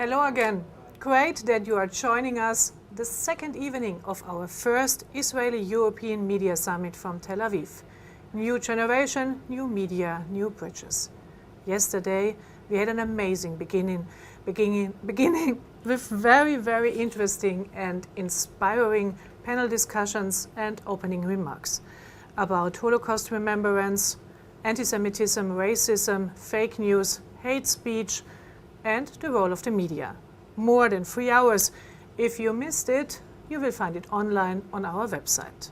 Hello again. Great that you are joining us the second evening of our first Israeli-European Media Summit from Tel Aviv. New generation, new media, new bridges. Yesterday, we had an amazing beginning with very interesting and inspiring panel discussions and opening remarks about Holocaust remembrance, antisemitism, racism, fake news, hate speech, and the role of the media. More than 3 hours. If you missed it, you will find it online on our website.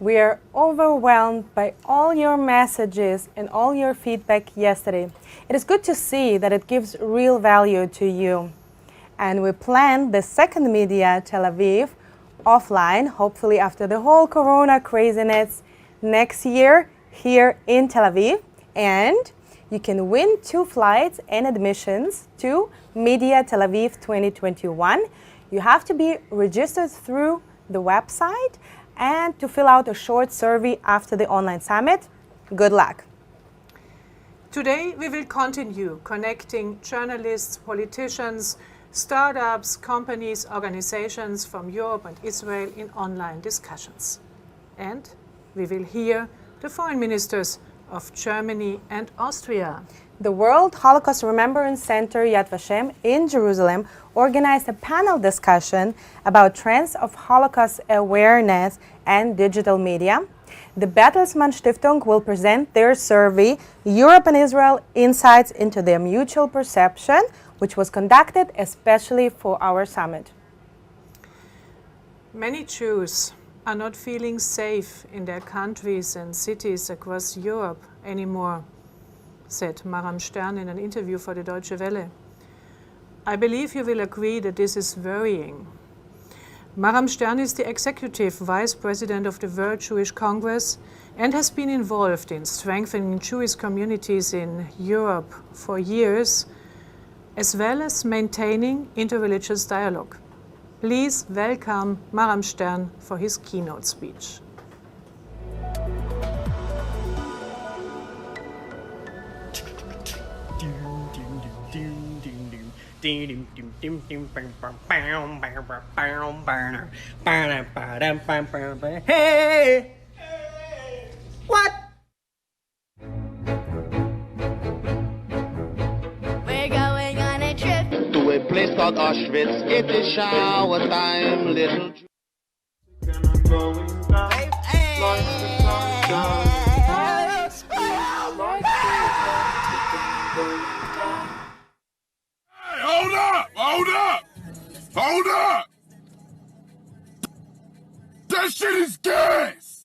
We are overwhelmed by all your messages and all your feedback yesterday. It is good to see that it gives real value to you. And we plan the second Media Tel Aviv offline, hopefully after the whole Corona craziness next year here in Tel Aviv. And you can win 2 flights and admissions to Media Tel Aviv 2021. You have to be registered through the website and to fill out a short survey after the online summit. Good luck. Today we will continue connecting journalists, politicians, startups, companies, organizations from Europe and Israel in online discussions. And we will hear the foreign ministers of Germany and Austria. The World Holocaust Remembrance Center Yad Vashem in Jerusalem organized a panel discussion about trends of Holocaust awareness and digital media. The Bertelsmann Stiftung will present their survey, Europe and Israel: Insights into their Mutual Perception, which was conducted especially for our summit. Many Jews are not feeling safe in their countries and cities across Europe anymore, said Maram Stern in an interview for the Deutsche Welle. I believe you will agree that this is worrying. Maram Stern is the executive vice president of the World Jewish Congress and has been involved in strengthening Jewish communities in Europe for years, as well as maintaining interreligious dialogue. Please welcome Maram Stern for his keynote speech. Hey! What? We're going on a trip to a place called Auschwitz. It is shower time, little. Hold up! That shit is gas!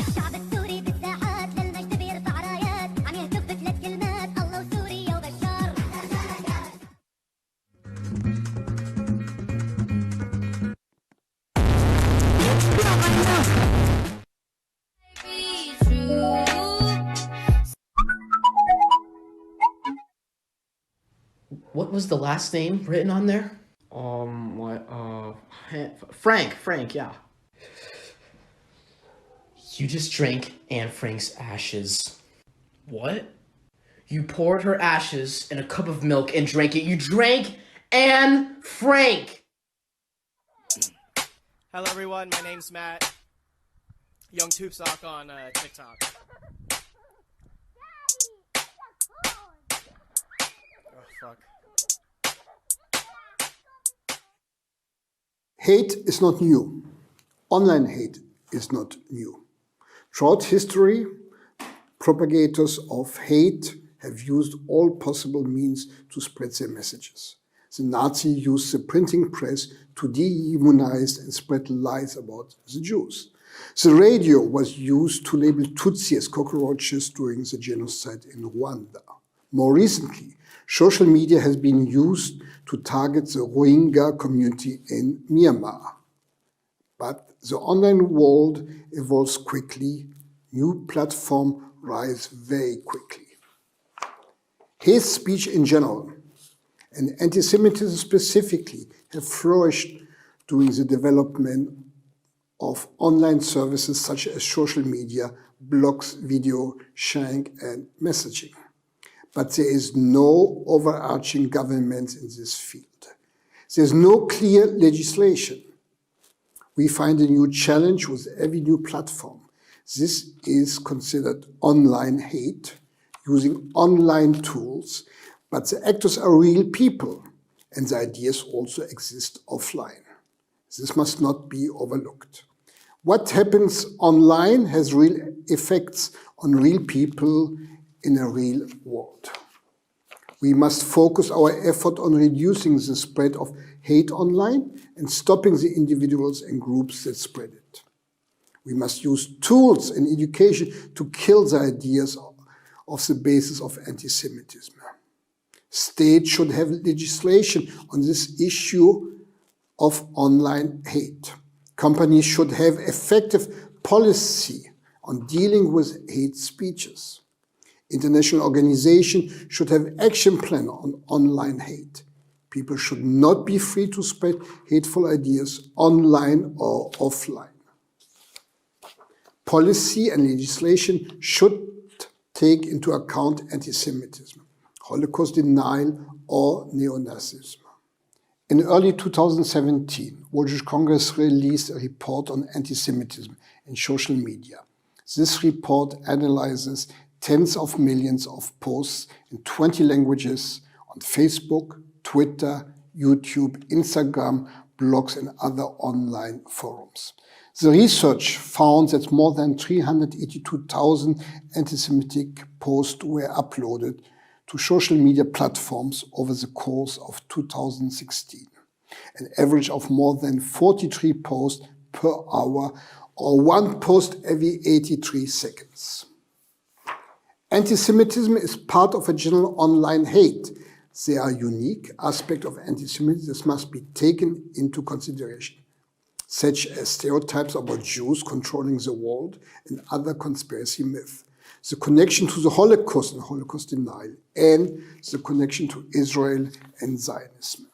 الشعب السوري بالساعات للمجد بيرفع رايات عم يهتف ب3 كلمات الله وسوريا وبشار What was the last name written on there? Frank, yeah. You just drank Anne Frank's ashes. What? You poured her ashes in a cup of milk and drank it. You drank Anne Frank! Hello everyone, my name's Matt. Young Tube Sock on TikTok. Oh, fuck. Hate is not new. Online hate is not new. Throughout history, propagators of hate have used all possible means to spread their messages. The Nazis used the printing press to dehumanize and spread lies about the Jews. The radio was used to label Tutsi as cockroaches during the genocide in Rwanda. More recently, social media has been used to target the Rohingya community in Myanmar. But the online world evolves quickly. New platforms rise very quickly. Hate speech in general and anti-Semitism specifically have flourished during the development of online services such as social media, blogs, video sharing, and messaging. But there is no overarching government in this field. There's no clear legislation. We find a new challenge with every new platform. This is considered online hate, using online tools, but the actors are real people, and the ideas also exist offline. This must not be overlooked. What happens online has real effects on real people in a real world. We must focus our effort on reducing the spread of hate online and stopping the individuals and groups that spread it. We must use tools in education to kill the ideas of the basis of anti-Semitism. States should have legislation on this issue of online hate. Companies should have effective policy on dealing with hate speeches. International organizations should have action plan on online hate. People should not be free to spread hateful ideas online or offline. Policy and legislation should take into account anti-Semitism, Holocaust denial, or neo-Nazism. In early 2017, World Jewish Congress released a report on anti-Semitism in social media. This report analyzes tens of millions of posts in 20 languages on Facebook, Twitter, YouTube, Instagram, blogs, and other online forums. The research found that more than 382,000 anti-Semitic posts were uploaded to social media platforms over the course of 2016, an average of more than 43 posts per hour, or one post every 83 seconds. Anti-Semitism is part of a general online hate. There are unique aspects of anti-Semitism that must be taken into consideration, such as stereotypes about Jews controlling the world and other conspiracy myths, the connection to the Holocaust and Holocaust denial, and the connection to Israel and Zionism.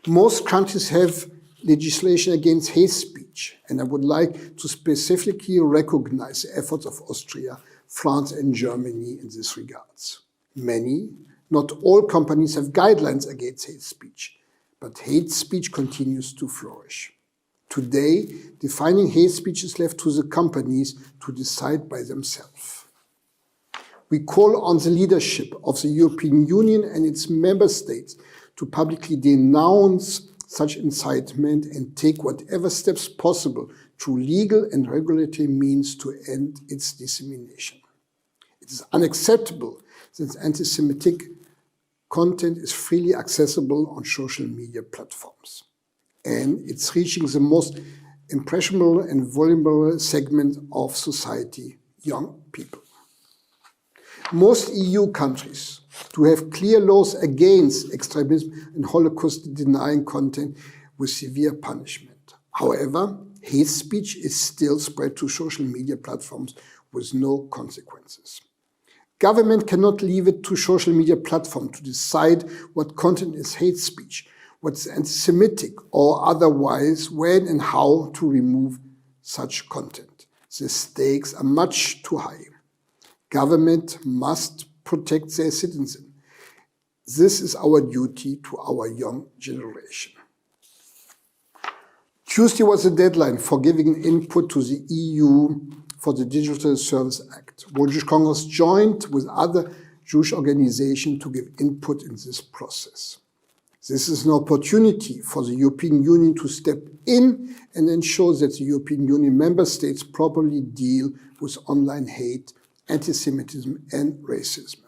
Most countries have legislation against hate speech, and I would like to specifically recognize the efforts of Austria, France, and Germany in this regards. Many, not all companies have guidelines against hate speech, but hate speech continues to flourish. Today, defining hate speech is left to the companies to decide by themselves. We call on the leadership of the European Union and its member states to publicly denounce such incitement and take whatever steps possible through legal and regulatory means to end its dissemination. It is unacceptable that anti-Semitic content is freely accessible on social media platforms, and it's reaching the most impressionable and vulnerable segment of society, young people. Most EU countries do have clear laws against extremism and Holocaust-denying content with severe punishment. However, hate speech is still spread to social media platforms with no consequences. Government cannot leave it to social media platforms to decide what content is hate speech, what's anti-Semitic or otherwise, when and how to remove such content. The stakes are much too high. Government must protect their citizens. This is our duty to our young generation. Tuesday was the deadline for giving input to the EU for the Digital Service Act. World Jewish Congress joined with other Jewish organizations to give input in this process. This is an opportunity for the European Union to step in and ensure that the European Union member states properly deal with online hate, anti-Semitism, and racism.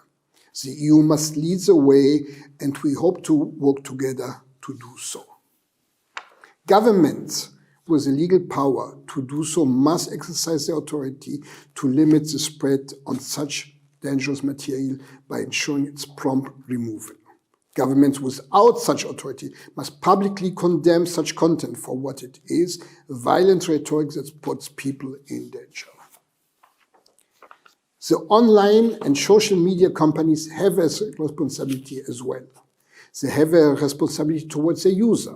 The EU must lead the way, and we hope to work together to do so. Governments with the legal power to do so must exercise their authority to limit the spread on such dangerous material by ensuring its prompt removal. Governments without such authority must publicly condemn such content for what it is, violent rhetoric that puts people in danger. The online and social media companies have a responsibility as well. They have a responsibility towards the user.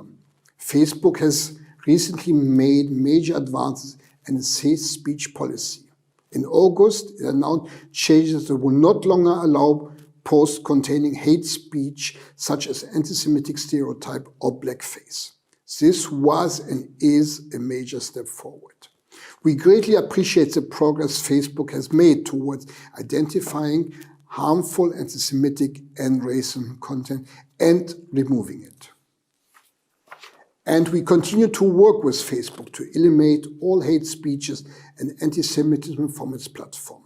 Facebook has recently made major advances in its hate speech policy. In August, it announced changes that will not longer allow posts containing hate speech such as anti-Semitic stereotype or blackface. This was and is a major step forward. We greatly appreciate the progress Facebook has made towards identifying harmful anti-Semitic and racism content and removing it. And we continue to work with Facebook to eliminate all hate speeches and anti-Semitism from its platform.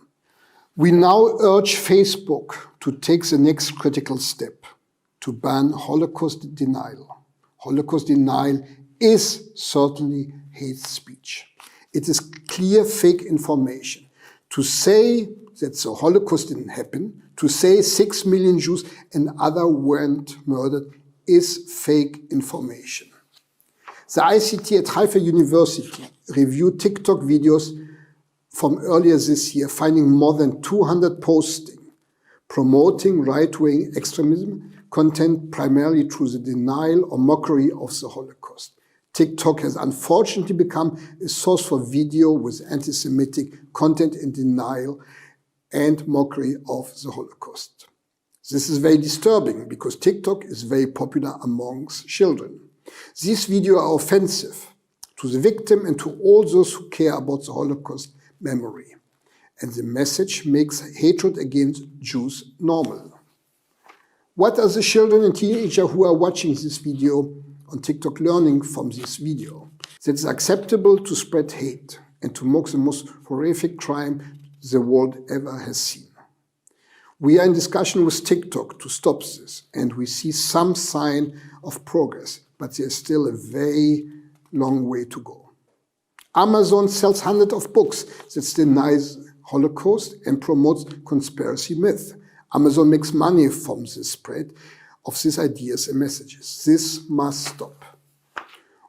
We now urge Facebook to take the next critical step, to ban Holocaust denial. Holocaust denial is certainly hate speech. It is clear fake information. To say that the Holocaust didn't happen, to say 6 million Jews and others weren't murdered is fake information. The ICT at Haifa University reviewed TikTok videos from earlier this year, finding more than 200 postings promoting right-wing extremism content primarily through the denial or mockery of the Holocaust. TikTok has unfortunately become a source for video with anti-Semitic content in denial and mockery of the Holocaust. This is very disturbing because TikTok is very popular amongst children. These videos are offensive to the victim and to all those who care about the Holocaust memory. And the message makes hatred against Jews normal. What are the children and teenagers who are watching this video on TikTok learning from this video? That it's acceptable to spread hate and to mock the most horrific crime the world ever has seen. We are in discussion with TikTok to stop this, and we see some sign of progress, but there's still a very long way to go. Amazon sells hundreds of books that denies Holocaust and promotes conspiracy myth. Amazon makes money from the spread of these ideas and messages. This must stop.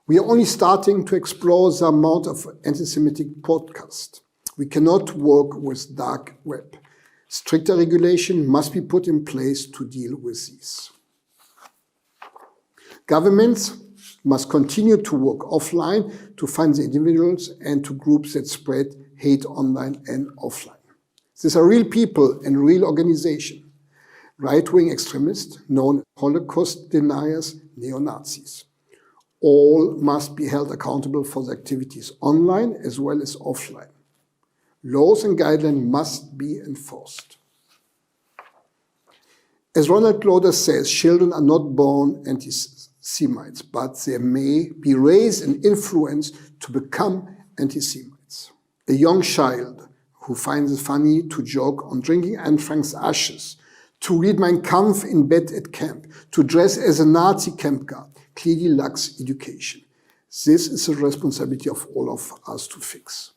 We are only starting to explore the amount of anti-Semitic podcasts. We cannot work with dark web. Stricter regulation must be put in place to deal with these. Governments must continue to work offline to find the individuals and to groups that spread hate online and offline. These are real people and real organizations. Right-wing extremists, known as Holocaust deniers, neo-Nazis. All must be held accountable for their activities online as well as offline. Laws and guidelines must be enforced. As Ronald Lauder says, children are not born anti-Semites, but they may be raised and influenced to become anti-Semites. A young child who finds it funny to joke on drinking Anne Frank's ashes, to read Mein Kampf in bed at camp, to dress as a Nazi camp guard, clearly lacks education. This is a responsibility of all of us to fix.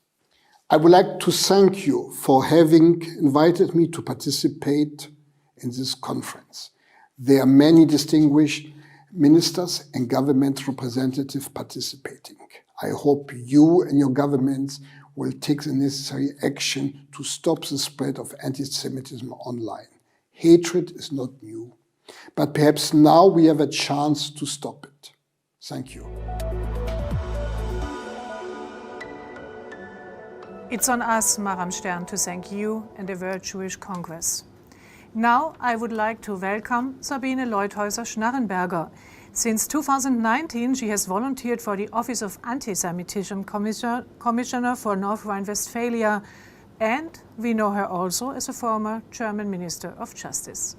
I would like to thank you for having invited me to participate in this conference. There are many distinguished ministers and government representatives participating. I hope you and your governments will take the necessary action to stop the spread of anti-Semitism online. Hatred is not new, but perhaps now we have a chance to stop it. Thank you. It's on us, Maram Stern, to thank you and the World Jewish Congress. Now I would like to welcome Sabine Leuthäuser-Schnarrenberger. Since 2019, she has volunteered for the Office of Antisemitism Commissioner for North Rhine-Westphalia, and we know her also as a former German Minister of Justice.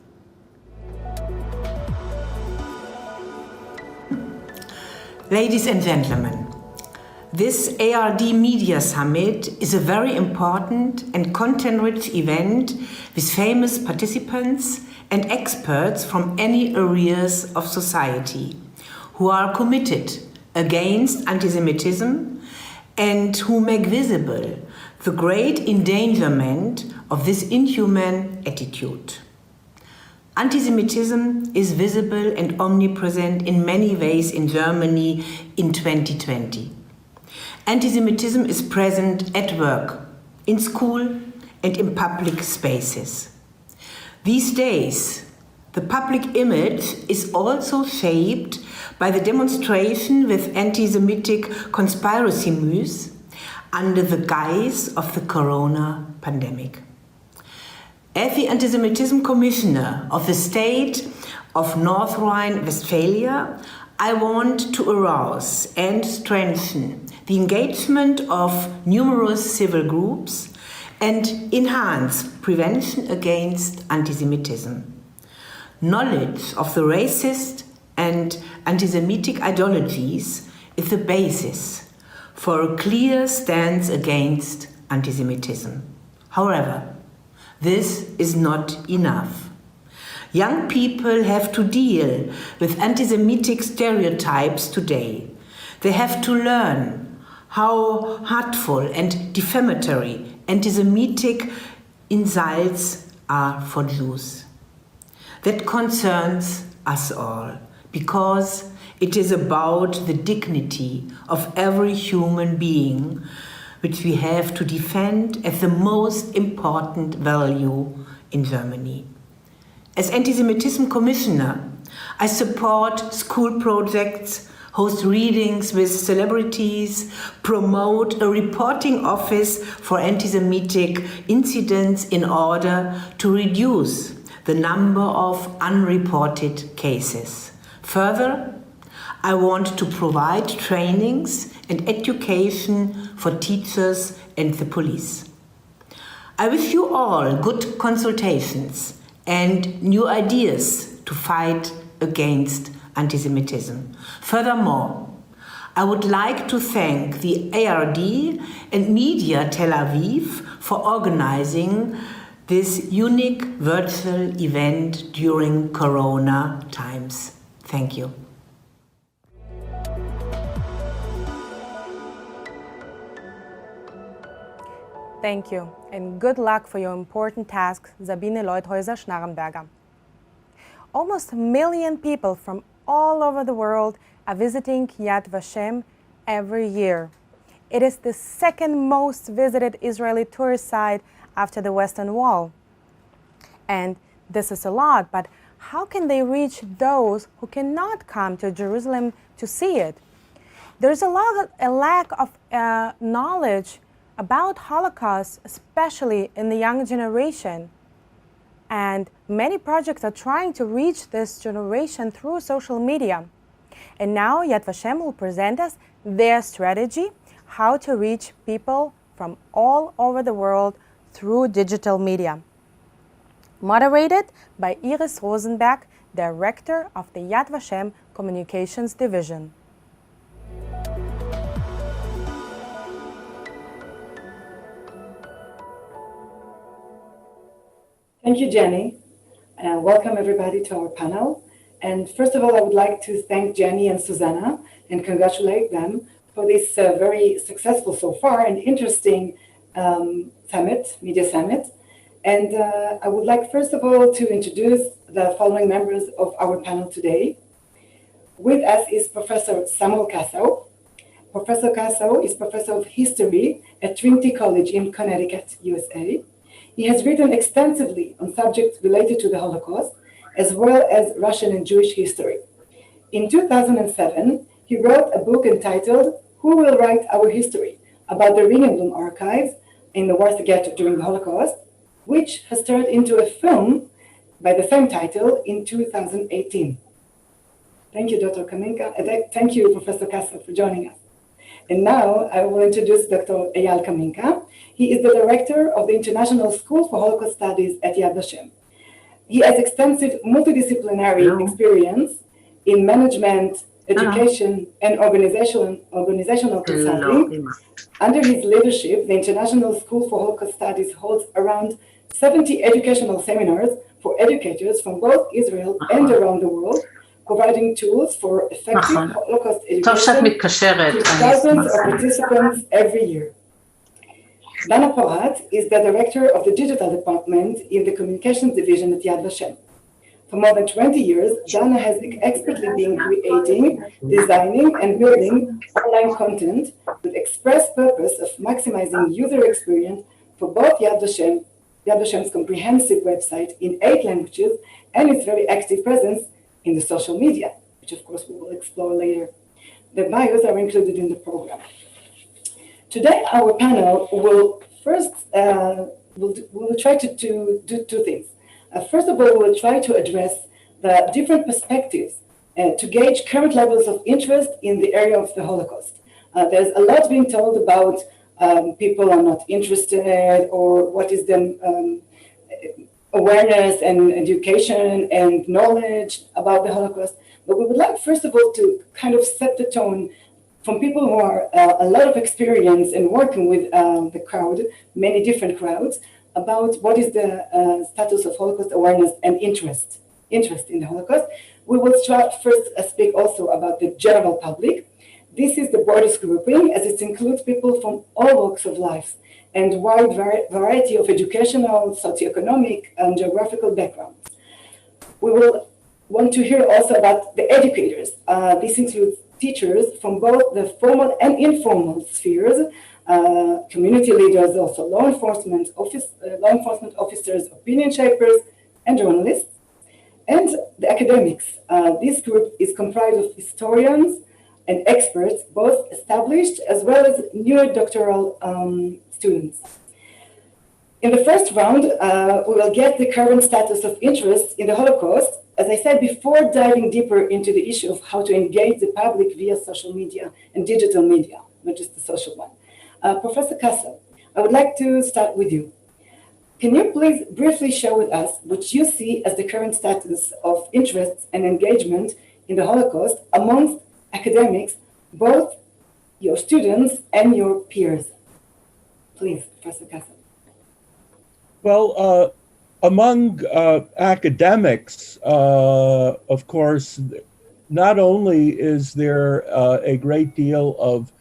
Ladies and gentlemen, this ARD Media Summit is a very important and content-rich event with famous participants and experts from any areas of society who are committed against antisemitism and who make visible the great endangerment of this inhuman attitude. Antisemitism is visible and omnipresent in many ways in Germany in 2020. Antisemitism is present at work, in school, and in public spaces. These days, The public image is also shaped by the demonstration with anti-Semitic conspiracy myths under the guise of the corona pandemic. As the Antisemitism Commissioner of the state of North Rhine-Westphalia, I want to arouse and strengthen the engagement of numerous civil groups and enhance prevention against antisemitism. Knowledge of the racist and anti-Semitic ideologies is the basis for a clear stance against antisemitism. However, this is not enough. Young people have to deal with anti-Semitic stereotypes today. They have to learn how hurtful and defamatory anti-Semitic insults are for Jews. That concerns us all, because it is about the dignity of every human being, which we have to defend as the most important value in Germany. As Antisemitism Commissioner, I support school projects, host readings with celebrities, promote a reporting office for anti-Semitic incidents in order to reduce the number of unreported cases. Further, I want to provide trainings and education for teachers and the police. I wish you all good consultations and new ideas to fight against antisemitism. Furthermore, I would like to thank the ARD and Media Tel Aviv for organizing this unique virtual event during Corona times. Thank you. Thank you, and good luck for your important task, Sabine Leuthäuser-Schnarrenberger. Almost 1 million people from all over the world are visiting Yad Vashem every year. It is the second most visited Israeli tourist site after the Western Wall. And this is a lot, but how can they reach those who cannot come to Jerusalem to see it? There's a lack of knowledge about Holocaust, especially in the young generation. And many projects are trying to reach this generation through social media. And now Yad Vashem will present us their strategy, how to reach people from all over the world through digital media. Moderated by Iris Rosenberg, Director of the Yad Vashem Communications Division. Thank you, Jenny, and welcome everybody to our panel. And first of all, I would like to thank Jenny and Susanna and congratulate them for this very successful so far and interesting media summit. And I would like first of all to introduce the following members of our panel today. With us is Professor Samuel Kassow. Professor Kassow is Professor of History at Trinity College in Connecticut, USA. He has written extensively on subjects related to the Holocaust, as well as Russian and Jewish history. In 2007, he wrote a book entitled Who Will Write Our History? About the Ringenblum archives in the Warsaw Ghetto during the Holocaust, which has turned into a film by the same title in 2018. Thank you, Dr. Kaminka. Thank you, Professor Kassow, for joining us. And now I will introduce Dr. Eyal Kaminka. He is the director of the International School for Holocaust Studies at Yad Vashem. He has extensive multidisciplinary experience in management, education, and organizational consulting. Under his leadership, the International School for Holocaust Studies holds around 70 educational seminars for educators from both Israel and around the world, providing tools for effective Holocaust education to thousands of participants every year. Dana Porat is the director of the digital department in the communications division at Yad Vashem. For more than 20 years, Dana has expertly been creating, designing, and building online content with express purpose of maximizing user experience for both Yad Vashem Yad Vashem's comprehensive website in 8 languages and its very active presence in the social media, which of course we will explore later. The bios are included in the program. Today, our panel will first we'll try to do 2 things. First of all, we'll try to address the different perspectives to gauge current levels of interest in the area of the Holocaust. There's a lot being told about people are not interested, or what is the awareness and education and knowledge about the Holocaust. But we would like, first of all, to kind of set the tone from people who are a lot of experience in working with the crowd, many different crowds, about what is the status of Holocaust awareness and interest in the Holocaust. We will first speak also about the general public. This is the broadest grouping, as it includes people from all walks of life and wide variety of educational, socioeconomic, and geographical backgrounds. We will want to hear also about the educators. This includes teachers from both the formal and informal spheres, community leaders, also law enforcement officers, opinion shapers, and journalists, and the academics. This group is comprised of historians and experts, both established as well as new doctoral students. In the first round, we will get the current status of interest in the Holocaust, as I said, before diving deeper into the issue of how to engage the public via social media and digital media, not just the social one. Professor Kassel, I would like to start with you. Can you please briefly share with us what you see as the current status of interest and engagement in the Holocaust amongst academics, both your students and your peers? Please, Professor Kassel. Well, among academics, of course, not only is there a great deal of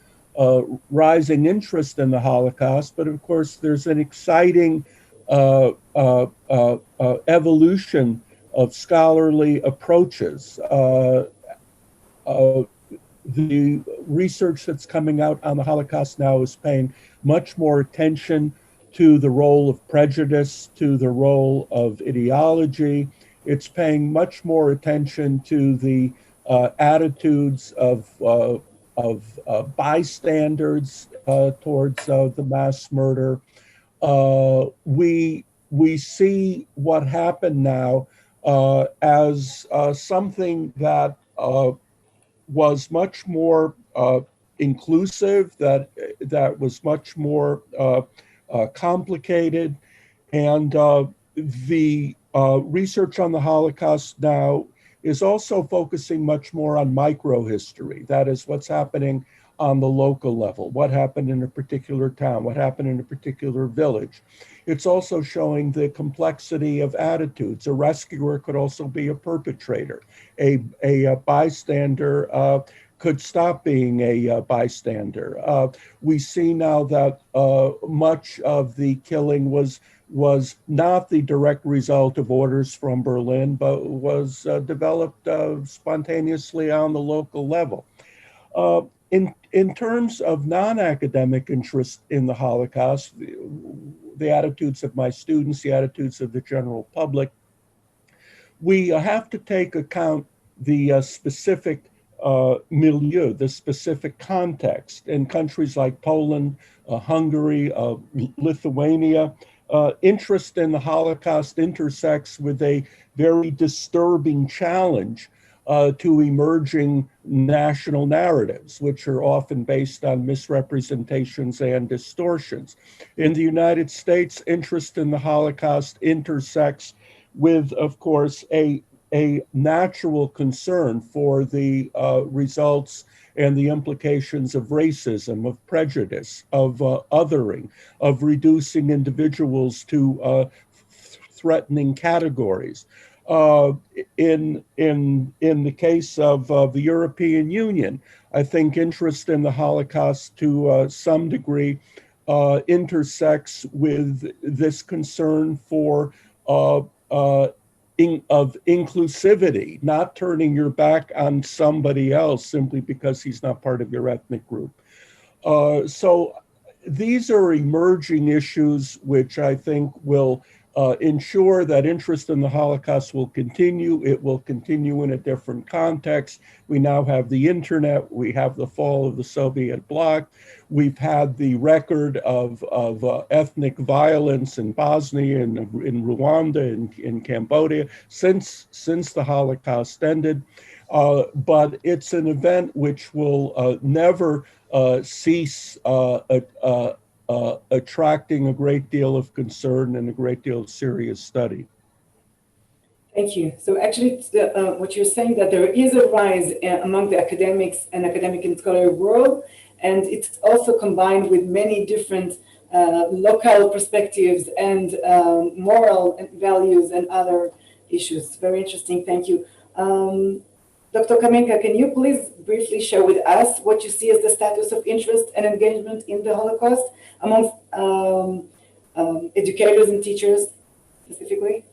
rising interest in the Holocaust, but of course there's an exciting evolution of scholarly approaches. The research that's coming out on the Holocaust now is paying much more attention to the role of prejudice, to the role of ideology. It's paying much more attention to the attitudes of bystanders towards the mass murder. We see what happened now as something that was much more inclusive, that was much more complicated, and the research on the Holocaust now is also focusing much more on microhistory. That is, what's happening on the local level, what happened in a particular town, what happened in a particular village. It's also showing the complexity of attitudes. A rescuer could also be a perpetrator. A bystander could stop being a bystander. We see now that much of the killing was not the direct result of orders from Berlin, but was developed spontaneously on the local level. In terms of non-academic interest in the Holocaust, the attitudes of my students, the attitudes of the general public, we have to take account the specific milieu, the specific context. In countries like Poland, Hungary, Lithuania, interest in the Holocaust intersects with a very disturbing challenge to emerging national narratives, which are often based on misrepresentations and distortions. In the United States, interest in the Holocaust intersects with, of course, a natural concern for the results and the implications of racism, of prejudice, of othering, of reducing individuals to threatening categories. In the case of the European Union, I think interest in the Holocaust to some degree intersects with this concern for of inclusivity, not turning your back on somebody else simply because he's not part of your ethnic group. So these are emerging issues which I think will ensure that interest in the Holocaust will continue. It will continue in a different context. We now have the internet. We have the fall of the Soviet bloc. We've had the record of ethnic violence in Bosnia and in Rwanda, in Cambodia, since the Holocaust ended. But it's an event which will never cease attracting a great deal of concern and a great deal of serious study. Thank you. So actually, what you're saying, that there is a rise among the academics and academic and scholarly world, and it's also combined with many different local perspectives and moral values and other issues. Very interesting. Thank you. Dr. Kamenka, can you please briefly share with us what you see as the status of interest and engagement in the Holocaust among educators and teachers specifically?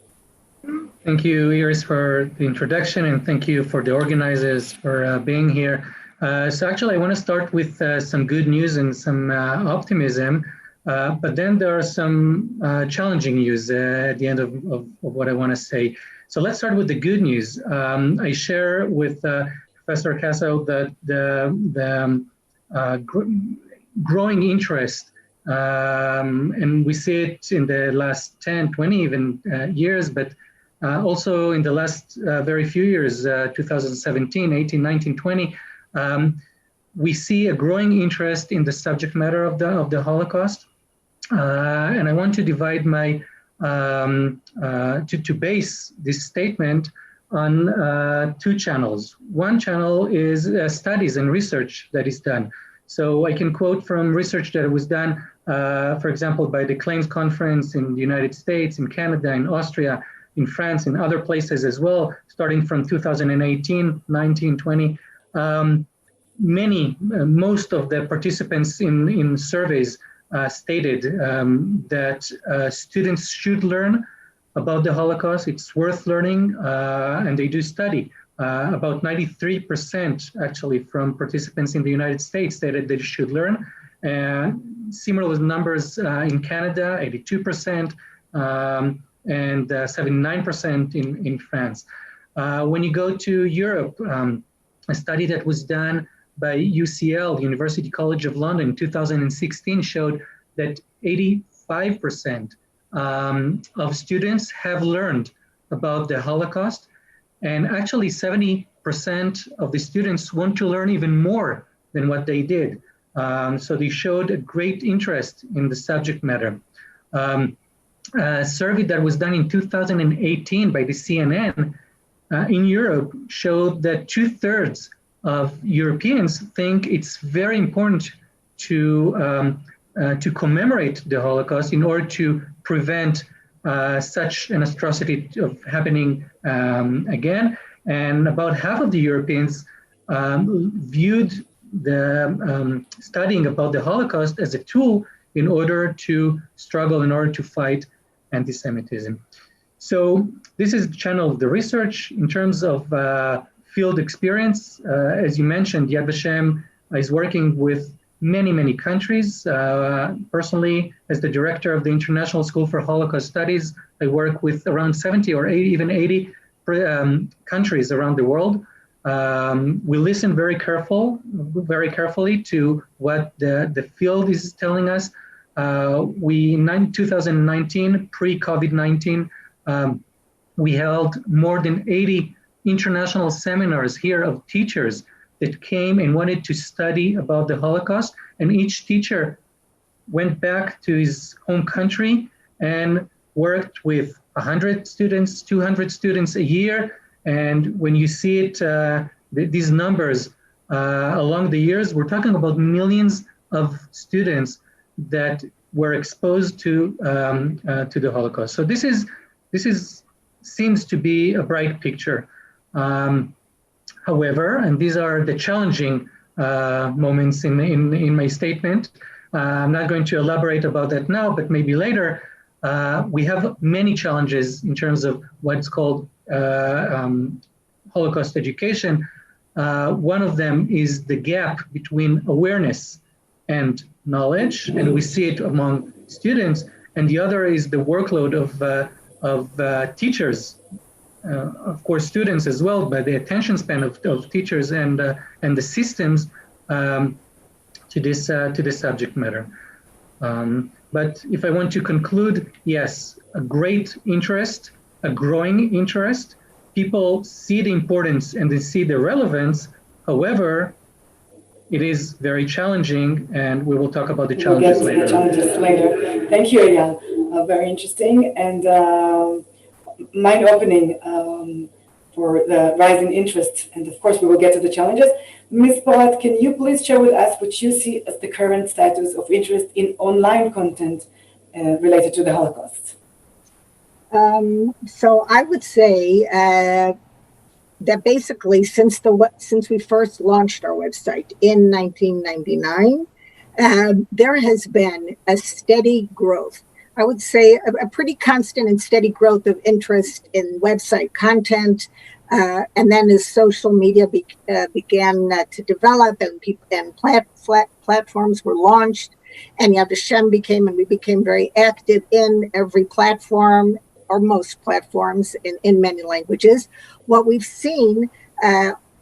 Thank you, Iris, for the introduction, and thank you for the organizers for being here. So actually, I want to start with some good news and some optimism, but then there are some challenging news at the end of what I want to say. So let's start with the good news. I share with Professor Casso that the growing interest, and we see it in the last 10, 20 even years, but also in the last very few years, 2017, 18, 19, 20, we see a growing interest in the subject matter of the Holocaust. And I want to divide my to base this statement on two channels. One channel is studies and research that is done. So I can quote from research that was done, for example, by the Claims Conference in the United States, in Canada, in Austria, in France, in other places as well, starting from 2018, 19, 20. Most of the participants in surveys stated that students should learn about the Holocaust. It's worth learning, and they do study. About 93% actually from participants in the United States stated they should learn. Similar numbers in Canada, 82%, and 79% in France. When you go to Europe, a study that was done by UCL, University College of London, in 2016 showed that 85% of students have learned about the Holocaust, and actually 70% of the students want to learn even more than what they did. So they showed a great interest in the subject matter. A survey that was done in 2018 by the CNN in Europe showed that 2/3 of Europeans think it's very important to commemorate the Holocaust in order to prevent such an atrocity of happening again. And about half of the Europeans viewed the studying about the Holocaust as a tool in order to struggle, in order to fight anti-Semitism. So this is the channel of the research. In terms of field experience, as you mentioned, Yad Vashem is working with many countries. Personally, as the director of the International School for Holocaust Studies, I work with around 70 or 80, even 80 countries around the world. We listen very carefully to what the field is telling us. In 2019, pre-COVID-19, we held more than 80 international seminars here of teachers that came and wanted to study about the Holocaust, and each teacher went back to his home country and worked with 100 students, 200 students a year. And when you see it, these numbers along the years, we're talking about millions of students that were exposed to the Holocaust. So this seems to be a bright picture. However, and these are the challenging moments in my statement. I'm not going to elaborate about that now, but maybe later. We have many challenges in terms of what's called Holocaust education. One of them is the gap between awareness and knowledge, and we see it among students, and the other is the workload of teachers, of course students as well, but the attention span of teachers and the systems to this subject matter. But if I want to conclude, yes, a great interest, a growing interest. People see the importance and they see the relevance. However, it is very challenging, and we will talk about the challenges later. We'll get to the challenges later. Thank you, Eyal. Very interesting and mind-opening for the rising interest. And of course, we will get to the challenges. Ms. Porat, can you please share with us what you see as the current status of interest in online content related to the Holocaust? So I would say that basically since we first launched our website in 1999, there has been a steady growth. I would say a pretty constant and steady growth of interest in website content. And then as social media began to develop and platforms were launched, and Yad Vashem we became very active in every platform, or most platforms in many languages. What we've seen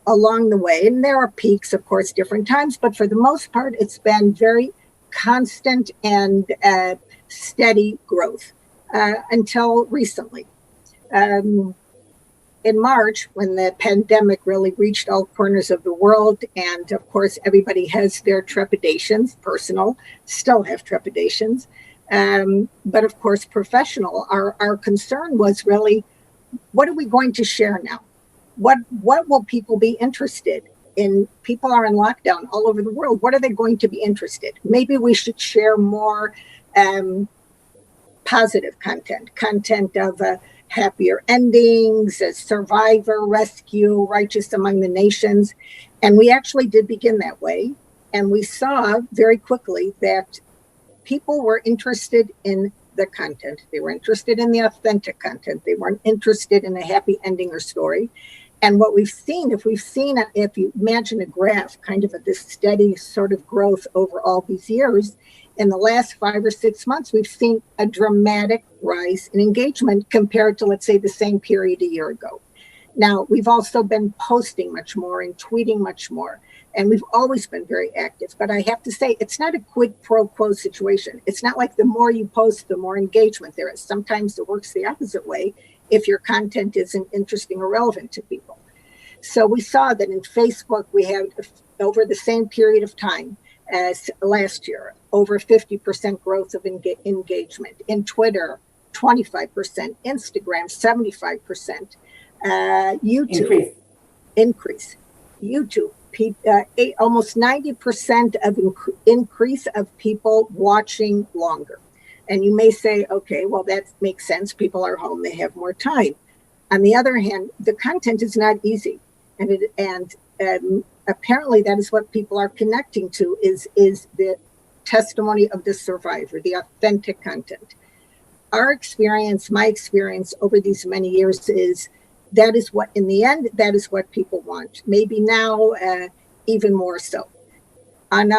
along the way, and there are peaks, of course, different times, but for the most part, it's been very constant and steady growth until recently. In March, when the pandemic really reached all corners of the world, and of course, everybody has their trepidations, personal, still have trepidations. But of course, professional, our concern was really, what are we going to share now? What will people be interested in? People are in lockdown all over the world. What are they going to be interested? Maybe we should share more positive content of happier endings, survivor, rescue, righteous among the nations. And we actually did begin that way. And we saw very quickly that people were interested in the content. They were interested in the authentic content. They weren't interested in a happy ending or story. And what we've seen, if you imagine a graph, kind of this steady sort of growth over all these years, in the last 5 or 6 months, we've seen a dramatic rise in engagement compared to, let's say, the same period a year ago. Now, we've also been posting much more and tweeting much more, and we've always been very active. But I have to say, it's not a quid pro quo situation. It's not like the more you post, the more engagement there is. Sometimes it works the opposite way if your content isn't interesting or relevant to people. So we saw that in Facebook, we had, over the same period of time as last year, over 50% growth of engagement. In Twitter, 25%, Instagram, 75%, YouTube, increase. YouTube, almost 90% of increase of people watching longer. And you may say, okay, well, that makes sense. People are home, they have more time. On the other hand, the content is not easy. And apparently that is what people are connecting to is the testimony of the survivor, the authentic content. Our experience, my experience over these many years is that is what, in the end, that is what people want. Maybe now even more so. And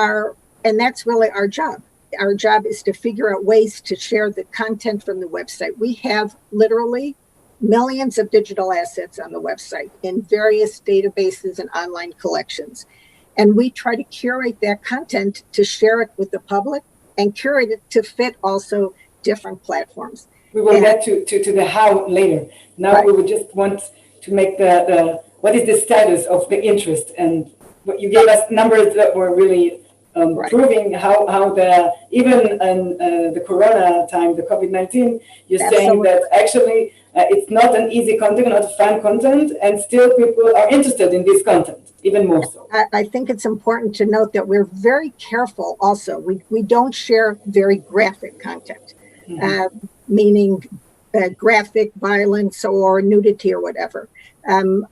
that's really our job. Our job is to figure out ways to share the content from the website. We have literally millions of digital assets on the website in various databases and online collections. And we try to curate that content to share it with the public and curate it to fit also different platforms. We will get to the how later. Now we would just want to make the what is the status of the interest, and you gave us numbers that were really proving how the even in the Corona time, the COVID-19, you're saying that actually it's not an easy content, not fun content, and still people are interested in this content, even more so. I think it's important to note that we're very careful also. We don't share very graphic content, meaning graphic violence or nudity or whatever.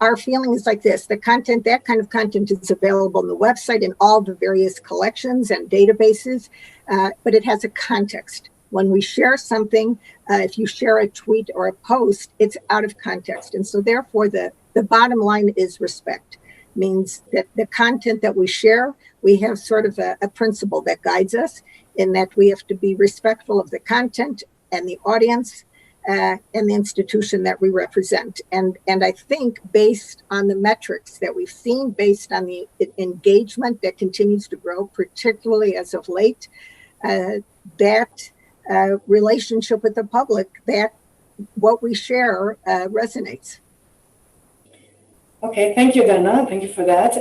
Our feeling is like this: that kind of content is available on the website in all the various collections and databases, but it has a context. When we share something, if you share a tweet or a post, it's out of context. And so therefore the bottom line is respect. means that the content that we share, we have sort of a principle that guides us in that we have to be respectful of the content and the audience and the institution that we represent. And I think based on the metrics that we've seen, based on the engagement that continues to grow, particularly as of late, that relationship with the public, that what we share resonates. Okay, thank you, Dana. Thank you for that.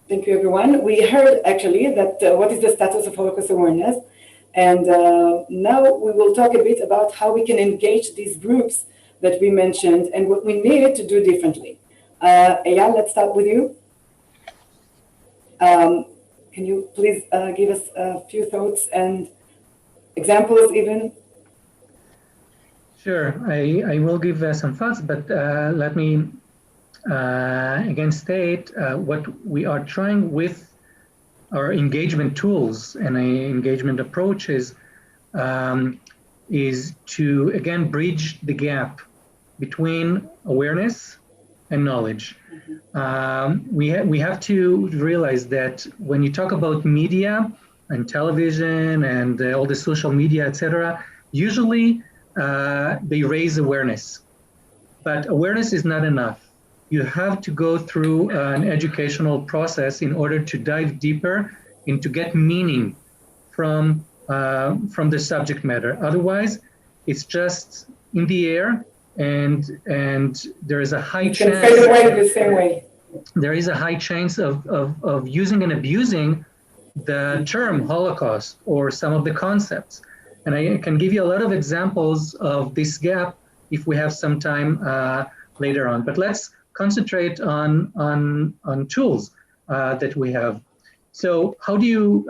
Thank you, everyone. We heard actually that what is the status of Holocaust awareness. And now we will talk a bit about how we can engage these groups that we mentioned and what we need to do differently. Eyal, let's start with you. Can you please give us a few thoughts and examples even? Sure, I will give some thoughts, but let me again state what we are trying with our engagement tools and engagement approaches is to, again, bridge the gap between awareness and knowledge. We have to realize that when you talk about media and television and all the social media, etc., usually they raise awareness, but awareness is not enough. You have to go through an educational process in order to dive deeper and to get meaning from the subject matter. Otherwise, it's just in the air, and there is a high chance. It can fade away the same way. There is a high chance of using and abusing the term Holocaust or some of the concepts. And I can give you a lot of examples of this gap if we have some time later on. But let's concentrate on tools that we have. So how do you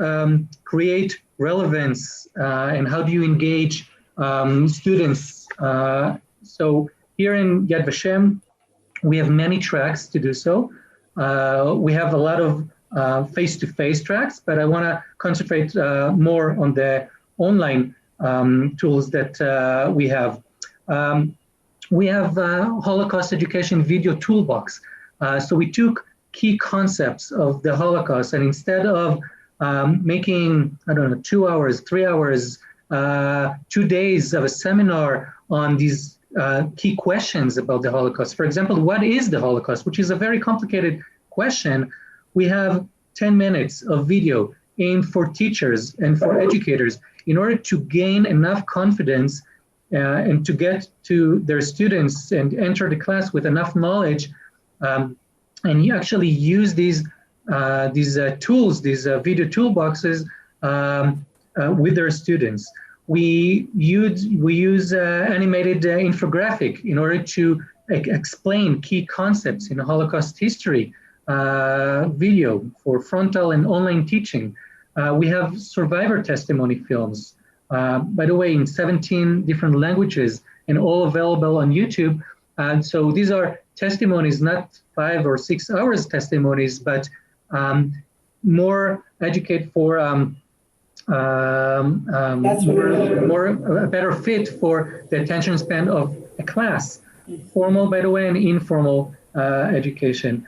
create relevance and how do you engage students? So here in Yad Vashem, we have many tracks to do so. We have a lot of face-to-face tracks, but I want to concentrate more on the online tools that we have. We have Holocaust Education Video Toolbox. So we took key concepts of the Holocaust, and instead of making, 2 hours, 3 hours, 2 days of a seminar on these key questions about the Holocaust. For example, what is the Holocaust, which is a very complicated question. We have 10 minutes of video aimed for teachers and for educators in order to gain enough confidence and to get to their students and enter the class with enough knowledge, and you actually use these tools, these video toolboxes with their students. We use animated infographic in order to explain key concepts in Holocaust history, video for frontal and online teaching. We have survivor testimony films, by the way, in 17 different languages and all available on YouTube. And so these are testimonies, not 5 or 6 hours testimonies, but more educate for a better fit for the attention span of a class, formal, by the way, and informal education.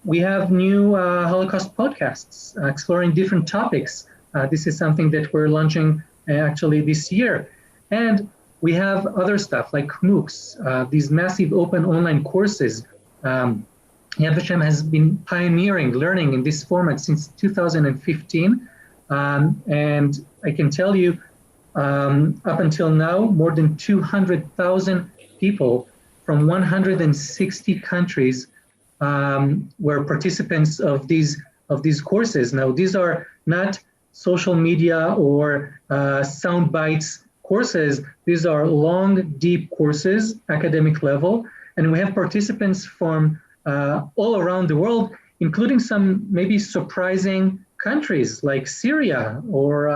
We have new Holocaust podcasts exploring different topics. This is something that we're launching actually this year. And we have other stuff like MOOCs, these massive open online courses. Yad Vashem has been pioneering learning in this format since 2015. And I can tell you, up until now, more than 200,000 people from 160 countries were participants of these courses. Now, these are not social media or sound bites courses. These are long, deep courses, academic level, and we have participants from all around the world, including some maybe surprising countries like Syria or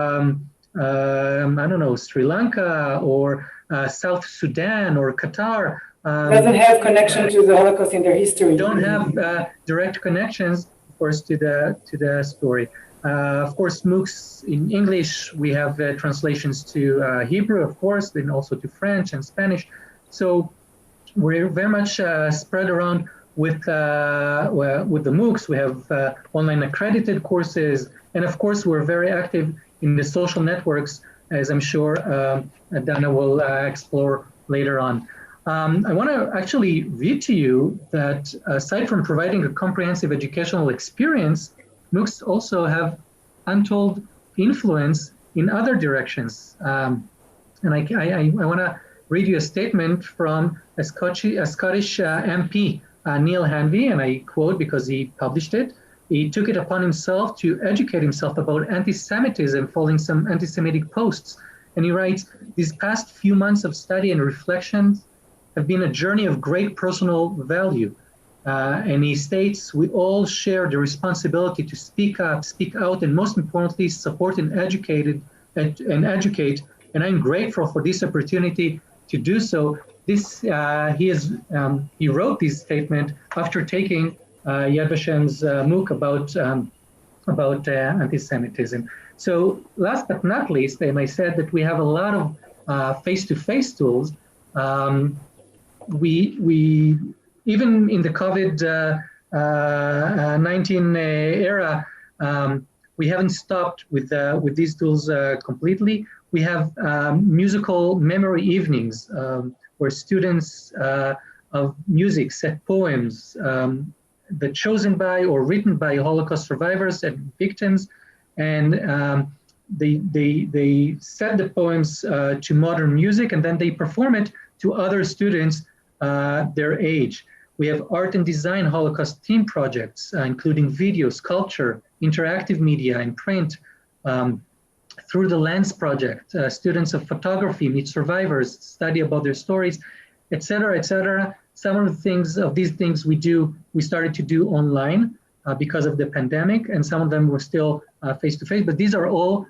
Sri Lanka or South Sudan or Qatar. Doesn't have connection to the Holocaust in their history. Don't have direct connections, of course, to the story. Of course, MOOCs in English, we have translations to Hebrew, of course, then also to French and Spanish. So we're very much spread around with the MOOCs. We have online accredited courses, and of course, we're very active in the social networks, as I'm sure Dana will explore later on. I want to actually read to you that aside from providing a comprehensive educational experience, MOOCs also have untold influence in other directions. And I want to read you a statement from a Scottish MP, Neil Hanvey, and I quote because he published it. He took it upon himself to educate himself about anti-Semitism following some anti-Semitic posts. And he writes, "These past few months of study and reflections have been a journey of great personal value." And he states, "We all share the responsibility to speak up, speak out, and most importantly, support and educate. And I'm grateful for this opportunity to do so." This he wrote this statement after taking Yad Vashem's MOOC about anti-Semitism. So last but not least, and I said that we have a lot of face-to-face tools. We even in the COVID-19 era, we haven't stopped with these tools completely. We have musical memory evenings where students of music set poems that chosen by or written by Holocaust survivors and victims, and they set the poems to modern music, and then they perform it to other students their age. We have art and design Holocaust theme projects, including video, sculpture, interactive media, and print. Through the Lens Project, students of photography meet survivors, study about their stories, etc., etc. Some of these things we started to do online because of the pandemic, and some of them were still face-to-face, but these are all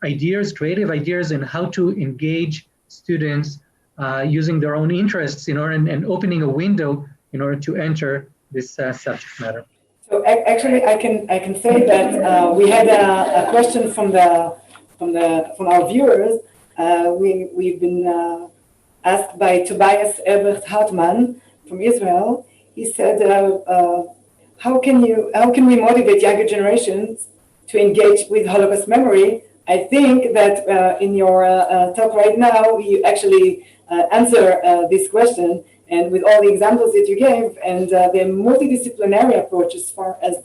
ideas, creative ideas in how to engage students using their own interests in order and opening a window in order to enter this subject matter. So actually, I can say that we had a question from our viewers. We've been asked by Tobias Ebert Hartmann from Israel. He said, "How can we motivate younger generations to engage with Holocaust memory?" I think that in your talk right now, you actually answer this question. And with all the examples that you gave and the multidisciplinary approach, as far as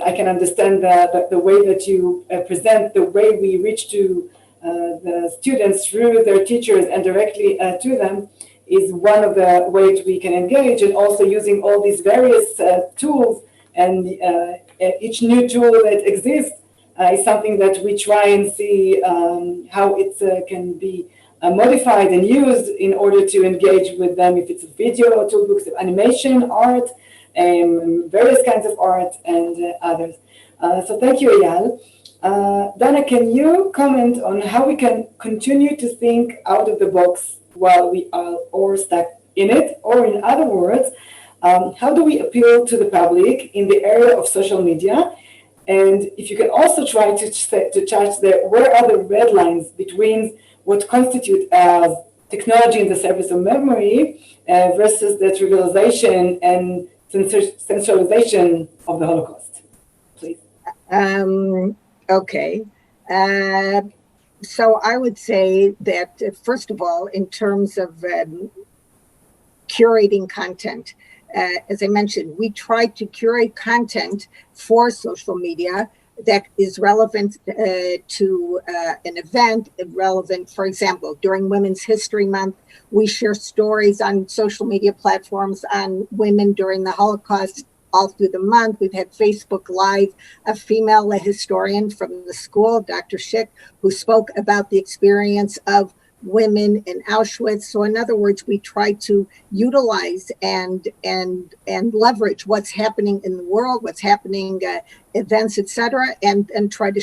I can understand the way that you present, the way we reach to the students through their teachers and directly to them, is one of the ways we can engage, and also using all these various tools, and each new tool that exists is something that we try and see how it can be modified and used in order to engage with them, if it's video, toolbooks of animation, art, various kinds of art, and others. So thank you, Eyal. Dana, can you comment on how we can continue to think out of the box while we are or stuck in it? Or in other words, how do we appeal to the public in the area of social media? And if you can also try to touch where are the red lines between what constitute as technology in the service of memory versus the trivialization and sensationalization of the Holocaust, please. Okay. So I would say that, first of all, in terms of curating content, as I mentioned, we try to curate content for social media that is relevant to an event, relevant, for example, during Women's History Month, we share stories on social media platforms on women during the Holocaust all through the month. We've had Facebook Live, a female historian from the school, Dr. Schick, who spoke about the experience of women in Auschwitz. So in other words, we try to utilize and leverage what's happening in the world, what's happening, events, etc., and try to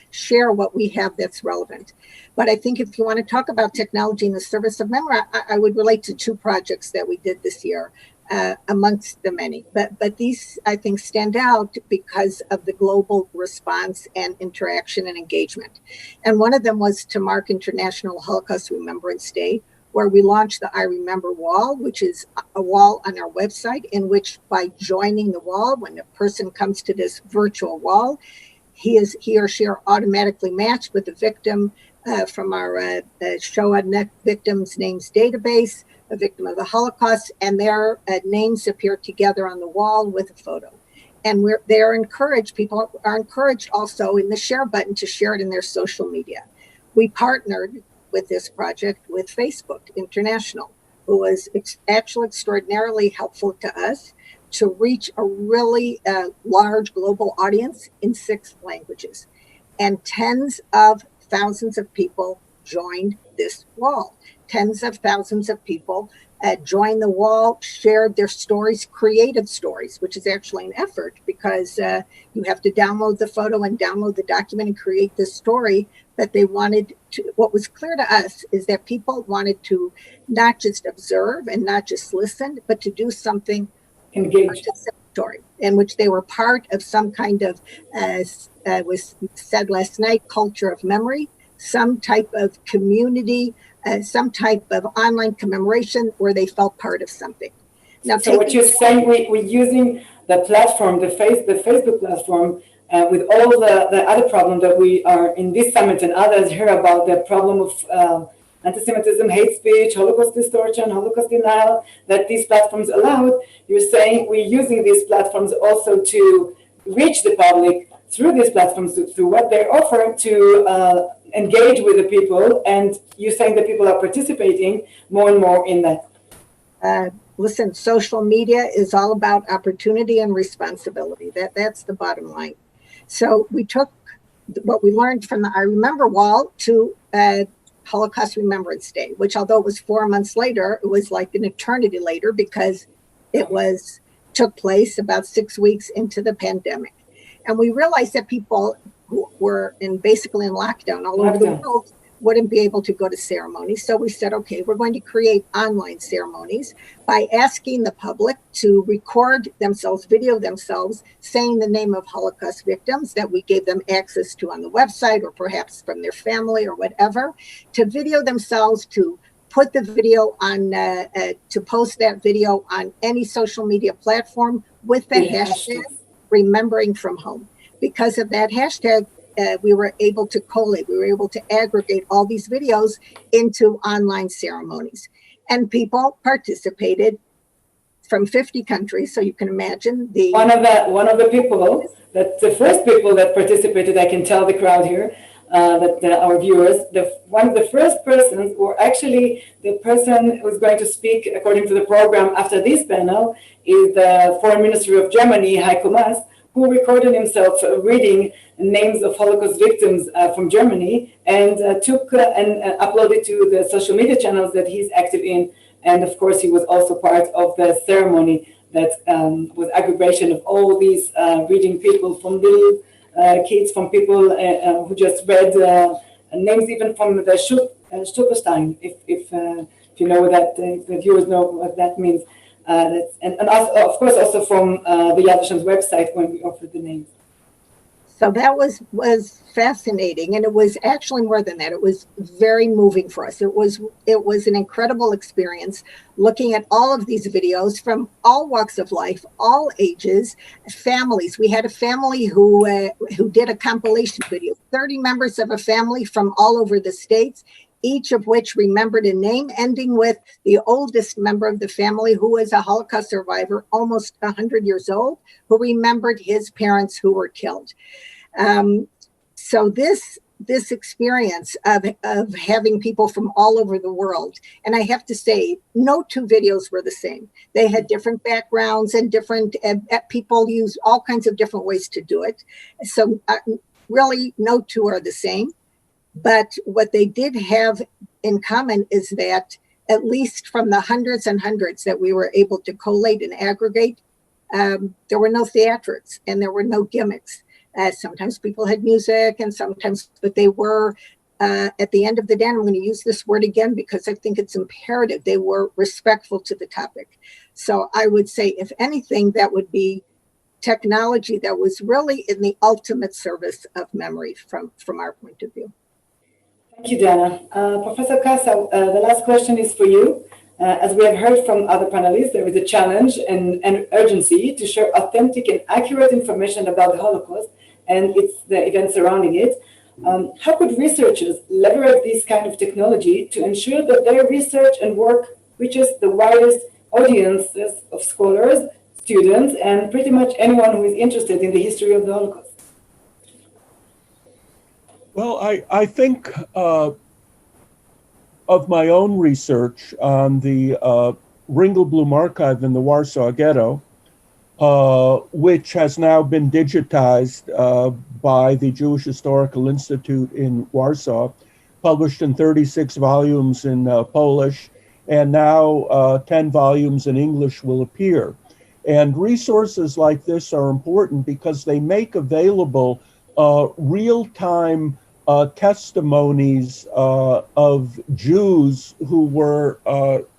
share what we have that's relevant. But I think if you want to talk about technology in the service of memory, I would relate to two projects that we did this year. Amongst the many, but these I think stand out because of the global response and interaction and engagement. And one of them was to mark International Holocaust Remembrance Day, where we launched the I Remember wall, which is a wall on our website in which by joining the wall, when a person comes to this virtual wall, he or she are automatically matched with a victim from our Shoah Victims Names Database, a victim of the Holocaust, and their names appear together on the wall with a photo. And people are encouraged also in the share button to share it in their social media. We partnered with this project with Facebook International, who was actually extraordinarily helpful to us to reach a really large global audience in 6 languages. And tens of thousands of people joined this wall. Tens of thousands of people joined the wall, shared their stories, creative stories, which is actually an effort because you have to download the photo and download the document and create this story. But they wanted to, what was clear to us is that people wanted to not just observe and not just listen, but to do something participatory, in which they were part of some kind of, as was said last night, culture of memory, some type of community, some type of online commemoration where they felt part of something. Now, so what you're saying, we're using the platform, the Facebook platform, with all the other problem that we are in this summit and others hear about, the problem of anti-Semitism, hate speech, Holocaust distortion, Holocaust denial, that these platforms allowed. You're saying we're using these platforms also to reach the public through these platforms, through what they offer, to engage with the people. And you're saying that people are participating more and more in that. Listen, social media is all about opportunity and responsibility. That's the bottom line. So we took what we learned from the I Remember wall to Holocaust Remembrance Day, which although it was 4 months later, it was like an eternity later because it took place about 6 weeks into the pandemic. And we realized that people who were basically in lockdown all over the world wouldn't be able to go to ceremonies. So we said, okay, we're going to create online ceremonies by asking the public to record themselves, video themselves, saying the name of Holocaust victims that we gave them access to on the website or perhaps from their family or whatever, to video themselves, to put the video on, to post that video on any social media platform with the hashtag Remembering From Home. Because of that hashtag, we were able to collate, we were able to aggregate all these videos into online ceremonies. And people participated from 50 countries, so you can imagine the... One of the people, the first people that participated, I can tell the crowd here, our viewers, one of the first persons were actually the person who's going to speak according to the program after this panel is the Foreign Ministry of Germany, Heiko Maas, who recorded himself reading names of Holocaust victims from Germany and took and uploaded to the social media channels that he's active in. And of course, he was also part of the ceremony that was aggregation of all these reading people, from little kids, from people who just read names even from the Stolperstein, if you know that, if the viewers know what that means. And also, of course, also from the Yad Vashem's website when we offered the names. So that was fascinating, and it was actually more than that. It was very moving for us. It was an incredible experience looking at all of these videos from all walks of life, all ages, families. We had a family who did a compilation video, 30 members of a family from all over the States, each of which remembered a name, ending with the oldest member of the family, who was a Holocaust survivor, almost 100 years old, who remembered his parents who were killed. So this experience of having people from all over the world, and I have to say, no two videos were the same. They had different backgrounds and different people use all kinds of different ways to do it. So really, no two are the same. But what they did have in common is that, at least from the hundreds and hundreds that we were able to collate and aggregate, there were no theatrics and there were no gimmicks. Sometimes people had music and sometimes, but they were, at the end of the day, and I'm going to use this word again because I think it's imperative, they were respectful to the topic. So I would say, if anything, that would be technology that was really in the ultimate service of memory from our point of view. Thank you, Dana. Professor Kassa, the last question is for you. As we have heard from other panelists, there is a challenge and urgency to share authentic and accurate information about the Holocaust and the events surrounding it. How could researchers leverage this kind of technology to ensure that their research and work reaches the widest audiences of scholars, students, and pretty much anyone who is interested in the history of the Holocaust? Well, I think of my own research on the Ringelblum archive in the Warsaw Ghetto, which has now been digitized by the Jewish Historical Institute in Warsaw, published in 36 volumes in Polish, and now 10 volumes in English will appear. And resources like this are important because they make available real-time testimonies of Jews who were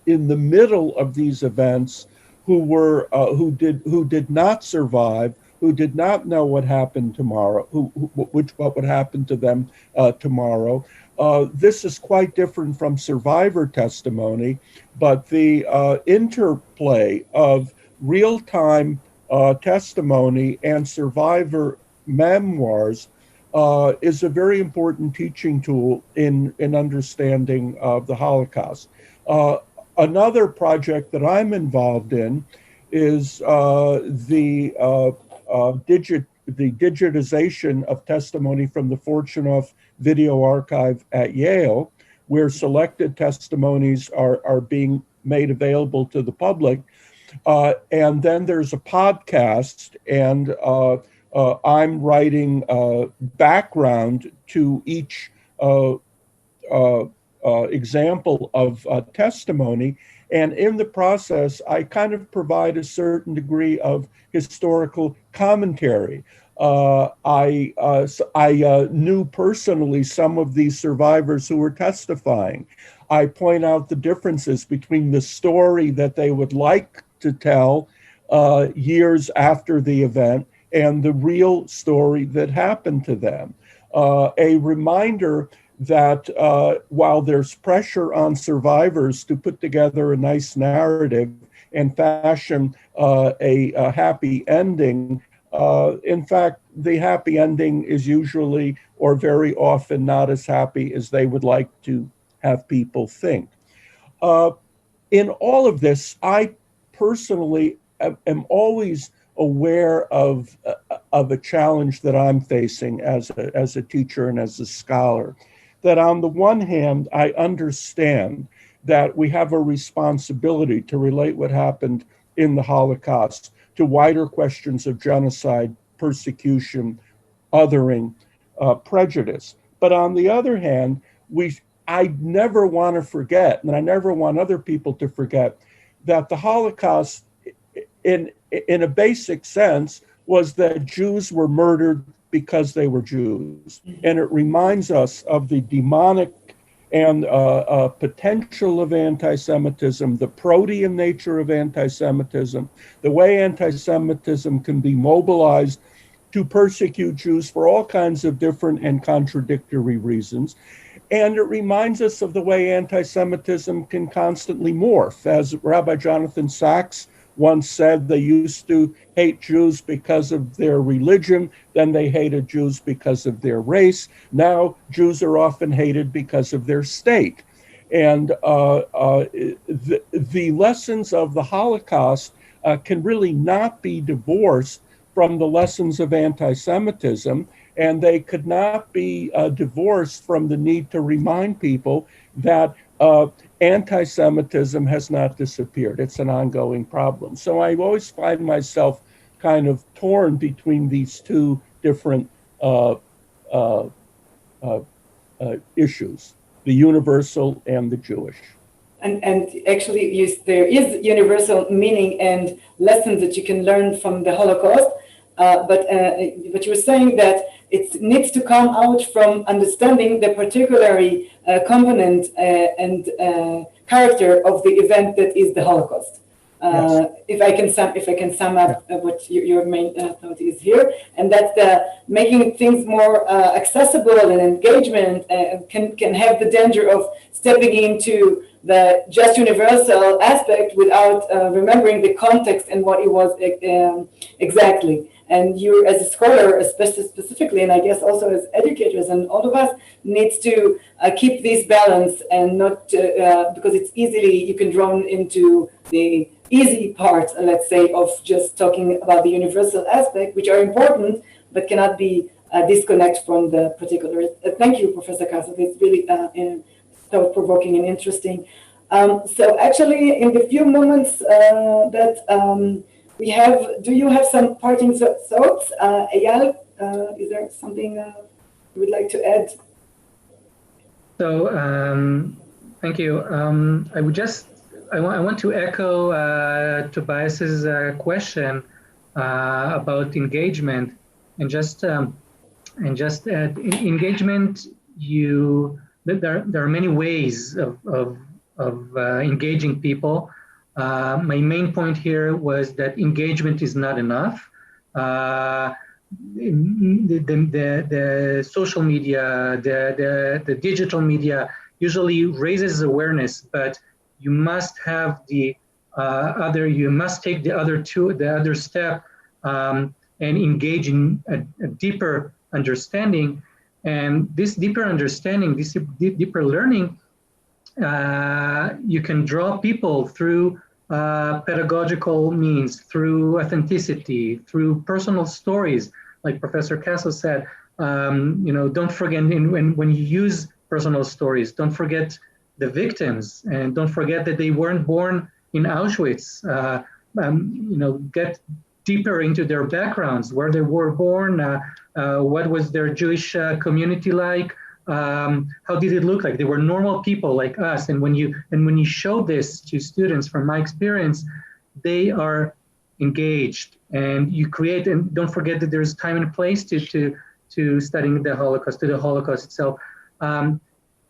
in the middle of these events, who did not survive, who did not know what happened tomorrow, what would happen to them tomorrow. This is quite different from survivor testimony, but the interplay of real-time testimony and survivor memoirs is a very important teaching tool in understanding the Holocaust. Another project that I'm involved in is the digitization of testimony from the Fortunoff Video Archive at Yale, where selected testimonies are being made available to the public. And then there's a podcast, and I'm writing background to each example of testimony. And in the process, I kind of provide a certain degree of historical commentary. I knew personally some of these survivors who were testifying. I point out the differences between the story that they would like to tell years after the event and the real story that happened to them. A reminder that while there's pressure on survivors to put together a nice narrative and fashion a happy ending, in fact, the happy ending is usually or very often not as happy as they would like to have people think. In all of this, I personally am always aware of a challenge that I'm facing as a teacher and as a scholar. That on the one hand, I understand that we have a responsibility to relate what happened in the Holocaust to wider questions of genocide, persecution, othering, prejudice. But on the other hand, I never want to forget, and I never want other people to forget, that the Holocaust, in a basic sense, was that Jews were murdered because they were Jews. And it reminds us of the demonic and potential of anti-Semitism, the protean nature of anti-Semitism, the way anti-Semitism can be mobilized to persecute Jews for all kinds of different and contradictory reasons. And it reminds us of the way anti-Semitism can constantly morph. As Rabbi Jonathan Sachs once said, they used to hate Jews because of their religion, then they hated Jews because of their race. Now Jews are often hated because of their state. And the lessons of the Holocaust can really not be divorced from the lessons of anti-Semitism, and they could not be divorced from the need to remind people that anti-Semitism has not disappeared. It's an ongoing problem. So I always find myself kind of torn between these two different issues, the universal and the Jewish. And actually, there is universal meaning and lessons that you can learn from the Holocaust. But you were saying that it needs to come out from understanding the particular component and character of the event that is the Holocaust. If I can sum up what your main thought is here, and that's making things more accessible and engagement can have the danger of stepping into the just universal aspect without remembering the context and what it was exactly. And you, as a scholar, specifically, and I guess also as educators, and all of us needs to keep this balance and not because it's easily you can draw into the easy part, let's say, of just talking about the universal aspect, which are important but cannot be disconnect from the particular. Thank you, Professor Kasov. It's really thought-provoking and interesting. So actually, in the few moments that we have, do you have some parting thoughts? Eyal, is there something you would like to add? So, thank you. I want to echo Tobias's question about engagement, and just add engagement. There are many ways of engaging people. My main point here was that engagement is not enough. The social media, the digital media usually raises awareness, but you must have you must take the other step and engage in a deeper understanding. And this deeper understanding, this deeper learning, you can draw people through pedagogical means, through authenticity, through personal stories. Like Professor Castle said, don't forget when you use personal stories, don't forget the victims, and don't forget that they weren't born in Auschwitz. Get deeper into their backgrounds, where they were born, what was their Jewish community like, how did it look like? They were normal people like us. And when you show this to students, from my experience, they are engaged, and you create, and don't forget that there's time and place to studying the Holocaust, to the Holocaust itself.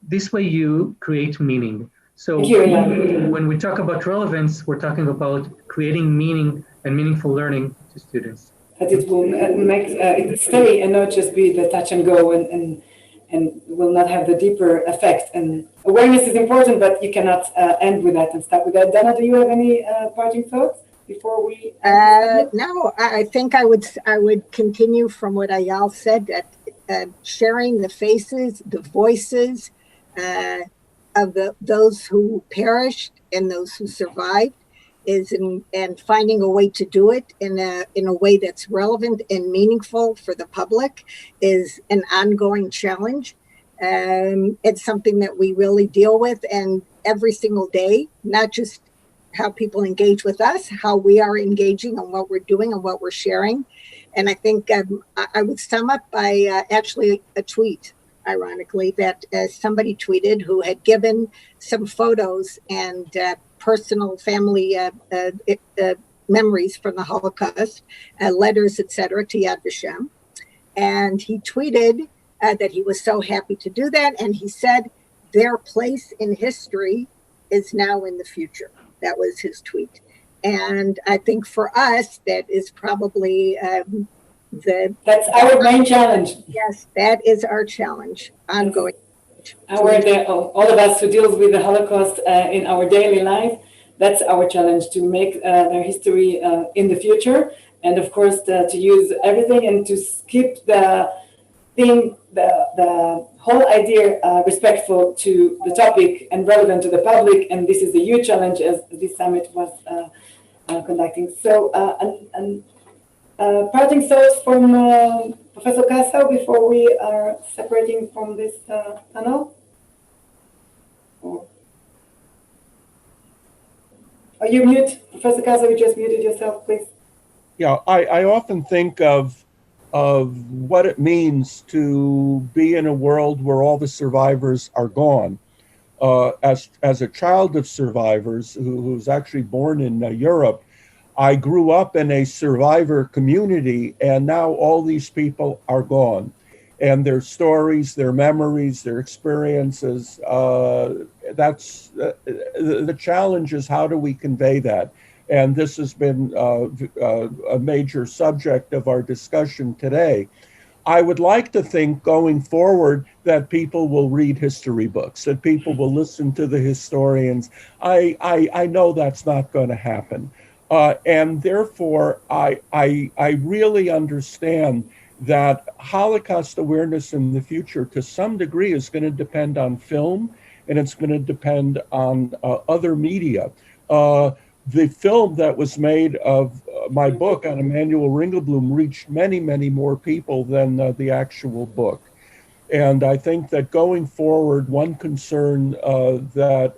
This way you create meaning. So when we talk about relevance, we're talking about creating meaning and meaningful learning to students. That it will make it stay and not just be the touch and go, and will not have the deeper effect. And awareness is important, but you cannot end with that and stop with that. Dana, do you have any parting thoughts before we? No, I think I would continue from what Eyal said, that sharing the faces, the voices of those who perished and those who survived and finding a way to do it in a way that's relevant and meaningful for the public is an ongoing challenge. It's something that we really deal with, and every single day, not just how people engage with us, how we are engaging and what we're doing and what we're sharing. And I think I would sum up by actually a tweet, ironically, that somebody tweeted who had given some photos and personal family memories from the Holocaust, letters, etc., to Yad Vashem. And he tweeted that he was so happy to do that. And he said, their place in history is now in the future. That was his tweet. And I think for us, that is probably that's our main challenge. Yes, that is our challenge, ongoing. All of us who deals with the Holocaust in our daily life, that's our challenge, to make their history in the future, and of course to use everything and to keep the whole idea respectful to the topic and relevant to the public. And this is a huge challenge as this summit was conducting. So, parting thoughts from Professor Kassow before we are separating from this panel? Are you mute, Professor Kassow? You just muted yourself, please. Yeah, I often think of what it means to be in a world where all the survivors are gone. As a child of survivors who was actually born in Europe, I grew up in a survivor community, and now all these people are gone. And their stories, their memories, their experiences, that's the challenge is, how do we convey that? and this has been a major subject of our discussion today. I would like to think going forward that people will read history books, that people will listen to the historians. I know that's not going to happen. And therefore, I really understand that Holocaust awareness in the future, to some degree, is going to depend on film, and it's going to depend on other media. The film that was made of my book on Emanuel Ringelblum reached many, many more people than the actual book. And I think that going forward, one concern that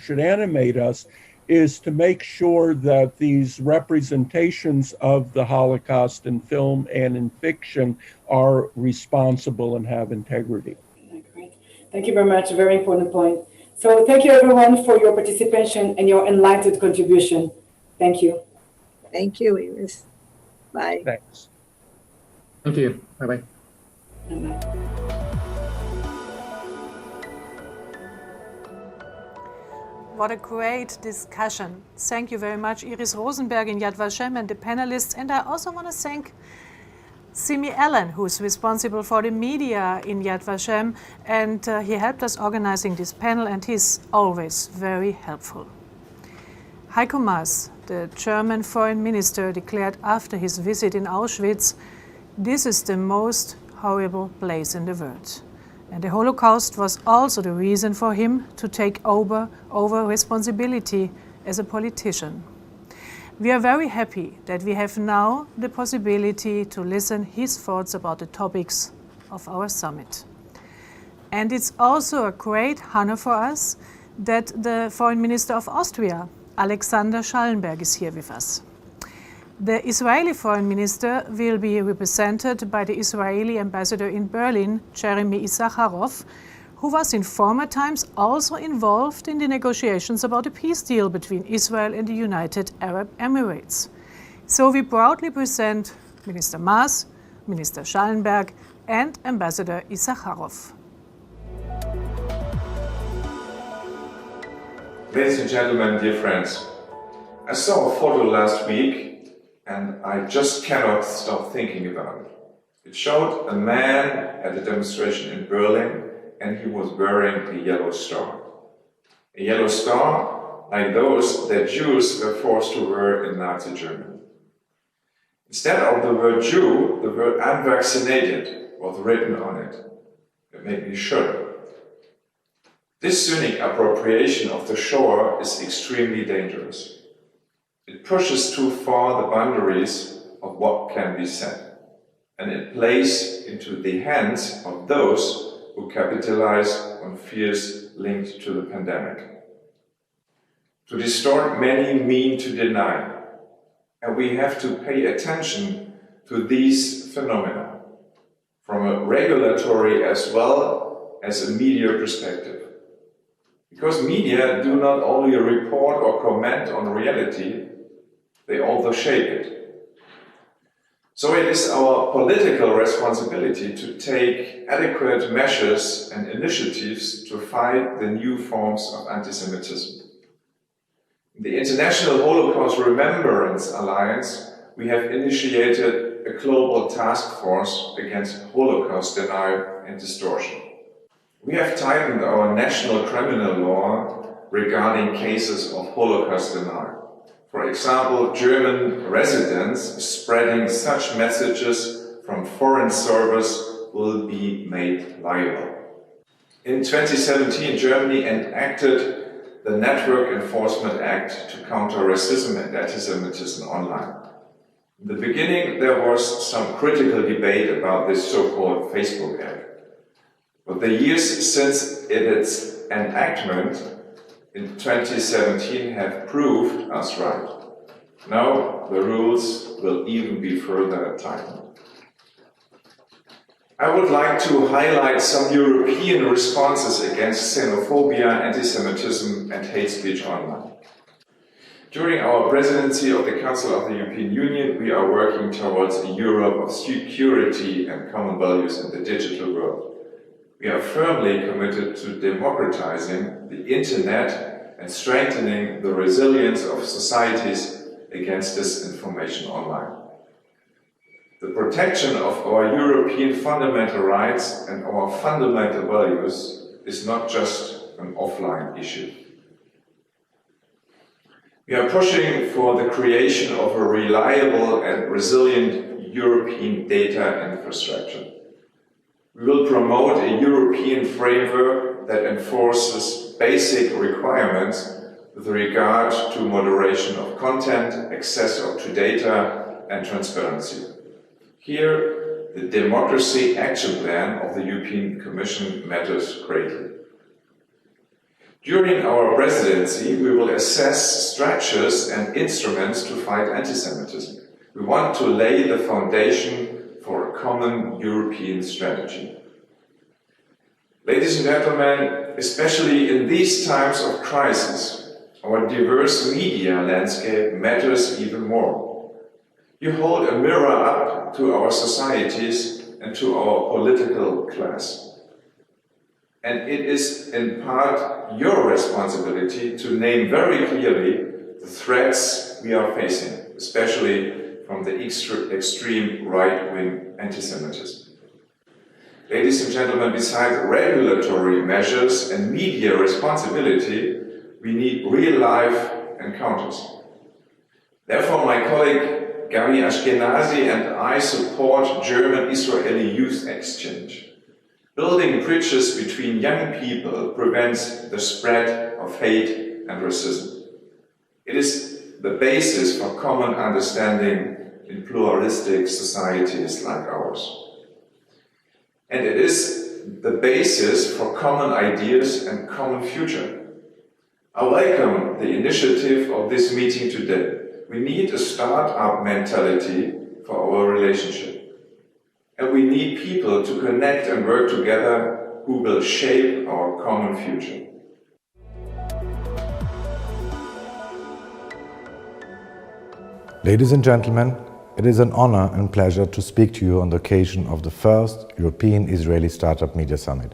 should animate us is to make sure that these representations of the Holocaust in film and in fiction are responsible and have integrity. Great. Thank you very much. A very important point. So thank you everyone for your participation and your enlightened contribution. Thank you. Thank you, Iris. Bye. Thanks. Thank you. Bye-bye. Bye-bye. What a great discussion. Thank you very much, Iris Rosenberg in Yad Vashem and the panelists. And I also want to thank Simi Allen, who's responsible for the media in Yad Vashem, and he helped us organizing this panel, and he's always very helpful. Heiko Maas, the German foreign minister, declared after his visit in Auschwitz, "This is the most horrible place in the world." And the Holocaust was also the reason for him to take over responsibility as a politician. We are very happy that we have now the possibility to listen his thoughts about the topics of our summit. And it's also a great honor for us that the Foreign Minister of Austria, Alexander Schallenberg, is here with us. The Israeli Foreign Minister will be represented by the Israeli ambassador in Berlin, Jeremy Issacharoff, who was in former times also involved in the negotiations about a peace deal between Israel and the United Arab Emirates. So we proudly present Minister Maas, Minister Schallenberg, and Ambassador Issacharoff. Ladies and gentlemen, dear friends, I saw a photo last week and I just cannot stop thinking about it. It showed a man at a demonstration in Berlin, and he was wearing a yellow star. A yellow star like those that Jews were forced to wear in Nazi Germany. Instead of the word Jew, the word unvaccinated was written on it. It made me shudder. This cynic appropriation of the Shoah is extremely dangerous. It pushes too far the boundaries of what can be said, and it plays into the hands of those who capitalize on fears linked to the pandemic. To distort many mean to deny, and we have to pay attention to these phenomena from a regulatory as well as a media perspective. Because media do not only report or comment on reality, they also shape it. So it is our political responsibility to take adequate measures and initiatives to fight the new forms of antisemitism. In the International Holocaust Remembrance Alliance, we have initiated a global task force against Holocaust denial and distortion. We have tightened our national criminal law regarding cases of Holocaust denial. For example, German residents spreading such messages from foreign servers will be made liable. In 2017, Germany enacted the Network Enforcement Act to counter racism and antisemitism online. In the beginning, there was some critical debate about this so-called Facebook app. But the years since its enactment in 2017 have proved us right. Now the rules will even be further tightened. I would like to highlight some European responses against xenophobia, antisemitism and hate speech online. During our presidency of the Council of the European Union, we are working towards a Europe of security and common values in the digital world. We are firmly committed to democratizing the internet and strengthening the resilience of societies against disinformation online. The protection of our European fundamental rights and our fundamental values is not just an offline issue. We are pushing for the creation of a reliable and resilient European data infrastructure. We will promote a European framework that enforces basic requirements with regard to moderation of content, access to data, and transparency. Here, the Democracy Action Plan of the European Commission matters greatly. During our presidency, we will assess structures and instruments to fight antisemitism. We want to lay the foundation for a common European strategy. Ladies and gentlemen, especially in these times of crisis, our diverse media landscape matters even more. You hold a mirror up to our societies and to our political class. And it is in part your responsibility to name very clearly the threats we are facing, especially from the extreme right-wing antisemitism. Ladies and gentlemen, besides regulatory measures and media responsibility, we need real-life encounters. Therefore, my colleague Gary Ashkenazi and I support German-Israeli youth exchange. Building bridges between young people prevents the spread of hate and racism. It is the basis for common understanding in pluralistic societies like ours. And it is the basis for common ideas and common future. I welcome the initiative of this meeting today. We need a start-up mentality for our relationship. And we need people to connect and work together who will shape our common future. Ladies and gentlemen, it is an honor and pleasure to speak to you on the occasion of the first European-Israeli Startup Media Summit.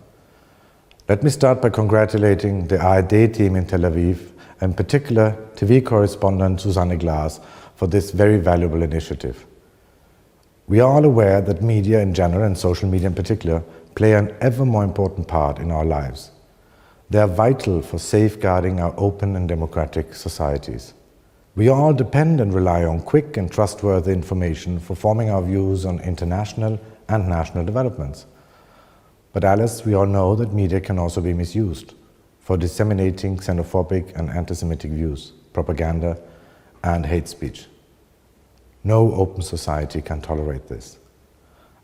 Let me start by congratulating the ARD team in Tel Aviv, and in particular TV correspondent Susanne Glass, for this very valuable initiative. We are all aware that media in general, and social media in particular, play an ever more important part in our lives. They are vital for safeguarding our open and democratic societies. We all depend and rely on quick and trustworthy information for forming our views on international and national developments. But Alice, we all know that media can also be misused for disseminating xenophobic and anti-Semitic views, propaganda, and hate speech. No open society can tolerate this.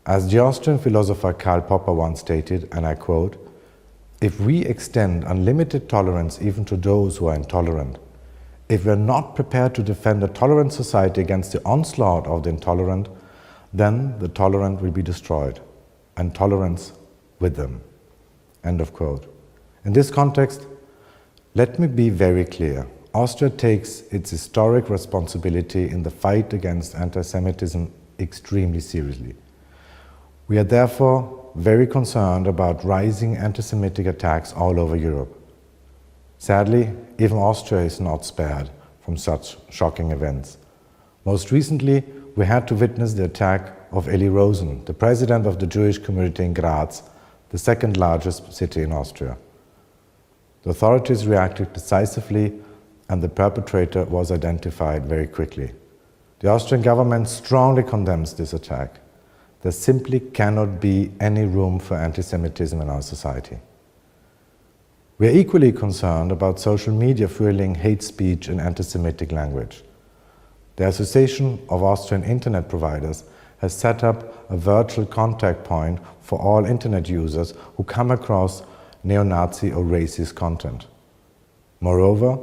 As the Austrian philosopher Karl Popper once stated, and I quote, "If we extend unlimited tolerance even to those who are intolerant, if we are not prepared to defend a tolerant society against the onslaught of the intolerant, then the tolerant will be destroyed, and tolerance with them." End of quote. In this context, let me be very clear. Austria takes its historic responsibility in the fight against anti-Semitism extremely seriously. We are therefore very concerned about rising anti-Semitic attacks all over Europe. Sadly, even Austria is not spared from such shocking events. Most recently, we had to witness the attack of Eli Rosen, the president of the Jewish community in Graz, the second largest city in Austria. The authorities reacted decisively, and the perpetrator was identified very quickly. The Austrian government strongly condemns this attack. There simply cannot be any room for anti-Semitism in our society. We are equally concerned about social media fueling hate speech and anti-Semitic language. The Association of Austrian Internet Providers has set up a virtual contact point for all Internet users who come across neo-Nazi or racist content. Moreover,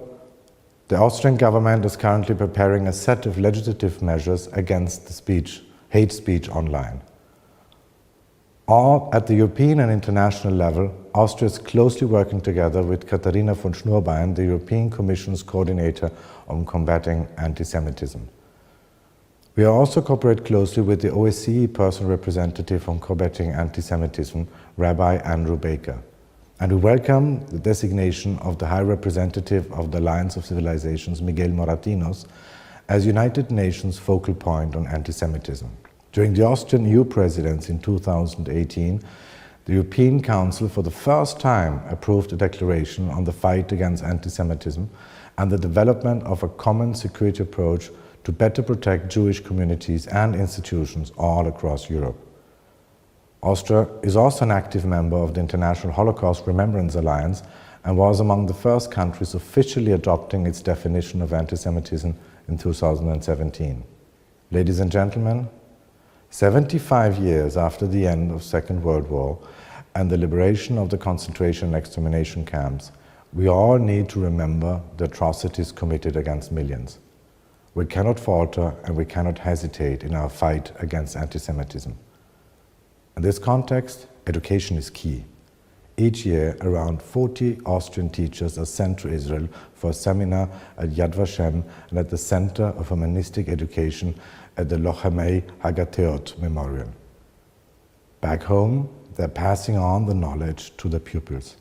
the Austrian government is currently preparing a set of legislative measures against hate speech online. All at the European and international level, Austria is closely working together with Katharina von Schnurbein, the European Commission's coordinator on combating anti-Semitism. We also cooperate closely with the OSCE personal representative on combating anti-Semitism, Rabbi Andrew Baker. And we welcome the designation of the High Representative of the Alliance of Civilizations, Miguel Moratinos, as United Nations focal point on anti-Semitism. During the Austrian EU presidency in 2018, the European Council for the first time approved a declaration on the fight against anti-Semitism and the development of a common security approach to better protect Jewish communities and institutions all across Europe. Austria is also an active member of the International Holocaust Remembrance Alliance and was among the first countries officially adopting its definition of anti-Semitism in 2017. Ladies and gentlemen, 75 years after the end of the Second World War and the liberation of the concentration and extermination camps, we all need to remember the atrocities committed against millions. We cannot falter and we cannot hesitate in our fight against anti-Semitism. In this context, education is key. Each year, around 40 Austrian teachers are sent to Israel for a seminar at Yad Vashem and at the Center of Humanistic Education at the Lochamei Hagateot Memorial. Back home, they're passing on the knowledge to the pupils.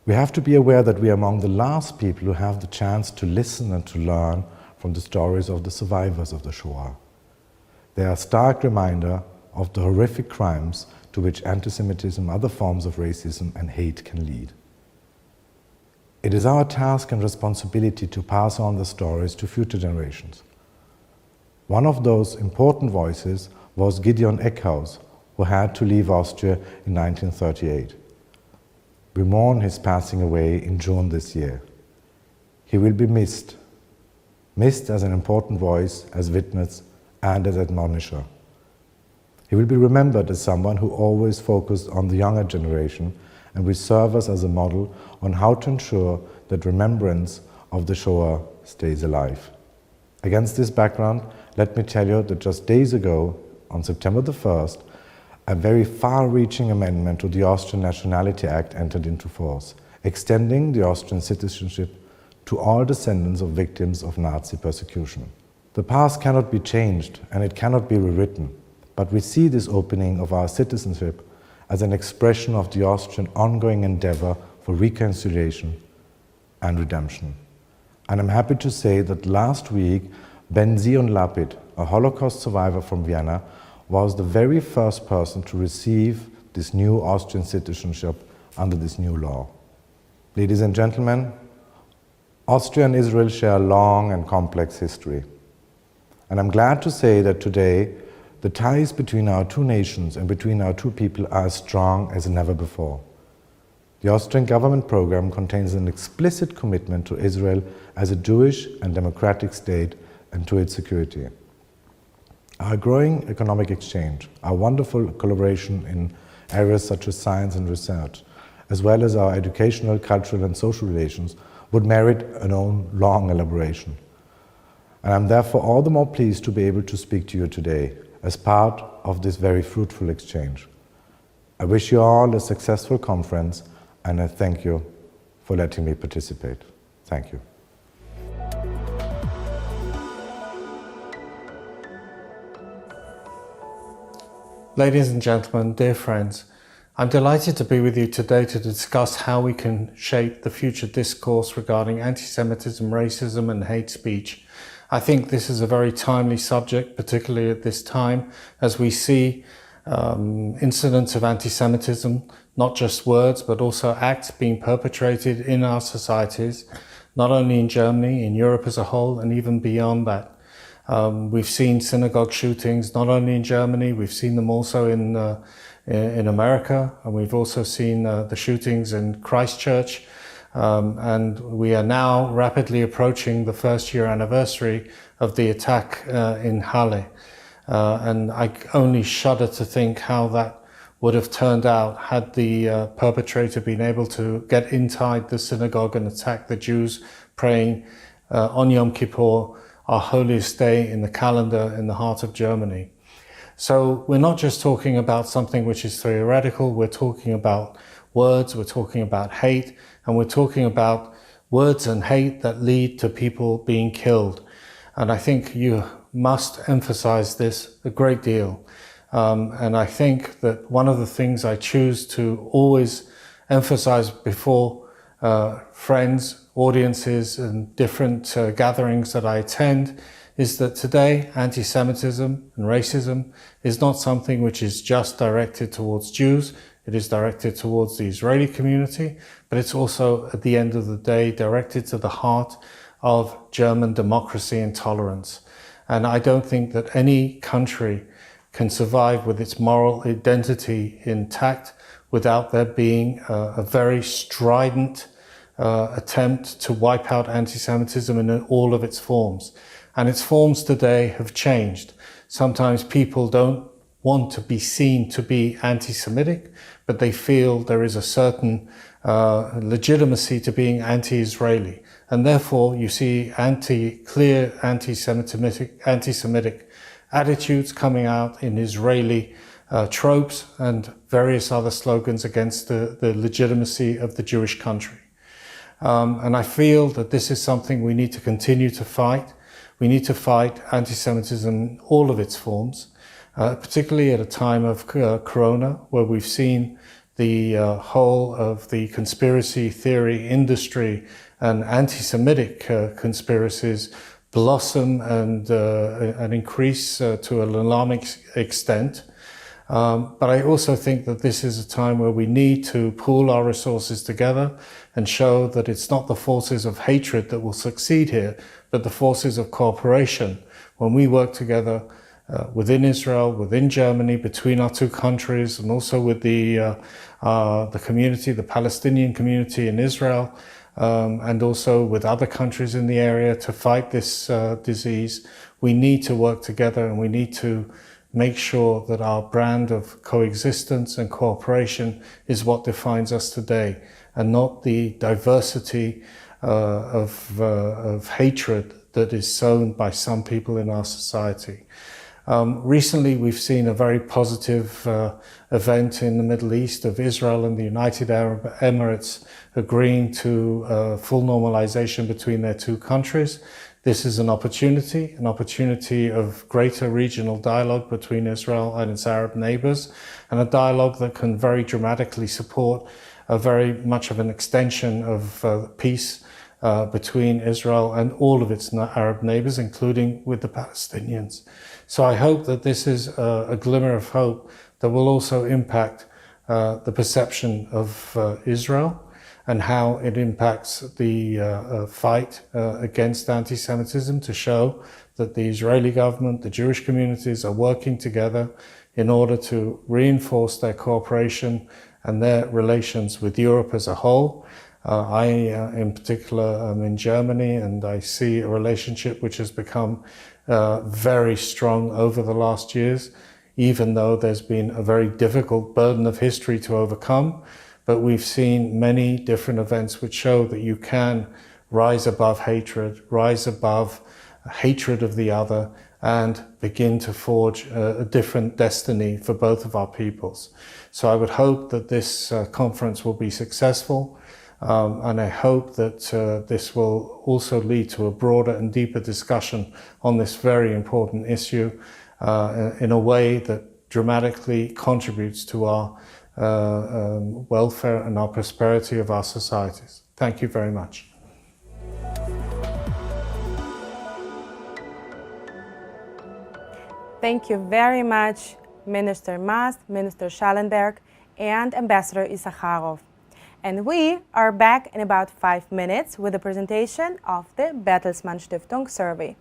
We have to be aware that we are among the last people who have the chance to listen and to learn from the stories of the survivors of the Shoah. They are a stark reminder of the horrific crimes to which anti-Semitism, other forms of racism and hate can lead. It is our task and responsibility to pass on the stories to future generations. One of those important voices was Gideon Eckhaus, who had to leave Austria in 1938. We mourn his passing away in June this year. He will be missed as an important voice, as witness, and as admonisher. He will be remembered as someone who always focused on the younger generation and will serve us as a model on how to ensure that remembrance of the Shoah stays alive. Against this background, let me tell you that just days ago, on September the 1st, a very far-reaching amendment to the Austrian Nationality Act entered into force, extending the Austrian citizenship to all descendants of victims of Nazi persecution. The past cannot be changed and it cannot be rewritten, but we see this opening of our citizenship as an expression of the Austrian ongoing endeavor for reconciliation and redemption. And I'm happy to say that last week, Ben-Zion Lapid, a Holocaust survivor from Vienna, was the very first person to receive this new Austrian citizenship under this new law. Ladies and gentlemen, Austria and Israel share a long and complex history. And I'm glad to say that today, the ties between our two nations and between our two people are as strong as never before. The Austrian government program contains an explicit commitment to Israel as a Jewish and democratic state and to its security. Our growing economic exchange, our wonderful collaboration in areas such as science and research, as well as our educational, cultural and social relations would merit an own long elaboration. And I'm therefore all the more pleased to be able to speak to you today as part of this very fruitful exchange. I wish you all a successful conference and I thank you for letting me participate. Thank you. Ladies and gentlemen, dear friends, I'm delighted to be with you today to discuss how we can shape the future discourse regarding anti-Semitism, racism and hate speech. I think this is a very timely subject, particularly at this time, as we see incidents of anti-Semitism, not just words, but also acts being perpetrated in our societies, not only in Germany, in Europe as a whole, and even beyond that. We've seen synagogue shootings, not only in Germany, we've seen them also in America, and we've also seen the shootings in Christchurch. And we are now rapidly approaching the first year anniversary of the attack in Halle. And I only shudder to think how that would have turned out had the perpetrator been able to get inside the synagogue and attack the Jews praying on Yom Kippur, our holiest day in the calendar in the heart of Germany. So we're not just talking about something which is theoretical, we're talking about words, we're talking about hate, and we're talking about words and hate that lead to people being killed. And I think you must emphasize this a great deal. And I think that one of the things I choose to always emphasized before friends, audiences, and different gatherings that I attend is that today anti-Semitism and racism is not something which is just directed towards Jews. It is directed towards the Israeli community, but it's also, at the end of the day, directed to the heart of German democracy and tolerance. And I don't think that any country can survive with its moral identity intact without there being a very strident attempt to wipe out anti-Semitism in all of its forms. And its forms today have changed. Sometimes people don't want to be seen to be anti-Semitic, but they feel there is a certain legitimacy to being anti-Israeli. And therefore you see clear anti-Semitic attitudes coming out in Israeli tropes and various other slogans against the legitimacy of the Jewish country. And I feel that this is something we need to continue to fight. We need to fight anti-Semitism in all of its forms, particularly at a time of Corona, where we've seen the whole of the conspiracy theory industry and anti-Semitic conspiracies blossom and increase to an alarming extent. But I also think that this is a time where we need to pool our resources together and show that it's not the forces of hatred that will succeed here, but the forces of cooperation. When we work together within Israel, within Germany, between our two countries, and also with the community, the Palestinian community in Israel, and also with other countries in the area to fight this disease, we need to work together, and we need to make sure that our brand of coexistence and cooperation is what defines us today, and not the diversity of hatred that is sown by some people in our society. Recently, we've seen a very positive event in the Middle East of Israel and the United Arab Emirates agreeing to full normalization between their two countries. This is an opportunity of greater regional dialogue between Israel and its Arab neighbors, and a dialogue that can very dramatically support a very much of an extension of peace between Israel and all of its Arab neighbors, including with the Palestinians. So I hope that this is a glimmer of hope that will also impact the perception of Israel and how it impacts the fight against anti-Semitism, to show that the Israeli government, the Jewish communities are working together in order to reinforce their cooperation and their relations with Europe as a whole. I, in particular, am in Germany, and I see a relationship which has become very strong over the last years, even though there's been a very difficult burden of history to overcome. But we've seen many different events which show that you can rise above hatred, rise above hatred of the other, and begin to forge a different destiny for both of our peoples. So I would hope that this conference will be successful. And I hope that this will also lead to a broader and deeper discussion on this very important issue in a way that dramatically contributes to our welfare and our prosperity of our societies. Thank you very much. Thank you very much, Minister Mast, Minister Schallenberg, and Ambassador Isakharov. And we are back in about 5 minutes with a presentation of the Bertelsmann Stiftung survey.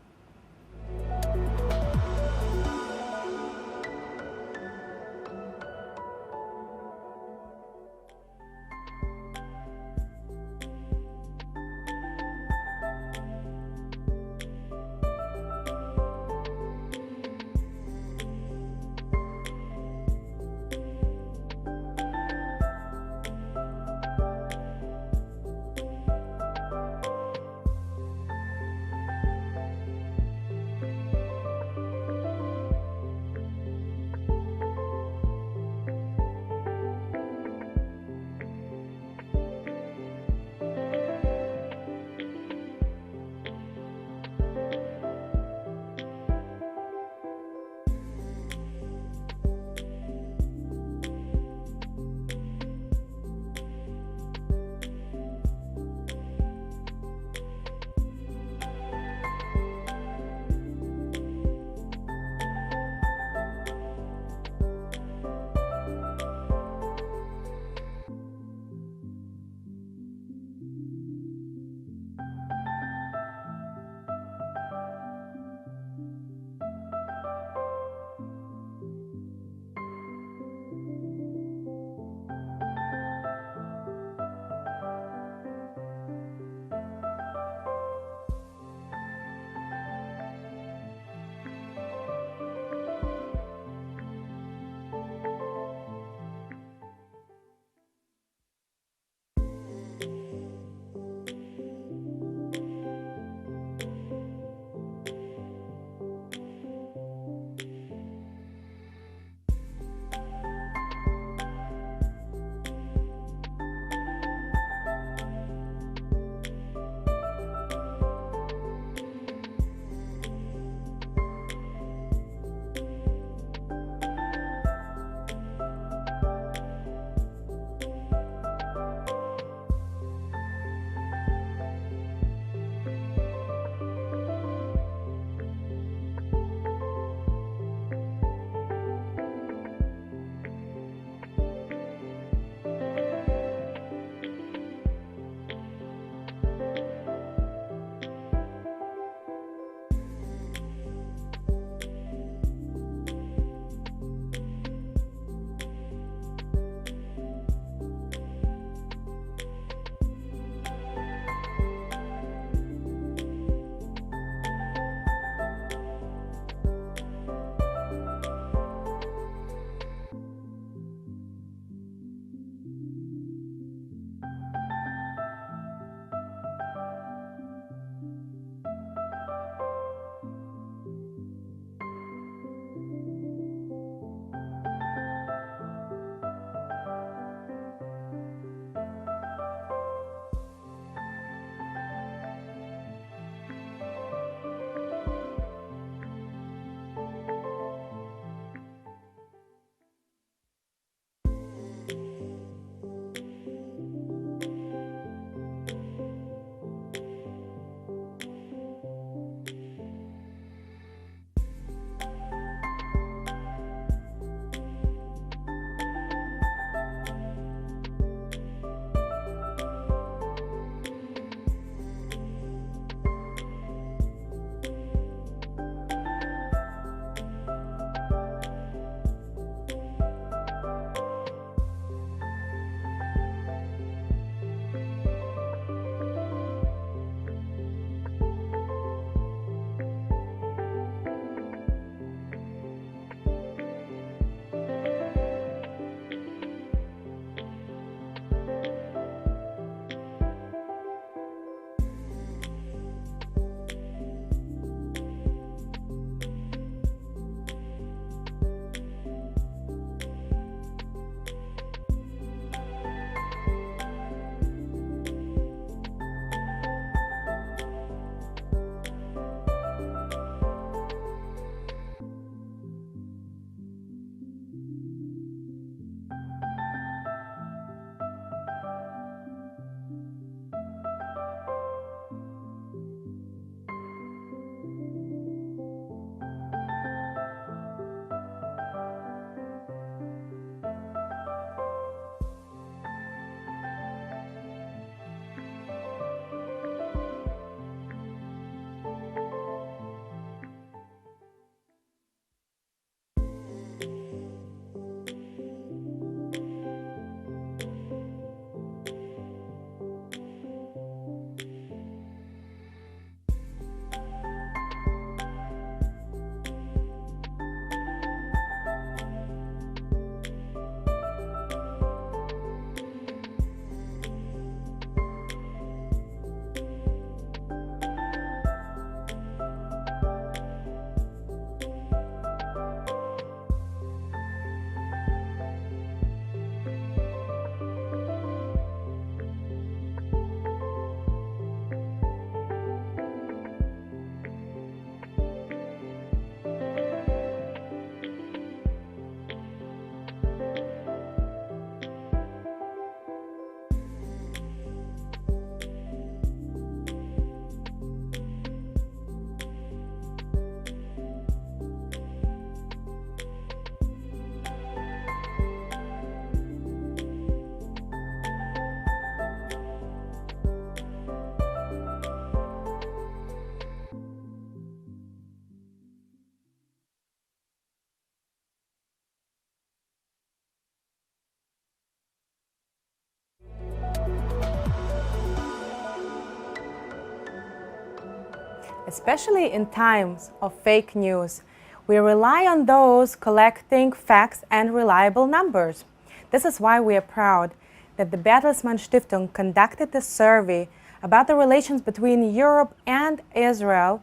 especially in times of fake news. We rely on those collecting facts and reliable numbers. This is why we are proud that the Bertelsmann Stiftung conducted a survey about the relations between Europe and Israel,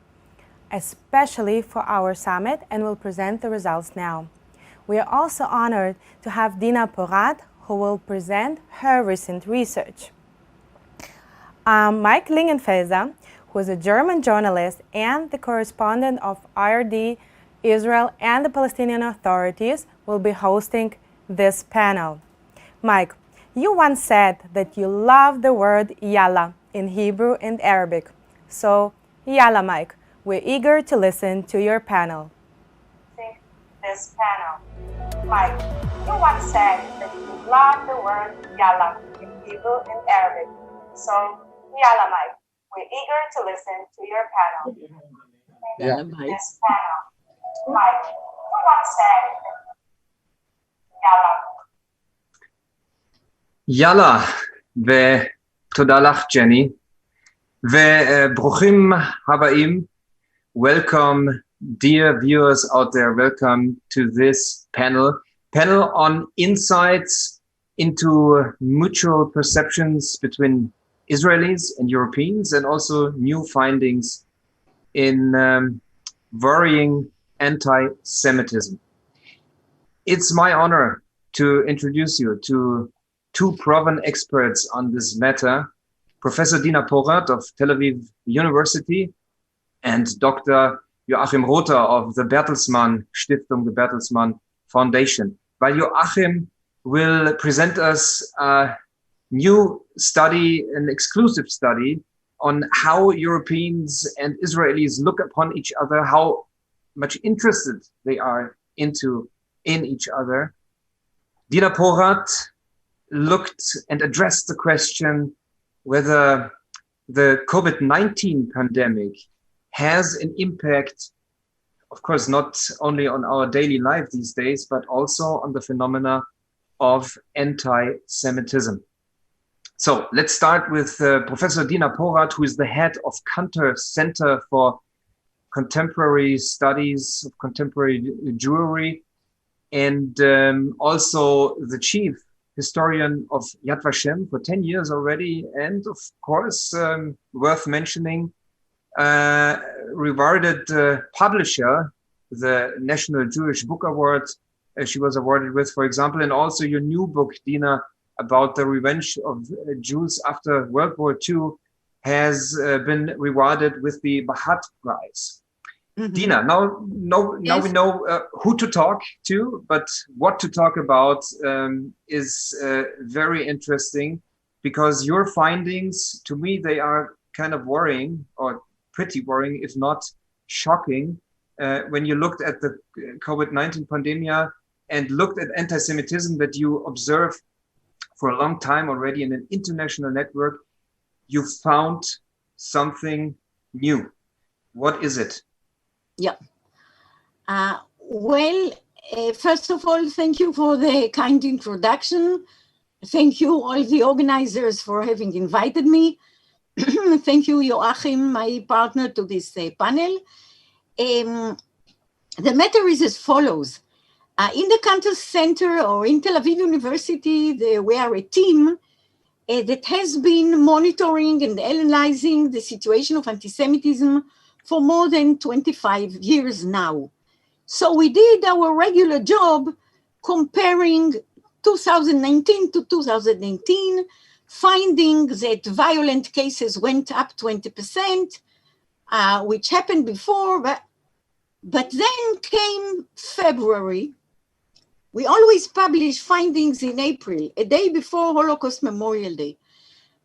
especially for our summit, and will present the results now. We are also honored to have Dina Porat, who will present her recent research. Mike Lingenfelser, who is a German journalist and the correspondent of ARD, Israel and the Palestinian authorities, will be hosting this panel. Mike, you once said that you love the word Yalla in Hebrew and Arabic. So, Yalla, Mike, we're eager to listen to your panel. This panel. Mike, you once said that you love the word Yalla in Hebrew and Arabic. So, Yalla, Mike, we're eager to listen to your panel. Yalla, Mike. This panel. Mike, you once said Yalla. יאללה, ותודה לך ג'ני, וברוכים הבאים. Welcome, dear viewers out there, welcome to this panel on insights into mutual perceptions between Israelis and Europeans, and also new findings in worrying anti-Semitism. It's my honor to introduce you to two proven experts on this matter, Professor Dina Porat of Tel Aviv University and Dr. Joachim Rother of the Bertelsmann Stiftung, the Bertelsmann Foundation. While Joachim will present us a new study, an exclusive study on how Europeans and Israelis look upon each other, how much interested they are in each other. Dina Porat looked and addressed the question whether the COVID-19 pandemic has an impact, of course, not only on our daily life these days, but also on the phenomena of anti-Semitism. So let's start with Professor Dina Porat, who is the head of Kantor Center for Contemporary Studies of Contemporary Jewry, and also the chief historian of Yad Vashem for 10 years already, and of course, worth mentioning, rewarded publisher, the National Jewish Book Award she was awarded with, for example, and also your new book, Dina, about the revenge of Jews after World War II has been rewarded with the Bahat Prize. Mm-hmm. Dina, now we know who to talk to, but what to talk about is very interesting, because your findings, to me, they are kind of worrying, or pretty worrying, if not shocking, when you looked at the COVID-19 pandemic and looked at anti-Semitism that you observe for a long time already in an international network. You found something new. What is it? Yeah. First of all, thank you for the kind introduction. Thank you, all the organizers, for having invited me. Thank you, Joachim, my partner, to this panel. The matter is as follows. In the Kantor Center, or in Tel Aviv University, we are a team that has been monitoring and analyzing the situation of anti-Semitism for more than 25 years now. So we did our regular job comparing 2019 to 2018, finding that violent cases went up 20%, which happened before, but then came February. We always publish findings in April, a day before Holocaust Memorial Day.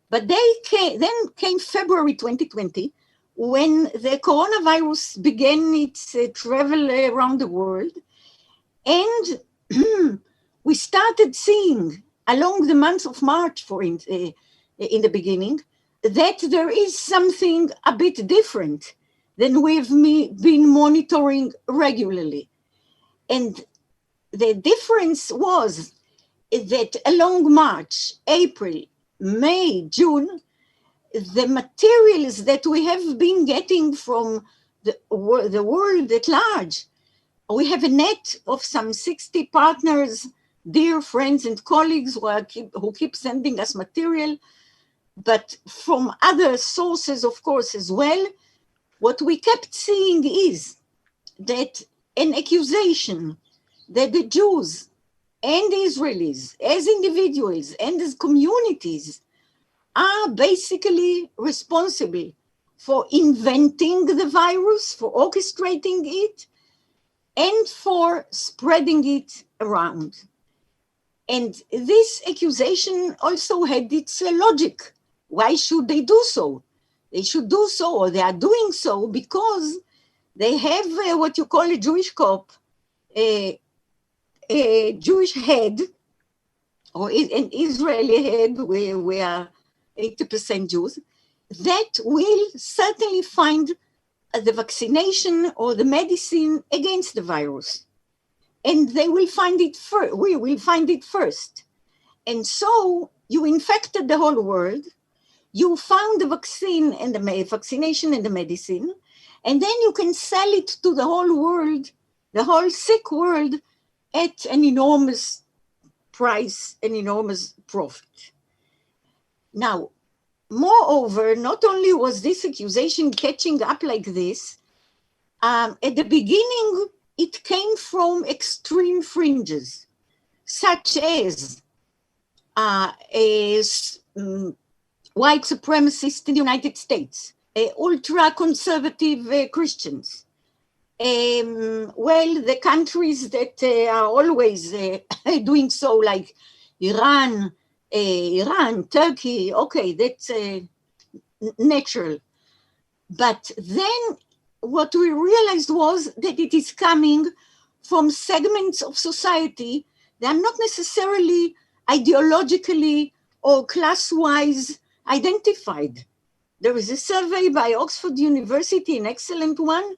But then came February 2020, when the coronavirus began its travel around the world. And we started seeing, along the month of March, in the beginning, that there is something a bit different than we've been monitoring regularly. And the difference was that along March, April, May, June, the materials that we have been getting from the world at large. We have a net of some 60 partners, dear friends and colleagues who keep sending us material, but from other sources, of course, as well. What we kept seeing is that an accusation that the Jews and the Israelis, as individuals and as communities, are basically responsible for inventing the virus, for orchestrating it, and for spreading it around. And this accusation also had its logic. Why should they do so? They should do so, or they are doing so, because they have what you call a Jewish cop, a Jewish head, or an Israeli head, we are 80% Jews, that will certainly find the vaccination or the medicine against the virus. And they will find it first. We will find it first. And so you infected the whole world. You found the vaccine and the vaccination and the medicine, and then you can sell it to the whole world, the whole sick world, at an enormous price, an enormous profit. Now, moreover, not only was this accusation catching up like this, at the beginning, it came from extreme fringes, such as white supremacists in the United States, ultra-conservative Christians, the countries that are always doing so, like Iran, Turkey, okay, that's natural. But then what we realized was that it is coming from segments of society that are not necessarily ideologically or class-wise identified. There is a survey by Oxford University, an excellent one,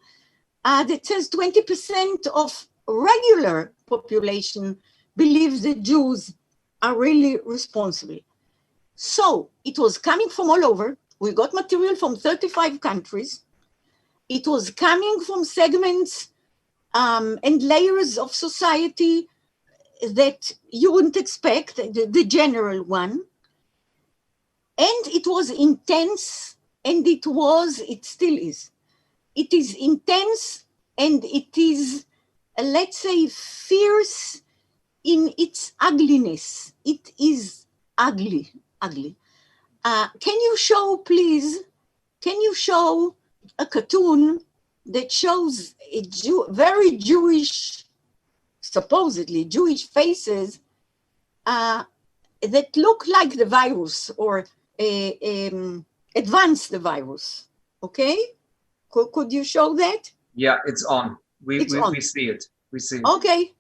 that says 20% of regular population believes that Jews are really responsible. So it was coming from all over. We got material from 35 countries. It was coming from segments and layers of society that you wouldn't expect, the general one. And it was intense, and it still is. It is intense, and it is, let's say, fierce in its ugliness. It is ugly. Can you show, please, a cartoon that shows very Jewish, supposedly Jewish faces that look like the virus or advance the virus, okay? Could you show that? Yeah, it's on. We see it. We see it. Okay.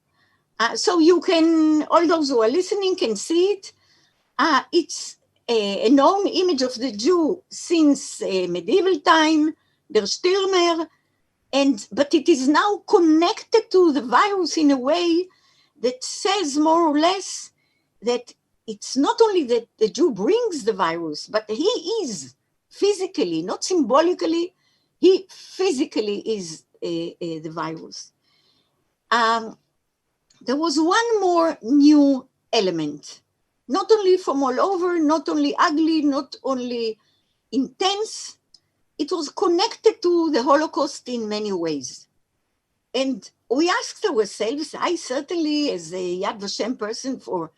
So you can, all those who are listening can see it. It's a known image of the Jew since medieval time, der Stürmer, but it is now connected to the virus in a way that says more or less that it's not only that the Jew brings the virus, but he is physically, not symbolically, he physically is the virus. There was one more new element, not only from all over, not only ugly, not only intense, it was connected to the Holocaust in many ways. And we asked ourselves, I certainly, as a Yad Vashem person for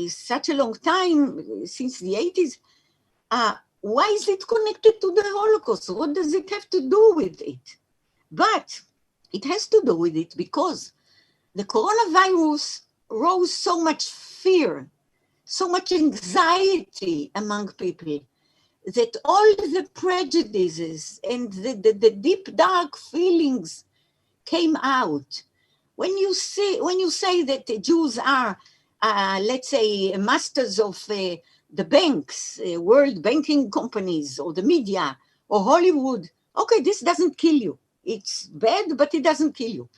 such a long time, since the 80s, why is it connected to the Holocaust? What does it have to do with it? But it has to do with it because the coronavirus rose so much fear, so much anxiety among people, that all the prejudices and the deep, dark feelings came out. When you say that the Jews are, let's say, masters of the banks, world banking companies, or the media, or Hollywood, okay, this doesn't kill you. It's bad, but it doesn't kill you.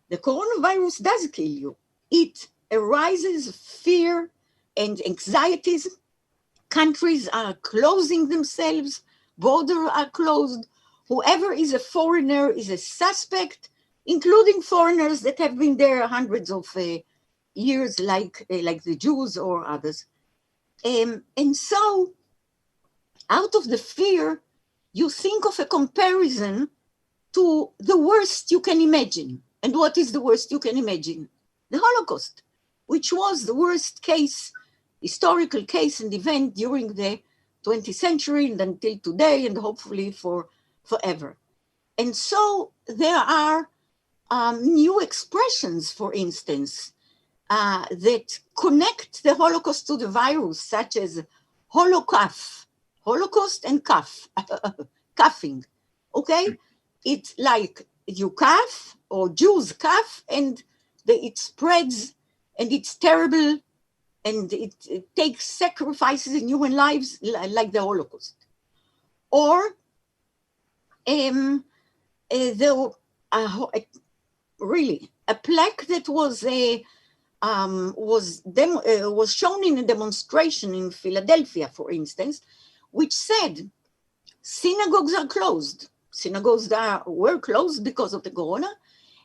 The coronavirus does kill you. It arises fear and anxieties countries are closing themselves, borders are closed. Whoever is a foreigner is a suspect, including foreigners that have been there hundreds of years, like the Jews or others. And so, out of the fear, you think of a comparison to the worst you can imagine. And what is the worst you can imagine? The Holocaust, which was the worst case, historical case and event during the 20th century and until today, and hopefully for forever. And so there are new expressions, for instance, that connect the Holocaust to the virus, such as holocaust, Holocaust and coughing, okay? It's like you cough or Jews cough and it spreads and it's terrible and it takes sacrifices in human lives like the Holocaust. Or really a plaque that was shown in a demonstration in Philadelphia, for instance, which said synagogues are closed. Synagogues were closed because of the corona.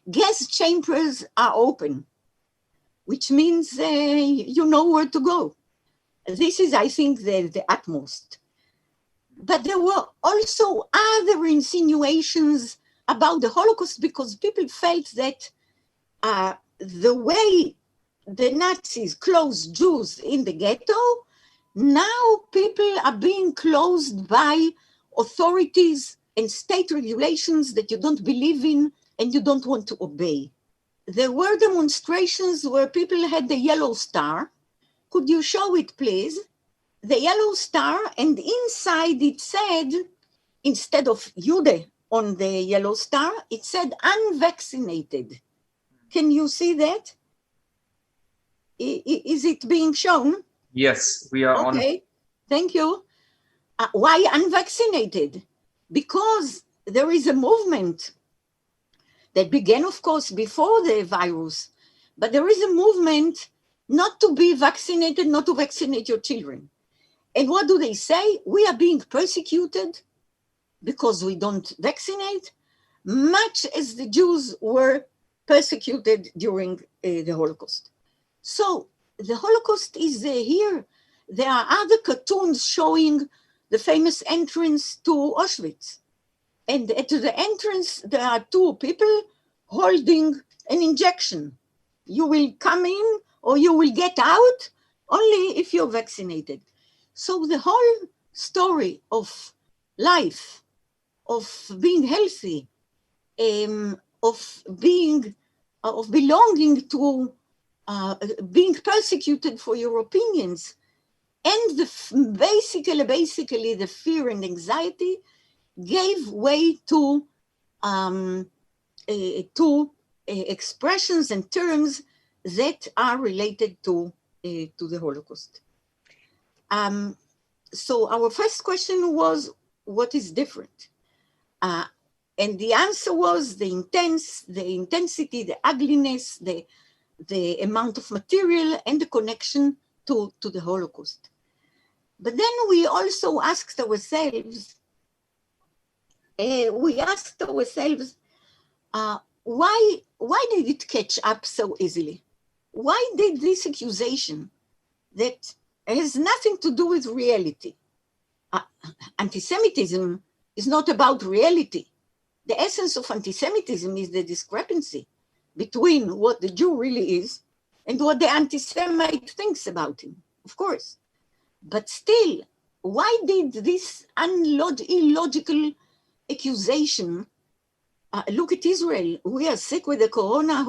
Gas chambers are open, which means you know where to go. This is, I think, the utmost. But there were also other insinuations about the Holocaust because people felt that the way the Nazis closed Jews in the ghetto, now people are being closed by authorities and state regulations that you don't believe in and you don't want to obey. There were demonstrations where people had the yellow star. Could you show it, please? The yellow star, and inside it said, instead of Jude on the yellow star, it said unvaccinated. Can you see that? Is it being shown? Yes, we are on. Okay, thank you. Why unvaccinated? Because there is a movement that began, of course, before the virus, but there is a movement not to be vaccinated, not to vaccinate your children. And what do they say? We are being persecuted because we don't vaccinate, much as the Jews were persecuted during the Holocaust. So the Holocaust is here. There are other cartoons showing the famous entrance to Auschwitz. And at the entrance, there are two people holding an injection. You will come in or you will get out only if you're vaccinated. So the whole story of life, of being healthy, of belonging to being persecuted for your opinions, and basically the fear and anxiety gave way to expressions and terms that are related to the Holocaust. So our first question was, what is different? And the answer was the intensity, the ugliness, the amount of material, and the connection to the Holocaust. But then we also asked ourselves, why did it catch up so easily? Why did this accusation that has nothing to do with reality? Anti-Semitism is not about reality. The essence of anti-Semitism is the discrepancy between what the Jew really is and what the anti-Semite thinks about him, of course. But still, why did this illogical accusation, look at Israel, we are sick with the corona,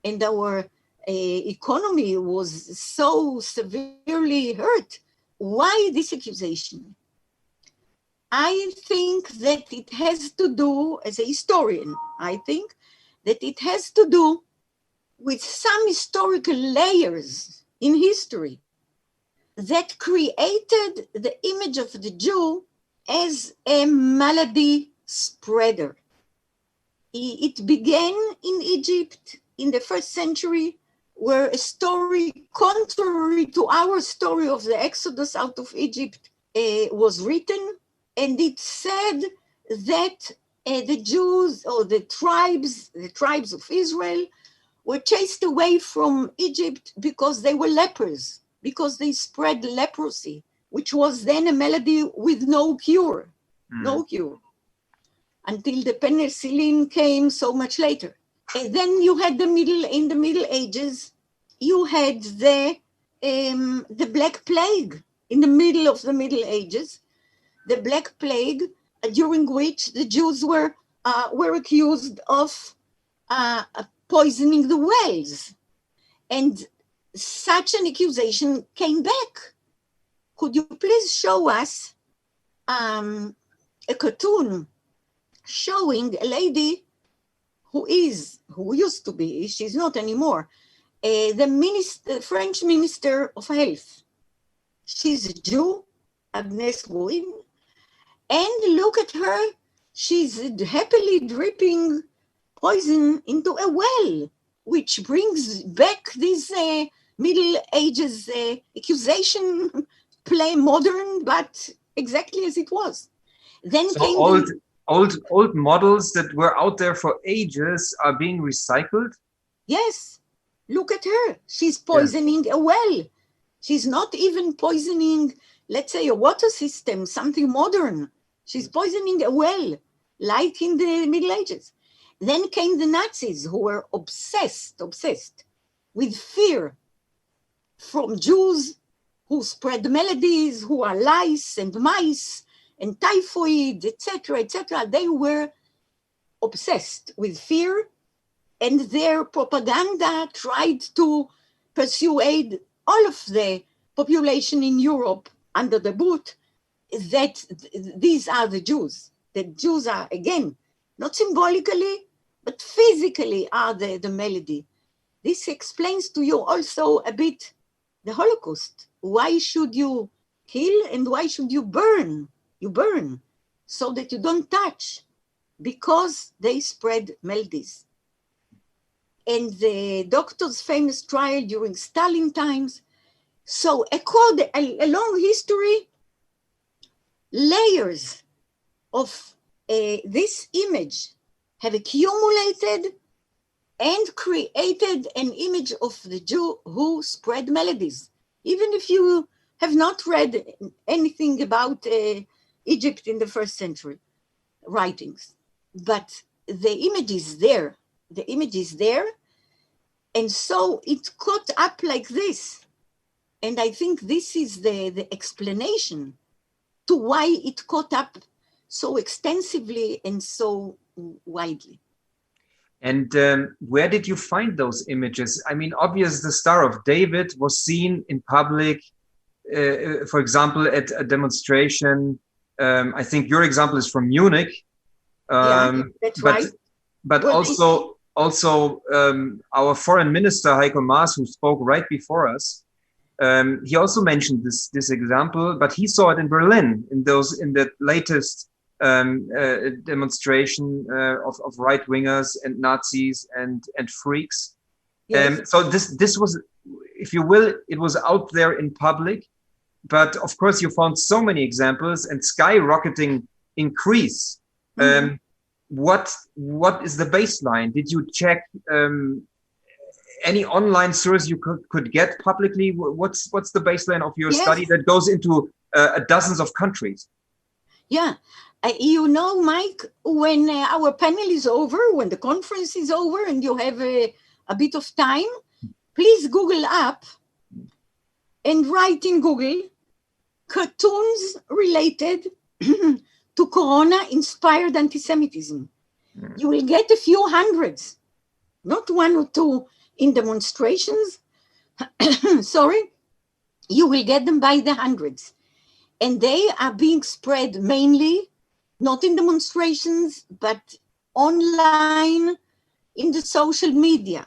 and our economy was so severely hurt. Why this accusation? I think that it has to do, as a historian, I think that it has to do with some historical layers in history that created the image of the Jew as a malady spreader. It began in Egypt in the first century where a story contrary to our story of the Exodus out of Egypt was written, and it said that the Jews or the tribes of Israel were chased away from Egypt because they were lepers, because they spread leprosy, which was then a malady with no cure, no cure, until the penicillin came so much later. And then you had in the Middle Ages, you had the Black Plague in the middle of the Middle Ages, the Black Plague, during which the Jews were accused of poisoning the wells. And such an accusation came back. Could you please show us a cartoon showing a lady who used to be, she's not anymore, the French Minister of Health. She's a Jew, Agnes Guin, and look at her, she's happily dripping poison into a well, which brings back this Middle Ages accusation, play modern, but exactly as it was. Then So came old models that were out there for ages are being recycled? Yes, look at her. She's poisoning a well. She's not even poisoning, let's say, a water system, something modern. She's poisoning a well, like in the Middle Ages. Then came the Nazis, who were obsessed with fear from Jews who spread maladies, who are lice and mice and typhoid, etc., etc. They were obsessed with fear, and their propaganda tried to persuade all of the population in Europe under the boot that these are the Jews. The Jews are, again, not symbolically, but physically are the malady. This explains to you also a bit the Holocaust. Why should you kill and why should you burn? You burn so that you don't touch, because they spread maladies. And the doctor's famous trial during Stalin times. So a long history, layers of this image have accumulated and created an image of the Jew who spread maladies. Even if you have not read anything about Egypt in the first century writings, but the image is there. The image is there. And so it caught up like this. And I think this is the explanation to why it caught up so extensively and so widely. And where did you find those images? I mean, obviously, the Star of David was seen in public, for example, at a demonstration. I think your example is from Munich. That's right. But also our foreign minister, Heiko Maas, who spoke right before us, he also mentioned this example, but he saw it in Berlin in the latest demonstration of right-wingers and Nazis and freaks. Yes. So this was, if you will, it was out there in public, but of course you found so many examples and skyrocketing increase. Mm-hmm. What is the baseline? Did you check any online source you could get publicly? What's the baseline of your study that goes into dozens of countries? Yeah. You know, Mike, when our panel is over, when the conference is over and you have a bit of time, please Google up and write in Google cartoons related to Corona-inspired anti-Semitism. You will get a few hundreds, not one or two in demonstrations. Sorry, you will get them by the hundreds. And they are being spread mainly not in demonstrations, but online in the social media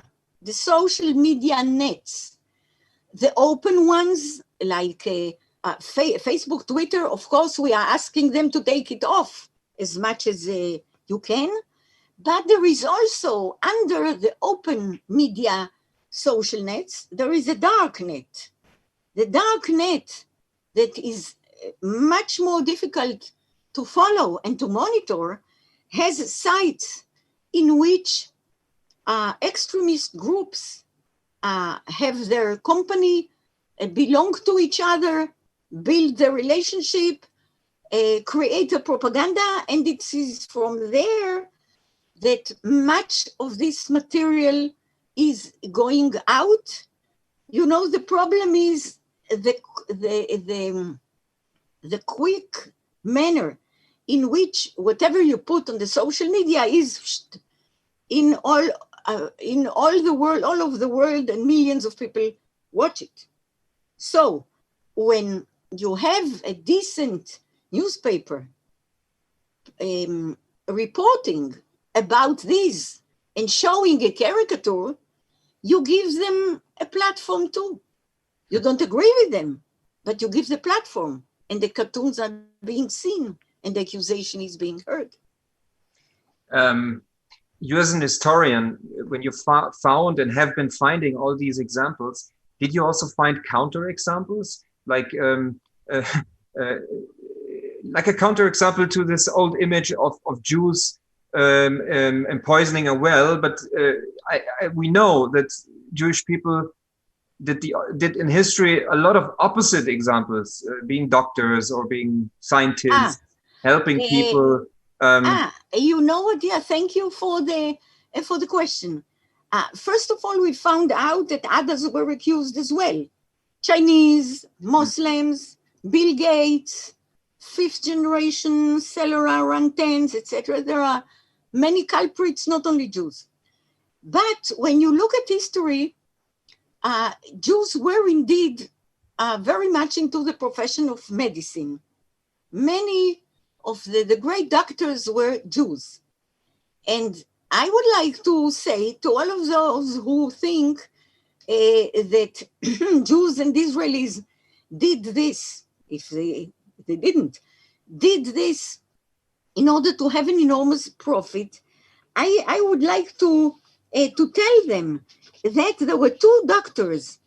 nets. The open ones like Facebook, Twitter, of course, we are asking them to take it off as much as you can. But there is also under the open media social nets, there is a dark net. The dark net that is much more difficult to follow and to monitor has sites in which extremist groups have their company, belong to each other, build their relationship, create a propaganda, and it is from there that much of this material is going out. You know, the problem is the quick manner in which whatever you put on the social media is in all the world, all over the world, and millions of people watch it. So when you have a decent newspaper reporting about this and showing a caricature, you give them a platform too. You don't agree with them, but you give the platform, and the cartoons are being seen and the accusation is being heard. You as an historian, when you found and have been finding all these examples, did you also find counterexamples? Like a counterexample to this old image of Jews and poisoning a well, but we know that Jewish people did in history a lot of opposite examples, being doctors or being scientists, helping people. You know what? Yeah, thank you for the question. First of all, we found out that others were accused as well. Chinese, Muslims, Bill Gates, fifth generation cellular antennas, etc. There are many culprits, not only Jews. But when you look at history, Jews were indeed very much into the profession of medicine. Many of the great doctors were Jews. And I would like to say to all of those who think that Jews and Israelis did this, if they didn't, did this in order to have an enormous profit, I would like to tell them that there were two doctors,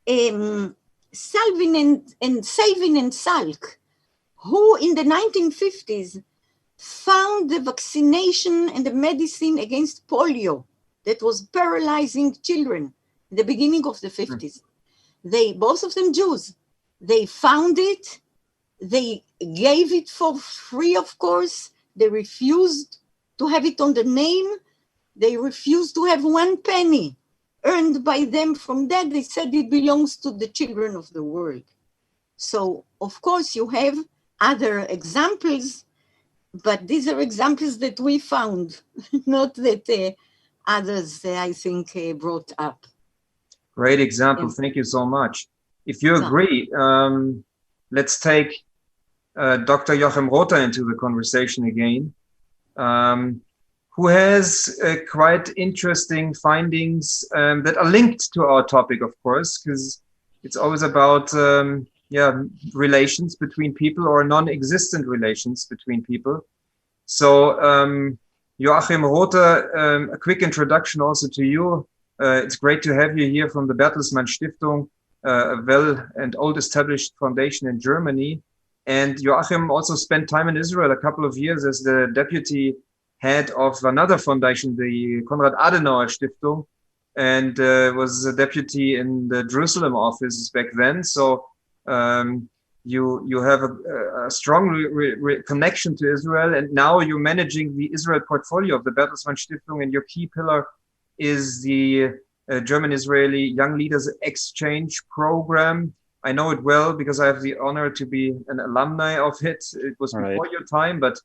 Salvin and Savin and Salk, who in the 1950s found the vaccination and the medicine against polio that was paralyzing children in the beginning of the 50s. They, both of them Jews, they found it, they gave it for free, of course, they refused to have it on the name, they refused to have 1 penny earned by them from that. They said it belongs to the children of the world. So, of course, you have other examples, but these are examples that we found, not that others, I think, brought up. Great example. Thank you so much. If you agree, let's take Dr. Joachim Rother into the conversation again, who has quite interesting findings that are linked to our topic, of course, because it's always about relations between people or non-existent relations between people. So Joachim Rother, a quick introduction also to you. It's great to have you here from the Bertelsmann Stiftung, a well and old established foundation in Germany. And Joachim also spent time in Israel a couple of years as the deputy head of another foundation, the Konrad Adenauer Stiftung, and was a deputy in the Jerusalem office back then. So you have a strong connection to Israel, and now you're managing the Israel portfolio of the Bertelsmann Stiftung, and your key pillar is the German-Israeli Young Leaders Exchange Program. I know it well because I have the honor to be an alumni of it. It was before your time, but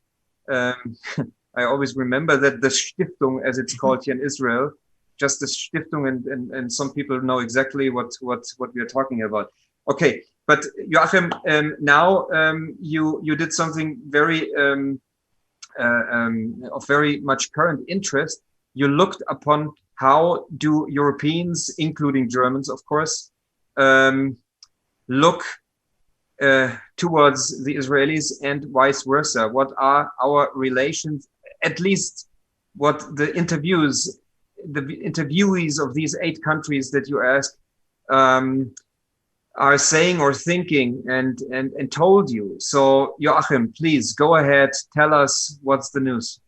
I always remember that the Stiftung, as it's called here in Israel, just the Stiftung, and some people know exactly what we are talking about. Okay, but Joachim, now you did something very of very much current interest. You looked upon how do Europeans, including Germans, of course, look towards the Israelis and vice versa. What are our relations, at least what the interviews the interviewees of these 8 countries that you asked are saying or thinking and told you. So Joachim, please go ahead, tell us what's the news.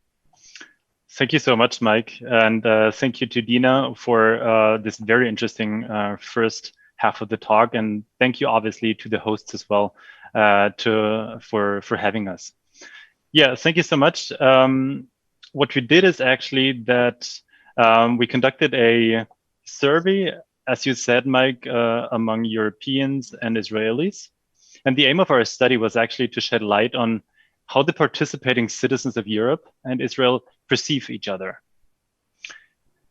Thank you so much, Mike. And thank you to Dina for this very interesting first half of the talk. And thank you obviously to the hosts as well for having us. Yeah, thank you so much. What we did is actually that we conducted a survey, as you said, Mike, among Europeans and Israelis. And the aim of our study was actually to shed light on how the participating citizens of Europe and Israel perceive each other.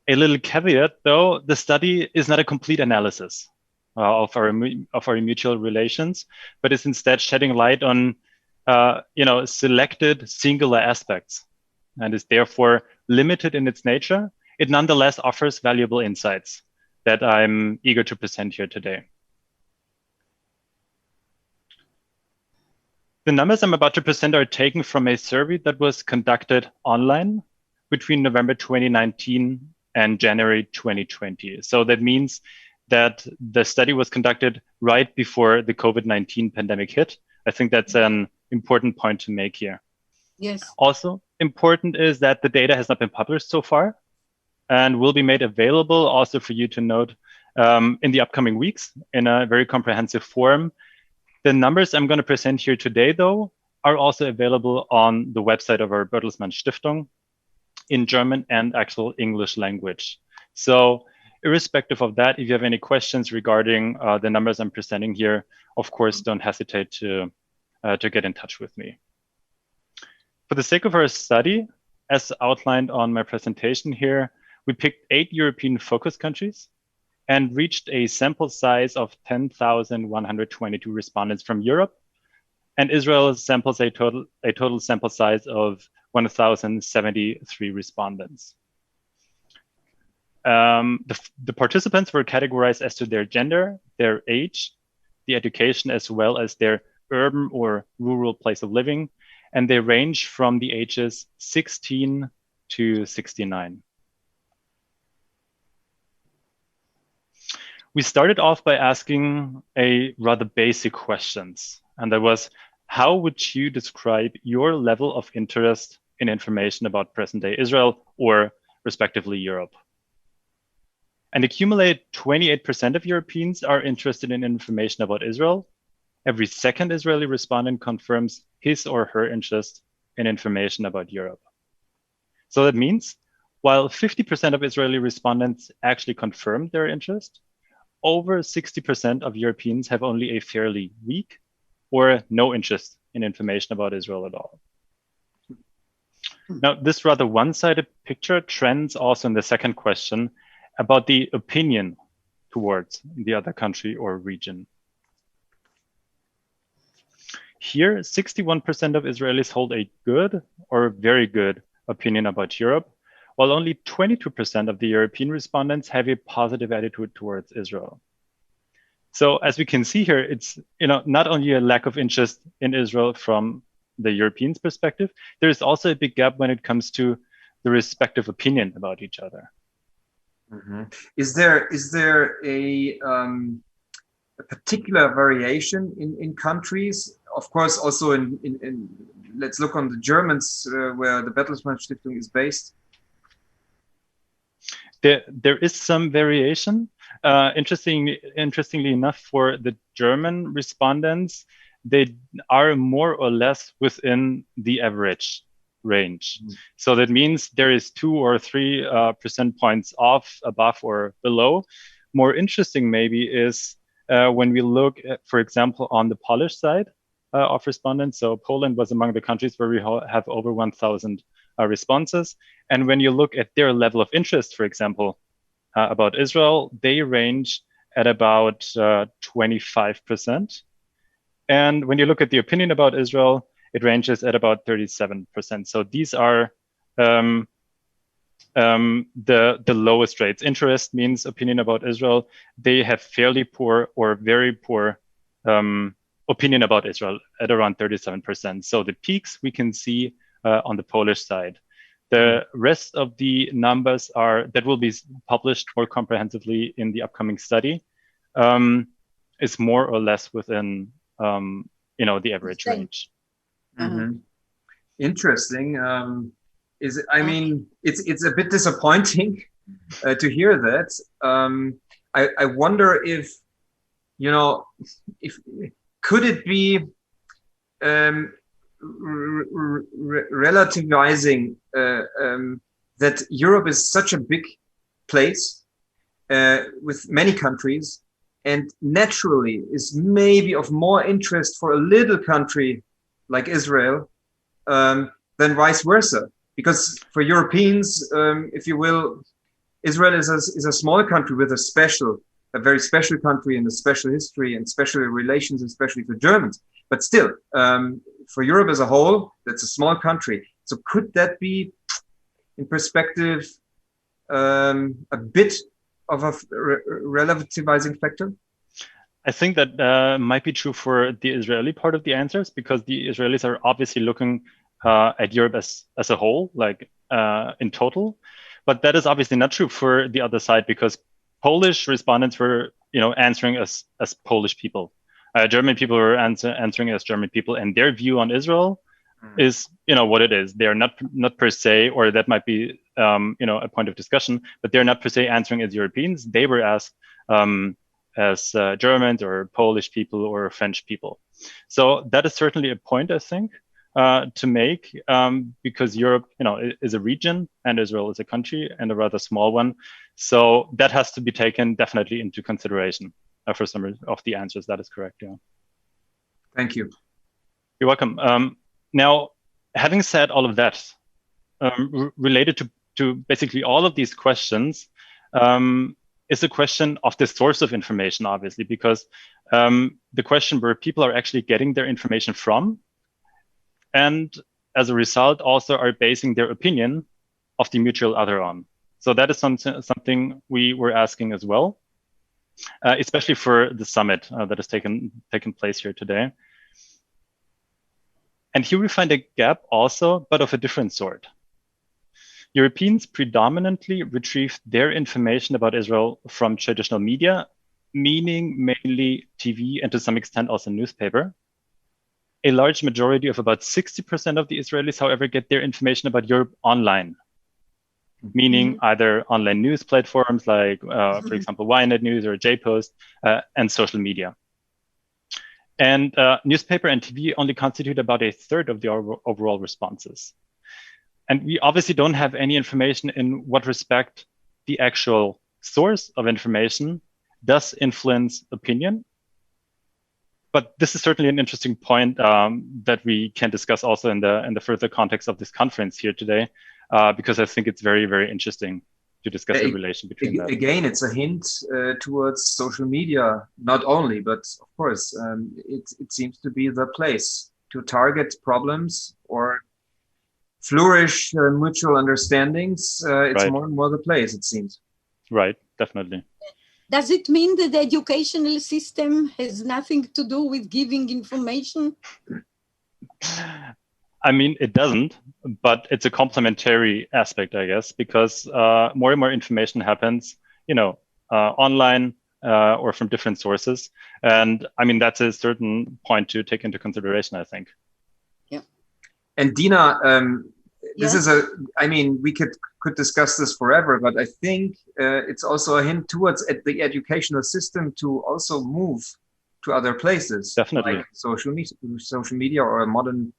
A little caveat, though, the study is not a complete analysis of our mutual relations, but is instead shedding light on selected singular aspects, and is therefore limited in its nature. It nonetheless offers valuable insights that I'm eager to present here today. The numbers I'm about to present are taken from a survey that was conducted online between November 2019 and January 2020. So that means that the study was conducted right before the COVID-19 pandemic hit. I think that's an important point to make here. Yes. Also important is that the data has not been published so far and will be made available also for you to note in the upcoming weeks in a very comprehensive form. The numbers I'm going to present here today, though, are also available on the website of our Bertelsmann Stiftung in German and actual English language. So irrespective of that, if you have any questions regarding the numbers I'm presenting here, of course, don't hesitate to get in touch with me. For the sake of our study, as outlined on my presentation here, we picked 8 European focus countries and reached a sample size of 10,122 respondents from Europe. And Israel samples a total sample size of 1,073 respondents. The participants were categorized as to their gender, their age, the education, as well as their urban or rural place of living. And they range from the ages 16 to 69. We started off by asking a rather basic questions. And that was, how would you describe your level of interest in information about present-day Israel or respectively Europe? And accumulate 28% of Europeans are interested in information about Israel. Every second Israeli respondent confirms his or her interest in information about Europe. So that means while 50% of Israeli respondents actually confirmed their interest, over 60% of Europeans have only a fairly weak or no interest in information about Israel at all. Now, this rather one-sided picture trends also in the second question about the opinion towards the other country or region. Here, 61% of Israelis hold a good or very good opinion about Europe, while only 22% of the European respondents have a positive attitude towards Israel. So as we can see here, it's not only a lack of interest in Israel from the Europeans' perspective, there is also a big gap when it comes to the respective opinion about each other. Mm-hmm. Is there a particular variation in countries? Of course, also in let's look on the Germans, where the Bertelsmann Stiftung is based. There is some variation. Interestingly enough, for the German respondents, they are more or less within the average range. Mm-hmm. So that means there is 2 or 3 percent points off, above or below. More interesting maybe is when we look at, for example, on the Polish side of respondents. So Poland was among the countries where we have over 1,000 responses. And when you look at their level of interest, for example, about Israel, they range at about 25%. And when you look at the opinion about Israel, it ranges at about 37%. So these are the lowest rates. Interest means opinion about Israel. They have fairly poor or very poor opinion about Israel at around 37%. So the peaks we can see on the Polish side. The rest of the numbers that will be published more comprehensively in the upcoming study is more or less within the average range. Interesting. I mean, it's a bit disappointing to hear that. I wonder if could it be relativizing that Europe is such a big place with many countries, and naturally is maybe of more interest for a little country like Israel than vice versa. Because for Europeans, if you will, Israel is a small country with a very special country and a special history and special relations, especially for Germans. But still, for Europe as a whole, that's a small country. So could that be, in perspective, a bit of a relativizing factor? I think that might be true for the Israeli part of the answers, because the Israelis are obviously looking at Europe as a whole, like in total. But that is obviously not true for the other side, because Polish respondents were, answering as Polish people. German people were answering as German people, and their view on Israel is, what it is. They are not per se, or that might be, a point of discussion, but they're not per se answering as Europeans. They were asked as Germans or Polish people or French people. So that is certainly a point, I think, to make, because Europe, is a region and Israel is a country, and a rather small one. So that has to be taken definitely into consideration for some of the answers. That is correct. Yeah. Thank you. You're welcome. Now, having said all of that, related to basically all of these questions, is the question of the source of information, obviously, because the question where people are actually getting their information from, and as a result also are basing their opinion of the mutual other on. So that is something we were asking as well, especially for the summit that has taken place here today. And here we find a gap also, but of a different sort. Europeans predominantly retrieved their information about Israel from traditional media, meaning mainly TV and to some extent also newspaper. A large majority of about 60% of the Israelis, however, get their information about Europe online, meaning either online news platforms like, for example, Ynet News or JPost, and social media. And newspaper and TV only constitute about a third of the overall responses. And we obviously don't have any information in what respect the actual source of information does influence opinion. But this is certainly an interesting point that we can discuss also in the further context of this conference here today, because I think it's very, very interesting to discuss the relation between that. Again, it's a hint towards social media, not only, but of course, it seems to be the place to target problems or flourish mutual understandings. It's more and more the place, it seems. Right, definitely. Does it mean that the educational system has nothing to do with giving information? I mean, it doesn't, but it's a complementary aspect, I guess, because more and more information happens, online or from different sources. And I mean, that's a certain point to take into consideration, I think. Yeah. And Dina, this is we could discuss this forever, but I think it's also a hint towards the educational system to also move to other places. Definitely. Like social media or modern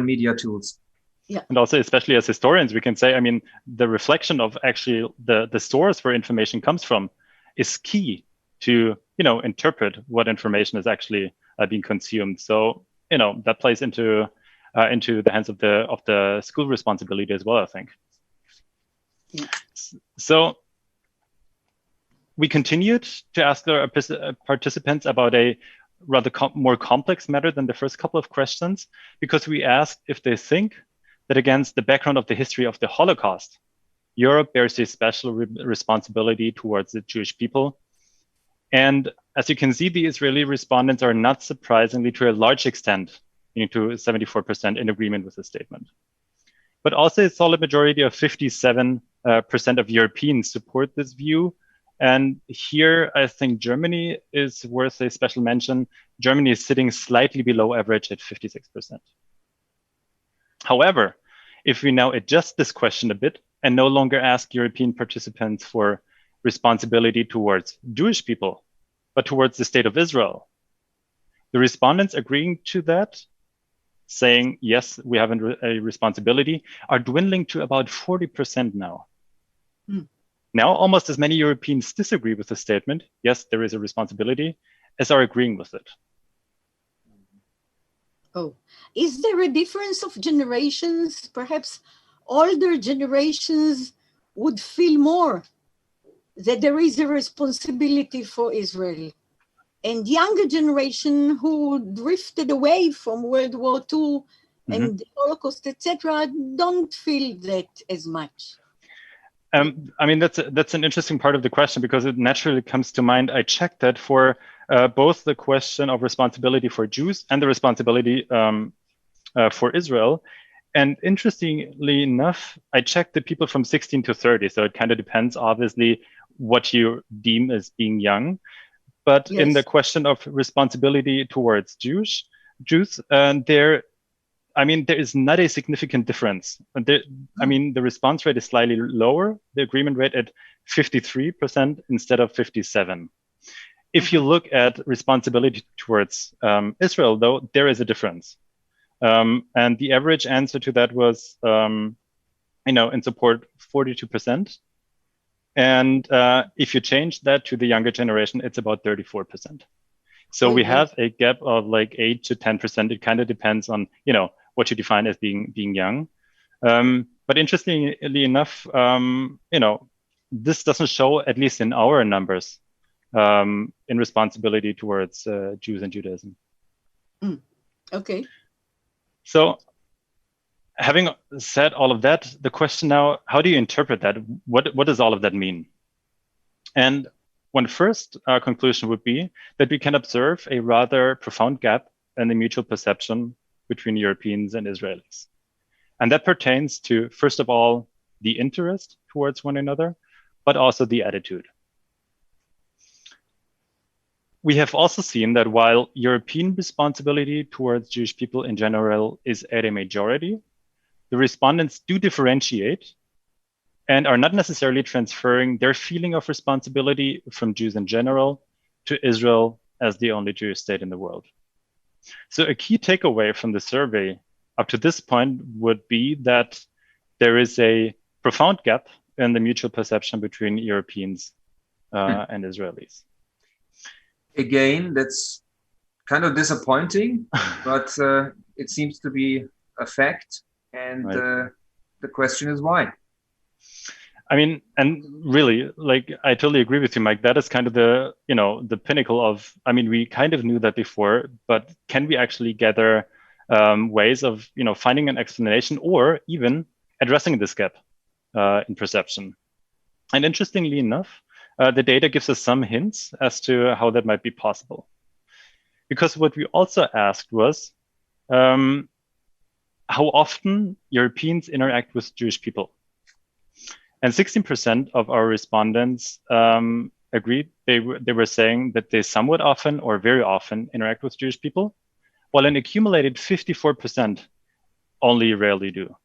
media tools. Yeah. And also, especially as historians, we can say, I mean, the reflection of actually the source where information comes from is key to, interpret what information is actually being consumed. So, that plays into the hands of the school responsibility as well, I think. Yeah. So we continued to ask our participants about a rather more complex matter than the first couple of questions, because we asked if they think that against the background of the history of the Holocaust, Europe bears a special responsibility towards the Jewish people. And as you can see, the Israeli respondents are not surprisingly to a large extent, to 74% in agreement with the statement. but also a solid majority of 57% of Europeans support this view. And here, I think Germany is worth a special mention. Germany is sitting slightly below average at 56%. However, if we now adjust this question a bit and no longer ask European participants for responsibility towards Jewish people, but towards the state of Israel, the respondents agreeing to that, saying, yes, we have a responsibility, are dwindling to about 40% now. Now, almost as many Europeans disagree with the statement, yes, there is a responsibility, as are agreeing with it. Oh, is there a difference of generations? Perhaps older generations would feel more that there is a responsibility for Israel. And younger generation who drifted away from World War II and the Holocaust, etc., don't feel that as much. I mean, that's an interesting part of the question, because it naturally comes to mind. I checked that for both the question of responsibility for Jews and the responsibility for Israel. And interestingly enough, I checked the people from 16 to 30. So it kind of depends, obviously, what you deem as being young. But in the question of responsibility towards Jews, there is not a significant difference. I mean, the response rate is slightly lower, the agreement rate at 53% instead of 57%. If you look at responsibility towards Israel, though, there is a difference. And the average answer to that was, in support, 42%. And if you change that to the younger generation, it's about 34%. So we have a gap of like 8 to 10%. It kind of depends on, what you define as being young. But interestingly enough, this doesn't show, at least in our numbers, in responsibility towards Jews and Judaism. Okay. So having said all of that, the question now, how do you interpret that? What does all of that mean? And one first conclusion would be that we can observe a rather profound gap in the mutual perception between Europeans and Israelis. And that pertains to, first of all, the interest towards one another, but also the attitude. We have also seen that while European responsibility towards Jewish people in general is at a majority, the respondents do differentiate and are not necessarily transferring their feeling of responsibility from Jews in general to Israel as the only Jewish state in the world. So a key takeaway from the survey up to this point would be that there is a profound gap in the mutual perception between Europeans and Israelis. Again, that's kind of disappointing, but it seems to be a fact. And the question is why? I mean, and really, like, I totally agree with you, Mike. That is kind of the, the pinnacle of, we kind of knew that before, but can we actually gather ways of, finding an explanation or even addressing this gap in perception? And interestingly enough, the data gives us some hints as to how that might be possible. Because what we also asked was, how often Europeans interact with Jewish people. And 16% of our respondents agreed. They were saying that they somewhat often or very often interact with Jewish people, while an accumulated 54% only rarely do.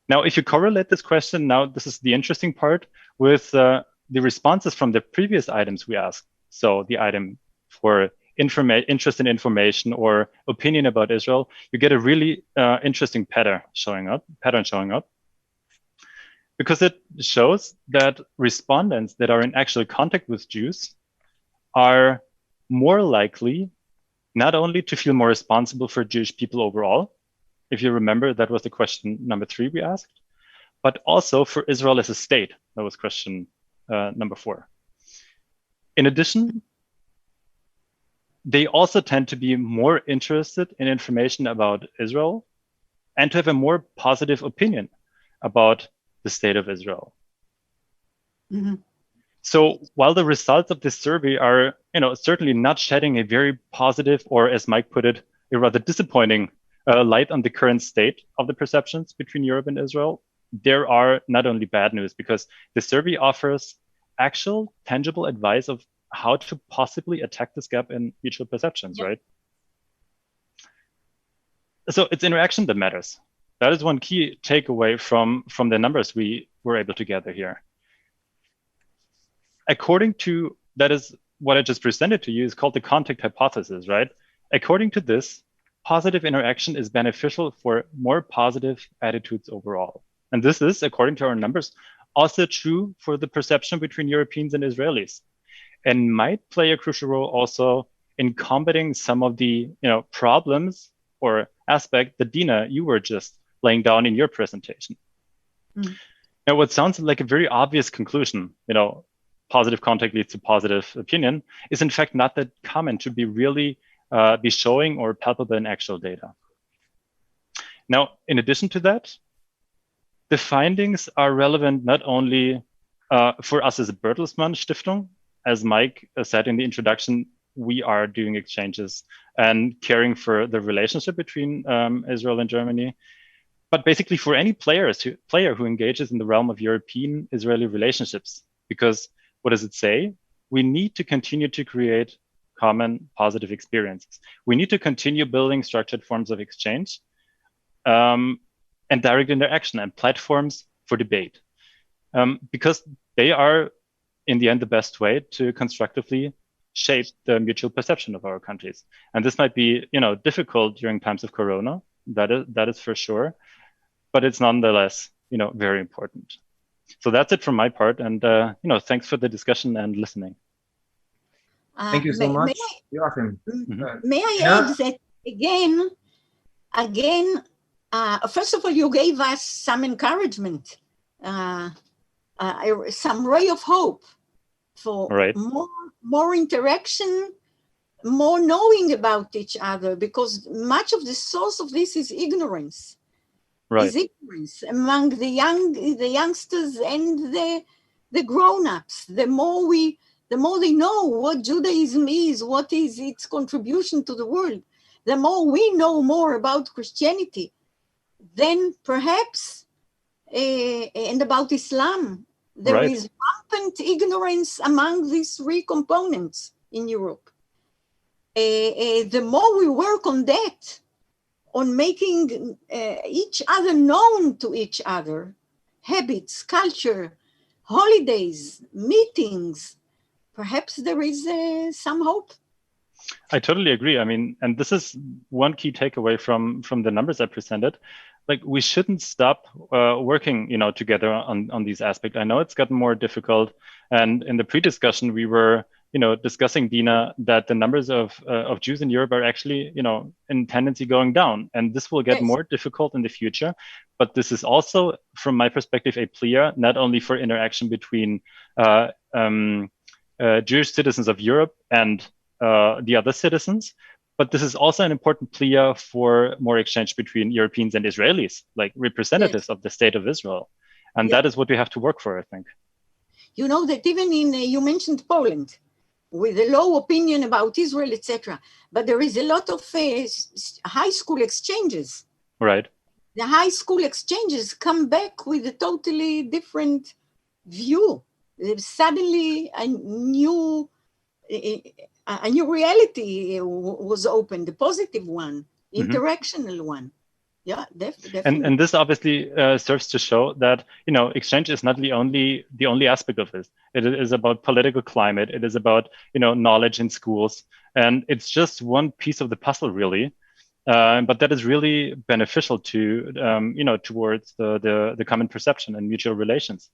Now, if you correlate this question, now this is the interesting part, with the responses from the previous items we asked. So the item for interest in information or opinion about Israel, you get a really interesting pattern showing up. Because it shows that respondents that are in actual contact with Jews are more likely not only to feel more responsible for Jewish people overall, if you remember, that was the question number 3 we asked, but also for Israel as a state. That was question number 4. In addition, they also tend to be more interested in information about Israel and to have a more positive opinion about the state of Israel. So while the results of this survey are, certainly not shedding a very positive, or as Mike put it, a rather disappointing light on the current state of the perceptions between Europe and Israel, there are not only bad news, because the survey offers actual tangible advice of how to possibly attack this gap in mutual perceptions, right? So it's interaction that matters. That is one key takeaway from the numbers we were able to gather here. According to, that is what I just presented to you, is called the contact hypothesis, right? According to this, positive interaction is beneficial for more positive attitudes overall. And this is, according to our numbers, also true for the perception between Europeans and Israelis, and might play a crucial role also in combating some of the problems or aspect that Dina, you were just laying down in your presentation. Now, what sounds like a very obvious conclusion, positive contact leads to positive opinion, is in fact not that common to be really be showing or palpable in actual data. Now, in addition to that, the findings are relevant not only for us as a Bertelsmann Stiftung. As Mike said in the introduction, we are doing exchanges and caring for the relationship between Israel and Germany, but basically for any player who engages in the realm of European-Israeli relationships. Because what does it say? We need to continue to create common positive experiences. We need to continue building structured forms of exchange and direct interaction and platforms for debate, because they are, in the end, the best way to constructively shape the mutual perception of our countries. And this might be, difficult during times of Corona. That is for sure, but it's nonetheless, very important. So that's it from my part. And, thanks for the discussion and listening. Thank you so much, Joachim. May I add that again, first of all, you gave us some encouragement, some ray of hope for more interaction, more knowing about each other, because much of the source of this is ignorance. Right. Is ignorance among the youngsters and the grown-ups. The more they know what Judaism is, what is its contribution to the world, the more we know more about Christianity, then perhaps, and about Islam, there is rampant ignorance among these three components in Europe. The more we work on that, on making each other known to each other, habits, culture, holidays, meetings, perhaps there is some hope. I totally agree. I mean, and this is one key takeaway from the numbers I presented. Like, we shouldn't stop working, together on these aspects. I know it's gotten more difficult, and in the pre-discussion we were, discussing, Dina, that the numbers of Jews in Europe are actually, in tendency going down, and this will get more difficult in the future. But this is also, from my perspective, a plea not only for interaction between Jewish citizens of Europe and the other citizens, but this is also an important plea for more exchange between Europeans and Israelis, like representatives of the state of Israel. And that is what we have to work for, I think. You know that even you mentioned Poland, with a low opinion about Israel, etc. But there is a lot of high school exchanges. Right. The high school exchanges come back with a totally different view. Suddenly a new reality was opened, the positive one, interactional one. Yeah, definitely. And this obviously serves to show that, exchange is not the only aspect of this. It is about political climate. It is about, knowledge in schools. And it's just one piece of the puzzle, really. But that is really beneficial to, towards the common perception and mutual relations.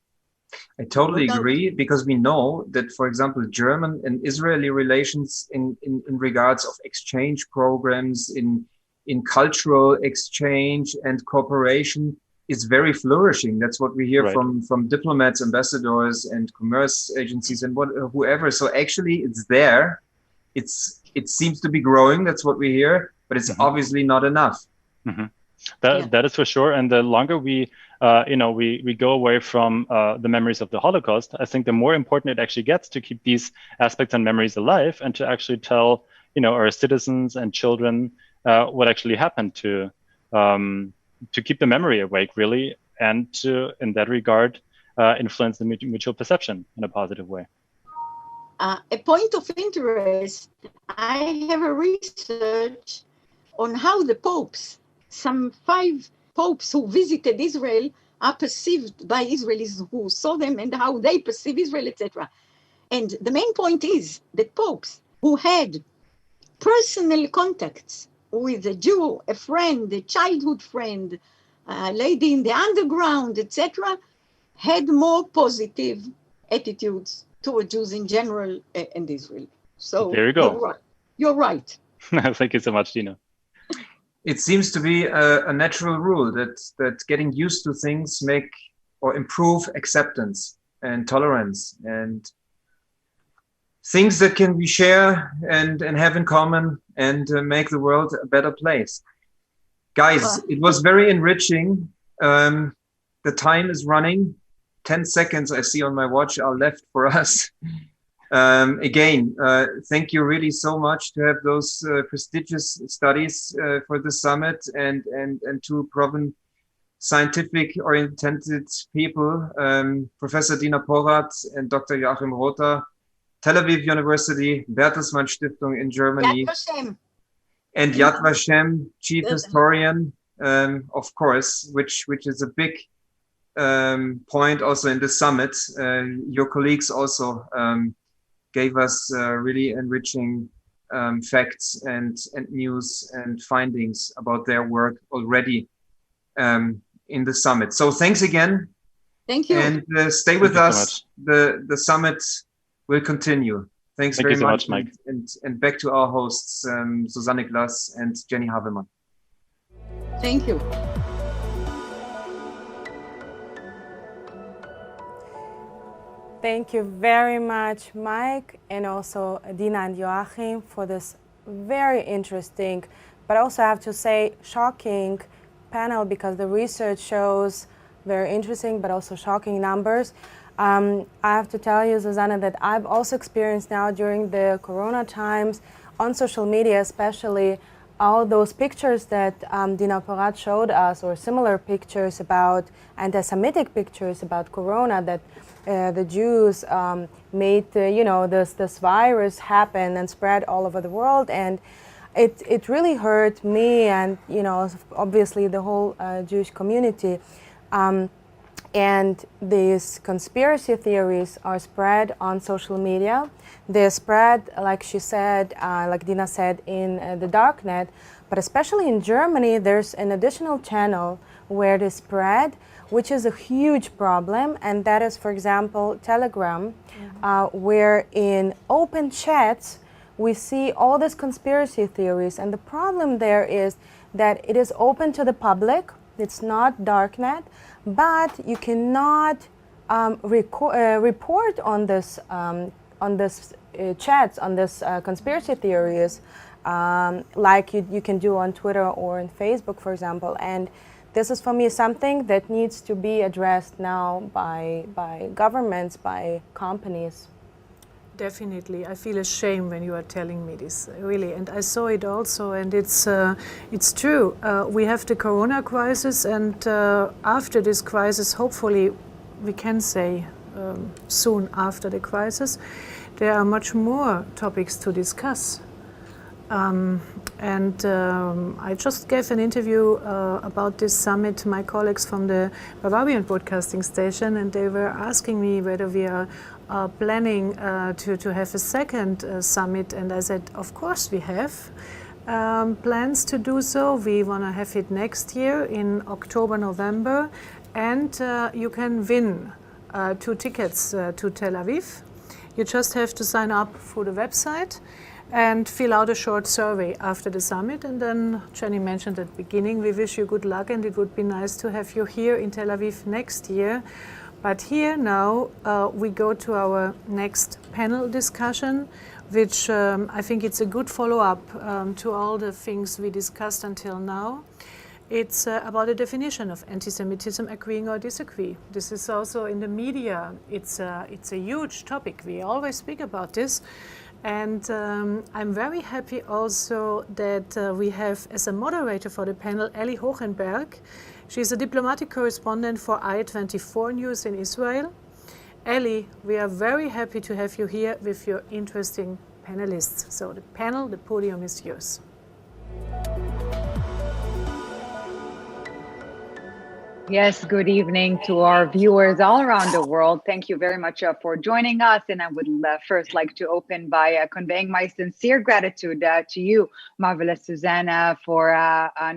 I totally agree, because we know that, for example, German and Israeli relations in regards of exchange programs, in cultural exchange and cooperation is very flourishing. That's what we hear from diplomats, ambassadors, and commerce agencies, and whoever. So actually, it's there. It seems to be growing. That's what we hear, but it's obviously not enough. That is for sure. And the longer we go away from the memories of the Holocaust, I think the more important it actually gets to keep these aspects and memories alive, and to actually tell, our citizens and children what actually happened to to keep the memory awake, really, and to, in that regard, influence the mutual perception in a positive way. A point of interest, I have a research on how the popes, some 5 popes who visited Israel, are perceived by Israelis who saw them and how they perceive Israel, etc. And the main point is that popes who had personal contacts with a Jew, a friend, a childhood friend, a lady in the underground, etc., had more positive attitudes toward Jews in general and Israel. So there you go. You're right. Thank you so much, Dina. It seems to be a natural rule that getting used to things make or improve acceptance and tolerance and things that can we share and have in common and make the world a better place. Guys, it was very enriching. The time is running. 10 seconds I see on my watch are left for us. Again, thank you really so much to have those prestigious studies for the summit and two proven scientific oriented people, Professor Dina Porat and Dr. Joachim Rother, Tel Aviv University, Bertelsmann Stiftung in Germany, Yad Vashem. And Yad Vashem, chief historian, of course, which is a big point also in the summit. Your colleagues also gave us really enriching facts and news and findings about their work already in the summit. So thanks again. Thank you. And stay with us. The summit will continue. Thanks very much, Mike. And back to our hosts, Susanne Glass and Jenny Havemann. Thank you. Thank you very much, Mike, and also Dina and Joachim for this very interesting, but also I have to say shocking panel, because the research shows very interesting but also shocking numbers. I have to tell you, Susanne, that I've also experienced now during the Corona times on social media, especially all those pictures that Dina Porat showed us, or similar pictures about anti-Semitic pictures about Corona, that the Jews made this virus happen and spread all over the world, and it really hurt me and obviously the whole Jewish community. And these conspiracy theories are spread on social media. They're spread, like she said, like Dina said, in the darknet. But especially in Germany, there's an additional channel where they spread, which is a huge problem. And that is, for example, Telegram, where in open chats, we see all these conspiracy theories. And the problem there is that it is open to the public. It's not darknet. But you cannot report on this chats, on this conspiracy theories, like you can do on Twitter or on Facebook, for example. And this is, for me, something that needs to be addressed now by governments, by companies. Definitely. I feel ashamed when you are telling me this, really. And I saw it also, and it's true. We have the Corona crisis, and after this crisis, hopefully, we can say soon after the crisis, there are much more topics to discuss. I just gave an interview about this summit to my colleagues from the Bavarian broadcasting station, and they were asking me whether we are planning to have a second summit, and I said, of course we have plans to do so. We want to have it next year in October, November, and you can win 2 tickets to Tel Aviv. You just have to sign up through the website and fill out a short survey after the summit. And then Jenny mentioned at the beginning, we wish you good luck, and it would be nice to have you here in Tel Aviv next year. But here now we go to our next panel discussion, which I think it's a good follow-up to all the things we discussed until now. It's about the definition of anti-Semitism, agreeing or disagree. This is also in the media. It's a huge topic. We always speak about this. And I'm very happy also that we have as a moderator for the panel Ellie Hohenberg. She's a diplomatic correspondent for I24 News in Israel. Ellie, we are very happy to have you here with your interesting panelists. So the panel, the podium is yours. Yes, good evening to our viewers all around the world. Thank you very much for joining us. And I would first like to open by conveying my sincere gratitude to you, Marvelous Susanna, for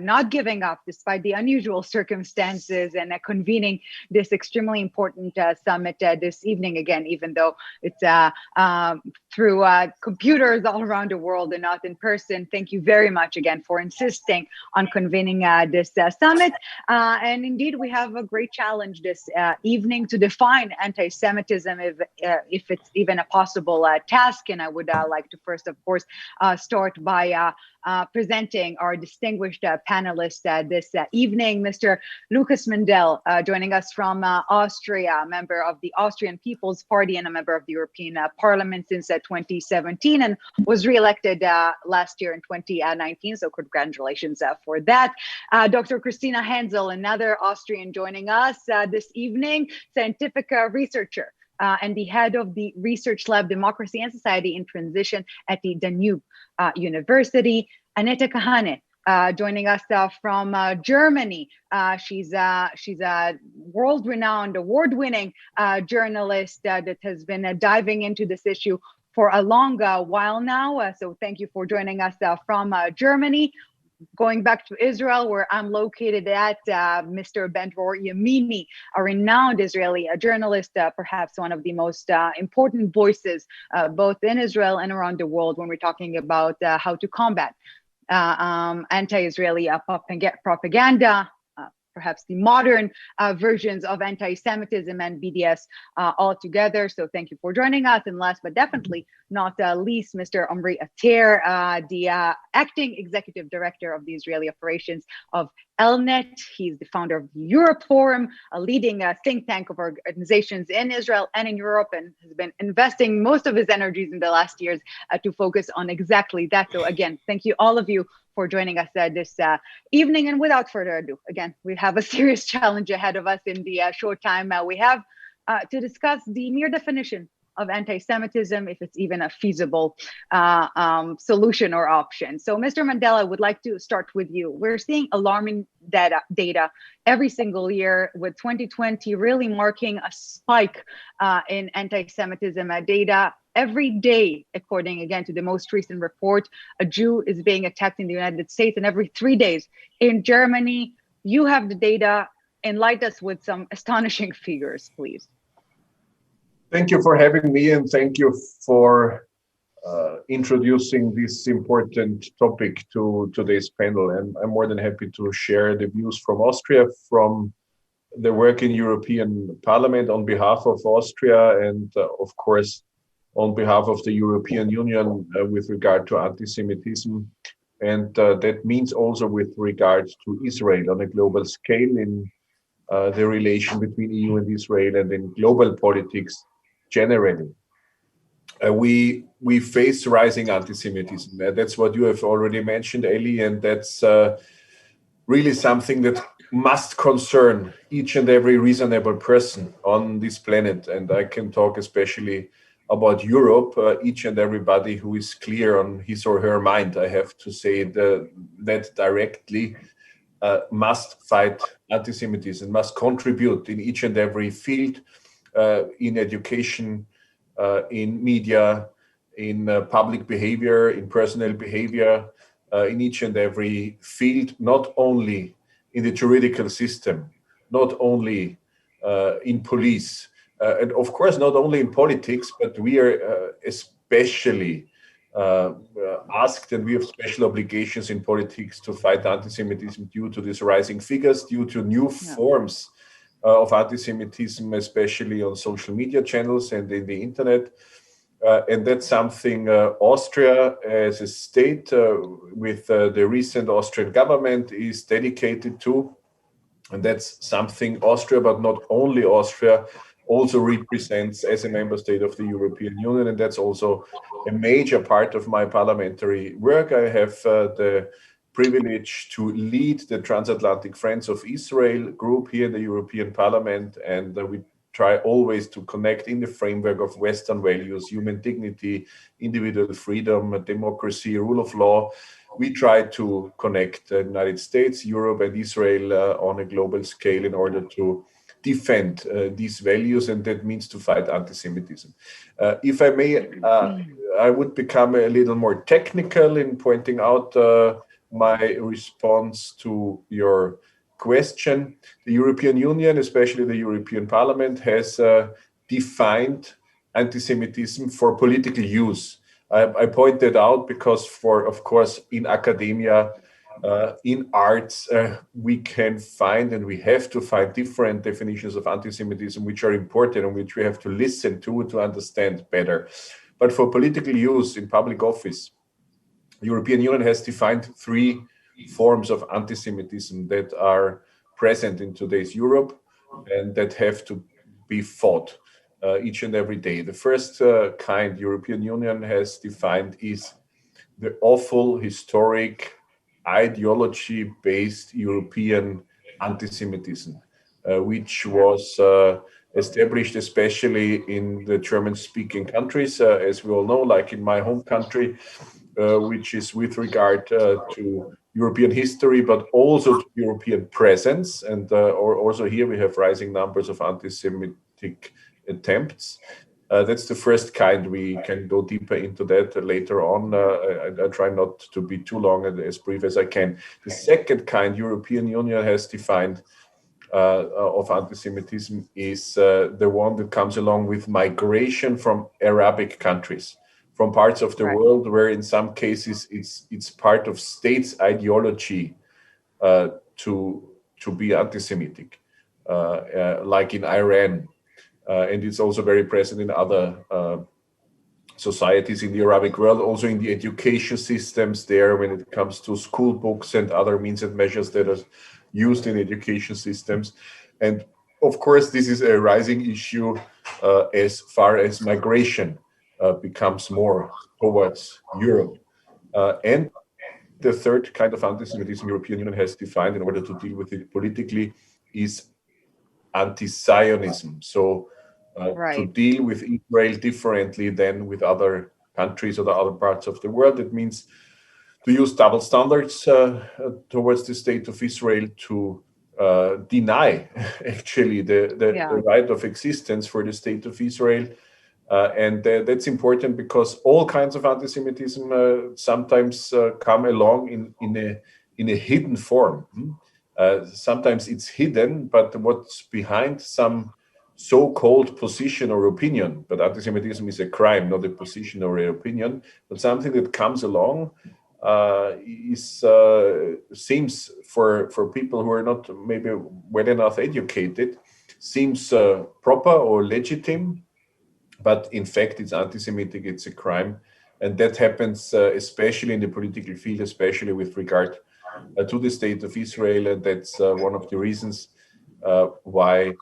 not giving up despite the unusual circumstances and convening this extremely important summit this evening again, even though it's through computers all around the world and not in person. Thank you very much again for insisting on convening this summit. And indeed, we have a great challenge this evening to define anti-Semitism, if it's even a possible task. And I would like to first, of course, start by presenting our distinguished panelists this evening. Mr. Lucas Mendel, joining us from Austria, a member of the Austrian People's Party and a member of the European Parliament since 2017, and was re-elected last year in 2019. So congratulations for that. Dr. Christina Hensel, another Austrian joining us this evening, scientific researcher and the head of the Research Lab Democracy and Society in Transition at the Danube University. Annette Kahane, joining us from Germany. She's a world-renowned, award-winning journalist that has been diving into this issue for a long while now. So thank you for joining us from Germany. Going back to Israel, where I'm located at, Mr. Ben-Dror Yamini, a renowned Israeli journalist, perhaps one of the most important voices, both in Israel and around the world, when we're talking about how to combat anti-Israeli propaganda, perhaps the modern versions of anti-Semitism and BDS altogether. So thank you for joining us. And last but definitely not least, Mr. Omri Ater, the acting executive director of the Israeli operations of Elnet. He's the founder of the Europe Forum, a leading think tank of organizations in Israel and in Europe, and has been investing most of his energies in the last years to focus on exactly that. So again, thank you all of you for joining us this evening. And without further ado, again, we have a serious challenge ahead of us in the short time we have to discuss the mere definition of anti-Semitism, if it's even a feasible solution or option. So Mr. Mandela, I would like to start with you. We're seeing alarming data every single year, with 2020 really marking a spike in anti-Semitism data. Every day, according again to the most recent report, a Jew is being attacked in the United States, and every 3 days in Germany. You have the data. Enlighten us with some astonishing figures, please. Thank you for having me, and thank you for introducing this important topic to today's panel. And I'm more than happy to share the views from Austria, from the work in European Parliament on behalf of Austria, and of course, on behalf of the European Union with regard to anti-Semitism. And that means also with regard to Israel on a global scale, in the relation between EU and Israel, and in global politics generally. We face rising anti-Semitism. That's what you have already mentioned, Eli, and that's really something that must concern each and every reasonable person on this planet. And I can talk especially about Europe, each and everybody who is clear on his or her mind, I have to say that directly, must fight anti-Semitism, must contribute in each and every field, in education, in media, in public behavior, in personal behavior, in each and every field, not only in the juridical system, not only in police, and of course not only in politics, but we are especially asked, and we have special obligations in politics to fight anti-Semitism due to these rising figures, due to new forms of anti-Semitism, especially on social media channels and in the internet. And that's something Austria as a state with the recent Austrian government is dedicated to. And that's something Austria, but not only Austria, also represents as a member state of the European Union, and that's also a major part of my parliamentary work. I have the privilege to lead the Transatlantic Friends of Israel group here in the European Parliament, and we try always to connect in the framework of Western values, human dignity, individual freedom, democracy, rule of law. We try to connect the United States, Europe, and Israel on a global scale in order to defend these values, and that means to fight anti-Semitism. If I may, I would become a little more technical in pointing out my response to your question. The European Union, especially the European Parliament, has defined anti-Semitism for political use. I point that out because, of course, in academia, in arts, we can find and we have to find different definitions of anti-Semitism, which are important and which we have to listen to understand better. But for political use in public office, the European Union has defined 3 forms of anti-Semitism that are present in today's Europe and that have to be fought each and every day. The first kind European Union has defined is the awful, historic, ideology-based European anti-Semitism, which was established especially in the German-speaking countries, as we all know, like in my home country, which is with regard to European history, but also to European presence. And also here we have rising numbers of anti-Semitic attempts. That's the first kind. We can go deeper into that later on. I try not to be too long and as brief as I can. The second kind European Union has defined of anti-Semitism is the one that comes along with migration from Arabic countries, from parts of the world where in some cases it's part of states' ideology to be anti-Semitic, like in Iran. And it's also very present in other societies in the Arabic world, also in the education systems there when it comes to school books and other means and measures that are used in education systems. And of course, this is a rising issue as far as migration becomes more towards Europe. And the third kind of anti-Semitism European Union has defined in order to deal with it politically is anti-Zionism. So to deal with Israel differently than with other countries or the other parts of the world, it means to use double standards towards the state of Israel, to deny actually the right of existence for the state of Israel. And that's important because all kinds of anti-Semitism sometimes come along in a hidden form. Sometimes it's hidden, but what's behind some so-called position or opinion, but anti-Semitism is a crime, not a position or an opinion, but something that comes along seems for people who are not maybe well enough educated, seems proper or legitimate, but in fact it's anti-Semitic, it's a crime. And that happens especially in the political field, especially with regard to the state of Israel. And that's one of the reasons why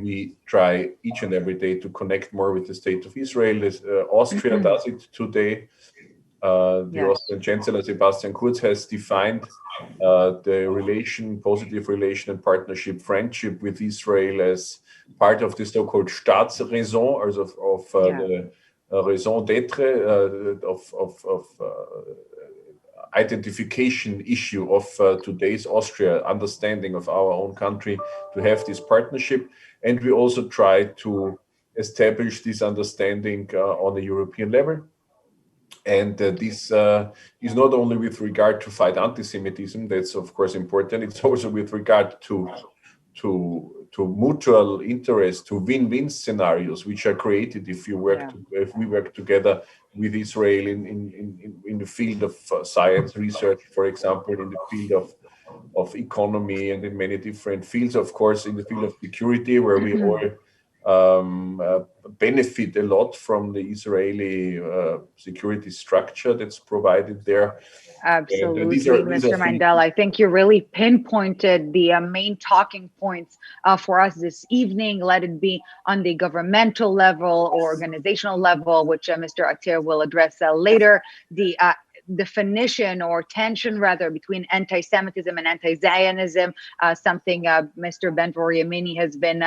we try each and every day to connect more with the state of Israel. Austria does it today. The Austrian Chancellor Sebastian Kurz has defined the positive relation and partnership, friendship with Israel as part of the so-called Staatsräson, of the raison d'être, of identification issue of today's Austria, understanding of our own country, to have this partnership. And we also try to establish this understanding on a European level. And this is not only with regard to fight anti-Semitism, that's of course important, it's also with regard to mutual interest, to win-win scenarios which are created if we work together with Israel in the field of science research, for example, in the field of economy, and in many different fields, of course, in the field of security, where we all benefit a lot from the Israeli security structure that's provided there. Absolutely, these are Mr. things- Mandel. I think you really pinpointed the main talking points for us this evening. Let it be on the governmental level or organizational level, which Mr. Atir will address later. The definition or tension rather between anti-Semitism and anti-Zionism, something Mr. Ben-Vor Yamini has been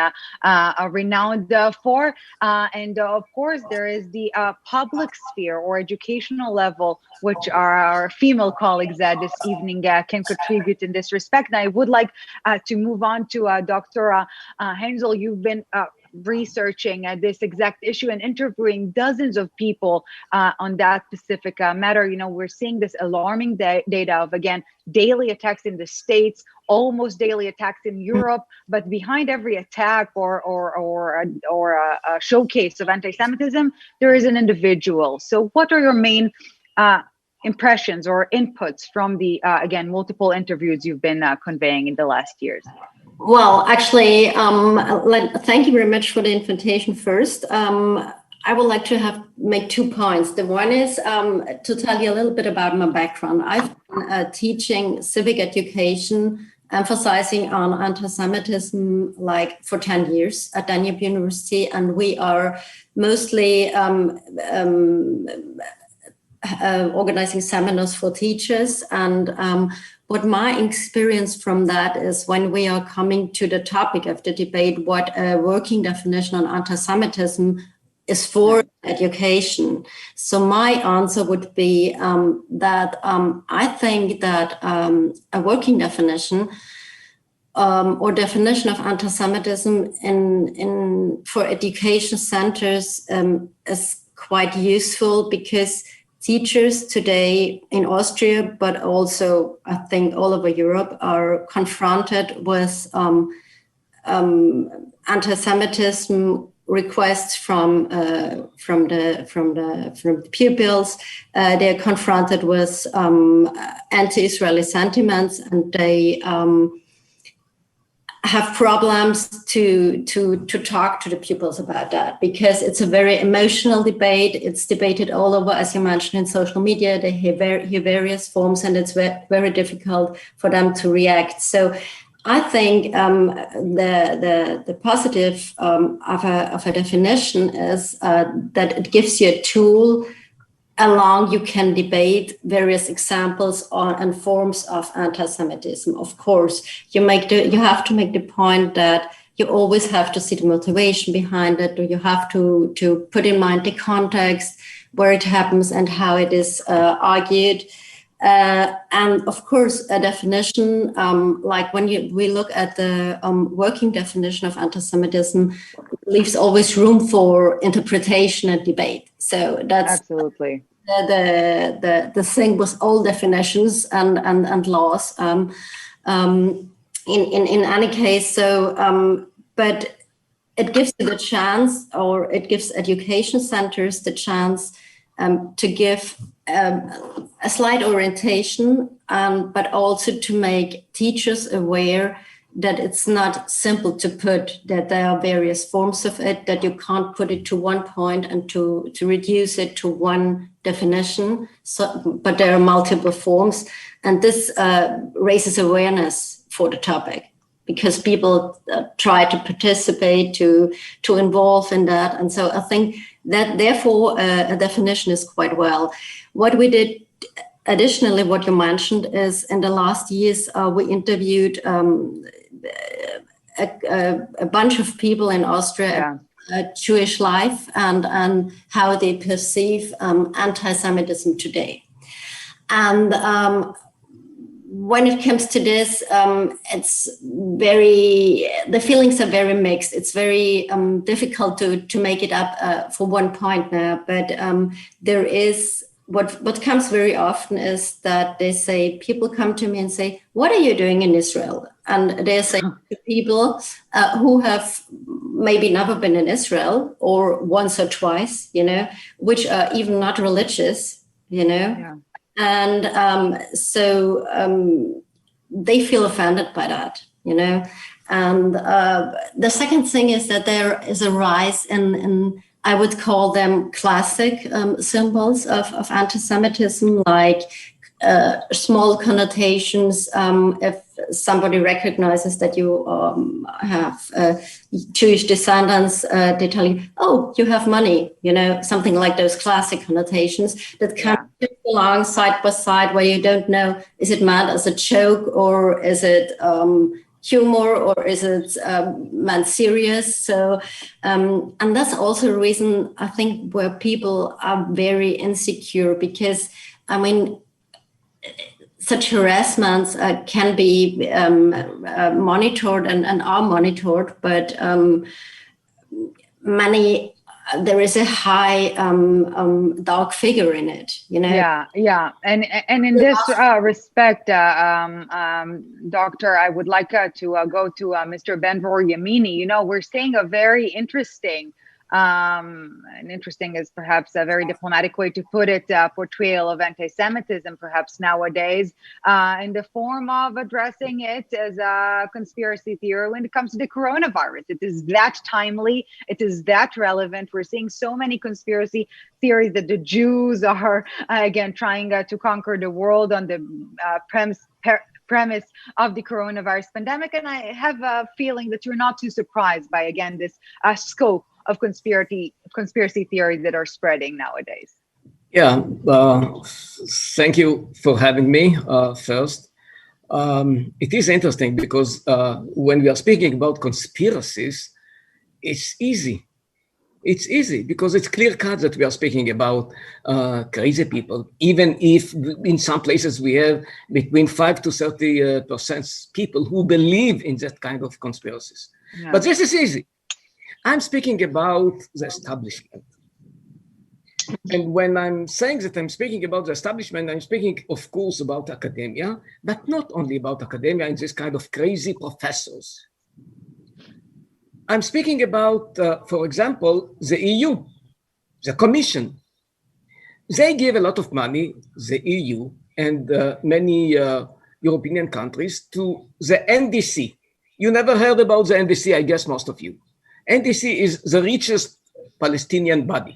renowned for. And of course, there is the public sphere or educational level, which our female colleagues this evening can contribute in this respect. And I would like to move on to Dr. Hensel. You've been researching this exact issue and interviewing dozens of people on that specific matter. You know, we're seeing this alarming data of, again, daily attacks in the States, almost daily attacks in Europe, but behind every attack or a showcase of anti-Semitism, there is an individual. So what are your main impressions or inputs from the, again, multiple interviews you've been conveying in the last years? Well, actually, thank you very much for the invitation first. I would like to make 2 points. The one is to tell you a little bit about my background. I've been teaching civic education, emphasizing on anti-Semitism like for 10 years at Danube University, and we are mostly organizing seminars for teachers. And what my experience from that is when we are coming to the topic of the debate, what a working definition on anti-Semitism is for education. So my answer would be that I think that a working definition or definition of anti-Semitism for education centers is quite useful, because teachers today in Austria, but also I think all over Europe, are confronted with anti-Semitism requests from the pupils. They're confronted with anti-Israeli sentiments, and they have problems to talk to the pupils about that, because it's a very emotional debate. It's debated all over, as you mentioned, in social media. They hear various forms, and it's very difficult for them to react. So I think the positive of a definition is that it gives you a tool along you can debate various examples on and forms of anti-Semitism. Of course, you have to make the point that you always have to see the motivation behind it, or you have to put in mind the context where it happens and how it is argued. And of course, a definition like when we look at the working definition of anti-Semitism, leaves always room for interpretation and debate. So that's absolutely the thing with all definitions and laws. In any case, so but it gives you the chance, or it gives education centers the chance to give a slight orientation, but also to make teachers aware that it's not simple to put, that there are various forms of it, that you can't put it to one point and to reduce it to one definition. So, but there are multiple forms, and this raises awareness for the topic, because people try to participate, to involve in that. And so I think that therefore a definition is quite well. What we did additionally, what you mentioned, is in the last years, we interviewed a bunch of people in Austria, Jewish life, and how they perceive anti-Semitism today. And when it comes to this, the feelings are very mixed. It's very difficult to make it up for one point now, but there is, what comes very often is that people come to me and say, what are you doing in Israel? And they say to people who have maybe never been in Israel, or once or twice, which are even not religious, And so they feel offended by that, And the second thing is that there is a rise in I would call them classic symbols of anti-Semitism, like small connotations. If somebody recognizes that you have Jewish descendants, they tell you, "Oh, you have money," something like those classic connotations that kind of along side by side, where you don't know, is it meant as a joke, or is it humor, or is it meant serious? So, and that's also a reason, I think, where people are very insecure, because, I mean, such harassments can be monitored and are monitored, but there is a high dark figure in it, Yeah. And in this respect, Doctor, I would like to go to Mr. Ben-Vor Yamini. We're seeing a very interesting, and interesting is perhaps a very diplomatic way to put it, portrayal of anti-Semitism perhaps nowadays, in the form of addressing it as a conspiracy theory when it comes to the coronavirus. It is that timely, it is that relevant. We're seeing so many conspiracy theories that the Jews are, again, trying to conquer the world on the premise of the coronavirus pandemic. And I have a feeling that you're not too surprised by, again, this scope of conspiracy theories that are spreading nowadays. Yeah, thank you for having me first. It is interesting because when we are speaking about conspiracies, it's easy. It's easy because it's clear cut that we are speaking about crazy people, even if in some places we have between 5 to 30% people who believe in that kind of conspiracies. Yeah. But this is easy. I'm speaking about the establishment. And when I'm saying that I'm speaking about the establishment, I'm speaking, of course, about academia, but not only about academia and this kind of crazy professors. I'm speaking about, for example, the EU, the Commission. They give a lot of money, the EU and many European countries, to the NDC. You never heard about the NDC, I guess most of you. NDC is the richest Palestinian body.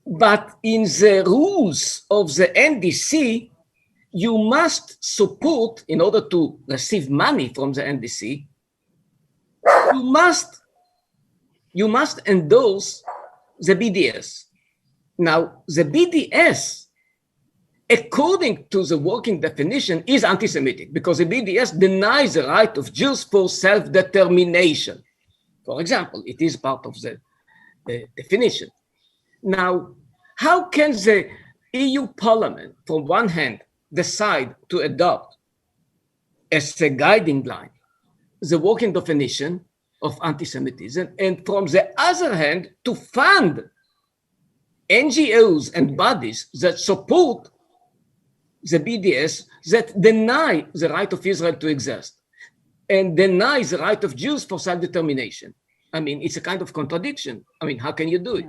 But in the rules of the NDC, you must support, in order to receive money from the NDC, you must endorse the BDS. Now, the BDS, according to the working definition, is anti-Semitic because the BDS denies the right of Jews for self-determination. For example, it is part of the definition. Now, how can the EU Parliament, from one hand, decide to adopt as a guiding line the working definition of anti-Semitism, and from the other hand, to fund NGOs and bodies that support the BDS, that deny the right of Israel to exist and deny the right of Jews for self-determination? I mean, it's a kind of contradiction. I mean, how can you do it?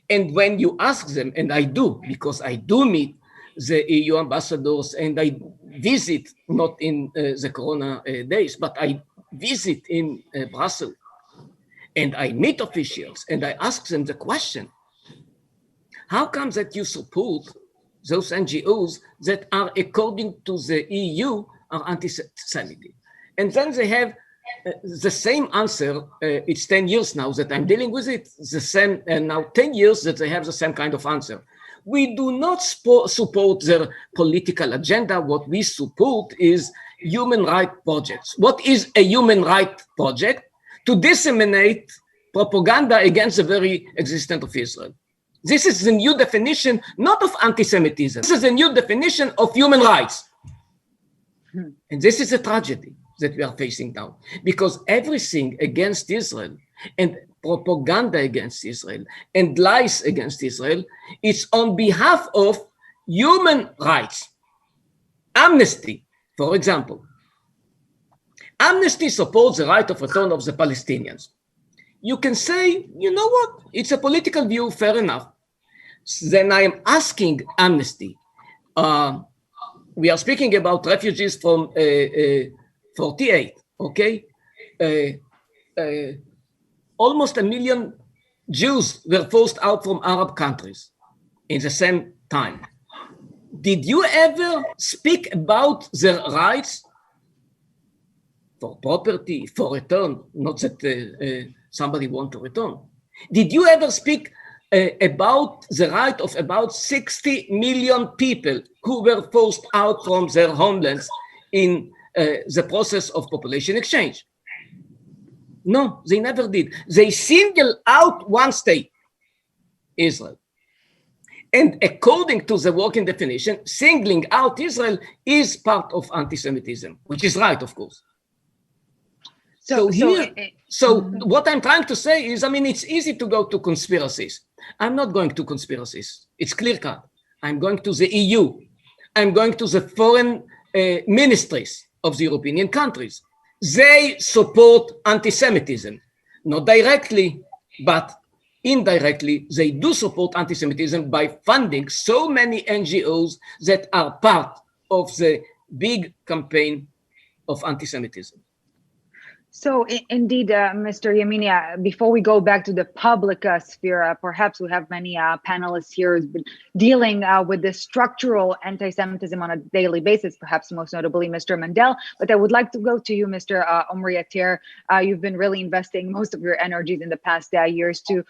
And when you ask them, and I do, because I do meet the EU ambassadors and I visit, not in the Corona days, but I visit in Brussels and I meet officials and I ask them the question, how come that you support those NGOs that are, according to the EU, are anti-Semitic? And then they have the same answer. It's 10 years now that I'm dealing with it, the same, and now 10 years that they have the same kind of answer. We do not support their political agenda. What we support is human rights projects. What is a human rights project? To disseminate propaganda against the very existence of Israel. This is the new definition, not of anti-Semitism. This is a new definition of human rights. And this is a tragedy that we are facing now, because everything against Israel and propaganda against Israel and lies against Israel is on behalf of human rights. Amnesty, for example. Amnesty supports the right of return of the Palestinians. You can say, you know what, it's a political view, fair enough. Then I am asking Amnesty. We are speaking about refugees from 48, okay? Almost 1 million Jews were forced out from Arab countries in the same time. Did you ever speak about their rights for property, for return? Not that somebody want to return. Did you ever speak about the right of about 60 million people who were forced out from their homelands in the process of population exchange? No, they never did. They singled out one state, Israel. And according to the working definition, singling out Israel is part of anti-Semitism, which is right, of course. So what I'm trying to say is, I mean, it's easy to go to conspiracies. I'm not going to conspiracies. It's clear cut. I'm going to the EU. I'm going to the foreign ministries of the European countries. They support anti-Semitism, not directly, but indirectly, they do support anti-Semitism by funding so many NGOs that are part of the big campaign of anti-Semitism. So indeed, Mr. Yamini, before we go back to the public sphere, perhaps we have many panelists here who's been dealing with the structural anti-Semitism on a daily basis, perhaps most notably Mr. Mandel. But I would like to go to you, Mr. Omri Ater. You've been really investing most of your energies in the past years to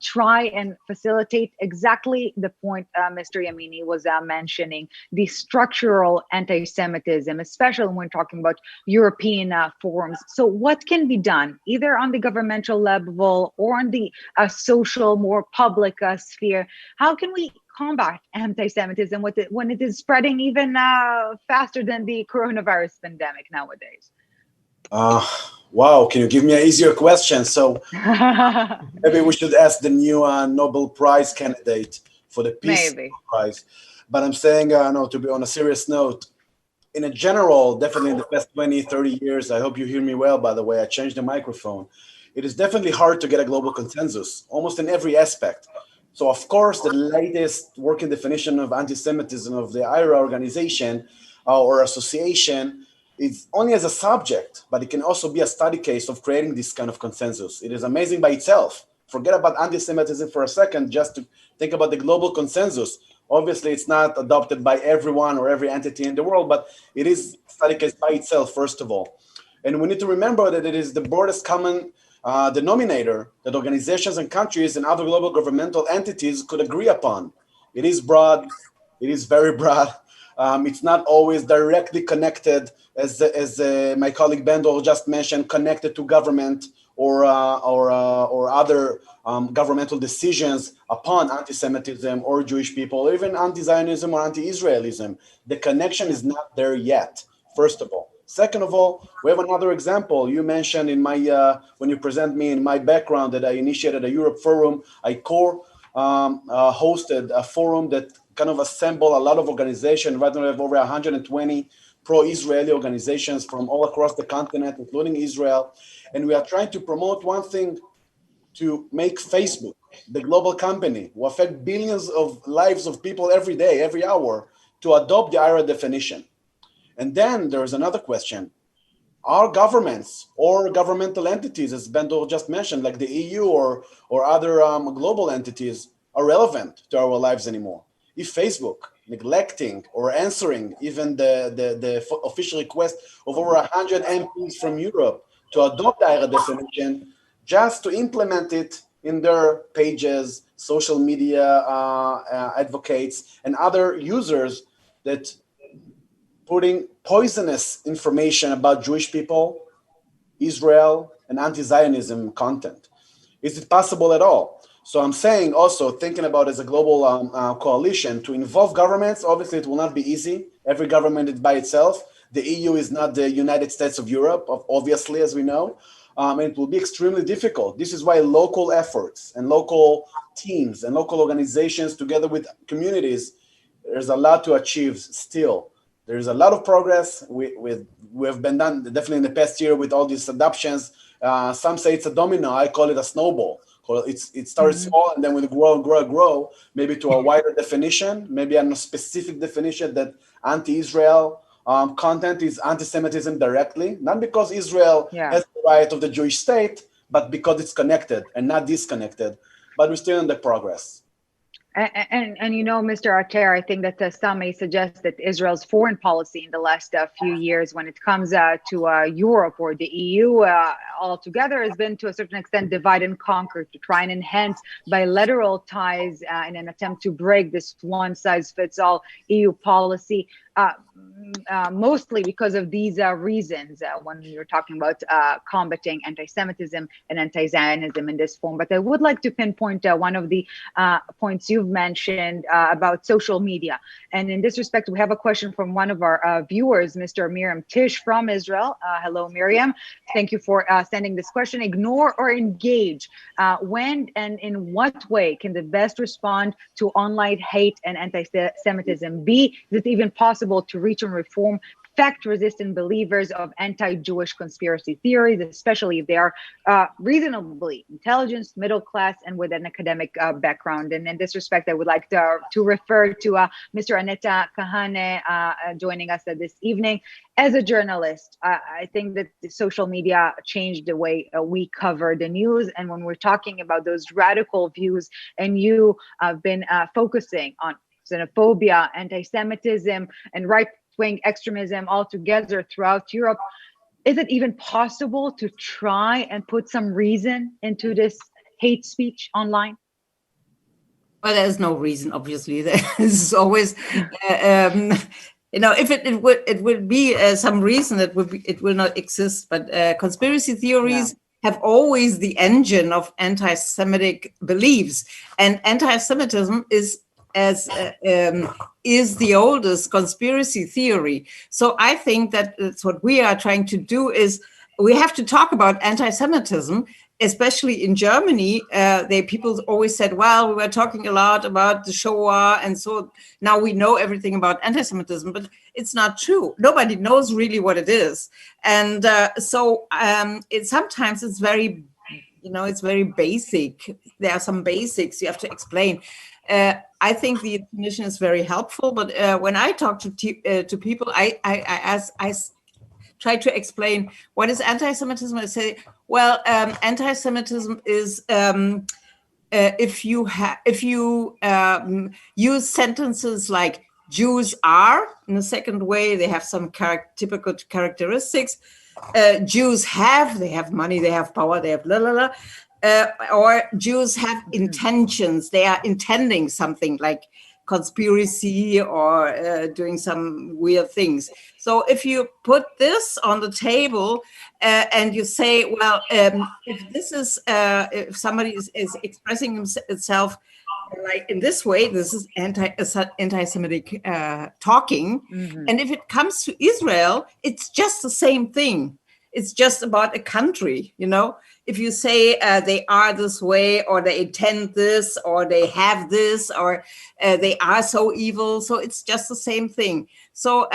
try and facilitate exactly the point Mr. Yamini was mentioning, the structural anti-Semitism, especially when we're talking about European forums. So what can be done either on the governmental level or on the social, more public sphere? How can we combat anti-Semitism when it is spreading even faster than the coronavirus pandemic nowadays? Wow, can you give me an easier question? So maybe we should ask the new Nobel Prize candidate for the Peace Prize. But I'm saying, no, to be on a serious note, in a general, definitely in the past 20, 30 years, I hope you hear me well, by the way, I changed the microphone. It is definitely hard to get a global consensus, almost in every aspect. So of course, the latest working definition of anti-Semitism of the IRA organization or association is only as a subject, but it can also be a study case of creating this kind of consensus. It is amazing by itself. Forget about anti-Semitism for a second, just to think about the global consensus. Obviously, it's not adopted by everyone or every entity in the world, but it is a study case by itself, first of all. And we need to remember that it is the broadest common denominator that organizations and countries and other global governmental entities could agree upon. It is broad. It is very broad. It's not always directly connected, as my colleague Bendor just mentioned, connected to government or other governmental decisions upon anti-Semitism or Jewish people, or even anti-Zionism or anti-Israelism. The connection is not there yet, first of all. Second of all, we have another example. You mentioned in my when you present me in my background that I initiated a Europe Forum. I hosted a forum that kind of assembled a lot of organizations. Right now we have over 120 pro-Israeli organizations from all across the continent, including Israel. And we are trying to promote one thing, to make Facebook, the global company, who affect billions of lives of people every day, every hour, to adopt the IRA definition. And then there's another question. Are governments or governmental entities, as Bendor just mentioned, like the EU or other global entities, are relevant to our lives anymore? If Facebook neglecting or answering even the official request of over 100 MPs from Europe to adopt the IRA definition, just to implement it in their pages, social media advocates, and other users that putting poisonous information about Jewish people, Israel, and anti-Zionism content. Is it possible at all? So I'm saying also, thinking about as a global coalition, to involve governments. Obviously it will not be easy. Every government is by itself. The EU is not the United States of Europe, obviously, as we know. And it will be extremely difficult. This is why local efforts and local teams and local organizations together with communities, there's a lot to achieve still. There's a lot of progress. We have been done definitely in the past year with all these adoptions. Some say it's a domino. I call it a snowball. It starts small and then will grow, maybe to a wider definition, maybe a specific definition that anti-Israel content is anti-Semitism directly, not because Israel has the right of the Jewish state, but because it's connected and not disconnected. But we're still in the progress. And you know, Mr. Ater, I think that some may suggest that Israel's foreign policy in the last few years, when it comes to Europe or the EU altogether, has been to a certain extent divide and conquer, to try and enhance bilateral ties in an attempt to break this one-size-fits-all EU policy. Mostly because of these reasons when you're talking about combating anti-Semitism and anti-Zionism in this form. But I would like to pinpoint one of the points you've mentioned about social media. And in this respect, we have a question from one of our viewers, Mr. Miriam Tish from Israel. Hello, Miriam. Thank you for sending this question. Ignore or engage? When and in what way can the best respond to online hate and anti-Semitism be? Is it even possible to reach and reform fact-resistant believers of anti-Jewish conspiracy theories, especially if they are reasonably intelligent, middle class, and with an academic background? And in this respect, I would like to refer to Mr. Aneta Kahane joining us this evening. As a journalist, I think that social media changed the way we cover the news. And when we're talking about those radical views, and you have been focusing on xenophobia, anti-Semitism, and right-wing extremism altogether throughout Europe, is it even possible to try and put some reason into this hate speech online? Well, there's no reason, obviously. There's always, you know, if it would be some reason, it will not exist. But conspiracy theories have always the engine of anti-Semitic beliefs, and anti-Semitism is the oldest conspiracy theory. So I think that that's what we are trying to do, is we have to talk about anti-Semitism, especially in Germany. People always said, well, we were talking a lot about the Shoah, and so now we know everything about anti-Semitism, but it's not true. Nobody knows really what it is. And sometimes it's very, it's very basic. There are some basics you have to explain. I think the definition is very helpful, but when I talk to people, I try to explain what is anti-Semitism. I say, well, anti-Semitism is if you use sentences like Jews are, in the second way, they have some typical characteristics. Jews they have money, they have power, they have blah, blah, blah. Or Jews have intentions, they are intending something like conspiracy or doing some weird things. So if you put this on the table and you say, well, if somebody is expressing itself like in this way, this is anti-Semitic talking. Mm-hmm. And if it comes to Israel, it's just the same thing. It's just about a country, If you say they are this way, or they intend this, or they have this, or they are so evil, so it's just the same thing. So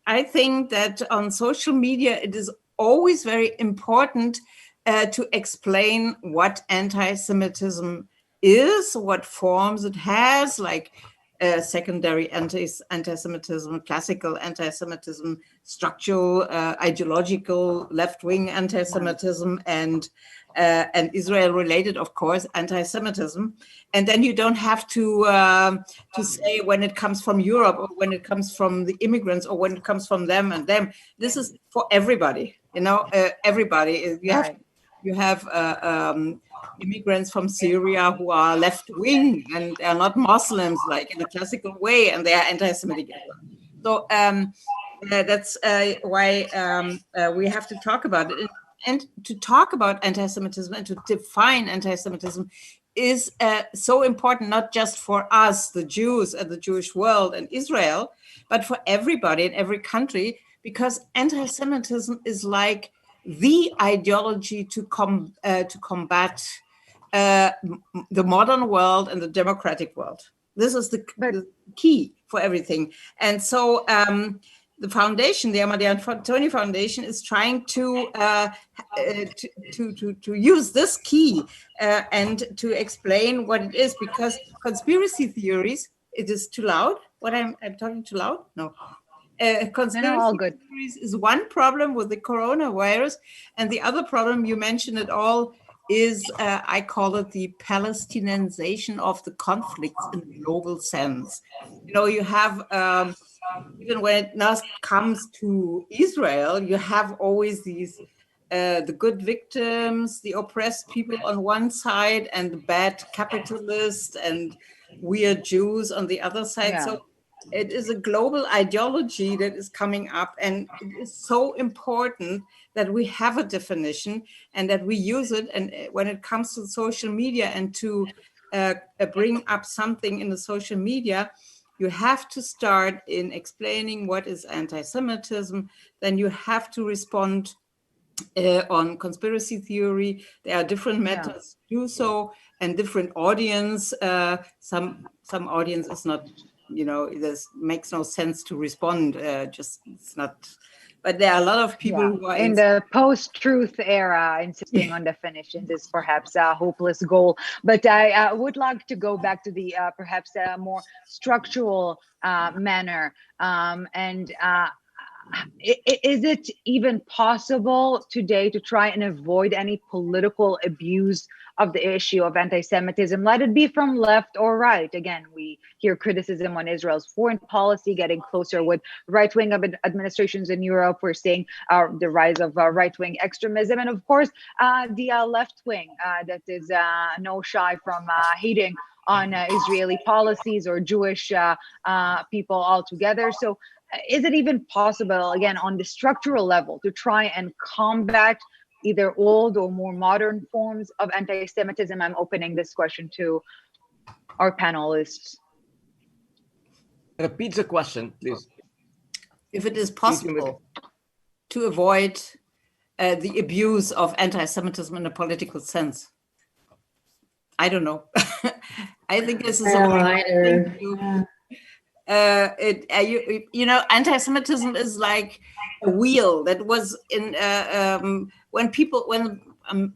I think that on social media, it is always very important to explain what anti-Semitism is, what forms it has, like secondary anti-Semitism, classical anti-Semitism, structural, ideological, left-wing anti-Semitism, and Israel-related, of course, anti-Semitism. And then you don't have to say when it comes from Europe, or when it comes from the immigrants, or when it comes from them and them. This is for everybody, everybody. You have immigrants from Syria who are left-wing and they are not Muslims, like in a classical way, and they are anti-Semitic. So that's why we have to talk about it. And to talk about anti-Semitism and to define anti-Semitism is so important, not just for us, the Jews and the Jewish world and Israel, but for everybody in every country, because anti-Semitism is like the ideology to combat the modern world and the democratic world. This is the key for everything. And so the foundation, the Ahmadiyya Antoni Foundation, is trying to use this key and to explain what it is, because conspiracy theories, it is too loud. What I'm talking too loud? No. Conspiracy theories is one problem with the coronavirus, and the other problem, you mentioned it all, is, I call it the Palestinianization of the conflicts in a global sense. You know, you have, even when it now comes to Israel, you have always these, the good victims, the oppressed people on one side, and the bad capitalists and weird Jews on the other side. Yeah. So it is a global ideology that is coming up, and it is so important that we have a definition and that we use it. And when it comes to social media and to bring up something in the social media, you have to start in explaining what is anti-Semitism. Then you have to respond on conspiracy theory. There are different methods to do so, and different audience. Some audience is not, you know, this makes no sense to respond. Just it's not. But there are a lot of people who are in the post-truth era, insisting on definitions is perhaps a hopeless goal. But I would like to go back to the perhaps a more structural manner. Is it even possible today to try and avoid any political abuse of the issue of anti-Semitism, let it be from left or right? Again, we hear criticism on Israel's foreign policy getting closer with right-wing administrations in Europe. We're seeing the rise of right-wing extremism, and of course, the left wing that is no shy from hating on Israeli policies or Jewish people altogether. So is it even possible, again, on the structural level, to try and combat either old or more modern forms of anti-Semitism? I'm opening this question to our panelists. Repeat the question, please. If it is possible to avoid the abuse of anti-Semitism in a political sense. I don't know. I think this is you know, anti-Semitism is like a wheel that was in when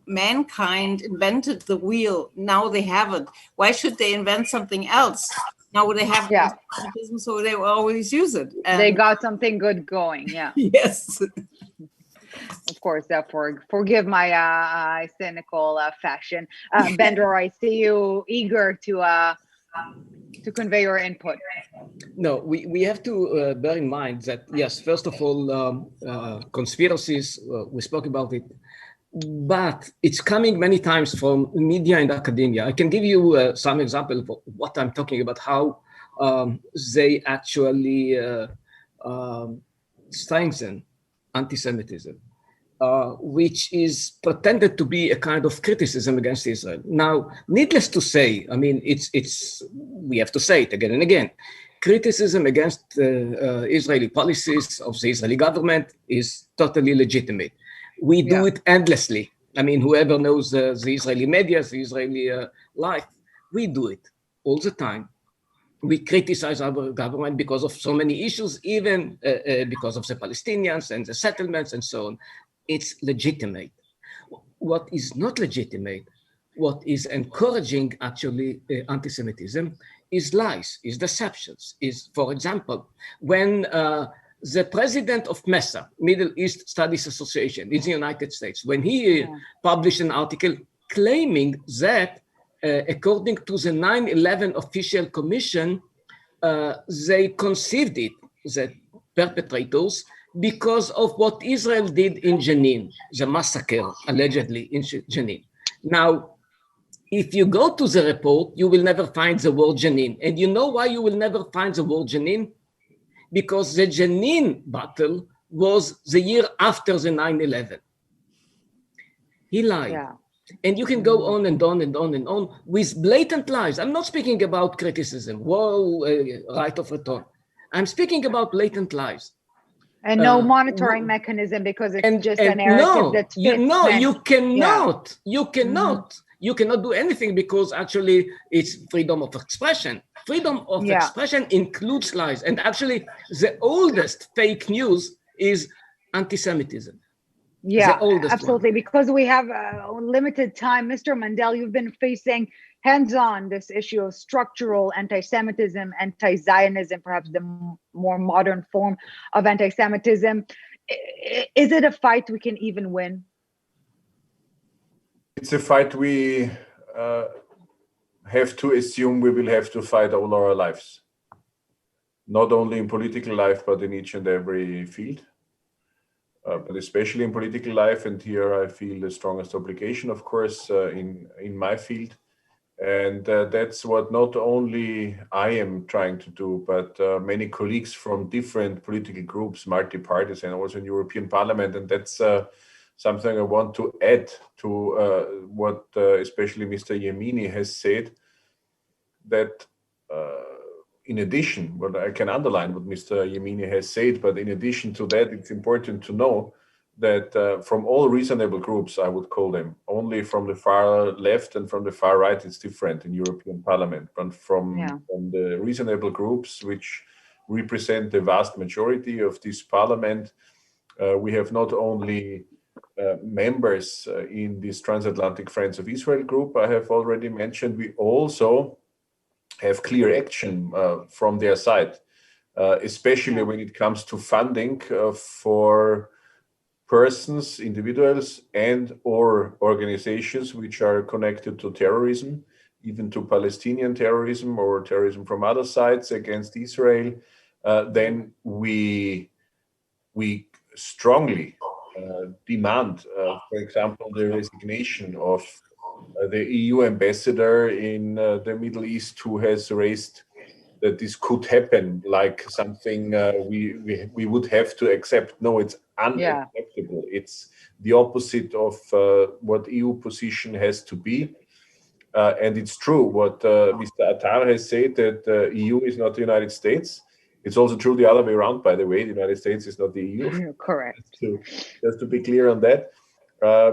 mankind invented the wheel. Now they have it. Why should they invent something else? Now they have anti-Semitism, so they will always use it. And they got something good going. Yeah. Yes. Of course, forgive my cynical fashion. Bender, I see you eager to convey your input. No, we have to bear in mind that, yes, first of all, conspiracies, we spoke about it, but it's coming many times from media and academia. I can give you some example of what I'm talking about, how they actually strengthen anti-Semitism, which is pretended to be a kind of criticism against Israel. Now, needless to say, I mean, we have to say it again and again, criticism against Israeli policies of the Israeli government is totally legitimate. We do it endlessly. I mean, whoever knows the Israeli media, the Israeli life, we do it all the time. We criticize our government because of so many issues, even because of the Palestinians and the settlements and so on. It's legitimate. What is not legitimate, what is encouraging actually anti-Semitism is lies, is deceptions, is, for example, when the president of MESA, Middle East Studies Association in the United States, when he published an article claiming that according to the 9/11 official commission, they conceived it, the perpetrators, because of what Israel did in Jenin, the massacre allegedly in Jenin. Now, if you go to the report, you will never find the word Jenin. And you know why you will never find the word Jenin? Because the Jenin battle was the year after the 9/11. He lied. Yeah. And you can go on and on and on and on with blatant lies. I'm not speaking about criticism, right of return. I'm speaking about blatant lies. And no monitoring mechanism, because it's just a narrative that fits. You cannot do anything, because actually it's freedom of expression. Freedom of expression includes lies. And actually the oldest fake news is anti-Semitism. Yeah, absolutely. Because we have limited time. Mr. Mandel, you've been facing hands-on this issue of structural anti-Semitism, anti-Zionism, perhaps the more modern form of anti-Semitism. Is it a fight we can even win? It's a fight we have to assume we will have to fight all our lives, not only in political life, but in each and every field, but especially in political life. And here I feel the strongest obligation, of course, in my field. And that's what not only I am trying to do, but many colleagues from different political groups, multi-parties, and also in European Parliament. And that's something I want to add to what especially Mr. Yemini has said, that in addition, what I can underline what Mr. Yemini has said, but in addition to that, it's important to know that from all reasonable groups, I would call them, only from the far left and from the far right, it's different in European Parliament. But from the reasonable groups, which represent the vast majority of this Parliament, we have not only members in this Transatlantic Friends of Israel group I have already mentioned, we also have clear action from their side, especially when it comes to funding for persons, individuals, and or organizations which are connected to terrorism, even to Palestinian terrorism or terrorism from other sides against Israel. Then we strongly demand, for example, the resignation of the EU ambassador in the Middle East, who has raised that this could happen, like something we would have to accept. No, it's unacceptable. It's the opposite of what EU position has to be. And it's true what Mr. Attar has said, that the EU is not the United States. It's also true the other way around, by the way. The United States is not the EU. Correct. Just to be clear on that.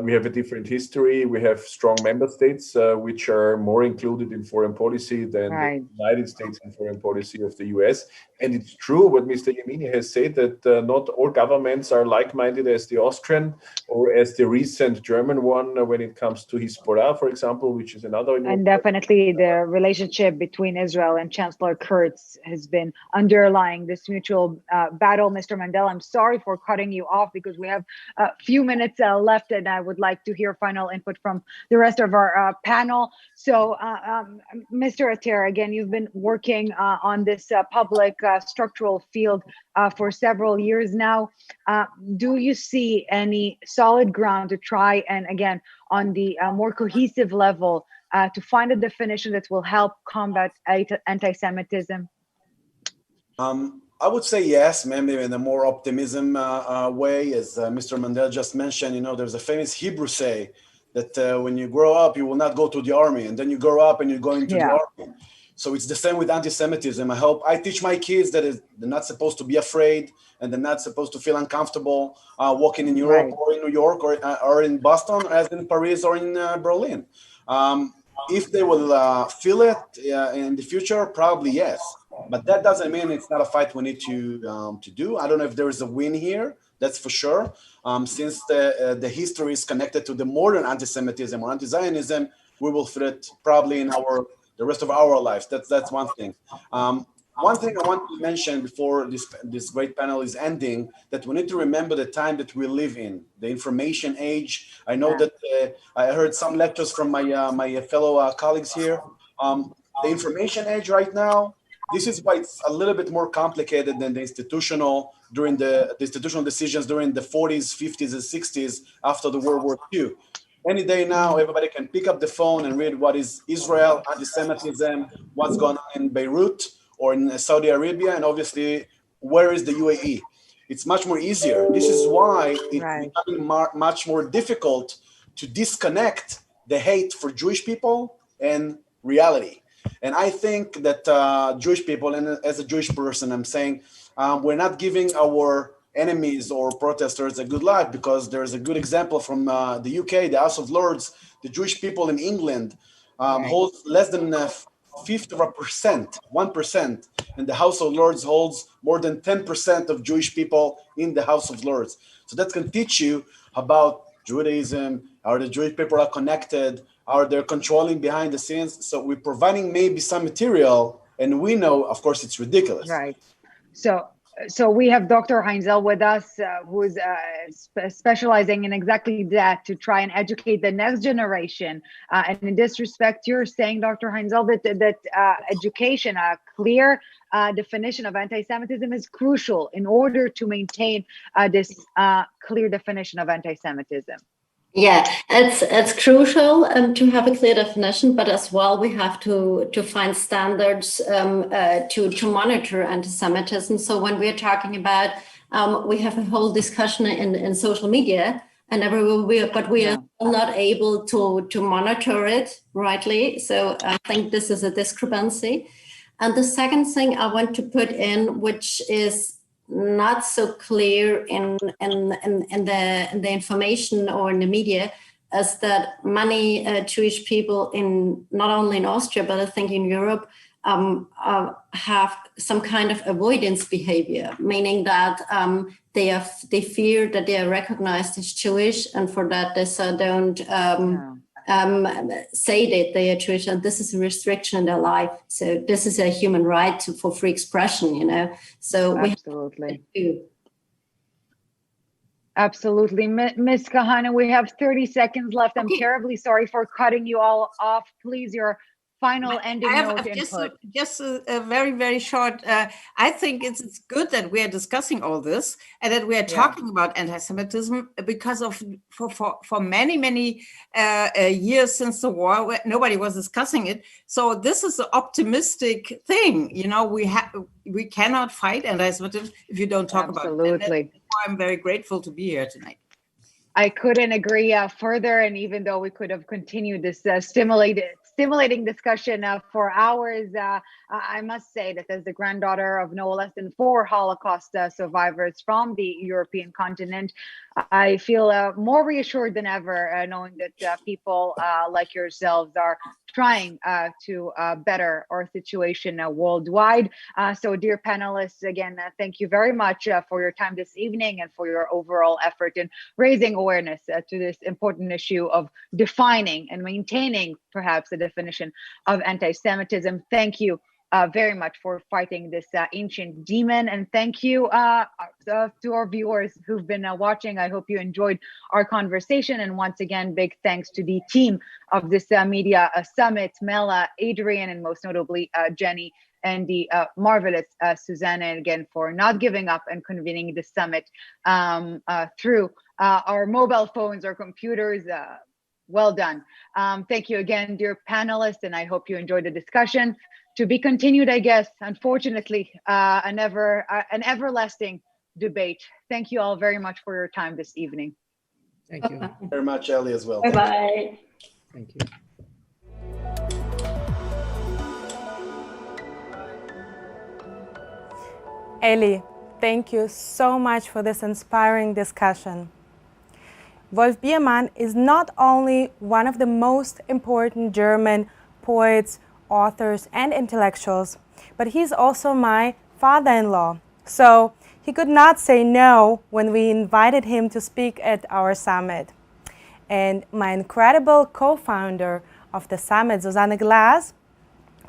We have a different history. We have strong member states which are more included in foreign policy than the United States in foreign policy of the US. And it's true what Mr. Yemini has said, that not all governments are like-minded as the Austrian or as the recent German one when it comes to Hezbollah, for example, which is another. And definitely the relationship between Israel and Chancellor Kurz has been underlying this mutual battle. Mr. Mandel, I'm sorry for cutting you off because we have a few minutes left, and I would like to hear final input from the rest of our panel. So, Mr. Attar, again, you've been working on this public structural field for several years now. Do you see any solid ground to try and, again, on the more cohesive level, to find a definition that will help combat anti-Semitism? I would say yes, maybe in a more optimism way. As Mr. Mandel just mentioned, you know, there's a famous Hebrew say that when you grow up, you will not go to the army, and then you grow up and you're going to the army. So it's the same with anti-Semitism. I teach my kids that they're not supposed to be afraid, and they're not supposed to feel uncomfortable walking in Europe or in New York or in Boston, as in Paris or in Berlin. If they will feel it in the future, probably yes. But that doesn't mean it's not a fight we need to do. I don't know if there is a win here, that's for sure. Since the history is connected to the modern anti-Semitism or anti-Zionism, we will feel it probably in the rest of our lives. That's one thing. One thing I want to mention before this great panel is ending, that we need to remember the time that we live in, the information age. I know that I heard some lectures from my fellow colleagues here. The information age right now, this is why it's a little bit more complicated than the institutional institutional decisions during the 40s, 50s, and 60s after the World War II. Any day now, everybody can pick up the phone and read what is Israel, anti-Semitism, what's going on in Beirut or in Saudi Arabia, and obviously, where is the UAE? It's much more easier. This is why it's becoming much more difficult to disconnect the hate for Jewish people and reality. And I think that Jewish people, and as a Jewish person, I'm saying we're not giving our enemies or protesters a good life, because there's a good example from the UK, the House of Lords. The Jewish people in England hold less than 1%, and the House of Lords holds more than 10% of Jewish people in the House of Lords. So that can teach you about Judaism, how the Jewish people are connected, how they're controlling behind the scenes. So we're providing maybe some material, and we know, of course, it's ridiculous. Right. So So we have Dr. Heinzel with us, who is specializing in exactly that, to try and educate the next generation. And in this respect, you're saying, Dr. Heinzel, that education, a clear definition of anti-Semitism is crucial in order to maintain this clear definition of anti-Semitism. Yeah, it's crucial to have a clear definition, but as well we have to find standards to monitor anti-Semitism. So when we're talking about, we have a whole discussion in social media, and but we are not able to monitor it rightly. So I think this is a discrepancy. And the second thing I want to put in, which is not so clear in the information or in the media, is that many Jewish people in not only in Austria but I think in Europe have some kind of avoidance behavior, meaning that they fear that they are recognized as Jewish, and for that they don't say that they are Jewish, and this is a restriction in their life. So this is a human right for free expression, you know. So absolutely. Absolutely. Ms. Kahana, we have 30 seconds left. I'm terribly sorry for cutting you all off. Please, your final ending note input. Just a very, very short. I think it's good that we are discussing all this and that we are talking about anti-Semitism, because for many years since the war, nobody was discussing it. So this is an optimistic thing. You know, we cannot fight anti-Semitism if you don't talk about it. Absolutely. I'm very grateful to be here tonight. I couldn't agree further. And even though we could have continued this stimulating discussion for hours, I must say that as the granddaughter of no less than 4 Holocaust survivors from the European continent, I feel more reassured than ever knowing that people like yourselves are trying to better our situation worldwide. So dear panelists, again, thank you very much for your time this evening and for your overall effort in raising awareness to this important issue of defining and maintaining perhaps a definition of anti-Semitism. Thank you very much for fighting this ancient demon, and thank you to our viewers who've been watching. I hope you enjoyed our conversation, and once again, big thanks to the team of this media summit, Mela, Adrian, and most notably Jenny, and the marvelous Susanne, again, for not giving up and convening the summit through our mobile phones or computers. Well done. Thank you again, dear panelists, and I hope you enjoyed the discussion. To be continued, I guess, unfortunately, an everlasting debate. Thank you all very much for your time this evening. Thank you very much, Ellie, as well. Bye-bye. Thank you. Ellie, thank you so much for this inspiring discussion. Wolf Biermann is not only one of the most important German poets, authors, and intellectuals, but he's also my father-in-law. So he could not say no when we invited him to speak at our summit. And my incredible co-founder of the summit, Susanne Glass,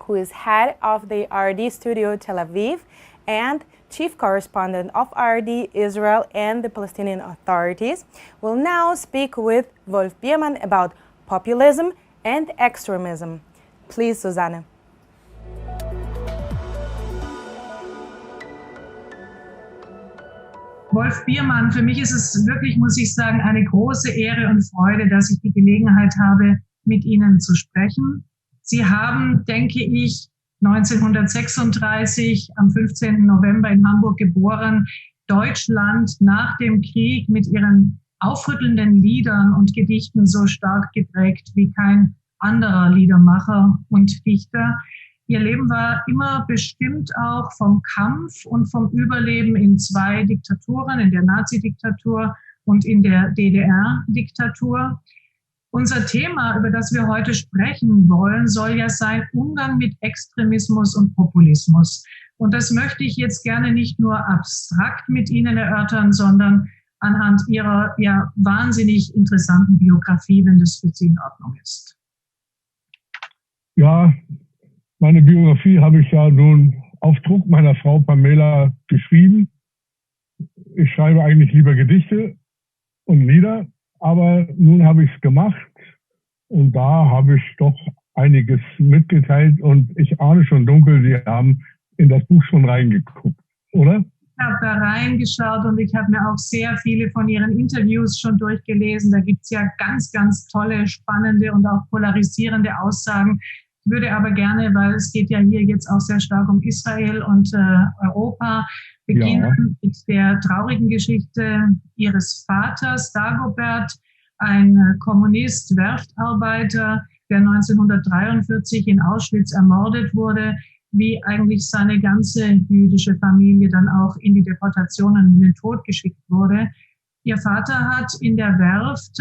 who is head of the ARD-Studio Tel Aviv and chief correspondent of ARD Israel and the Palestinian authorities, will now speak with Wolf Biermann about populism and extremism. Please, Susanne. Wolf Biermann, für mich ist es wirklich, muss ich sagen, eine große Ehre und Freude, dass ich die Gelegenheit habe, mit Ihnen zu sprechen. Sie haben, denke ich, 1936 am 15. November in Hamburg geboren, Deutschland nach dem Krieg mit ihren aufrüttelnden Liedern und Gedichten so stark geprägt wie kein anderer Liedermacher und Dichter. Ihr Leben war immer bestimmt auch vom Kampf und vom Überleben in 2 Diktaturen, in der Nazi-Diktatur und in der DDR-Diktatur. Unser Thema, über das wir heute sprechen wollen, soll ja sein Umgang mit Extremismus und Populismus. Und das möchte ich jetzt gerne nicht nur abstrakt mit Ihnen erörtern, sondern anhand Ihrer ja wahnsinnig interessanten Biografie, wenn das für Sie in Ordnung ist. Ja, meine Biografie habe ich ja nun auf Druck meiner Frau Pamela geschrieben. ich schreibe eigentlich lieber Gedichte und Lieder, aber nun habe ich es gemacht und da habe ich doch einiges mitgeteilt und ich ahne schon dunkel, Sie haben in das Buch schon reingeguckt, oder? Ich habe da reingeschaut und ich habe mir auch sehr viele von Ihren Interviews schon durchgelesen. Da gibt es ja ganz, ganz tolle, spannende und auch polarisierende Aussagen. Ich würde aber gerne, weil es geht ja hier jetzt auch sehr stark um Israel und Europa, beginnen mit der traurigen Geschichte Ihres Vaters, Dagobert, ein Kommunist, Werftarbeiter, der 1943 in Auschwitz ermordet wurde, wie eigentlich seine ganze jüdische Familie dann auch in die Deportation und in den Tod geschickt wurde. Ihr Vater hat in der Werft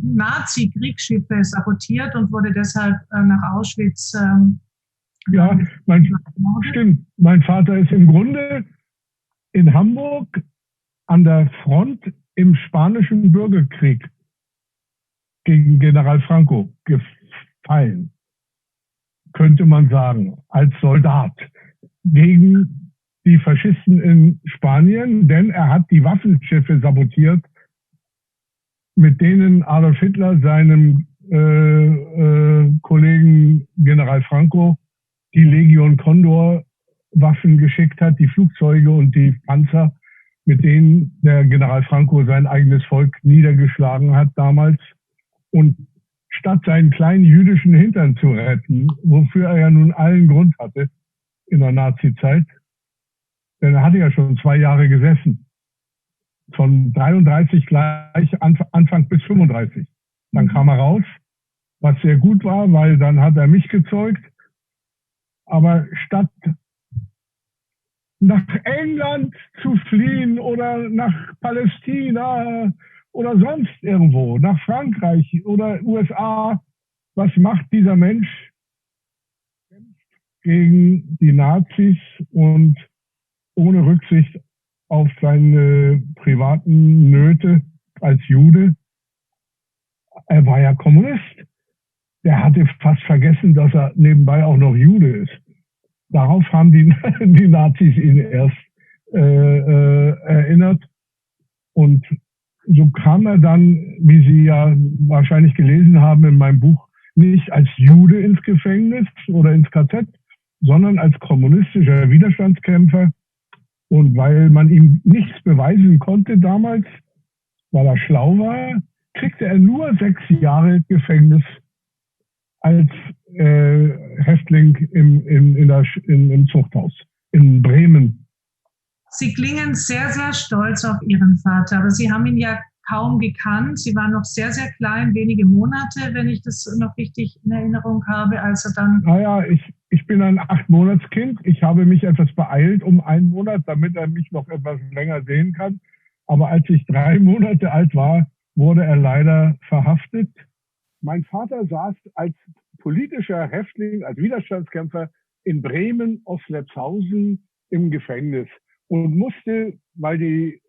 Nazi-Kriegsschiffe sabotiert und wurde deshalb nach Auschwitz. Stimmt. Mein Vater ist im Grunde in Hamburg an der Front im Spanischen Bürgerkrieg gegen General Franco gefallen, könnte man sagen, als Soldat gegen die Faschisten in Spanien, denn er hat die Waffenschiffe sabotiert, mit denen Adolf Hitler seinem Kollegen General Franco die Legion Condor Waffen geschickt hat, die Flugzeuge und die Panzer, mit denen der General Franco sein eigenes Volk niedergeschlagen hat damals. Und statt seinen kleinen jüdischen Hintern zu retten, wofür er ja nun allen Grund hatte in der Nazi-Zeit, denn er hatte ja schon 2 Jahre gesessen, von 33 gleich Anfang bis 35. Dann kam er raus, was sehr gut war, weil dann hat er mich gezeugt. Aber statt nach England zu fliehen oder nach Palästina oder sonst irgendwo, nach Frankreich oder USA, was macht dieser Mensch gegen die Nazis und ohne Rücksicht auf seine privaten Nöte als Jude? Er war ja Kommunist. Der hatte fast vergessen, dass er nebenbei auch noch Jude ist. Darauf haben die Nazis ihn erst erinnert. Und so kam er dann, wie Sie ja wahrscheinlich gelesen haben in meinem Buch, nicht als Jude ins Gefängnis oder ins KZ, sondern als kommunistischer Widerstandskämpfer. Und weil man ihm nichts beweisen konnte damals, weil er schlau war, kriegte er nur 6 Jahre Gefängnis als Häftling im Zuchthaus in Bremen. Sie klingen sehr, sehr stolz auf Ihren Vater, aber Sie haben ihn ja kaum gekannt. Sie waren noch sehr, sehr klein, wenige Monate, wenn ich das noch richtig in Erinnerung habe. Also dann. Naja, ich bin ein 8-Monats-Kind. Ich habe mich etwas beeilt um 1 Monat, damit er mich noch etwas länger sehen kann. Aber als ich 3 Monate alt war, wurde er leider verhaftet. Mein Vater saß als politischer Häftling, als Widerstandskämpfer in Bremen, Oslepshausen im Gefängnis und musste, weil die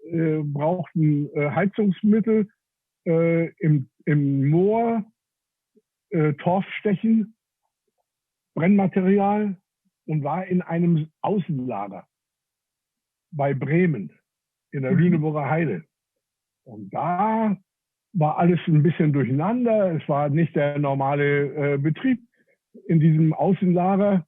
brauchten Heizungsmittel im Moor, Torf stechen, Brennmaterial, und war in einem Außenlager bei Bremen in der Lüneburger Heide. Und da war alles ein bisschen durcheinander. Es war nicht der normale Betrieb in diesem Außenlager,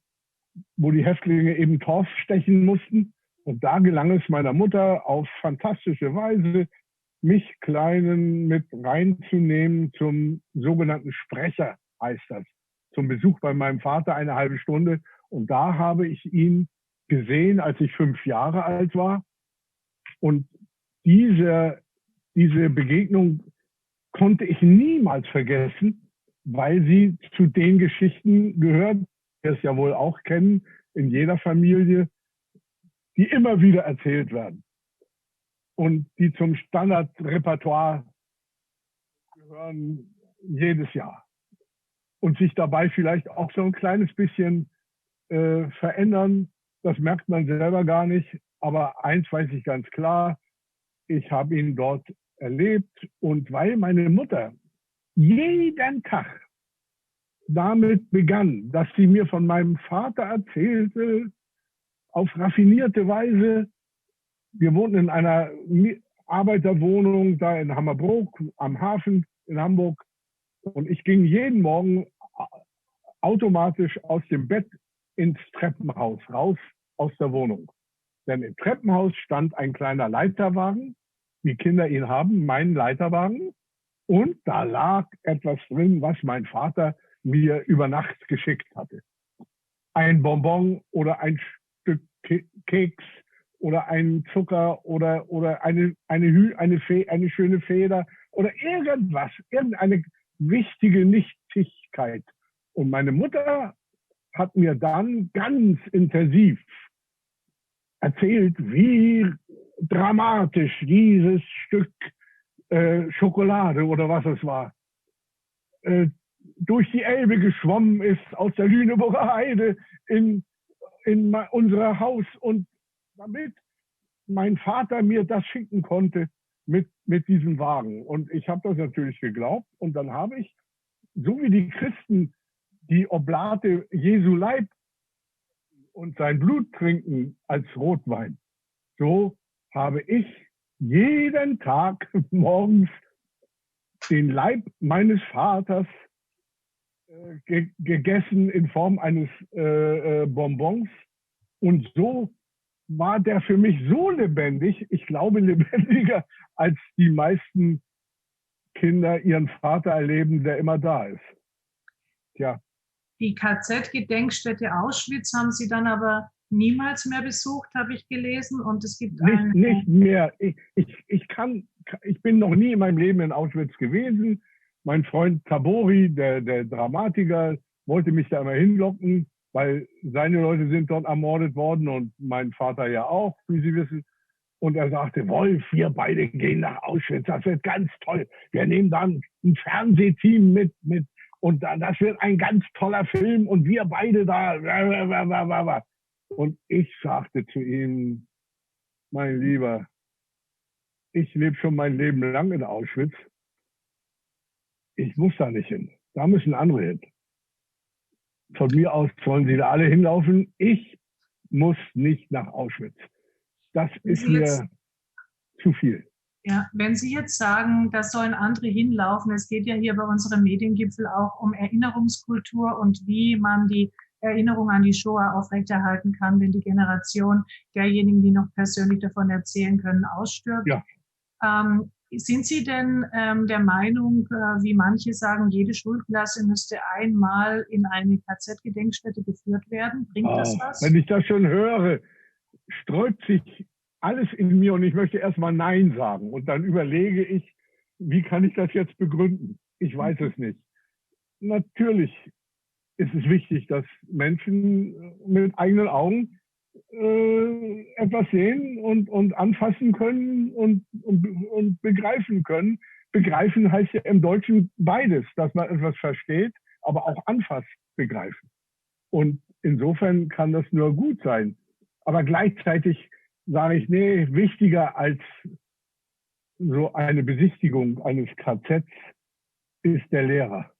wo die Häftlinge eben Torf stechen mussten. Und da gelang es meiner Mutter auf fantastische Weise, mich Kleinen mit reinzunehmen zum sogenannten Sprecher, heißt das, zum Besuch bei meinem Vater 1/2 Stunde. Und da habe ich ihn gesehen, als ich 5 Jahre alt war. Und diese Begegnung konnte ich niemals vergessen, weil sie zu den Geschichten gehört, die wir es ja wohl auch kennen, in jeder Familie, die immer wieder erzählt werden und die zum Standardrepertoire gehören jedes Jahr und sich dabei vielleicht auch so ein kleines bisschen verändern. Das merkt man selber gar nicht, aber eins weiß ich ganz klar, ich habe ihn dort erlebt, und weil meine Mutter jeden Tag damit begann, dass sie mir von meinem Vater erzählte, auf raffinierte Weise, wir wohnten in einer Arbeiterwohnung da in Hammerbrook am Hafen in Hamburg. Und ich ging jeden Morgen automatisch aus dem Bett ins Treppenhaus, raus aus der Wohnung. Denn im Treppenhaus stand ein kleiner Leiterwagen, wie Kinder ihn haben, mein Leiterwagen. Und da lag etwas drin, was mein Vater mir über Nacht geschickt hatte. Ein Bonbon oder ein Stück Keks oder ein Zucker oder eine schöne Feder oder irgendwas, irgendeine wichtige Nichtigkeit. Und meine Mutter hat mir dann ganz intensiv erzählt, wie dramatisch dieses Stück Schokolade oder was es war, durch die Elbe geschwommen ist, aus der Lüneburger Heide in unser Haus, und damit mein Vater mir das schicken konnte mit diesem Wagen. Und ich habe das natürlich geglaubt, und dann habe ich, so wie die Christen die Oblate Jesu Leib und sein Blut trinken als Rotwein, so habe ich jeden Tag morgens den Leib meines Vaters gegessen in Form eines Bonbons. Und so war der für mich so lebendig, ich glaube lebendiger, als die meisten Kinder ihren Vater erleben, der immer da ist. Tja. Die KZ-Gedenkstätte Auschwitz haben Sie dann aber niemals mehr besucht, habe ich gelesen. Und es gibt nicht mehr. Ich bin noch nie in meinem Leben in Auschwitz gewesen. Mein Freund Tabori, der Dramatiker, wollte mich da immer hinlocken, weil seine Leute sind dort ermordet worden und mein Vater ja auch, wie Sie wissen. Und er sagte, Wolf, wir beide gehen nach Auschwitz, das wird ganz toll. Wir nehmen dann ein Fernsehteam mit und das wird ein ganz toller Film und wir beide da. Und ich sagte zu ihm, mein Lieber, ich lebe schon mein Leben lang in Auschwitz. Ich muss da nicht hin. Da müssen andere hin. Von mir aus sollen sie da alle hinlaufen. Ich muss nicht nach Auschwitz. Das ist mir zu viel. Ja, wenn Sie jetzt sagen, da sollen andere hinlaufen, es geht ja hier bei unserem Mediengipfel auch um Erinnerungskultur und wie man die Erinnerung an die Shoah aufrechterhalten kann, wenn die Generation derjenigen, die noch persönlich davon erzählen können, ausstirbt. Ja. Sind Sie denn der Meinung, wie manche sagen, jede Schulklasse müsste einmal in eine KZ-Gedenkstätte geführt werden? Bringt das was? Wenn ich das schon höre, sträubt sich alles in mir und ich möchte erstmal Nein sagen. Und dann überlege ich, wie kann ich das jetzt begründen? Ich weiß es nicht. Natürlich ist es wichtig, dass Menschen mit eigenen Augen etwas sehen und anfassen können und begreifen können. Begreifen heißt ja im Deutschen beides, dass man etwas versteht, aber auch anfasst begreifen. Und insofern kann das nur gut sein. Aber gleichzeitig sage ich, nee, wichtiger als so eine Besichtigung eines KZs ist der Lehrer.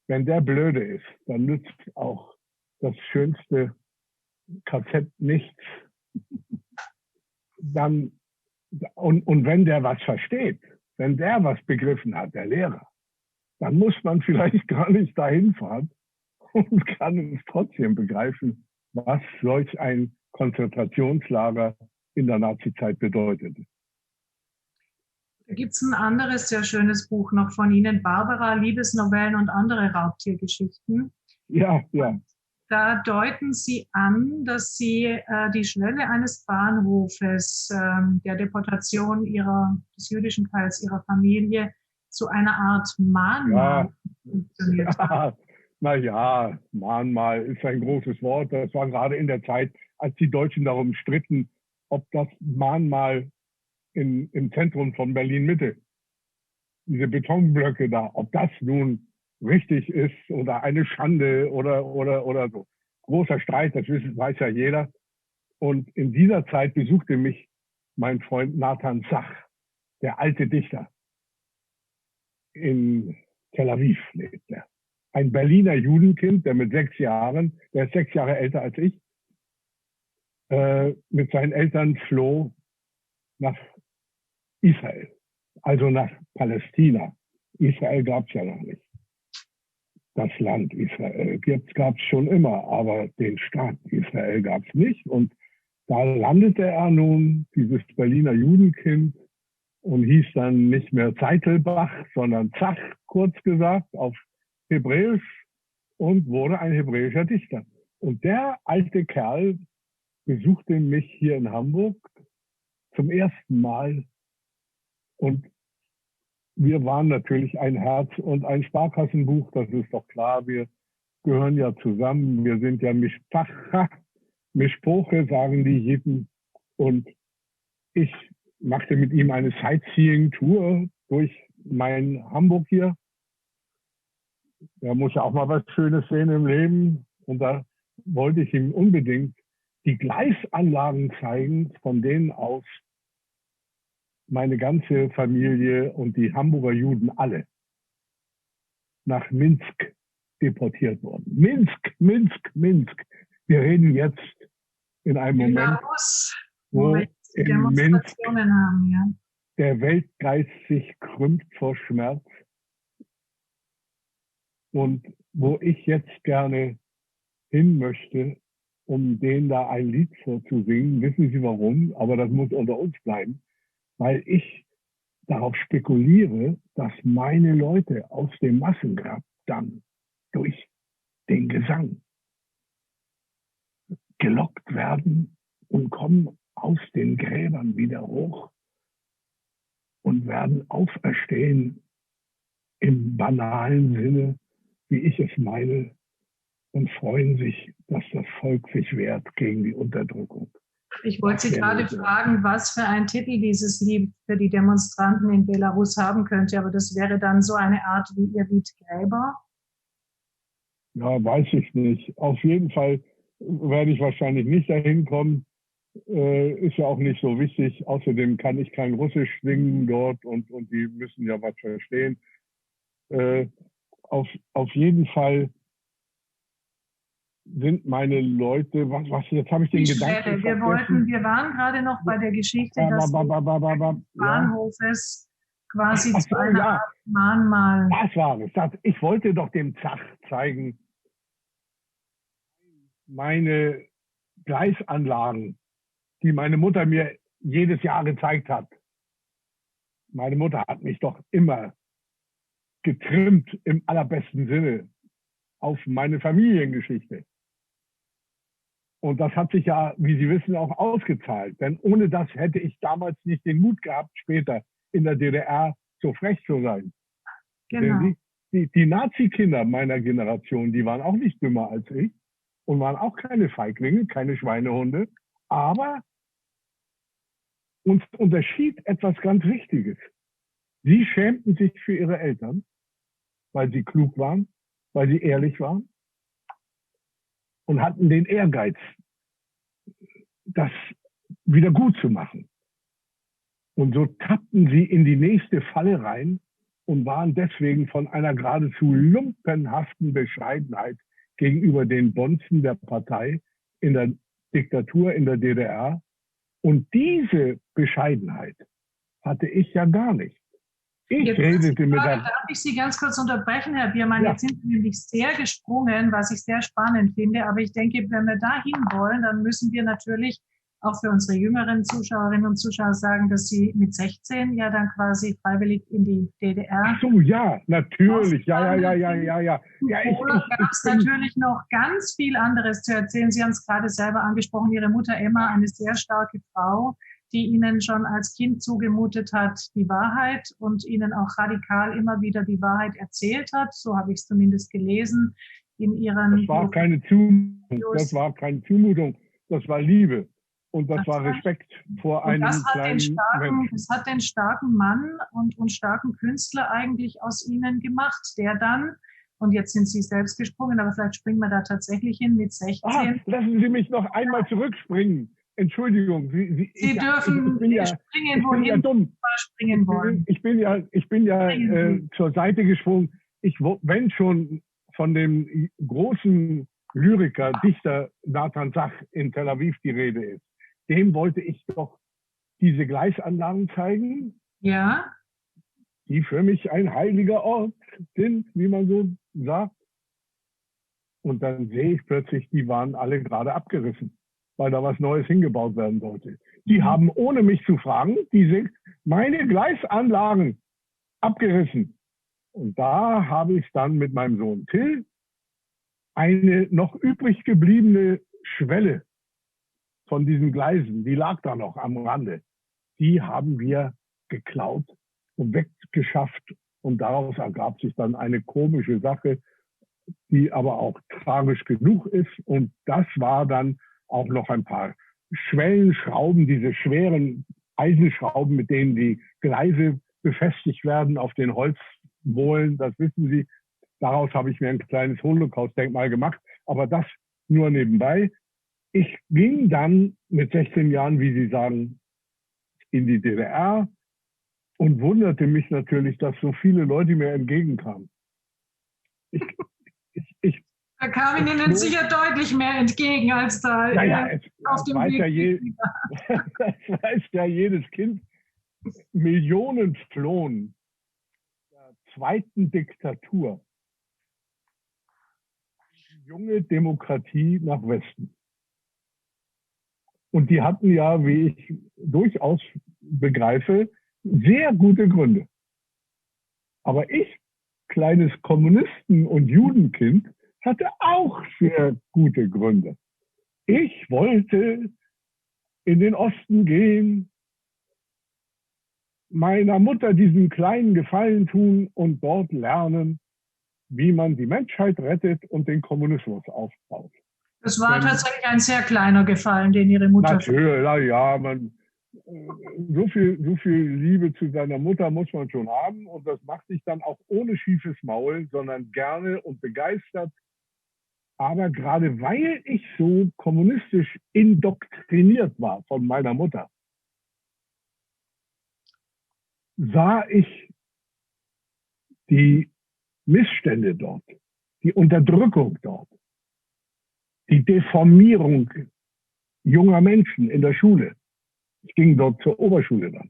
Wenn der blöde ist, dann nützt auch das schönste KZ nichts. Dann, und wenn der was versteht, wenn der was begriffen hat, der Lehrer, dann muss man vielleicht gar nicht dahin fahren und kann es trotzdem begreifen, was solch ein Konzentrationslager in der Nazizeit bedeutete. Da gibt es ein anderes sehr schönes Buch noch von Ihnen, Barbara, Liebesnovellen und andere Raubtiergeschichten. Ja, ja. Da deuten Sie an, dass Sie die Schwelle eines Bahnhofes, der Deportation des jüdischen Teils Ihrer Familie, zu einer Art Mahnmal funktioniert haben. Naja, Mahnmal ist ein großes Wort. Das war gerade in der Zeit, als die Deutschen darum stritten, ob das Mahnmal im Zentrum von Berlin-Mitte, diese Betonblöcke da, ob das nun richtig ist oder eine Schande oder so. Großer Streit, das weiß ja jeder. Und in dieser Zeit besuchte mich mein Freund Nathan Sach, der alte Dichter. In Tel Aviv lebt er. Ein Berliner Judenkind, der ist 6 Jahre älter als ich, mit seinen Eltern floh nach Israel, also nach Palästina. Israel gab es ja noch nicht. Das Land Israel gab es schon immer, aber den Staat Israel gab es nicht. Und da landete er nun, dieses Berliner Judenkind, und hieß dann nicht mehr Zeitelbach, sondern Zach, kurz gesagt, auf Hebräisch, und wurde ein hebräischer Dichter. Und der alte Kerl besuchte mich hier in Hamburg zum ersten Mal. Und wir waren natürlich ein Herz und ein Sparkassenbuch, das ist doch klar. Wir gehören ja zusammen. Wir sind ja Mischpacha, Mischpoche, sagen die Jiden. Und ich machte mit ihm eine Sightseeing-Tour durch mein Hamburg hier. Er muss ja auch mal was Schönes sehen im Leben. Und da wollte ich ihm unbedingt die Gleisanlagen zeigen, von denen aus meine ganze Familie und die Hamburger Juden alle nach Minsk deportiert wurden. Minsk. Wir reden jetzt in einem Moment, wo in Minsk haben, ja. der Weltgeist sich krümmt vor Schmerz und wo ich jetzt gerne hin möchte, um denen da ein Lied vorzusingen. Wissen Sie warum? Aber das muss unter uns bleiben. Weil ich darauf spekuliere, dass meine Leute aus dem Massengrab dann durch den Gesang gelockt werden und kommen aus den Gräbern wieder hoch und werden auferstehen im banalen Sinne, wie ich es meine, und freuen sich, dass das Volk sich wehrt gegen die Unterdrückung. Ich wollte Sie gerade fragen, was für einen Titel dieses Lied für die Demonstranten in Belarus haben könnte, aber das wäre dann so eine Art wie Ihr Lied Gräber? Ja, weiß ich nicht. Auf jeden Fall werde ich wahrscheinlich nicht dahin kommen. Ist ja auch nicht so wichtig. Außerdem kann ich kein Russisch singen dort und die müssen ja was verstehen. Auf jeden Fall sind meine Leute, jetzt habe ich den Gedanken vergessen. Wir waren gerade noch bei der Geschichte des Bahnhofes quasi zu einer Art Mahnmal. Das war es. Ich wollte doch dem Zach zeigen, meine Gleisanlagen, die meine Mutter mir jedes Jahr gezeigt hat. Meine Mutter hat mich doch immer getrimmt im allerbesten Sinne auf meine Familiengeschichte. Und das hat sich ja, wie Sie wissen, auch ausgezahlt. Denn ohne das hätte ich damals nicht den Mut gehabt, später in der DDR so frech zu sein. Genau. Denn die Nazi-Kinder meiner Generation, die waren auch nicht dümmer als ich und waren auch keine Feiglinge, keine Schweinehunde. Aber uns unterschied etwas ganz Wichtiges. Sie schämten sich für ihre Eltern, weil sie klug waren, weil sie ehrlich waren und hatten den Ehrgeiz, das wieder gut zu machen. Und so tappten sie in die nächste Falle rein und waren deswegen von einer geradezu lumpenhaften Bescheidenheit gegenüber den Bonzen der Partei in der Diktatur in der DDR. Und diese Bescheidenheit hatte ich ja gar nicht. Darf ich Sie ganz kurz unterbrechen, Herr Biermann? Ja. Jetzt sind Sie nämlich sehr gesprungen, was ich sehr spannend finde. Aber ich denke, wenn wir da hin wollen, dann müssen wir natürlich auch für unsere jüngeren Zuschauerinnen und Zuschauer sagen, dass Sie mit 16 ja dann quasi freiwillig in die DDR. Ach so, ja, natürlich. Ja. Da gab es natürlich noch ganz viel anderes zu erzählen. Sie haben es gerade selber angesprochen, Ihre Mutter Emma, eine sehr starke Frau, die Ihnen schon als Kind zugemutet hat, die Wahrheit und Ihnen auch radikal immer wieder die Wahrheit erzählt hat. So habe ich es zumindest gelesen in Ihren... Das war keine Zumutung, das war Liebe. Und das war Respekt vor einem kleinen Menschen. Das hat den starken Mann und starken Künstler eigentlich aus Ihnen gemacht, der dann, und jetzt sind Sie selbst gesprungen, aber vielleicht springen wir da tatsächlich hin mit 16. Lassen Sie mich noch einmal zurückspringen. Entschuldigung. Sie dürfen springen, wohin ja dumm. Springen wollen. Ich bin ja zur Seite gesprungen. Wenn schon von dem großen Lyriker, Dichter Nathan Sach in Tel Aviv die Rede ist, dem wollte ich doch diese Gleisanlagen zeigen, Ja. die für mich ein heiliger Ort sind, wie man so sagt. Und dann sehe ich plötzlich, die waren alle gerade abgerissen, weil da was Neues hingebaut werden sollte. Die haben, ohne mich zu fragen, meine Gleisanlagen abgerissen. Und da habe ich dann mit meinem Sohn Till eine noch übrig gebliebene Schwelle von diesen Gleisen, die lag da noch am Rande, die haben wir geklaut und weggeschafft. Und daraus ergab sich dann eine komische Sache, die aber auch tragisch genug ist. Und das war dann auch noch ein paar Schwellenschrauben, diese schweren Eisenschrauben, mit denen die Gleise befestigt werden auf den Holzbohlen. Das wissen Sie. Daraus habe ich mir ein kleines Holocaust-Denkmal gemacht. Aber das nur nebenbei. Ich ging dann mit 16 Jahren, wie Sie sagen, in die DDR und wunderte mich natürlich, dass so viele Leute mir entgegenkamen. Da kam Ihnen sicher deutlich mehr entgegen als da auf dem Weg. Das weiß ja jedes Kind. Millionen flohen der zweiten Diktatur. Die junge Demokratie nach Westen. Und die hatten ja, wie ich durchaus begreife, sehr gute Gründe. Aber ich, kleines Kommunisten- und Judenkind, hatte auch sehr gute Gründe. Ich wollte in den Osten gehen, meiner Mutter diesen kleinen Gefallen tun und dort lernen, wie man die Menschheit rettet und den Kommunismus aufbaut. Das war tatsächlich ein sehr kleiner Gefallen, den Ihre Mutter... Natürlich, ja, so viel Liebe zu seiner Mutter muss man schon haben. Und das macht sich dann auch ohne schiefes Maul, sondern gerne und begeistert. Aber gerade weil ich so kommunistisch indoktriniert war von meiner Mutter, sah ich die Missstände dort, die Unterdrückung dort, die Deformierung junger Menschen in der Schule. Ich ging dort zur Oberschule dann.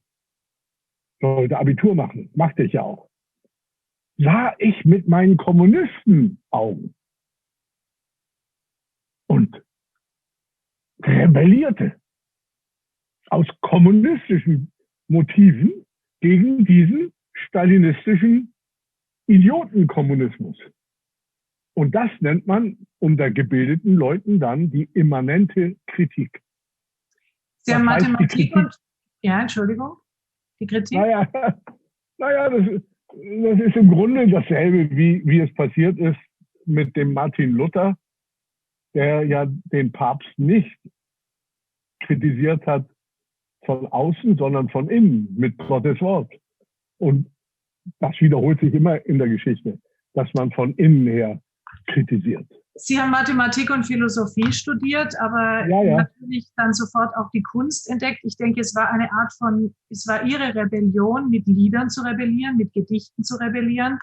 Sollte Abitur machen, machte ich ja auch. Sah ich mit meinen Kommunisten-Augen und rebellierte aus kommunistischen Motiven gegen diesen stalinistischen Idiotenkommunismus. Und das nennt man unter gebildeten Leuten dann die immanente Kritik. Sie haben Mathematik und... Ja, Entschuldigung. Die Kritik? Naja, das ist im Grunde dasselbe, wie es passiert ist mit dem Martin Luther, der ja den Papst nicht kritisiert hat von außen, sondern von innen mit Gottes Wort. Und das wiederholt sich immer in der Geschichte, dass man von innen her kritisiert. Sie haben Mathematik und Philosophie studiert, aber natürlich dann sofort auch die Kunst entdeckt. Ich denke, es war Ihre Rebellion, mit Liedern zu rebellieren, mit Gedichten zu rebellieren.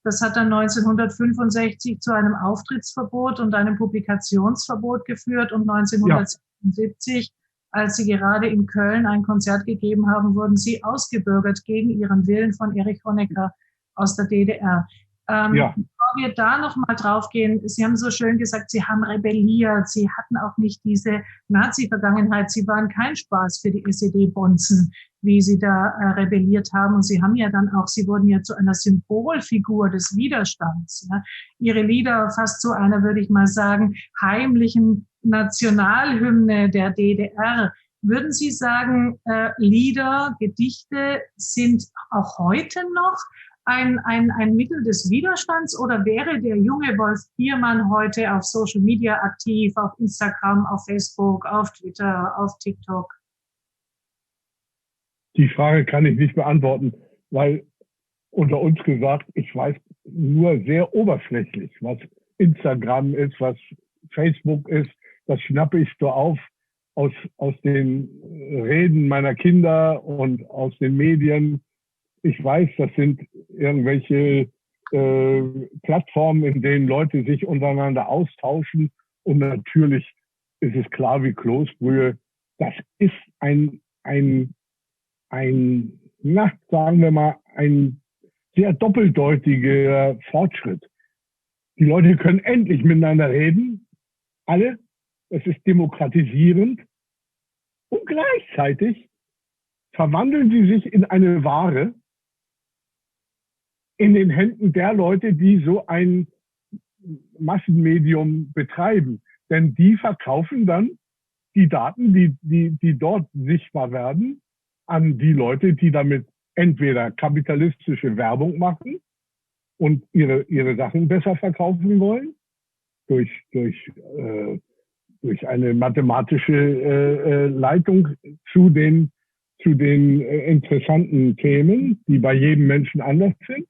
Das hat dann 1965 zu einem Auftrittsverbot und einem Publikationsverbot geführt und 1977, als Sie gerade in Köln ein Konzert gegeben haben, wurden Sie ausgebürgert gegen Ihren Willen von Erich Honecker aus der DDR. Bevor wir da nochmal drauf gehen, Sie haben so schön gesagt, Sie haben rebelliert, Sie hatten auch nicht diese Nazi-Vergangenheit, Sie waren kein Spaß für die SED-Bonzen, wie Sie da rebelliert haben. Und Sie haben ja dann auch, Sie wurden ja zu einer Symbolfigur des Widerstands. Ja. Ihre Lieder fast zu einer, würde ich mal sagen, heimlichen Nationalhymne der DDR. Würden Sie sagen, Lieder, Gedichte sind auch heute noch ein Mittel des Widerstands, oder wäre der junge Wolf Biermann heute auf Social Media aktiv, auf Instagram, auf Facebook, auf Twitter, auf TikTok? Die Frage kann ich nicht beantworten, weil unter uns gesagt, ich weiß nur sehr oberflächlich, was Instagram ist, was Facebook ist. Das schnappe ich so auf aus den Reden meiner Kinder und aus den Medien. Ich weiß, das sind irgendwelche Plattformen, in denen Leute sich untereinander austauschen. Und natürlich ist es klar wie Kloßbrühe, das ist ein sagen wir mal, ein sehr doppeldeutiger Fortschritt. Die Leute können endlich miteinander reden, alle. Es ist demokratisierend. Und gleichzeitig verwandeln sie sich in eine Ware in den Händen der Leute, die so ein Massenmedium betreiben. Denn die verkaufen dann die Daten, die dort sichtbar werden, an die Leute, die damit entweder kapitalistische Werbung machen und ihre Sachen besser verkaufen wollen, durch eine mathematische Leitung zu den interessanten Themen, die bei jedem Menschen anders sind.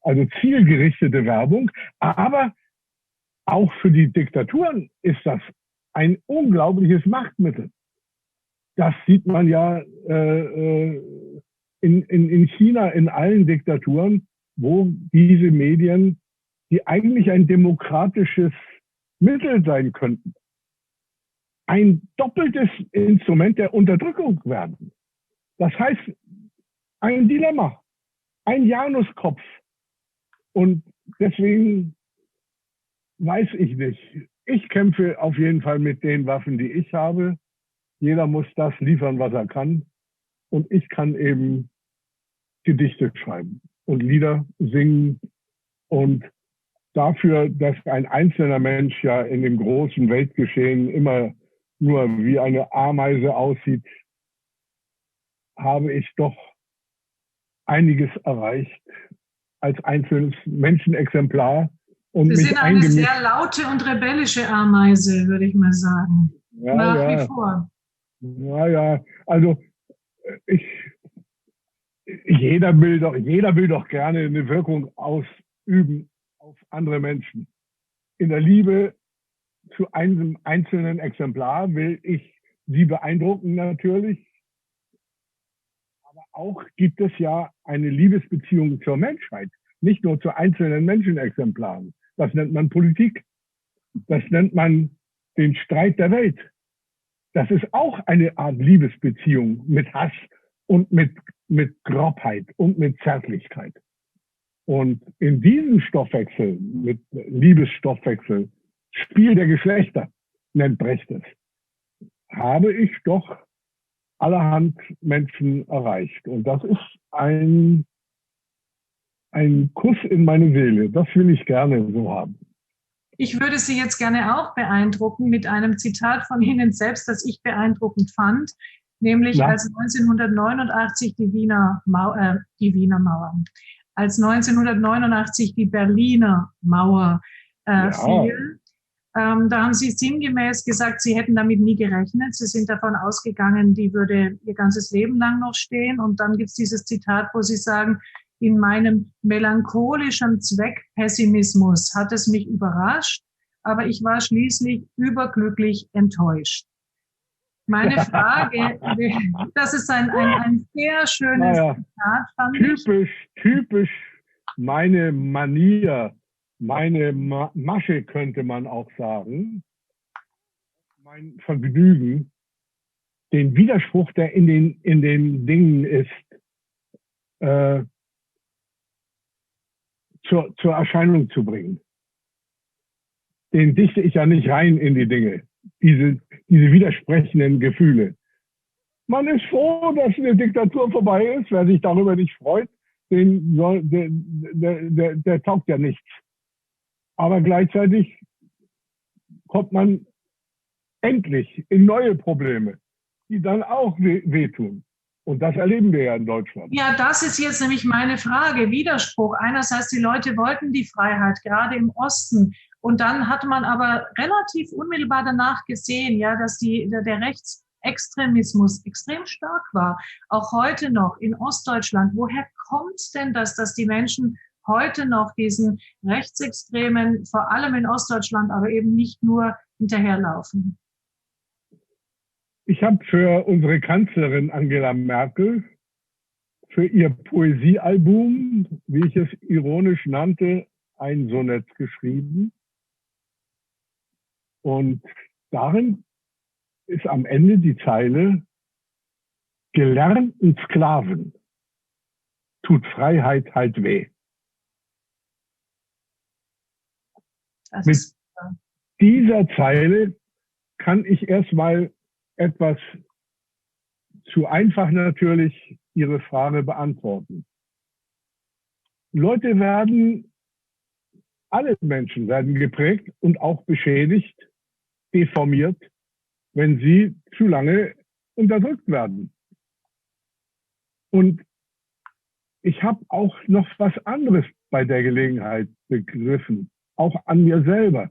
Also zielgerichtete Werbung. Aber auch für die Diktaturen ist das ein unglaubliches Machtmittel. Das sieht man ja in China, in allen Diktaturen, wo diese Medien, die eigentlich ein demokratisches Mittel sein könnten, ein doppeltes Instrument der Unterdrückung werden. Das heißt, ein Dilemma, ein Januskopf. Und deswegen weiß ich nicht. Ich kämpfe auf jeden Fall mit den Waffen, die ich habe. Jeder muss das liefern, was er kann. Und ich kann eben Gedichte schreiben und Lieder singen. Und dafür, dass ein einzelner Mensch ja in dem großen Weltgeschehen immer nur wie eine Ameise aussieht, habe ich doch einiges erreicht als einzelnes Menschenexemplar. Und Sie mich sind eine sehr laute und rebellische Ameise, würde ich mal sagen. Ja, Nach wie vor. Ja, also jeder will doch gerne eine Wirkung ausüben auf andere Menschen. In der Liebe zu einem einzelnen Exemplar will ich sie beeindrucken natürlich. Aber auch gibt es ja eine Liebesbeziehung zur Menschheit, nicht nur zu einzelnen Menschenexemplaren. Das nennt man Politik. Das nennt man den Streit der Welt. Das ist auch eine Art Liebesbeziehung mit Hass und mit Grobheit und mit Zärtlichkeit. Und in diesem Stoffwechsel, mit Liebesstoffwechsel, Spiel der Geschlechter, nennt Brecht es, habe ich doch allerhand Menschen erreicht. Und das ist ein Kuss in meine Seele. Das will ich gerne so haben. Ich würde Sie jetzt gerne auch beeindrucken mit einem Zitat von Ihnen selbst, das ich beeindruckend fand, nämlich als 1989 die Wiener Mauer, als 1989 die Berliner Mauer fiel. Da haben Sie sinngemäß gesagt, Sie hätten damit nie gerechnet. Sie sind davon ausgegangen, die würde ihr ganzes Leben lang noch stehen. Und dann gibt es dieses Zitat, wo Sie sagen, in meinem melancholischen Zweckpessimismus hat es mich überrascht, aber ich war schließlich überglücklich enttäuscht. Meine Frage, das ist ein sehr schönes Zitat, fand ich. Typisch meine Manier, meine Masche könnte man auch sagen, mein Vergnügen, den Widerspruch, der in den Dingen ist, zur Erscheinung zu bringen. Den dichte ich ja nicht rein in die Dinge, diese widersprechenden Gefühle. Man ist froh, dass eine Diktatur vorbei ist. Wer sich darüber nicht freut, der taugt ja nichts. Aber gleichzeitig kommt man endlich in neue Probleme, die dann auch wehtun. Und das erleben wir ja in Deutschland. Ja, das ist jetzt nämlich meine Frage. Widerspruch. Einerseits, die Leute wollten die Freiheit, gerade im Osten. Und dann hat man aber relativ unmittelbar danach gesehen, ja, dass der Rechtsextremismus extrem stark war. Auch heute noch in Ostdeutschland. Woher kommt denn das, dass die Menschen heute noch diesen Rechtsextremen, vor allem in Ostdeutschland, aber eben nicht nur hinterherlaufen? Ich habe für unsere Kanzlerin Angela Merkel, für ihr Poesiealbum, wie ich es ironisch nannte, ein Sonett geschrieben. Und darin ist am Ende die Zeile: gelernten Sklaven tut Freiheit halt weh. Mit dieser Zeile kann ich erstmal etwas zu einfach natürlich Ihre Frage beantworten. Alle Menschen werden geprägt und auch beschädigt, deformiert, wenn sie zu lange unterdrückt werden. Und ich habe auch noch was anderes bei der Gelegenheit begriffen, auch an mir selber.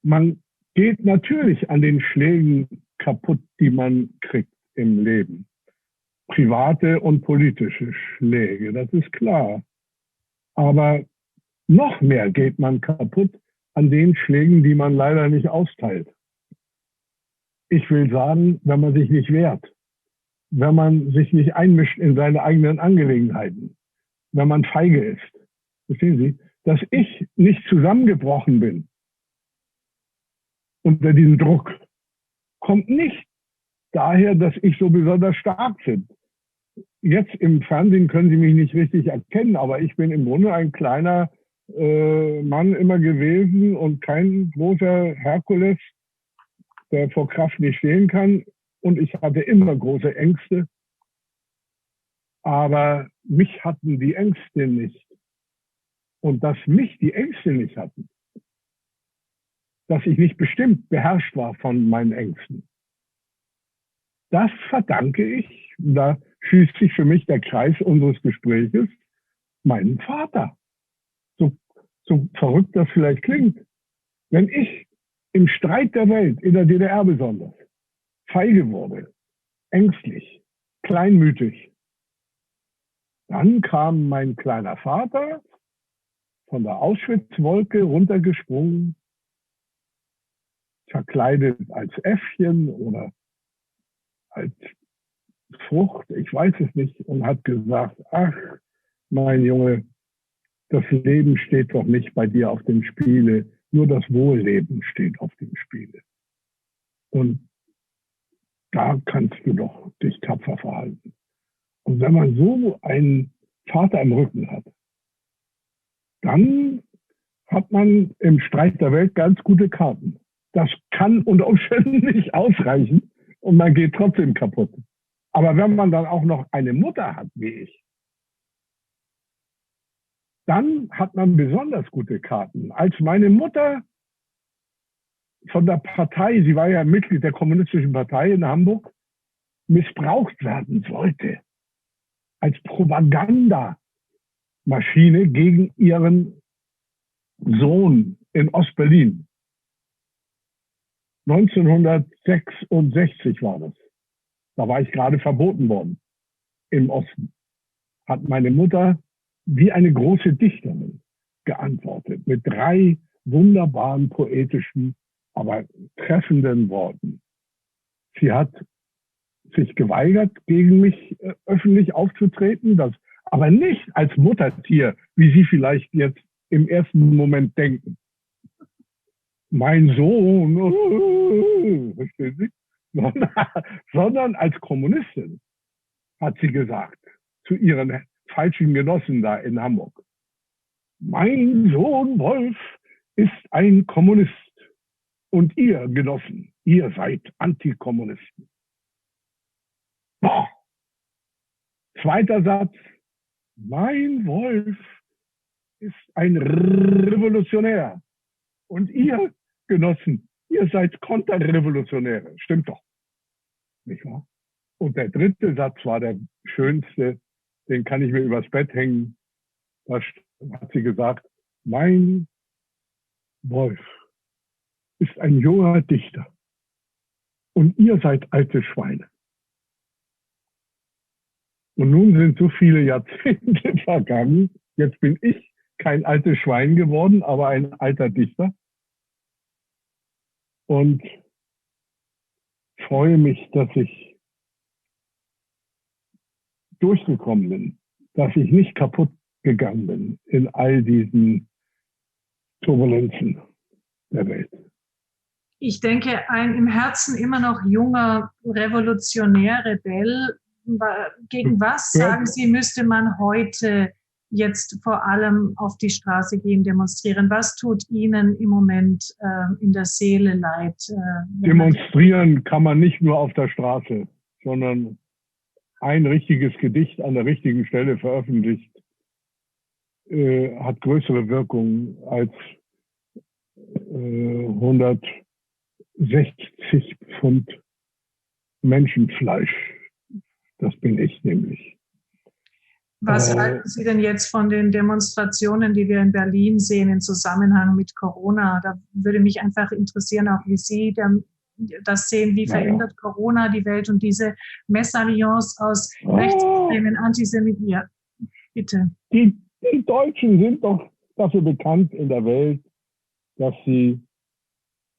Man geht natürlich an den Schlägen kaputt, die man kriegt im Leben. Private und politische Schläge, das ist klar. Aber noch mehr geht man kaputt an den Schlägen, die man leider nicht austeilt. Ich will sagen, wenn man sich nicht wehrt, wenn man sich nicht einmischt in seine eigenen Angelegenheiten, wenn man feige ist. Verstehen Sie, dass ich nicht zusammengebrochen bin unter diesem Druck, kommt nicht daher, dass ich so besonders stark bin. Jetzt im Fernsehen können Sie mich nicht richtig erkennen, aber ich bin im Grunde ein kleiner Mann immer gewesen und kein großer Herkules, der vor Kraft nicht stehen kann. Und ich hatte immer große Ängste. Aber mich hatten die Ängste nicht. Und dass mich die Ängste nicht hatten, dass ich nicht bestimmt beherrscht war von meinen Ängsten, das verdanke ich, da schließt sich für mich der Kreis unseres Gespräches, meinem Vater. So verrückt das vielleicht klingt. Wenn ich im Streit der Welt, in der DDR besonders, feige wurde, ängstlich, kleinmütig, dann kam mein kleiner Vater von der Auschwitzwolke runtergesprungen, verkleidet als Äffchen oder als Frucht, ich weiß es nicht, und hat gesagt, ach, mein Junge, das Leben steht doch nicht bei dir auf dem Spiele, nur das Wohlleben steht auf dem Spiele. Und da kannst du doch dich tapfer verhalten. Und wenn man so einen Vater im Rücken hat, dann hat man im Streit der Welt ganz gute Karten. Das kann unter Umständen nicht ausreichen und man geht trotzdem kaputt. Aber wenn man dann auch noch eine Mutter hat, wie ich, dann hat man besonders gute Karten. Als meine Mutter von der Partei, sie war ja Mitglied der Kommunistischen Partei in Hamburg, missbraucht werden sollte, als Propagandamaschine gegen ihren Sohn in Ostberlin. 1966 war das. Da war ich gerade verboten worden im Osten. Hat meine Mutter wie eine große Dichterin geantwortet mit 3 wunderbaren, poetischen, aber treffenden Worten. Sie hat sich geweigert, gegen mich öffentlich aufzutreten, das aber nicht als Muttertier, wie Sie vielleicht jetzt im ersten Moment denken. Mein Sohn, verstehen Sie? Sondern als Kommunistin hat sie gesagt zu ihren falschen Genossen da in Hamburg: Mein Sohn Wolf ist ein Kommunist und ihr Genossen, ihr seid Antikommunisten. Boah. Zweiter Satz: Mein Wolf ist ein Revolutionär und ihr Genossen, ihr seid Konterrevolutionäre. Stimmt doch, nicht wahr? Und der dritte Satz war der schönste, den kann ich mir übers Bett hängen. Da hat sie gesagt: Mein Wolf ist ein junger Dichter und ihr seid alte Schweine. Und nun sind so viele Jahrzehnte vergangen. Jetzt bin ich kein altes Schwein geworden, aber ein alter Dichter. Und freue mich, dass ich durchgekommen bin, dass ich nicht kaputt gegangen bin in all diesen Turbulenzen der Welt. ich denke, ein im Herzen immer noch junger Revolutionär, Rebell. Gegen was, sagen Sie, müsste man heute jetzt vor allem auf die Straße gehen, demonstrieren? Was tut Ihnen im Moment in der Seele leid? Demonstrieren kann man nicht nur auf der Straße, sondern ein richtiges Gedicht an der richtigen Stelle veröffentlicht hat größere Wirkung als 160 Pfund Menschenfleisch. Das bin ich nämlich. Was halten Sie denn jetzt von den Demonstrationen, die wir in Berlin sehen im Zusammenhang mit Corona? Da würde mich einfach interessieren, auch wie Sie das sehen. Wie verändert Corona die Welt und diese Mesalliance aus rechtsextremen Antisemitismus? Ja, bitte. Die Deutschen sind doch dafür bekannt in der Welt, dass sie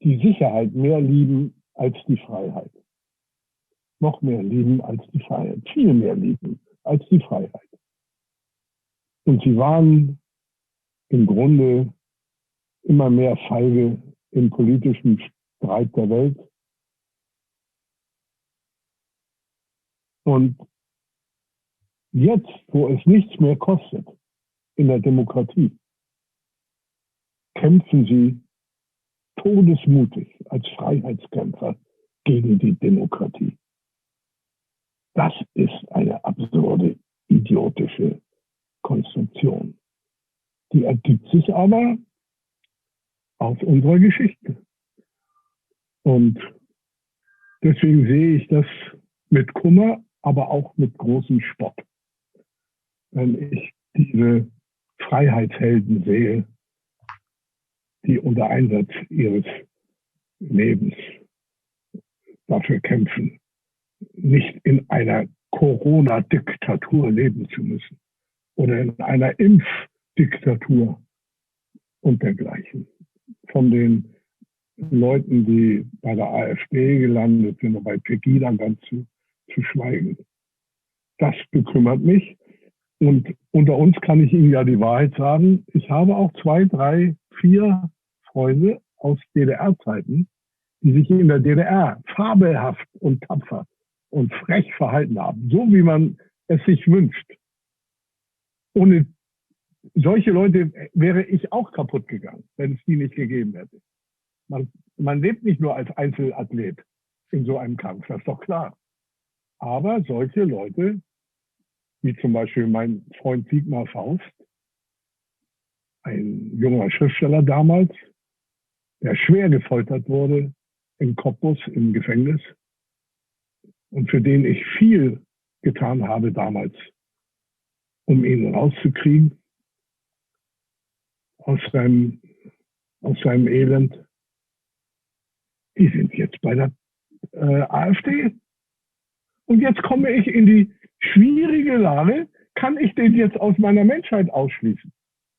die Sicherheit mehr lieben als die Freiheit. Noch mehr lieben als die Freiheit. Viel mehr lieben als die Freiheit. Und sie waren im Grunde immer mehr feige im politischen Streit der Welt. Und jetzt, wo es nichts mehr kostet in der Demokratie, kämpfen sie todesmutig als Freiheitskämpfer gegen die Demokratie. Das ist eine absurde, idiotische Konstruktion. Die ergibt sich aber aus unserer Geschichte. Und deswegen sehe ich das mit Kummer, aber auch mit großem Spott. Wenn ich diese Freiheitshelden sehe, die unter Einsatz ihres Lebens dafür kämpfen, nicht in einer Corona-Diktatur leben zu müssen oder in einer Impfdiktatur und dergleichen. Von den Leuten, die bei der AfD gelandet sind, oder bei Pegida ganz zu schweigen. Das bekümmert mich. Und unter uns kann ich Ihnen ja die Wahrheit sagen. Ich habe auch 2, 3, 4 Freunde aus DDR-Zeiten, die sich in der DDR fabelhaft und tapfer und frech verhalten haben, so wie man es sich wünscht. Ohne solche Leute wäre ich auch kaputt gegangen, wenn es die nicht gegeben hätte. Man lebt nicht nur als Einzelathlet in so einem Kampf, das ist doch klar. Aber solche Leute, wie zum Beispiel mein Freund Sigmar Faust, ein junger Schriftsteller damals, der schwer gefoltert wurde in Cottbus im Gefängnis und für den ich viel getan habe damals, um ihn rauszukriegen aus seinem Elend. Die sind jetzt bei der AfD. Und jetzt komme ich in die schwierige Lage, kann ich den jetzt aus meiner Menschheit ausschließen?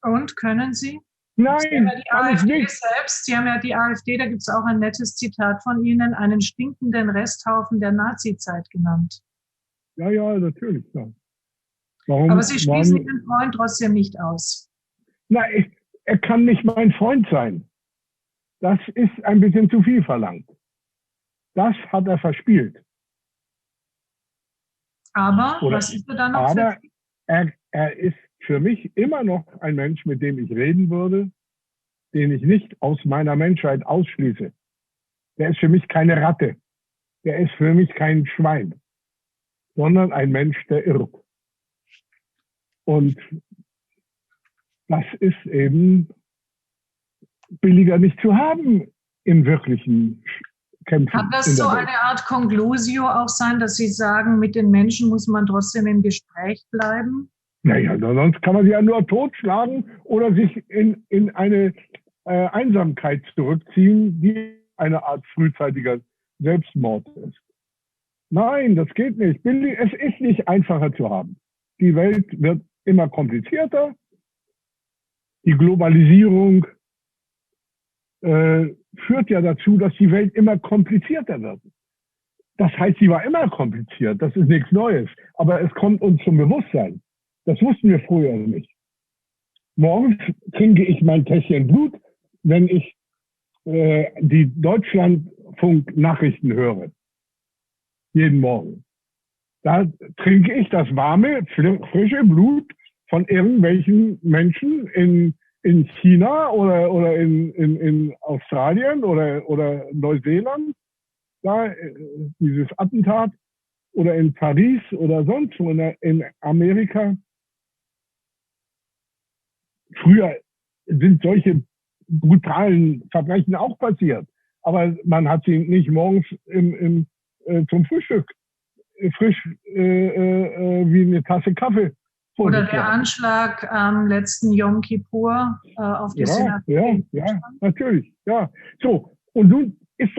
Und können Sie? Nein, Sie haben ja die AfD selbst, Sie haben ja die AfD, da gibt es auch ein nettes Zitat von Ihnen, einen stinkenden Resthaufen der Nazizeit genannt. Ja, natürlich. Ja. Aber Sie schließen Ihren Freund trotzdem nicht aus. Nein, er kann nicht mein Freund sein. Das ist ein bisschen zu viel verlangt. Das hat er verspielt. Aber was ist er dann noch? Aber er ist für mich immer noch ein Mensch, mit dem ich reden würde, den ich nicht aus meiner Menschheit ausschließe. Der ist für mich keine Ratte. Der ist für mich kein Schwein, sondern ein Mensch, der irrt. Und das ist eben billiger nicht zu haben im wirklichen Kämpfen. Kann das so eine Art Conclusio auch sein, dass Sie sagen, mit den Menschen muss man trotzdem im Gespräch bleiben? Naja, sonst kann man sie ja nur totschlagen oder sich in eine Einsamkeit zurückziehen, die eine Art frühzeitiger Selbstmord ist. Nein, das geht nicht. Es ist nicht einfacher zu haben. Die Welt wird immer komplizierter. Die Globalisierung führt ja dazu, dass die Welt immer komplizierter wird. Das heißt, sie war immer kompliziert. Das ist nichts Neues. Aber es kommt uns zum Bewusstsein. Das wussten wir früher nicht. Morgens trinke ich mein Tässchen Blut, wenn ich die Deutschlandfunk-Nachrichten höre, jeden Morgen, da trinke ich das warme, frische Blut von irgendwelchen Menschen in China oder in Australien oder Neuseeland, da dieses Attentat, oder in Paris oder sonst wo in Amerika. Früher sind solche brutalen Verbrechen auch passiert, aber man hat sie nicht morgens zum Frühstück frisch wie eine Tasse Kaffee. Oder der Anschlag am letzten Yom Kippur auf die Synagoge. Ja, natürlich. Ja. So, und nun ist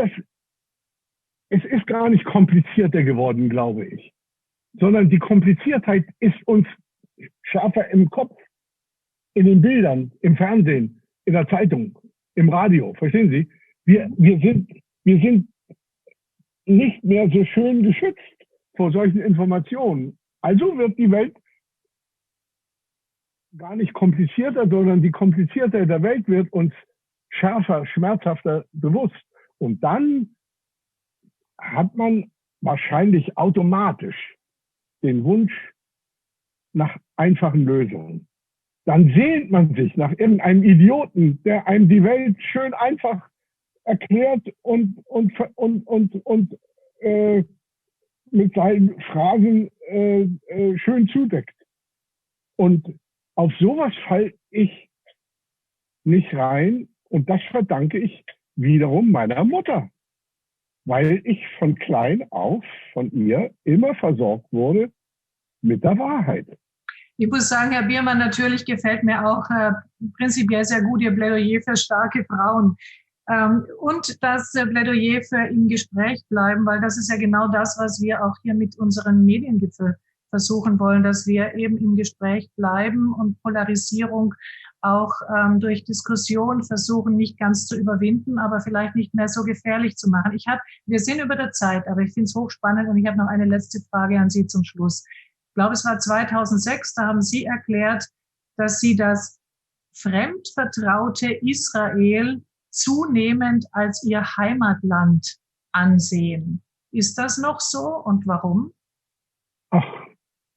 es ist gar nicht komplizierter geworden, glaube ich, sondern die Kompliziertheit ist uns schärfer im Kopf, in den Bildern, im Fernsehen, in der Zeitung, im Radio. Verstehen Sie? Wir sind nicht mehr so schön geschützt vor solchen Informationen. Also wird die Welt gar nicht komplizierter, sondern die Kompliziertheit der Welt wird uns schärfer, schmerzhafter bewusst. Und dann hat man wahrscheinlich automatisch den Wunsch nach einfachen Lösungen. Dann sehnt man sich nach irgendeinem Idioten, der einem die Welt schön einfach erklärt und mit seinen Phrasen schön zudeckt. Und auf sowas falle ich nicht rein, und das verdanke ich wiederum meiner Mutter, weil ich von klein auf von ihr immer versorgt wurde mit der Wahrheit. Ich muss sagen, Herr Biermann, natürlich gefällt mir auch prinzipiell sehr gut Ihr Plädoyer für starke Frauen. Und das Plädoyer für im Gespräch bleiben, weil das ist ja genau das, was wir auch hier mit unseren Mediengipfel versuchen wollen, dass wir eben im Gespräch bleiben und Polarisierung auch durch Diskussion versuchen, nicht ganz zu überwinden, aber vielleicht nicht mehr so gefährlich zu machen. Wir sind über der Zeit, aber ich finde es hochspannend, und ich habe noch eine letzte Frage an Sie zum Schluss. Ich glaube, es war 2006, da haben Sie erklärt, dass Sie das fremdvertraute Israel zunehmend als Ihr Heimatland ansehen. Ist das noch so, und warum? Ach,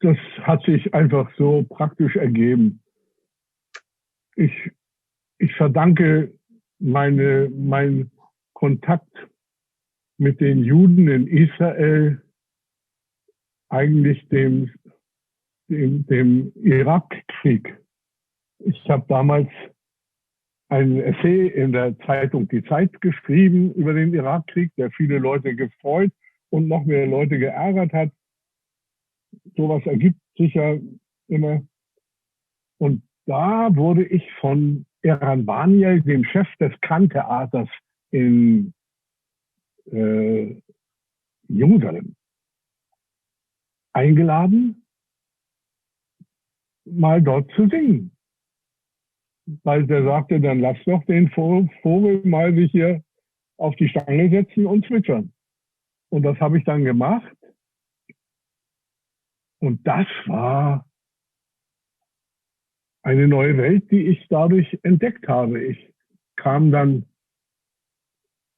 das hat sich einfach so praktisch ergeben. Ich verdanke meinen Kontakt mit den Juden in Israel eigentlich dem Irakkrieg. Ich habe damals ein Essay in der Zeitung Die Zeit geschrieben über den Irakkrieg, der viele Leute gefreut und noch mehr Leute geärgert hat. Sowas ergibt sich ja immer. Und da wurde ich von Eran Baniel, dem Chef des Khan-Theaters in Jerusalem, eingeladen, mal dort zu singen. Weil der sagte, dann lass doch den Vogel mal sich hier auf die Stange setzen und zwitschern. Und das habe ich dann gemacht. Und das war eine neue Welt, die ich dadurch entdeckt habe. Ich kam dann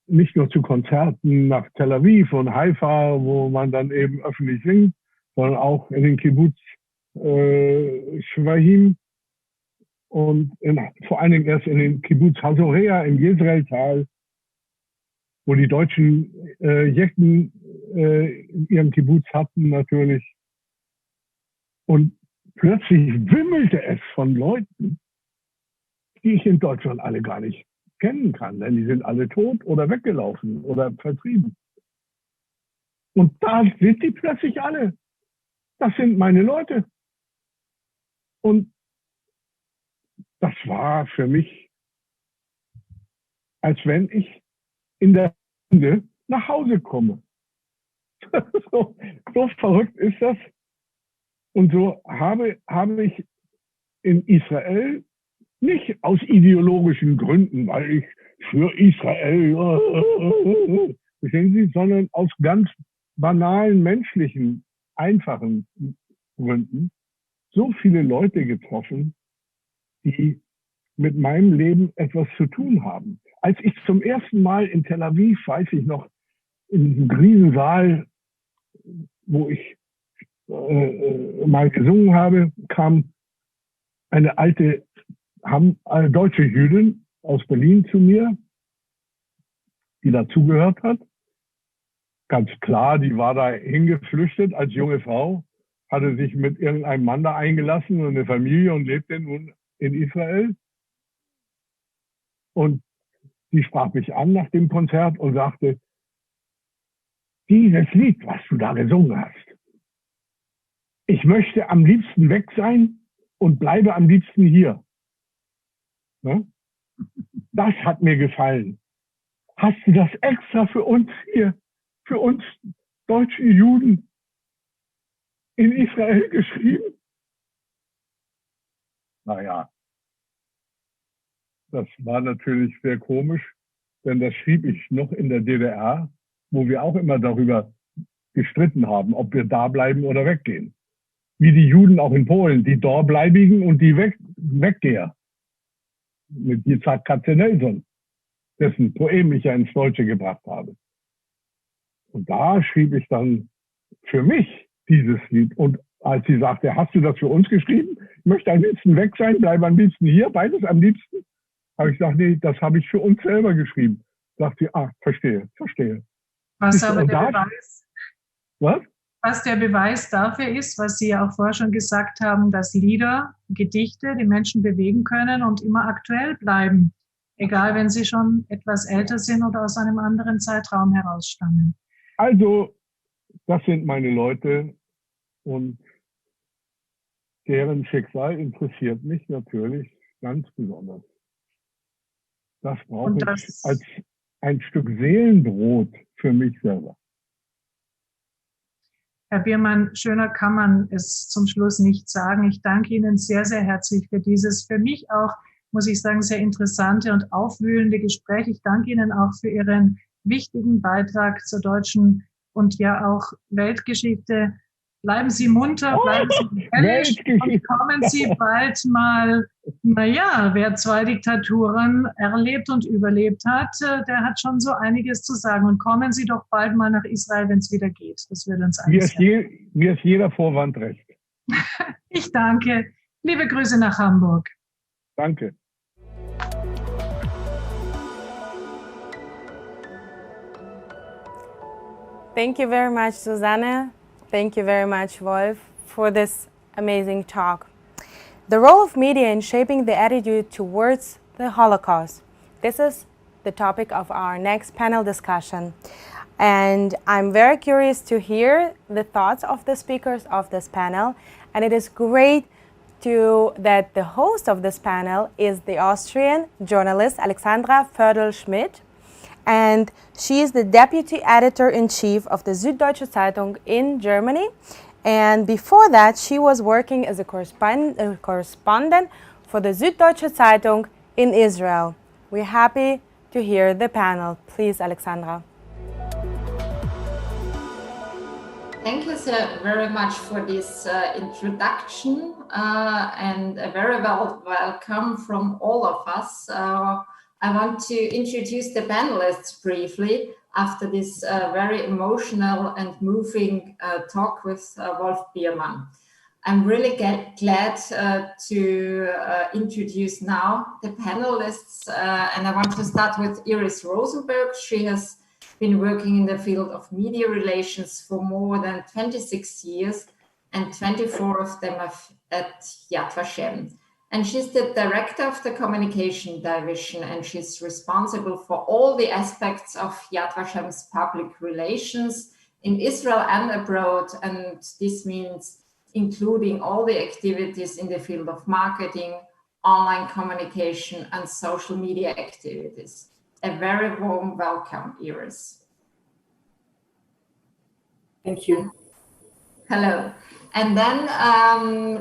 nicht nur zu Konzerten nach Tel Aviv und Haifa, wo man dann eben öffentlich singt, sondern auch in den Kibbutz Shvahim und vor allen Dingen erst in den Kibbutz Hazorea im Jezreeltal, wo die Deutschen Jecken in ihrem Kibbutz hatten natürlich. Und plötzlich wimmelte es von Leuten, die ich in Deutschland alle gar nicht kennen kann, denn die sind alle tot oder weggelaufen oder vertrieben. Und da sind die plötzlich alle. Das sind meine Leute. Und das war für mich, als wenn ich in der Stunde nach Hause komme. so verrückt ist das. Und so habe ich in Israel nicht aus ideologischen Gründen, weil ich für Israel, verstehen Sie, sondern aus ganz banalen, menschlichen, einfachen Gründen so viele Leute getroffen, die mit meinem Leben etwas zu tun haben. als ich zum ersten Mal in Tel Aviv, weiß ich noch, in diesem Riesensaal, wo ich mal gesungen habe, kam eine alte deutsche Jüdin aus Berlin zu mir, die dazugehört hat. Ganz klar, die war da hingeflüchtet als junge Frau, hatte sich mit irgendeinem Mann da eingelassen und eine Familie und lebte nun in Israel. Und die sprach mich an nach dem Konzert und sagte, dieses Lied, was du da gesungen hast, ich möchte am liebsten weg sein und bleibe am liebsten hier. Ne? Das hat mir gefallen. Hast du das extra für uns hier, für uns deutschen Juden in Israel geschrieben? Naja, das war natürlich sehr komisch, denn das schrieb ich noch in der DDR, wo wir auch immer darüber gestritten haben, ob wir da bleiben oder weggehen. Wie die Juden auch in Polen, die Dorbleibigen und die Weggeher. Mit Yitzhak Katzenelson, dessen Poem ich ja ins Deutsche gebracht habe. Und da schrieb ich dann für mich dieses Lied. Und als sie sagte, hast du das für uns geschrieben? Ich möchte am liebsten weg sein, bleibe am liebsten hier, beides am liebsten. Habe ich gesagt, nee, das habe ich für uns selber geschrieben. Sagt sie, verstehe. Was aber der Beweis, was? Was der Beweis dafür ist, was Sie ja auch vorher schon gesagt haben, dass Lieder, Gedichte die Menschen bewegen können und immer aktuell bleiben. Egal, wenn sie schon etwas älter sind oder aus einem anderen Zeitraum herausstammen. Also, das sind meine Leute und deren Schicksal interessiert mich natürlich ganz besonders. Das brauche ich als ein Stück Seelenbrot für mich selber. Herr Biermann, schöner kann man es zum Schluss nicht sagen. Ich danke Ihnen sehr, sehr herzlich für dieses, für mich auch, muss ich sagen, sehr interessante und aufwühlende Gespräch. Ich danke Ihnen auch für Ihren wichtigen Beitrag zur deutschen und ja auch Weltgeschichte. Bleiben Sie munter, bleiben Sie ehrlich und kommen Sie bald mal, naja, wer 2 Diktaturen erlebt und überlebt hat, der hat schon so einiges zu sagen. Und kommen Sie doch bald mal nach Israel, wenn es wieder geht. Das würde uns alles mir ist jeder Vorwand recht. Ich danke. Liebe Grüße nach Hamburg. Danke. Thank you very much, Susanne. Thank you very much, Wolf, for this amazing talk. The role of media in shaping the attitude towards the Holocaust. This is the topic of our next panel discussion. And I'm very curious to hear the thoughts of the speakers of this panel. And it is great that the host of this panel is the Austrian journalist Alexandra Fördl-Schmidt. And she is the deputy editor-in-chief of the Süddeutsche Zeitung in Germany. And before that, she was working as a correspondent for the Süddeutsche Zeitung in Israel. We're happy to hear the panel. Please, Alexandra. Thank you so very much for this introduction and a very welcome from all of us. I want to introduce the panelists briefly after this very emotional and moving talk with Wolf Biermann. I'm really glad to introduce now the panelists, and I want to start with Iris Rosenberg. She has been working in the field of media relations for more than 26 years, and 24 of them at Yad Vashem. And she's the director of the communication division, and she's responsible for all the aspects of Yad Vashem's public relations in Israel and abroad. And this means including all the activities in the field of marketing, online communication, and social media activities. A very warm welcome, Iris. Thank you. Hello. And then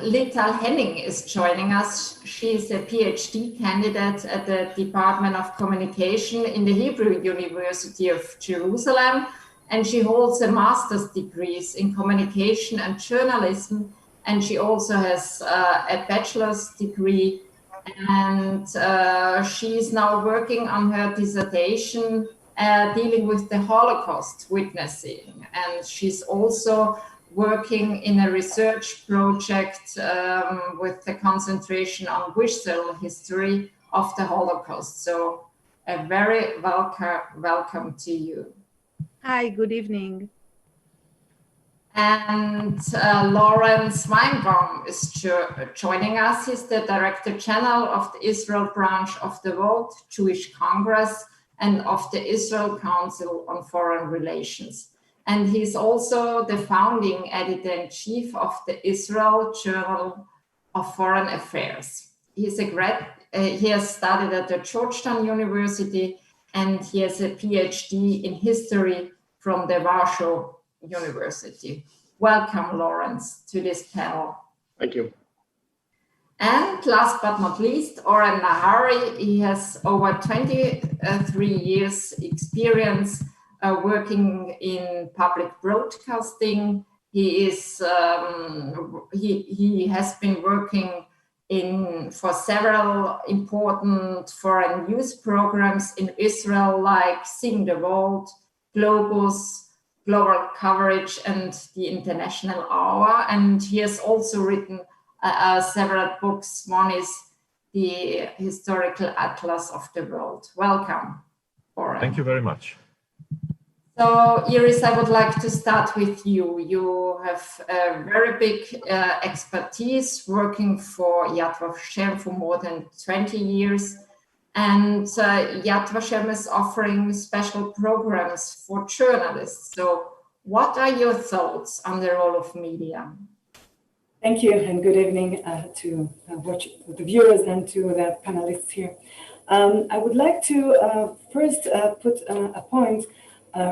Lital Henning is joining us. She is a PhD candidate at the Department of Communication in the Hebrew University of Jerusalem. And she holds a master's degree in communication and journalism. And she also has a bachelor's degree And she's now working on her dissertation dealing with the Holocaust witnessing. And she's also working in a research project with the concentration on visual history of the Holocaust. So a very welcome to you. Hi, good evening. And Lawrence Weinbaum is joining us. He's the Director General of the Israel branch of the World Jewish Congress and of the Israel Council on Foreign Relations. And he's also the founding editor-in-chief of the Israel Journal of Foreign Affairs. He has studied at the Georgetown University, and he has a PhD in history from the Warsaw University. Welcome, Lawrence, to this panel. Thank you. And last but not least, Oren Nahari. He has over 23 years experience working in public broadcasting. He has been working for several important foreign news programs in Israel, like Seeing the World, Globus, Global Coverage, and the International Hour. And he has also written several books. One is the Historical Atlas of the World. Welcome, Oren. Thank you very much. So, Iris, I would like to start with you. You have a very big expertise working for Yad Vashem for more than 20 years. And Yad Vashem is offering special programs for journalists. So what are your thoughts on the role of media? Thank you, and good evening to the viewers and to the panelists here. I would like to first put a point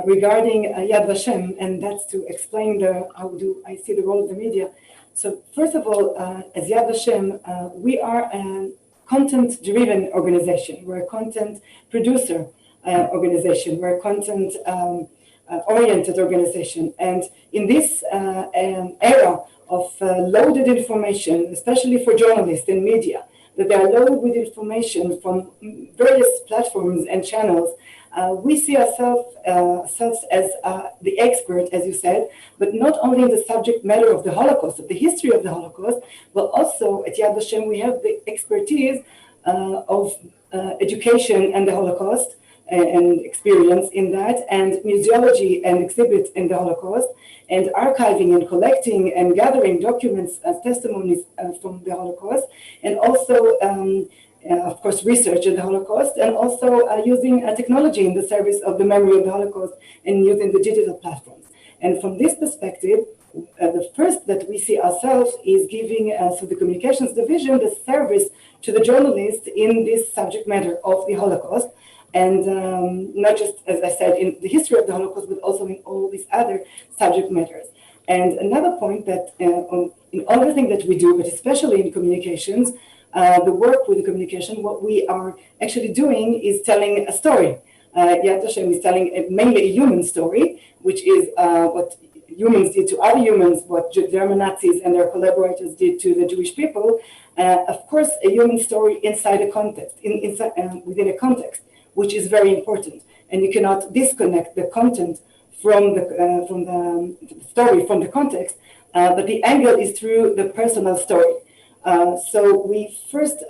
regarding Yad Vashem, and that's to explain how do I see the role of the media. So first of all, as Yad Vashem, we are a content-driven organization. We're a content producer organization. We're a content oriented organization. And in this era of loaded information, especially for journalists and media, that they are loaded with information from various platforms and channels, we see ourselves as the expert, as you said, but not only in the subject matter of the Holocaust, of the history of the Holocaust, but also at Yad Vashem we have the expertise of education and the Holocaust and experience in that, and museology and exhibits in the Holocaust, and archiving and collecting and gathering documents and testimonies from the Holocaust, and also of course, research in the Holocaust, and also using technology in the service of the memory of the Holocaust and using the digital platforms. And from this perspective, the first that we see ourselves is giving, so the communications division, the service to the journalists in this subject matter of the Holocaust. And not just, as I said, in the history of the Holocaust, but also in all these other subject matters. And another point that in everything that we do, but especially in communications, the work with the communication, what we are actually doing is telling a story. Yad Vashem is telling mainly a human story, which is what humans did to other humans, what German Nazis and their collaborators did to the Jewish people. Of course, a human story inside a context, within a context, which is very important. And you cannot disconnect the content from the story, from the context, but the angle is through the personal story. So we first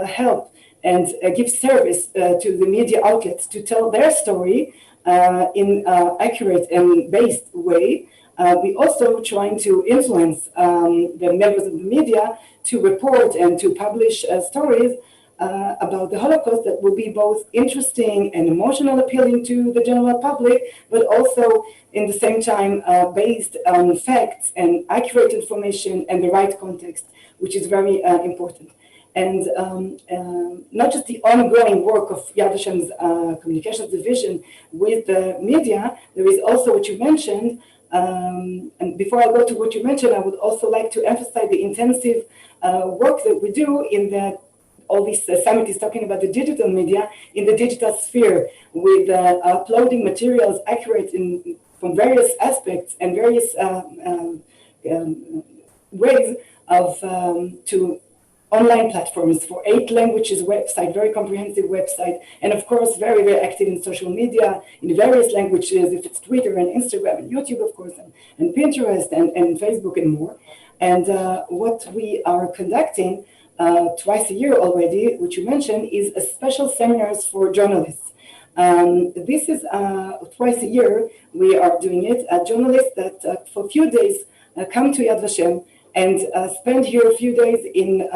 help and give service to the media outlets to tell their story in accurate and based way. We also trying to influence the members of the media to report and to publish stories about the Holocaust that will be both interesting and emotional, appealing to the general public, but also in the same time based on facts and accurate information and the right context, which is very important. And not just the ongoing work of Yad Vashem's communications division with the media, there is also what you mentioned. And before I go to what you mentioned, I would also like to emphasize the intensive work that we do in all this summit is talking about the digital media in the digital sphere, with uploading materials accurate from various aspects and various ways of to online platforms for 8 languages website, very comprehensive website, and of course, very, very active in social media in various languages, if it's Twitter and Instagram and YouTube, of course, and Pinterest and Facebook and more. And what we are conducting twice a year already, which you mentioned, is a special seminars for journalists. This is twice a year we are doing it. Journalists that for a few days come to Yad Vashem and spend here a few days in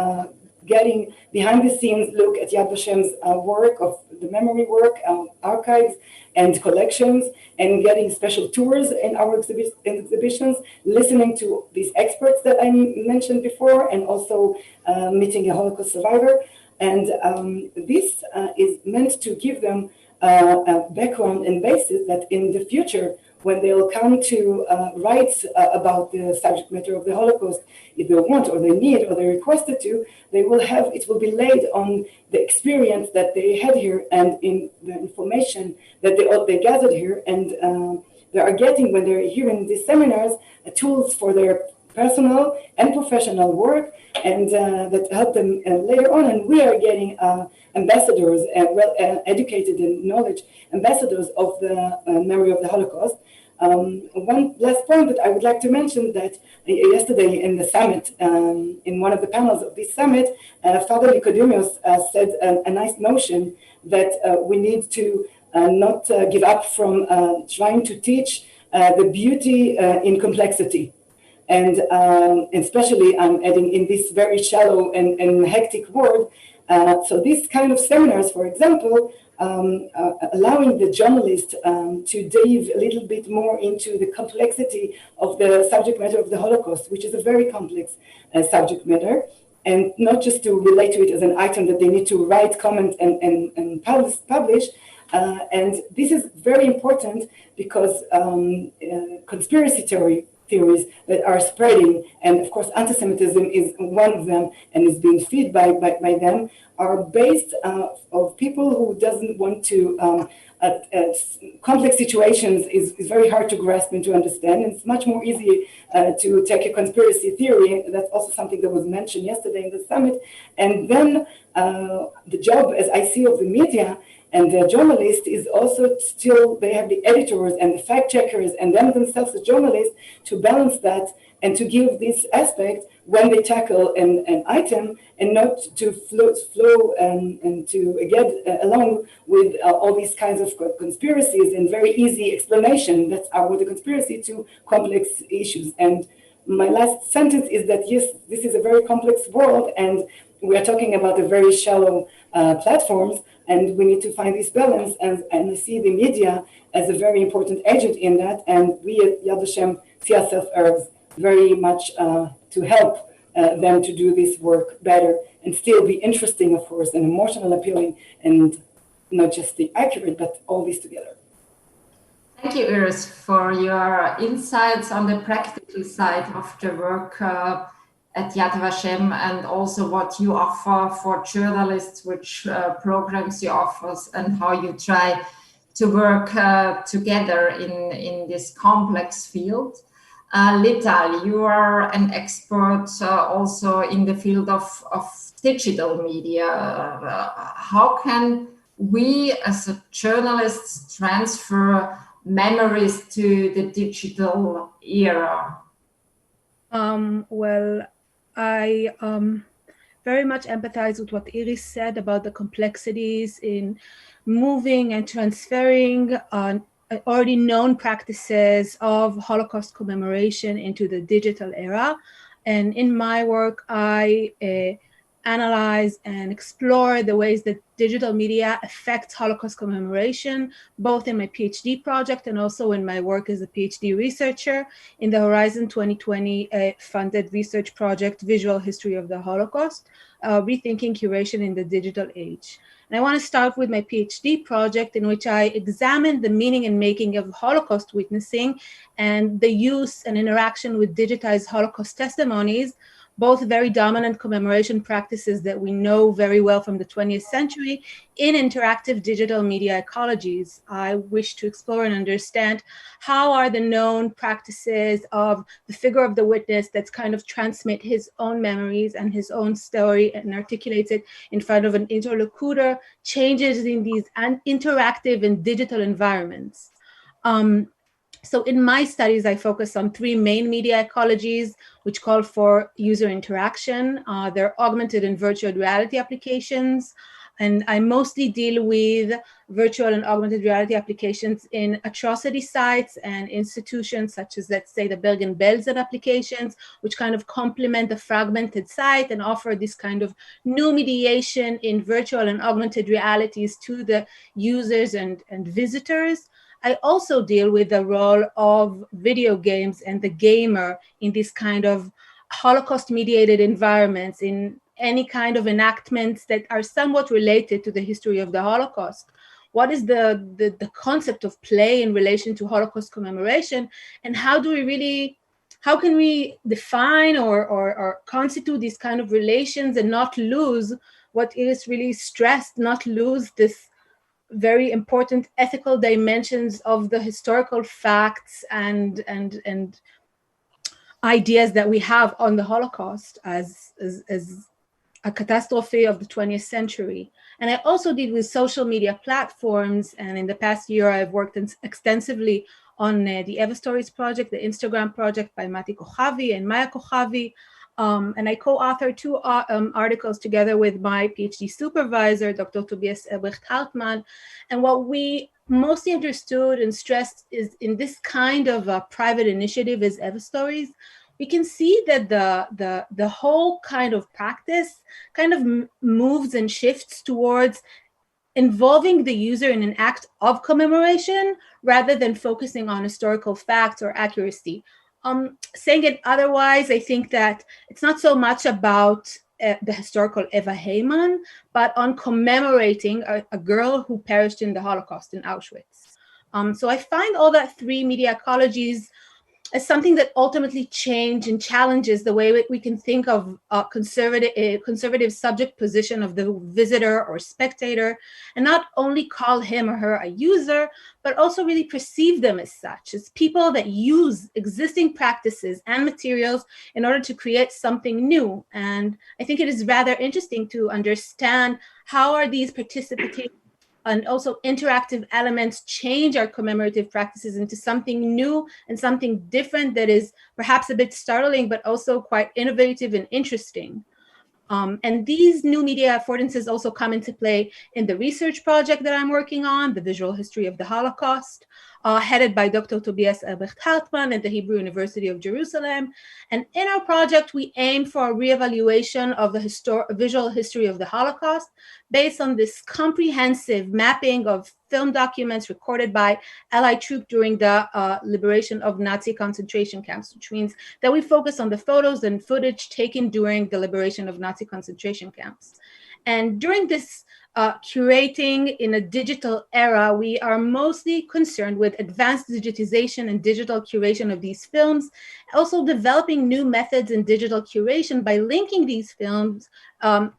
getting behind the scenes look at Yad Vashem's work, of the memory work, archives and collections, and getting special tours in our exhibitions, listening to these experts that I mentioned before, and also meeting a Holocaust survivor. And this is meant to give them a background and basis that in the future, when they'll come to write about the subject matter of the Holocaust, if they want or they need or they're requested to, they will have, it will be laid on the experience that they had here and in the information that they gathered here, and they are getting, when they're here in these seminars, tools for their personal and professional work, and that help them later on. And we are getting ambassadors, well educated in knowledge, ambassadors of the memory of the Holocaust. One last point that I would like to mention, that yesterday in the summit, in one of the panels of this summit, Father Nicodemus said a nice notion that we need to not give up from trying to teach the beauty in complexity. And especially I'm adding in this very shallow and hectic world. So these kind of seminars, for example, allowing the journalist to dive a little bit more into the complexity of the subject matter of the Holocaust, which is a very complex subject matter, and not just to relate to it as an item that they need to write, comment, and publish. And this is very important because conspiracy theories that are spreading, and of course anti-Semitism is one of them and is being fed by them, are based of people who doesn't want to, complex situations is very hard to grasp and to understand. And it's much more easy to take a conspiracy theory. That's also something that was mentioned yesterday in the summit. And then the job, as I see, of the media and the journalist is also still, they have the editors and the fact checkers and them themselves as journalists to balance that and to give this aspect when they tackle an item, and not to flow and to get along with all these kinds of conspiracies and very easy explanation. That's with the conspiracy to complex issues. And my last sentence is that yes, this is a very complex world, and we are talking about a very shallow platforms, and we need to find this balance. And I see the media as a very important agent in that. And we at Yad Vashem see ourselves as very much to help them to do this work better and still be interesting, of course, and emotional appealing, and not just the accurate, but all these together. Thank you, Iris, for your insights on the practical side of the work at Yad Vashem, and also what you offer for journalists, which programs you offer, and how you try to work together in this complex field. Lital, you are an expert also in the field of digital media. How can we as journalists transfer memories to the digital era? Well, I very much empathize with what Iris said about the complexities in moving and transferring already known practices of Holocaust commemoration into the digital era. And in my work, I analyze and explore the ways that digital media affects Holocaust commemoration, both in my PhD project and also in my work as a PhD researcher in the Horizon 2020 funded research project, Visual History of the Holocaust, Rethinking Curation in the Digital Age. And I want to start with my PhD project, in which I examined the meaning and making of Holocaust witnessing and the use and interaction with digitized Holocaust testimonies, both very dominant commemoration practices that we know very well from the 20th century in interactive digital media ecologies. I wish to explore and understand how are the known practices of the figure of the witness that's kind of transmit his own memories and his own story and articulates it in front of an interlocutor, changes in these interactive and digital environments. So in my studies, I focus on three main media ecologies, which call for user interaction. They're augmented and virtual reality applications. And I mostly deal with virtual and augmented reality applications in atrocity sites and institutions such as, let's say, the Bergen-Belsen applications, which kind of complement the fragmented site and offer this kind of new mediation in virtual and augmented realities to the users and visitors. I also deal with the role of video games and the gamer in this kind of Holocaust-mediated environments, in any kind of enactments that are somewhat related to the history of the Holocaust. What is the concept of play in relation to Holocaust commemoration, and how can we define or constitute these kind of relations and not lose what is really stressed, not lose this very important ethical dimensions of the historical facts and ideas that we have on the Holocaust as a catastrophe of the 20th century. And I also deal with social media platforms. And in the past year, I've worked extensively on the Eva Stories project, the Instagram project by Mati Kochavi and Maya Kochavi. And I co-authored two articles together with my PhD supervisor, Dr. Tobias Albrecht-Hartmann. And what we mostly understood and stressed is in this kind of a private initiative as Eva Stories, we can see that the whole kind of practice kind of moves and shifts towards involving the user in an act of commemoration rather than focusing on historical facts or accuracy. Saying it otherwise, I think that it's not so much about the historical Eva Havemann, but on commemorating a girl who perished in the Holocaust in Auschwitz. So I find all that three media ecologies as something that ultimately change and challenges the way we can think of a conservative subject position of the visitor or spectator, and not only call him or her a user, but also really perceive them as such, as people that use existing practices and materials in order to create something new. And I think it is rather interesting to understand how are these participative and also interactive elements change our commemorative practices into something new and something different that is perhaps a bit startling, but also quite innovative and interesting. And these new media affordances also come into play in the research project that I'm working on, the visual history of the Holocaust, headed by Dr. Tobias Albrecht-Hartmann at the Hebrew University of Jerusalem. And in our project, we aim for a reevaluation of the visual history of the Holocaust based on this comprehensive mapping of film documents recorded by Allied troops during the liberation of Nazi concentration camps, which means that we focus on the photos and footage taken during the liberation of Nazi concentration camps. And during this curating in a digital era, we are mostly concerned with advanced digitization and digital curation of these films, also developing new methods in digital curation by linking these films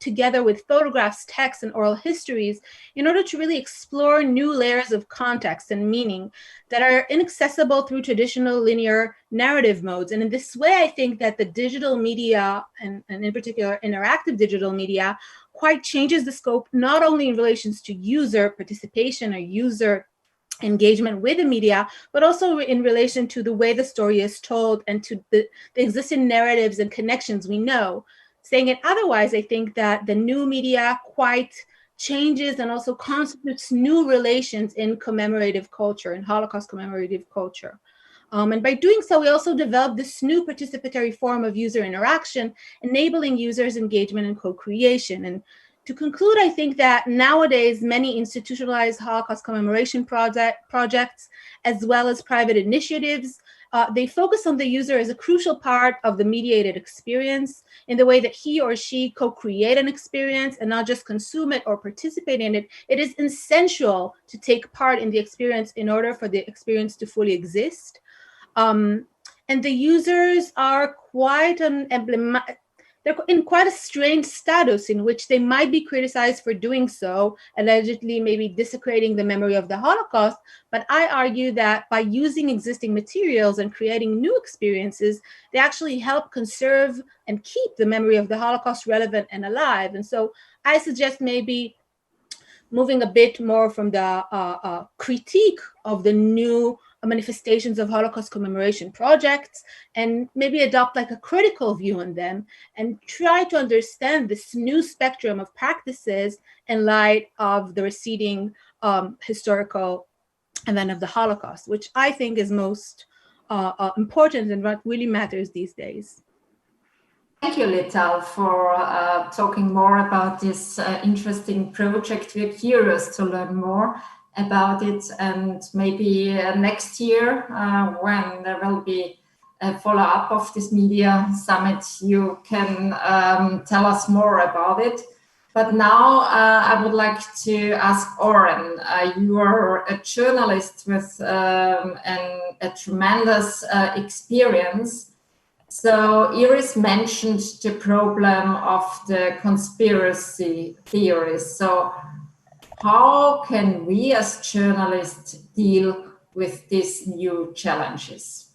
together with photographs, texts, and oral histories in order to really explore new layers of context and meaning that are inaccessible through traditional linear narrative modes. And in this way, I think that the digital media, and in particular interactive digital media, quite changes the scope, not only in relations to user participation or user engagement with the media, but also in relation to the way the story is told and to the existing narratives and connections we know. Saying it otherwise, I think that the new media quite changes and also constitutes new relations in commemorative culture, in Holocaust commemorative culture. And by doing so, we also developed this new participatory form of user interaction, enabling users' engagement and co-creation. And to conclude, I think that nowadays, many institutionalized Holocaust commemoration projects, as well as private initiatives, they focus on the user as a crucial part of the mediated experience in the way that he or she co-create an experience and not just consume it or participate in it. It is essential to take part in the experience in order for the experience to fully exist. And the users are quite they're in quite a strange status in which they might be criticized for doing so, allegedly maybe desecrating the memory of the Holocaust. But I argue that by using existing materials and creating new experiences, they actually help conserve and keep the memory of the Holocaust relevant and alive. And so I suggest maybe moving a bit more from the critique of the new manifestations of Holocaust commemoration projects, and maybe adopt like a critical view on them and try to understand this new spectrum of practices in light of the receding historical event of the Holocaust, which I think is most important and what really matters these days. Thank you, Lital, for talking more about this interesting project. We're curious to learn more about it, and maybe next year, when there will be a follow-up of this media summit, you can tell us more about it. But now I would like to ask Oren. You are a journalist with a tremendous experience. So Iris mentioned the problem of the conspiracy theories. So how can we as journalists deal with these new challenges?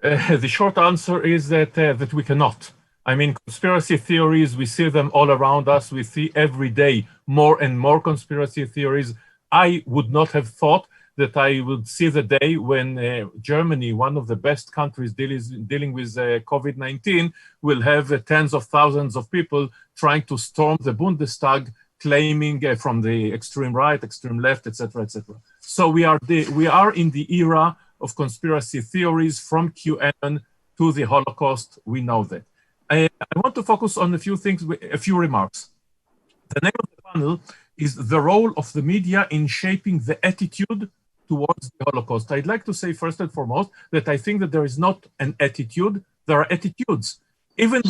The short answer is that we cannot. I mean, conspiracy theories, we see them all around us. We see every day more and more conspiracy theories. I would not have thought that I would see the day when Germany, one of the best countries dealing with COVID-19, will have tens of thousands of people trying to storm the Bundestag, claiming from the extreme right, extreme left, etc., etc. So we are in the era of conspiracy theories, from QAnon to the Holocaust. We know that. I want to focus on a few things, a few remarks. The name of the panel is the role of the media in shaping the attitude towards the Holocaust. I'd like to say first and foremost that I think that there is not an attitude, there are attitudes. Even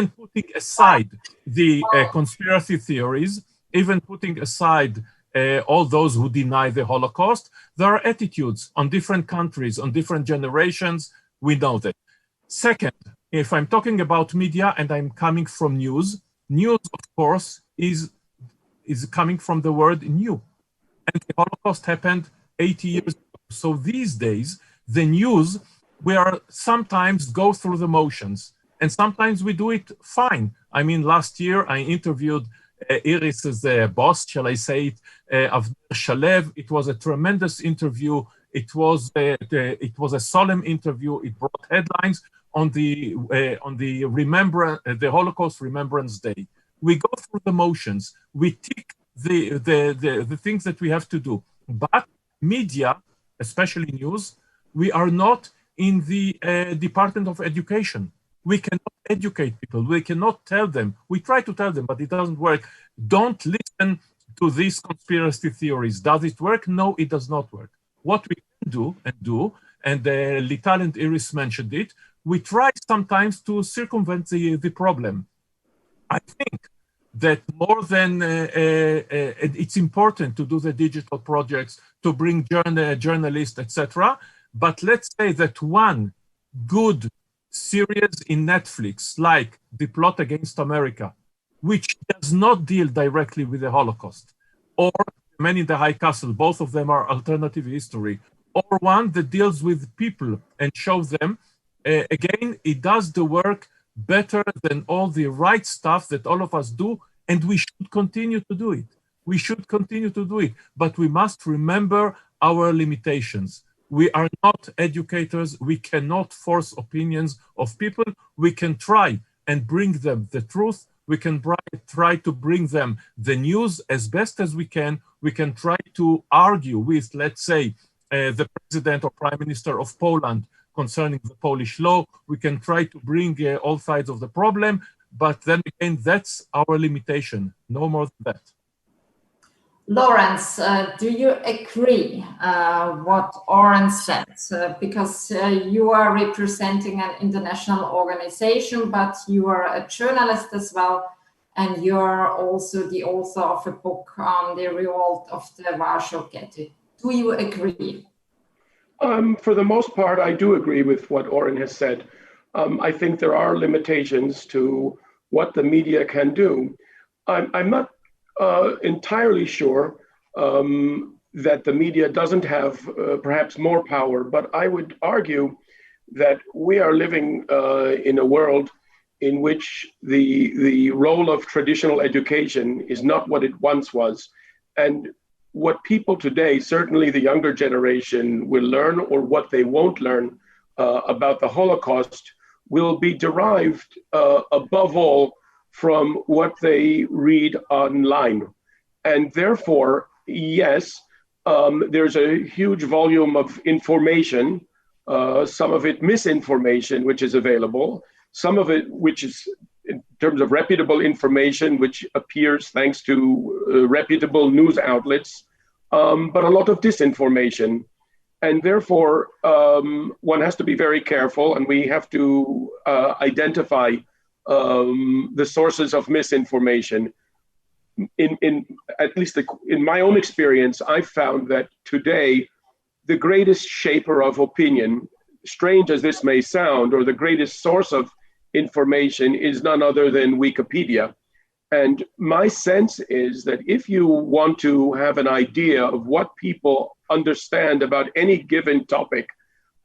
putting aside the conspiracy theories, even putting aside all those who deny the Holocaust, there are attitudes on different countries, on different generations. We know that. Second, if I'm talking about media and I'm coming from news, news, of course, is coming from the word new. And the Holocaust happened 80 years ago. So these days, the news, we are sometimes go through the motions, and sometimes we do it fine. I mean, last year I interviewed Iris's boss, shall I say it, Avner Shalev. It was a tremendous interview. It was a solemn interview. It brought headlines on the Holocaust Remembrance Day. We go through the motions. We tick the things that we have to do. But media, especially news, we are not in the Department of Education. We cannot educate people. We cannot tell them. We try to tell them, but it doesn't work. Don't listen to these conspiracy theories. Does it work? No, it does not work. What we can do, and Lital and Iris mentioned it, we try sometimes to circumvent the problem. I think that more than it's important to do the digital projects, to bring journalists, etc. But let's say that one good series in Netflix, like The Plot Against America, which does not deal directly with the Holocaust, or Men in the High Castle, both of them are alternative history, or one that deals with people and shows them, again, it does the work better than all the right stuff that all of us do, and we should continue to do it. We should continue to do it, but we must remember our limitations. We are not educators. We cannot force opinions of people. We can try and bring them the truth. We can try to bring them the news as best as we can. We can try to argue with, let's say, the president or prime minister of Poland concerning the Polish law. We can try to bring all sides of the problem, but then again, that's our limitation, no more than that. Lawrence, do you agree what Oren said? Because you are representing an international organization, but you are a journalist as well, and you are also the author of a book on the revolt of the Warsaw Ghetto. Do you agree? For the most part, I do agree with what Oren has said. I think there are limitations to what the media can do. I'm not entirely sure that the media doesn't have perhaps more power, but I would argue that we are living in a world in which the role of traditional education is not what it once was. And what people today, certainly the younger generation, will learn, or what they won't learn about the Holocaust, will be derived above all from what they read online. And therefore, yes, there's a huge volume of information, some of it misinformation, which is available, some of it which is in terms of reputable information, which appears thanks to reputable news outlets, but a lot of disinformation. And therefore, one has to be very careful, and we have to identify the sources of misinformation. At least in my own experience, I've found that today, the greatest shaper of opinion, strange as this may sound, or the greatest source of information is none other than Wikipedia. And my sense is that if you want to have an idea of what people understand about any given topic,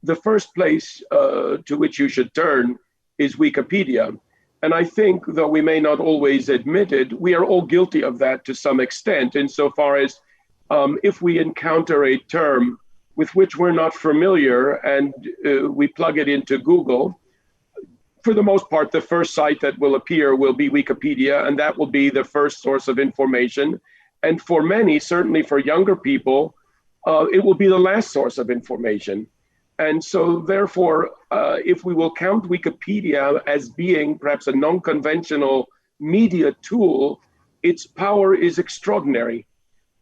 the first place to which you should turn is Wikipedia. And I think, though we may not always admit it, we are all guilty of that to some extent, insofar as if we encounter a term with which we're not familiar and we plug it into Google, for the most part, the first site that will appear will be Wikipedia, and that will be the first source of information. And for many, certainly for younger people, it will be the last source of information. And so therefore, if we will count Wikipedia as being perhaps a non-conventional media tool, its power is extraordinary.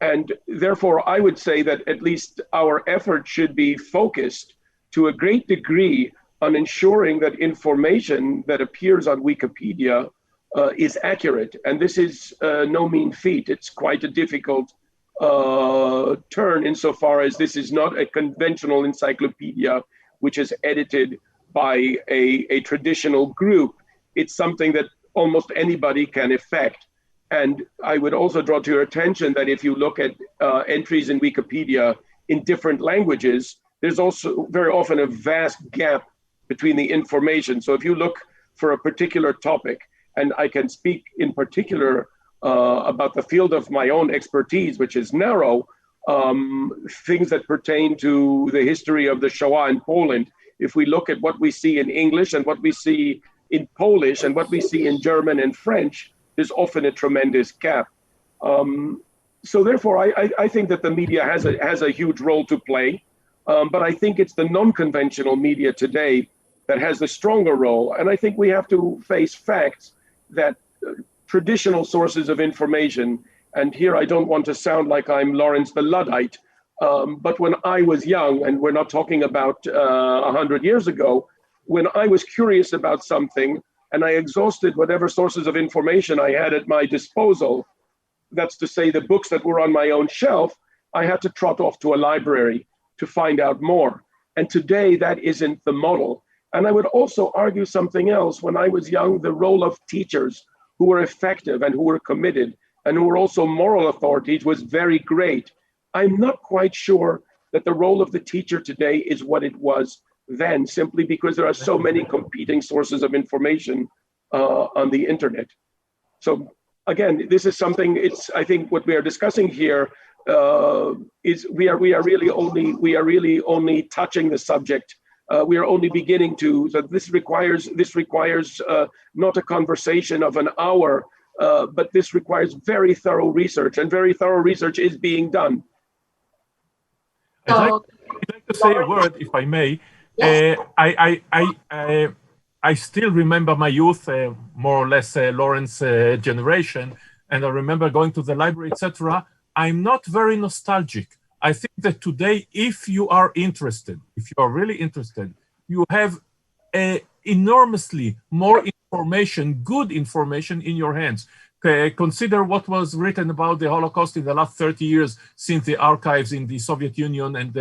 And therefore, I would say that at least our effort should be focused to a great degree on ensuring that information that appears on Wikipedia is accurate. And this is no mean feat. It's quite a difficult turn insofar as this is not a conventional encyclopedia which is edited by a traditional group. It's something that almost anybody can effect. And I would also draw to your attention that if you look at entries in Wikipedia in different languages, there's also very often a vast gap between the information. So if you look for a particular topic, and I can speak in particular about the field of my own expertise, which is narrow, things that pertain to the history of the Shoah in Poland. If we look at what we see in English and what we see in Polish and what we see in German and French, there's often a tremendous gap. So therefore, I think that the media has a huge role to play, but I think it's the non-conventional media today that has the stronger role. And I think we have to face facts that traditional sources of information, and here I don't want to sound like I'm Lawrence the Luddite, but when I was young, and we're not talking about 100 years ago, when I was curious about something and I exhausted whatever sources of information I had at my disposal, that's to say the books that were on my own shelf, I had to trot off to a library to find out more. And today that isn't the model. And I would also argue something else. When I was young, the role of teachers who were effective and who were committed and who were also moral authorities was very great. I'm not quite sure that the role of the teacher today is what it was then, simply because there are so many competing sources of information on the internet. So again, this is something, I think what we are discussing here is we are really only touching the subject. We are only beginning to, so this requires not a conversation of an hour, but this requires very thorough research, and very thorough research is being done. I'd like to say a word, if I may. Yes. I still remember my youth, more or less Lawrence generation, and I remember going to the library, etc. I'm not very nostalgic. I think that today, if you are interested, if you are really interested, you have enormously more information, good information in your hands. Consider what was written about the Holocaust in the last 30 years since the archives in the Soviet Union and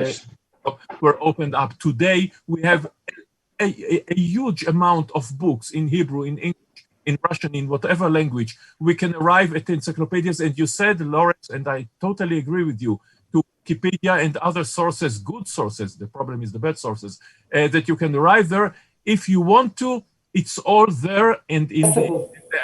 were opened up. Today, we have a huge amount of books in Hebrew, in English, in Russian, in whatever language. We can arrive at encyclopedias. And you said, Lawrence, and I totally agree with you, to Wikipedia and other sources, good sources, the problem is the bad sources, that you can arrive there. If you want to, it's all there. And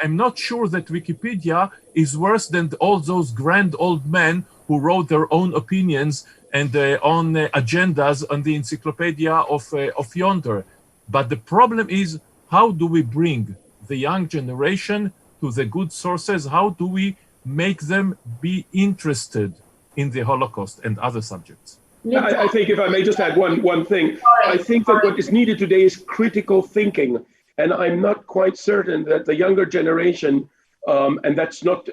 I'm not sure that Wikipedia is worse than all those grand old men who wrote their own opinions and on agendas on the encyclopedia of yonder. But the problem is, how do we bring the young generation to the good sources? How do we make them be interested in the Holocaust and other subjects? I think if I may just add one thing, I think that what is needed today is critical thinking. And I'm not quite certain that the younger generation, and that's not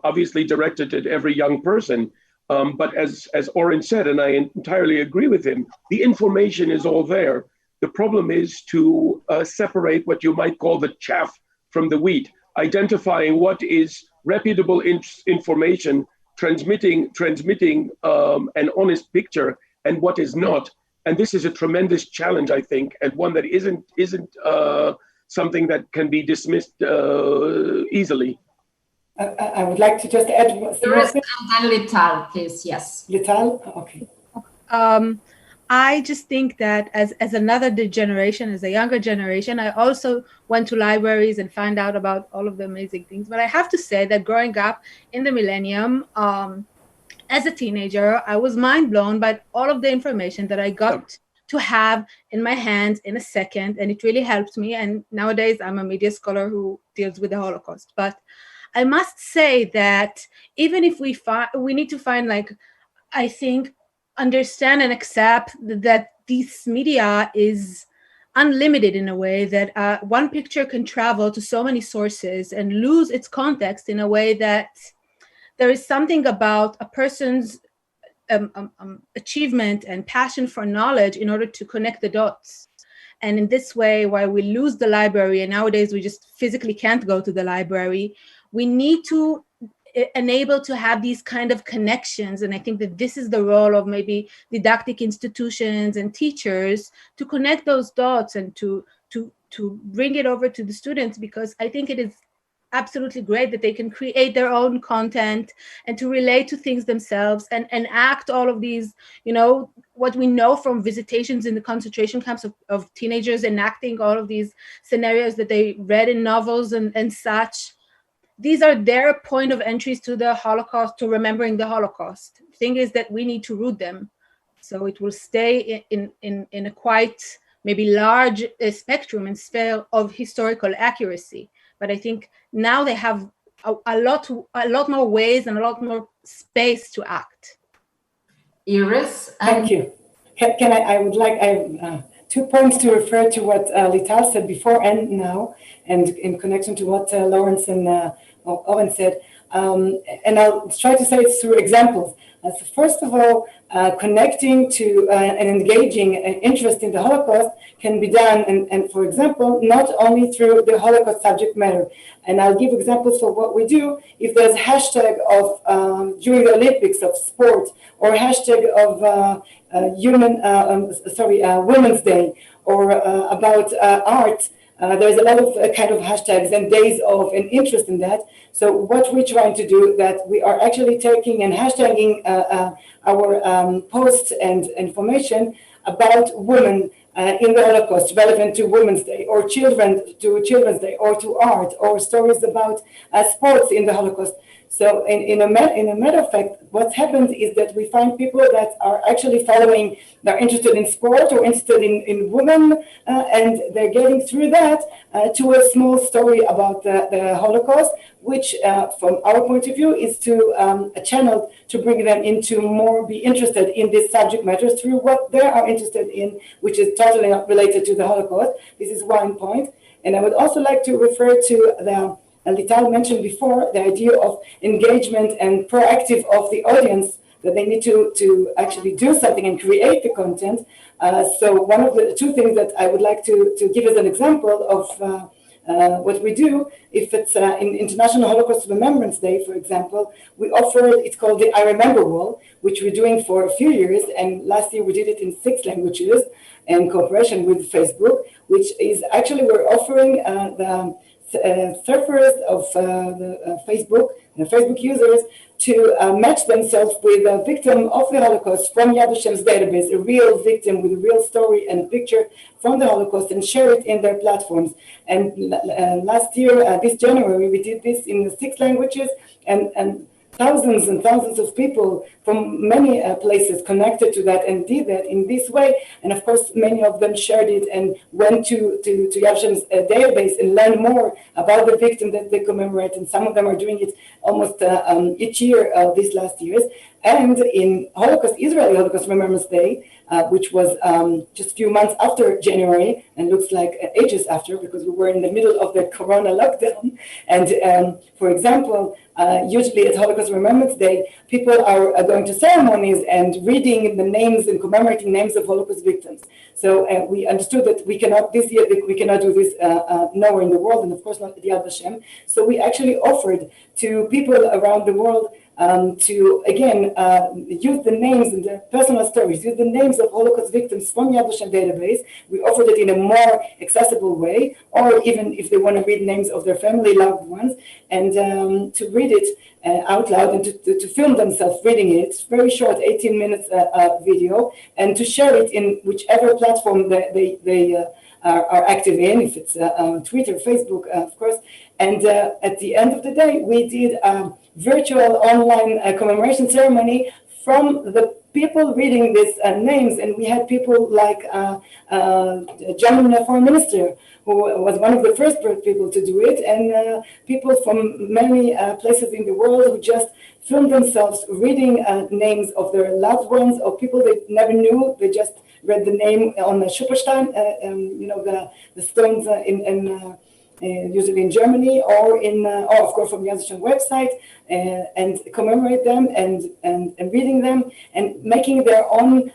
obviously directed at every young person, but as Oren said, and I entirely agree with him, the information is all there. The problem is to separate what you might call the chaff from the wheat, identifying what is reputable information, transmitting an honest picture, and what is not. And this is a tremendous challenge, I think, and one that isn't something that can be dismissed easily. I would like to just add. There is Lital, please. Yes. Lital, okay. I just think that as another generation, as a younger generation, I also went to libraries and found out about all of the amazing things. But I have to say that growing up in the millennium, as a teenager, I was mind blown by all of the information that I got to have in my hands in a second, and it really helped me. And nowadays, I'm a media scholar who deals with the Holocaust. But I must say that even if we need to find, like, I think, understand and accept that this media is unlimited in a way that one picture can travel to so many sources and lose its context in a way that there is something about a person's achievement and passion for knowledge in order to connect the dots. And in this way, while we lose the library, and nowadays we just physically can't go to the library, we need to enable to have these kind of connections. And I think that this is the role of maybe didactic institutions and teachers to connect those dots and to bring it over to the students, because I think it is absolutely great that they can create their own content and to relate to things themselves and act all of these, what we know from visitations in the concentration camps of teenagers enacting all of these scenarios that they read in novels and such. These are their point of entries to the Holocaust, to remembering the Holocaust. The thing is that we need to root them. So it will stay in a quite maybe large spectrum and scale of historical accuracy. But I think now they have a lot more ways and a lot more space to act. Iris? Thank you. I have 2 points to refer to what Lital said before and now, and in connection to what Lawrence and Owen said. And I'll try to say it through examples. So first of all, connecting to and engaging interest in the Holocaust can be done, and for example, not only through the Holocaust subject matter. And I'll give examples of what we do. If there's hashtag of during the Olympics of sport, or hashtag of Women's Day, or about art. There's a lot of kind of hashtags and days of and interest in that. So what we're trying to do, that we are actually taking and hashtagging our posts and information about women in the Holocaust, relevant to Women's Day, or children to Children's Day, or to art, or stories about sports in the Holocaust. So in a matter of fact, what happens is that we find people that are actually following, they're interested in sport or interested in women, and they're getting through that to a small story about the Holocaust, which from our point of view is to a channel to bring them into more, be interested in this subject matter through what they are interested in, which is totally not related to the Holocaust. This is one point. And I would also like to refer to the Lital mentioned before, the idea of engagement and proactive of the audience, that they need to actually do something and create the content. So one of the 2 things that I would like to give as an example of what we do, if it's in International Holocaust Remembrance Day, for example, we offer, it's called the I Remember Wall, which we're doing for a few years. And last year we did it in 6 languages in cooperation with Facebook, which is actually, we're offering the surfers of the Facebook users to match themselves with a victim of the Holocaust from Yad Hashem's database, a real victim with a real story and a picture from the Holocaust, and share it in their platforms. And last year, this January, we did this in 6 languages, and thousands and thousands of people from many places connected to that and did that in this way. And of course, many of them shared it and went to Yad Hashem's database and learned more about the victim that they commemorate. And some of them are doing it almost each year these last years. And in Israeli Holocaust Remembrance Day, which was just a few months after January, and looks like ages after, because we were in the middle of the Corona lockdown. And for example, usually at Holocaust Remembrance Day, people are going to ceremonies and reading the names and commemorating names of Holocaust victims. So we understood that we cannot, this year, we cannot do this nowhere in the world, and of course not at Yad Vashem. So we actually offered to people around the world to, again, use the names and the personal stories, use the names of Holocaust victims from Yad Vashem database. We offered it in a more accessible way, or even if they want to read names of their family loved ones, and to read it out loud and to film themselves reading it. It's very short, 18 minutes video, and to share it in whichever platform they are active in, if it's Twitter, Facebook, of course. And at the end of the day, we did a virtual online commemoration ceremony from the people reading these names. And we had people like German foreign minister, who was one of the first people to do it, and people from many places in the world who just filmed themselves reading names of their loved ones, or people they never knew. They just read the name on the Schupperstein, you know, the stones usually in Germany, or of course from Yad Vashem website, and commemorate them and reading them and making their own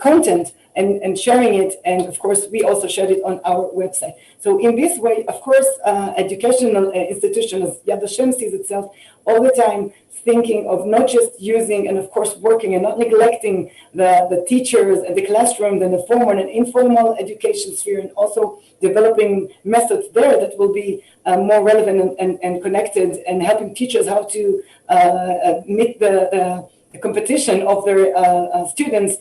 content and sharing it. And of course, we also shared it on our website. So in this way, of course, educational institutions, Yad Vashem sees itself all the time thinking of not just using and of course working and not neglecting the teachers and the classroom, and the formal and informal education sphere, and also developing methods there that will be more relevant and connected, and helping teachers how to meet the competition of their students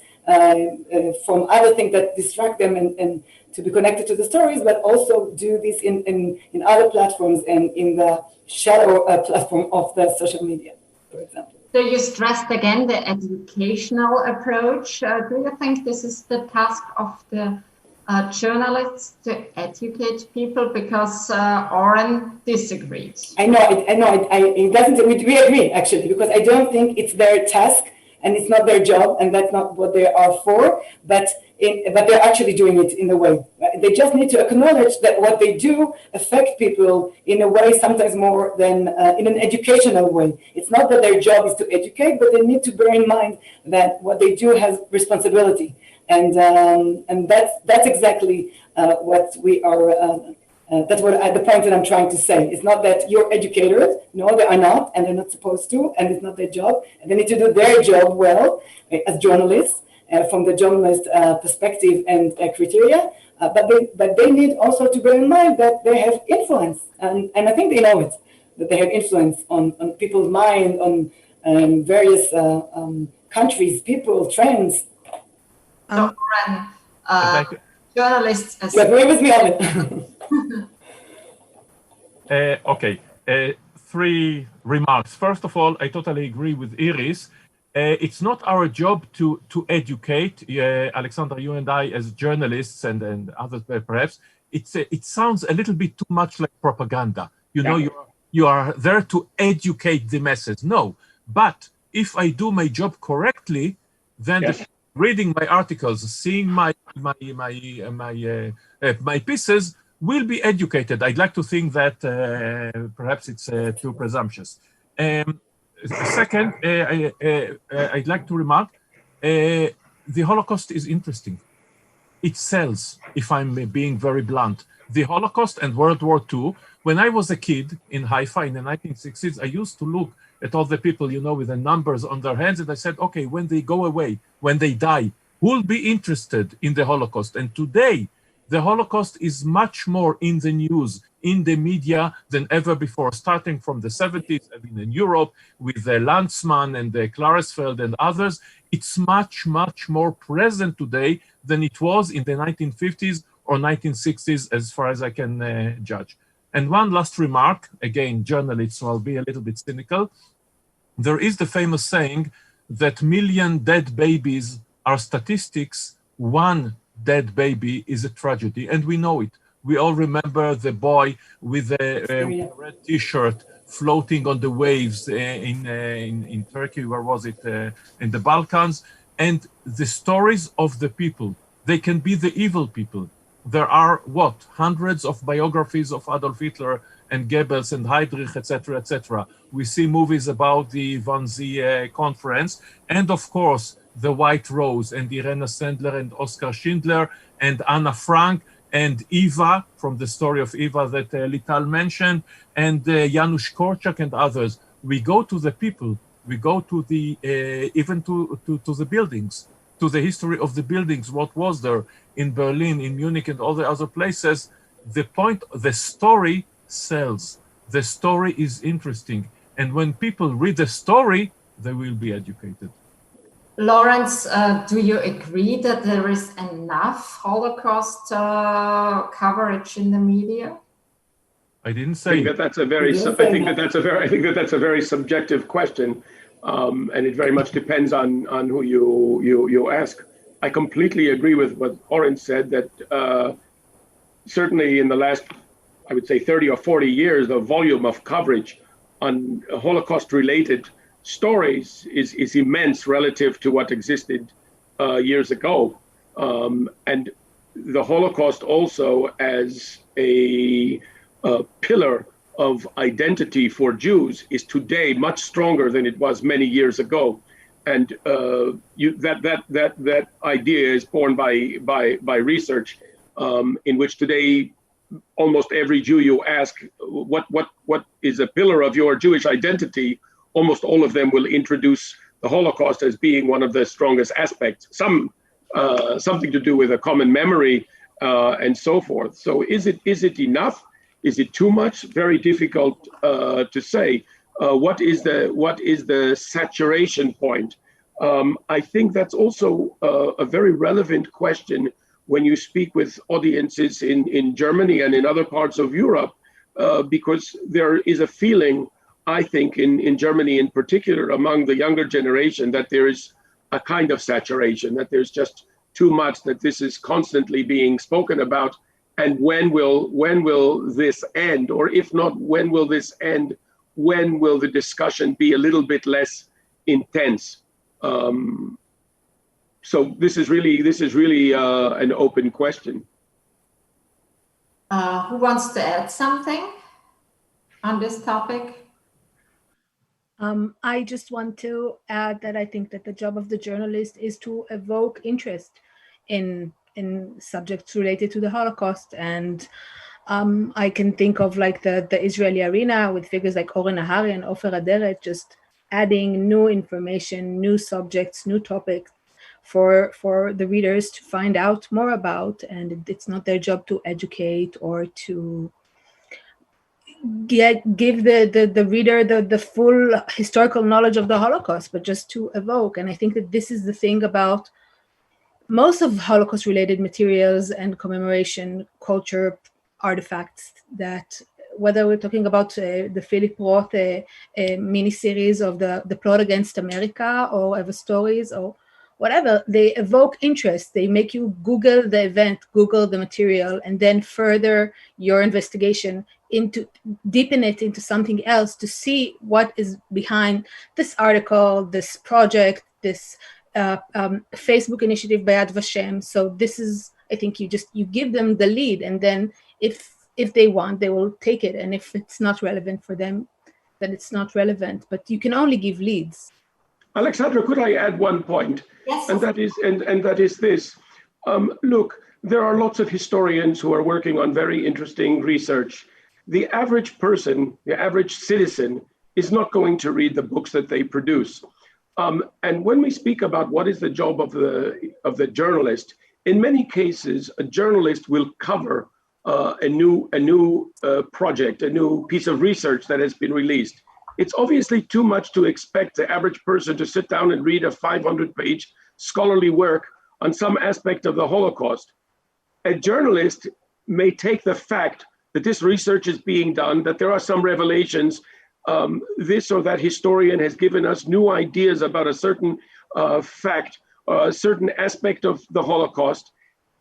from other things that distract them and to be connected to the stories, but also do this in other platforms and in the shadow platform of the social media, for example. So you stressed again the educational approach. Do you think this is the task of the journalists to educate people? Because Oren disagrees. I know. It doesn't. We agree actually, because I don't think it's their task and it's not their job, and that's not what they are for. But they're actually doing it in a way. They just need to acknowledge that what they do affect people in a way, sometimes more than in an educational way. It's not that their job is to educate, but they need to bear in mind that what they do has responsibility, and that's exactly what we are. That's the point that I'm trying to say. It's not that you're educators. No, they are not, and they're not supposed to, and it's not their job. And they need to do their job well as journalists. From the journalist perspective and criteria, but they need also to bear in mind that they have influence, and I think they know it, that they have influence on people's mind, on various countries, people, trends. Journalists. You agree with me on it? Okay, 3 remarks. First of all, I totally agree with Iris. It's not our job to educate, Alexander, you and I, as journalists and others perhaps. It sounds a little bit too much like propaganda. You know, you are there to educate the masses. No, but if I do my job correctly, then reading my articles, seeing my pieces will be educated. I'd like to think that perhaps it's too presumptuous. Second, I'd like to remark, the Holocaust is interesting. it sells, if I'm being very blunt. The Holocaust and World War II, when I was a kid in Haifa in the 1960s, I used to look at all the people, you know, with the numbers on their hands, and I said, okay, when they go away, when they die, who will be interested in the Holocaust? And today, the Holocaust is much more in the news, in the media than ever before, starting from the 70s, I mean, in Europe, with the Lanzmann and the Klaresfeld and others. It's much, much more present today than it was in the 1950s or 1960s, as far as I can judge. And one last remark, again, journalists, so I'll be a little bit cynical. There is the famous saying that million dead babies are statistics, one dead baby is a tragedy, and we know it. We all remember the boy with a red T-shirt floating on the waves in Turkey, where was it, in the Balkans, and the stories of the people. They can be the evil people. There are, hundreds of biographies of Adolf Hitler and Goebbels and Heydrich, etc., etc. We see movies about the Wannsee conference, and of course, The White Rose, and Irena Sendler and Oskar Schindler and Anna Frank and Eva, from the story of Eva that Lital mentioned, and Janusz Korczak and others. We go to the people, we go to the, even to the buildings, to the history of the buildings, what was there in Berlin, in Munich, and all the other places. The point, the story sells. The story is interesting. And when people read the story, they will be educated. Lawrence, do you agree that there is enough Holocaust coverage in the media? I didn't say. I think that that's a very. I think that that's a very subjective question, and it very much depends on who you ask. I completely agree with what Oren said, that certainly in the last, I would say, 30 or 40 years, the volume of coverage on Holocaust-related stories is immense relative to what existed years ago. And the Holocaust also as a pillar of identity for Jews is today much stronger than it was many years ago. And that idea is borne by research, in which today almost every Jew you ask what is a pillar of your Jewish identity, almost all of them will introduce the Holocaust as being one of the strongest aspects. Something to do with a common memory and so forth. So is it enough? Is it too much? Very difficult to say. What is the saturation point? I think that's also a very relevant question when you speak with audiences in Germany and in other parts of Europe, because there is a feeling, I think, in Germany in particular, among the younger generation, that there is a kind of saturation, that there's just too much, that this is constantly being spoken about. And when will this end? Or if not, when will this end? When will the discussion be a little bit less intense? So this is really an open question. Who wants to add something on this topic? I just want to add that I think that the job of the journalist is to evoke interest in subjects related to the Holocaust. And I can think of like the Israeli arena with figures like Oren Ahari and Ofer Aderet, just adding new information, new subjects, new topics for the readers to find out more about. And it's not their job to educate or to give the reader the full historical knowledge of the Holocaust, but just to evoke. And I think that this is the thing about most of Holocaust-related materials and commemoration culture artifacts, that whether we're talking about the Philip Roth mini-series of the Plot Against America, or Ever Stories, or whatever, they evoke interest. They make you Google the event, Google the material, and then further your investigation deepen it into something else to see what is behind this article, this project, this Facebook initiative by Yad Vashem. So this is, I think you give them the lead, and then if they want, they will take it. And if it's not relevant for them, then it's not relevant. But you can only give leads. Alexandra, could I add one point? Yes. And that is this. Look, there are lots of historians who are working on very interesting research. The average person, the average citizen, is not going to read the books that they produce. And when we speak about what is the job of the journalist, in many cases, a journalist will cover a new project, a new piece of research that has been released. It's obviously too much to expect the average person to sit down and read a 500-page scholarly work on some aspect of the Holocaust. A journalist may take the fact that this research is being done, that there are some revelations, this or that historian has given us new ideas about a certain fact, a certain aspect of the Holocaust,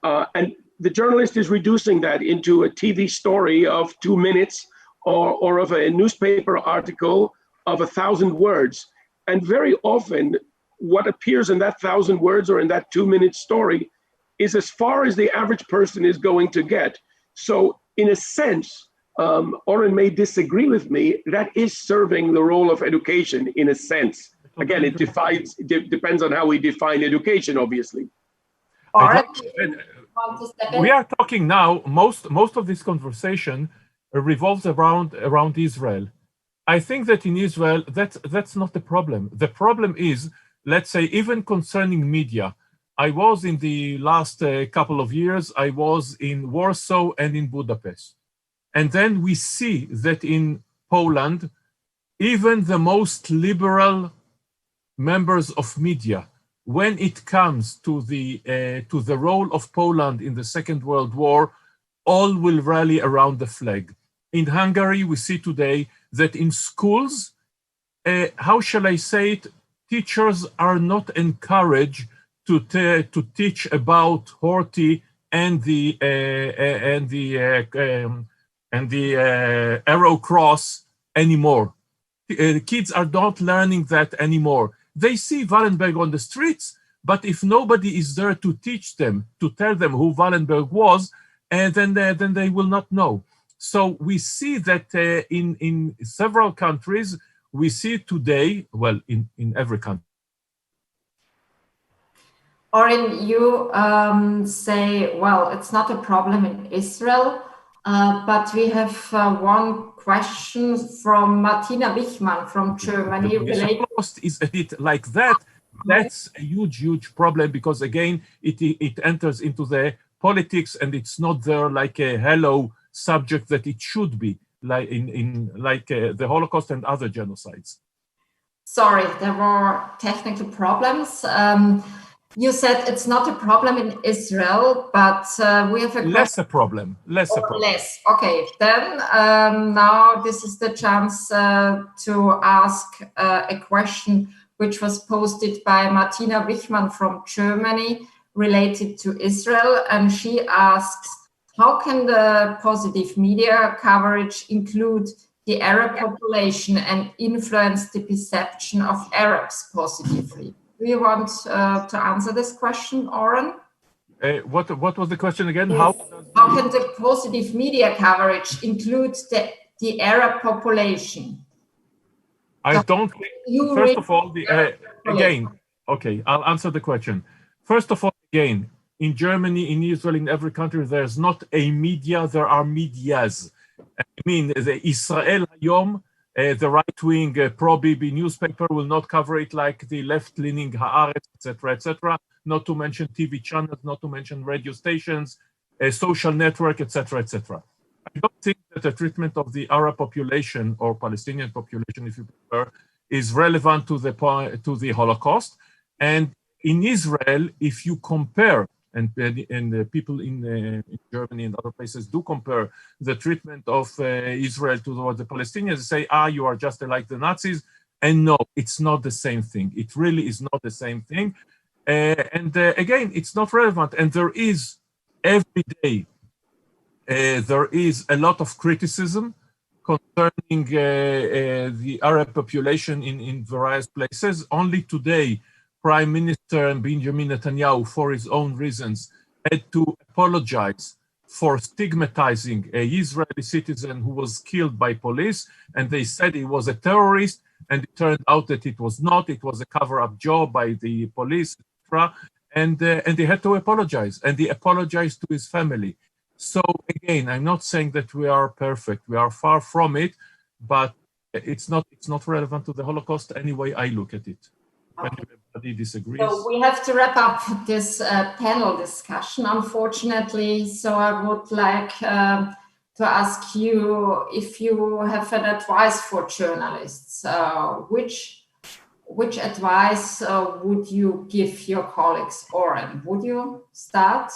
and the journalist is reducing that into a TV story of 2 minutes or of a newspaper article of 1,000 words. And very often, what appears in that 1,000 words or in that 2-minute story is as far as the average person is going to get. So in a sense, Oren may disagree with me, that is serving the role of education in a sense. Again, it depends on how we define education, obviously. We are talking now, most of this conversation revolves around Israel. I think that in Israel, that's not the problem. The problem is, let's say, even concerning media. I was in the last couple of years, I was in Warsaw and in Budapest. And then we see that in Poland, even the most liberal members of media, when it comes to the role of Poland in the Second World War, all will rally around the flag. In Hungary, we see today that in schools, how shall I say it, teachers are not encouraged to teach about Horthy and the Arrow Cross anymore. Kids are not learning that anymore. They see Wallenberg on the streets, but if nobody is there to teach them, to tell them who Wallenberg was, then they will not know. So we see that in several countries, we see today, well, in every country. Oren, you say, well, it's not a problem in Israel, but we have one question from Martina Wichmann from Germany. The Holocaust is a bit like that. That's a huge problem because, again, it enters into the politics and it's not there like a hello subject that it should be, like in the Holocaust and other genocides. Sorry, there were technical problems. You said it's not a problem in Israel, but we have a less a problem. Less. Okay, then now this is the chance to ask a question which was posted by Martina Wichmann from Germany related to Israel, and she asks, how can the positive media coverage include the Arab population and influence the perception of Arabs positively? Do you want to answer this question, Oren? What was the question again? Yes. How can the positive media coverage include the Arab population? I don't think, first of all, again, okay, I'll answer the question. First of all, again, in Germany, in Israel, in every country, there's not a media, there are medias. I mean, the Israel Hayom, the right-wing pro-Bibi newspaper will not cover it like the left-leaning Haaretz, etc., not to mention TV channels, not to mention radio stations, social network, etc. I don't think that the treatment of the Arab population or Palestinian population, if you prefer, is relevant to the Holocaust. And in Israel, if you compare, and the people in Germany and other places do compare the treatment of Israel towards the Palestinians, they say, you are just like the Nazis. And no, it's not the same thing. It really is not the same thing. Again, it's not relevant. And there is, every day, there is a lot of criticism concerning the Arab population in various places. Only today, Prime Minister Benjamin Netanyahu, for his own reasons, had to apologize for stigmatizing an Israeli citizen who was killed by police. And they said he was a terrorist. And it turned out that it was not. It was a cover-up job by the police, etc. and he had to apologize, and he apologized to his family. So again, I'm not saying that we are perfect. We are far from it, but it's not relevant to the Holocaust any way I look at it. Okay. Everybody disagrees. So we have to wrap up this panel discussion, unfortunately. So I would like to ask you if you have an advice for journalists. Which advice would you give your colleagues? Oren, would you start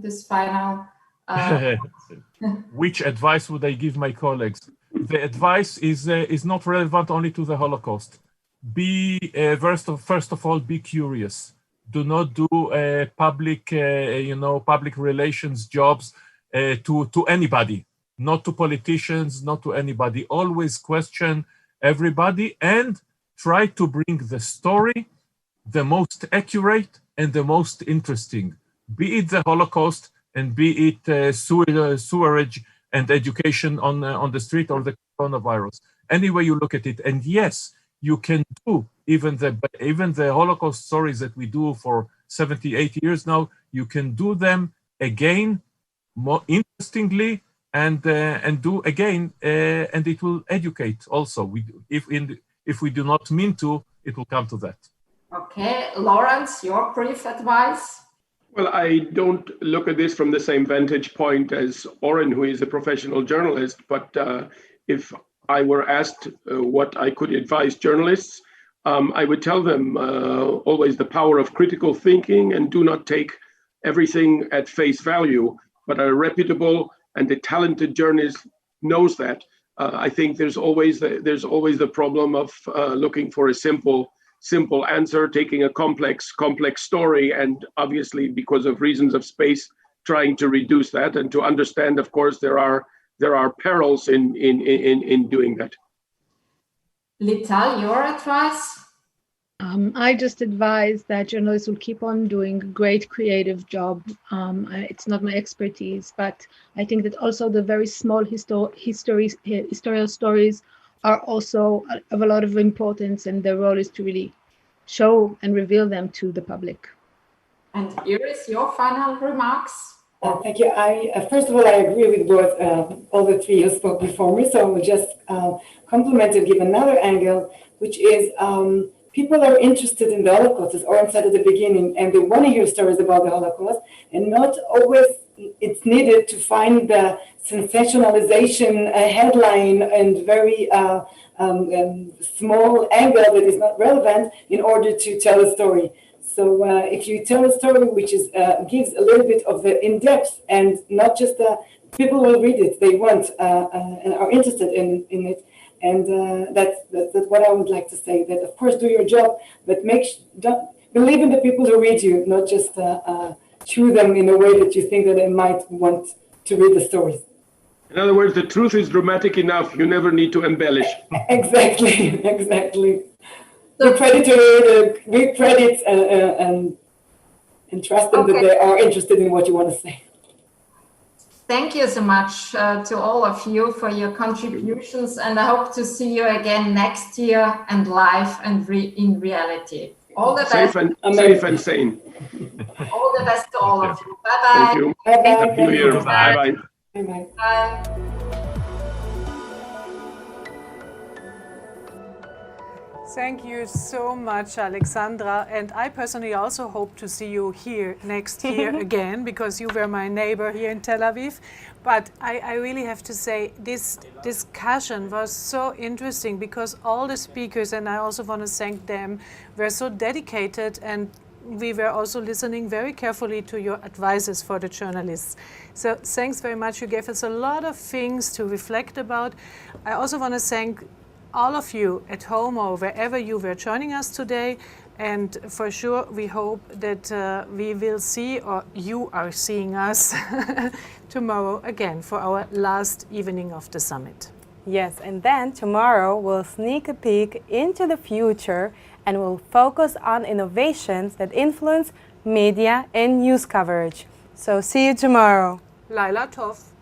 this final? Which advice would I give my colleagues? The advice is not relevant only to the Holocaust. Be first of all, be curious. Do not do public relations jobs to anybody, not to politicians, not to anybody. Always question everybody and try to bring the story the most accurate and the most interesting, be it the Holocaust and be it sewerage and education on the street or the coronavirus. Any way you look at it. And yes, you can do even the Holocaust stories that we do for 78 years now, you can do them again, more interestingly, and do again, and it will educate also. If we do not mean to, it will come to that. Okay, Lawrence, your brief advice? Well, I don't look at this from the same vantage point as Oren, who is a professional journalist, but if I were asked what I could advise journalists, I would tell them always the power of critical thinking and do not take everything at face value, but a reputable and a talented journalist knows that. I think there's always the problem of looking for a simple answer, taking a complex story, and obviously because of reasons of space, trying to reduce that and to understand. Of course, there are perils in doing that. Lital, your advice? I just advise that journalists will keep on doing a great creative job. It's not my expertise, but I think that also the very small historical stories are also of a lot of importance, and their role is to really show and reveal them to the public. And Iris, your final remarks? Thank you. First of all, I agree with what all the three who spoke before me, so I will just compliment and give another angle, which is people are interested in the Holocaust, as Oren said at the beginning, and they want to hear stories about the Holocaust, and not always it's needed to find the sensationalization headline and very small angle that is not relevant in order to tell a story. So if you tell a story which is gives a little bit of the in-depth and not just people will read it, they want and are interested in it. And that's what I would like to say, that of course do your job, but don't believe in the people who read you, not just chew them in a way that you think that they might want to read the stories. In other words, the truth is dramatic enough. You never need to embellish. Exactly. Give credit to it, give credit and trust them that they are interested in what you want to say. Thank you so much to all of you for your contributions, and I hope to see you again next year and live and in reality. All the best. Safe and sane. All the best to all of you. Bye-bye. Thank you. Bye-bye. Happy New Year. Bye-bye. Bye-bye. Bye. Thank you so much, Alexandra. And I personally also hope to see you here next year again, because you were my neighbor here in Tel Aviv. But I really have to say, this discussion was so interesting because all the speakers, and I also want to thank them, were so dedicated, and we were also listening very carefully to your advices for the journalists. So thanks very much. You gave us a lot of things to reflect about. I also want to thank all of you at home or wherever you were joining us today, and for sure we hope that we will see, or you are seeing us tomorrow again for our last evening of the summit. Yes, and then tomorrow we'll sneak a peek into the future and we'll focus on innovations that influence media and news coverage. So see you tomorrow. Laila Tov.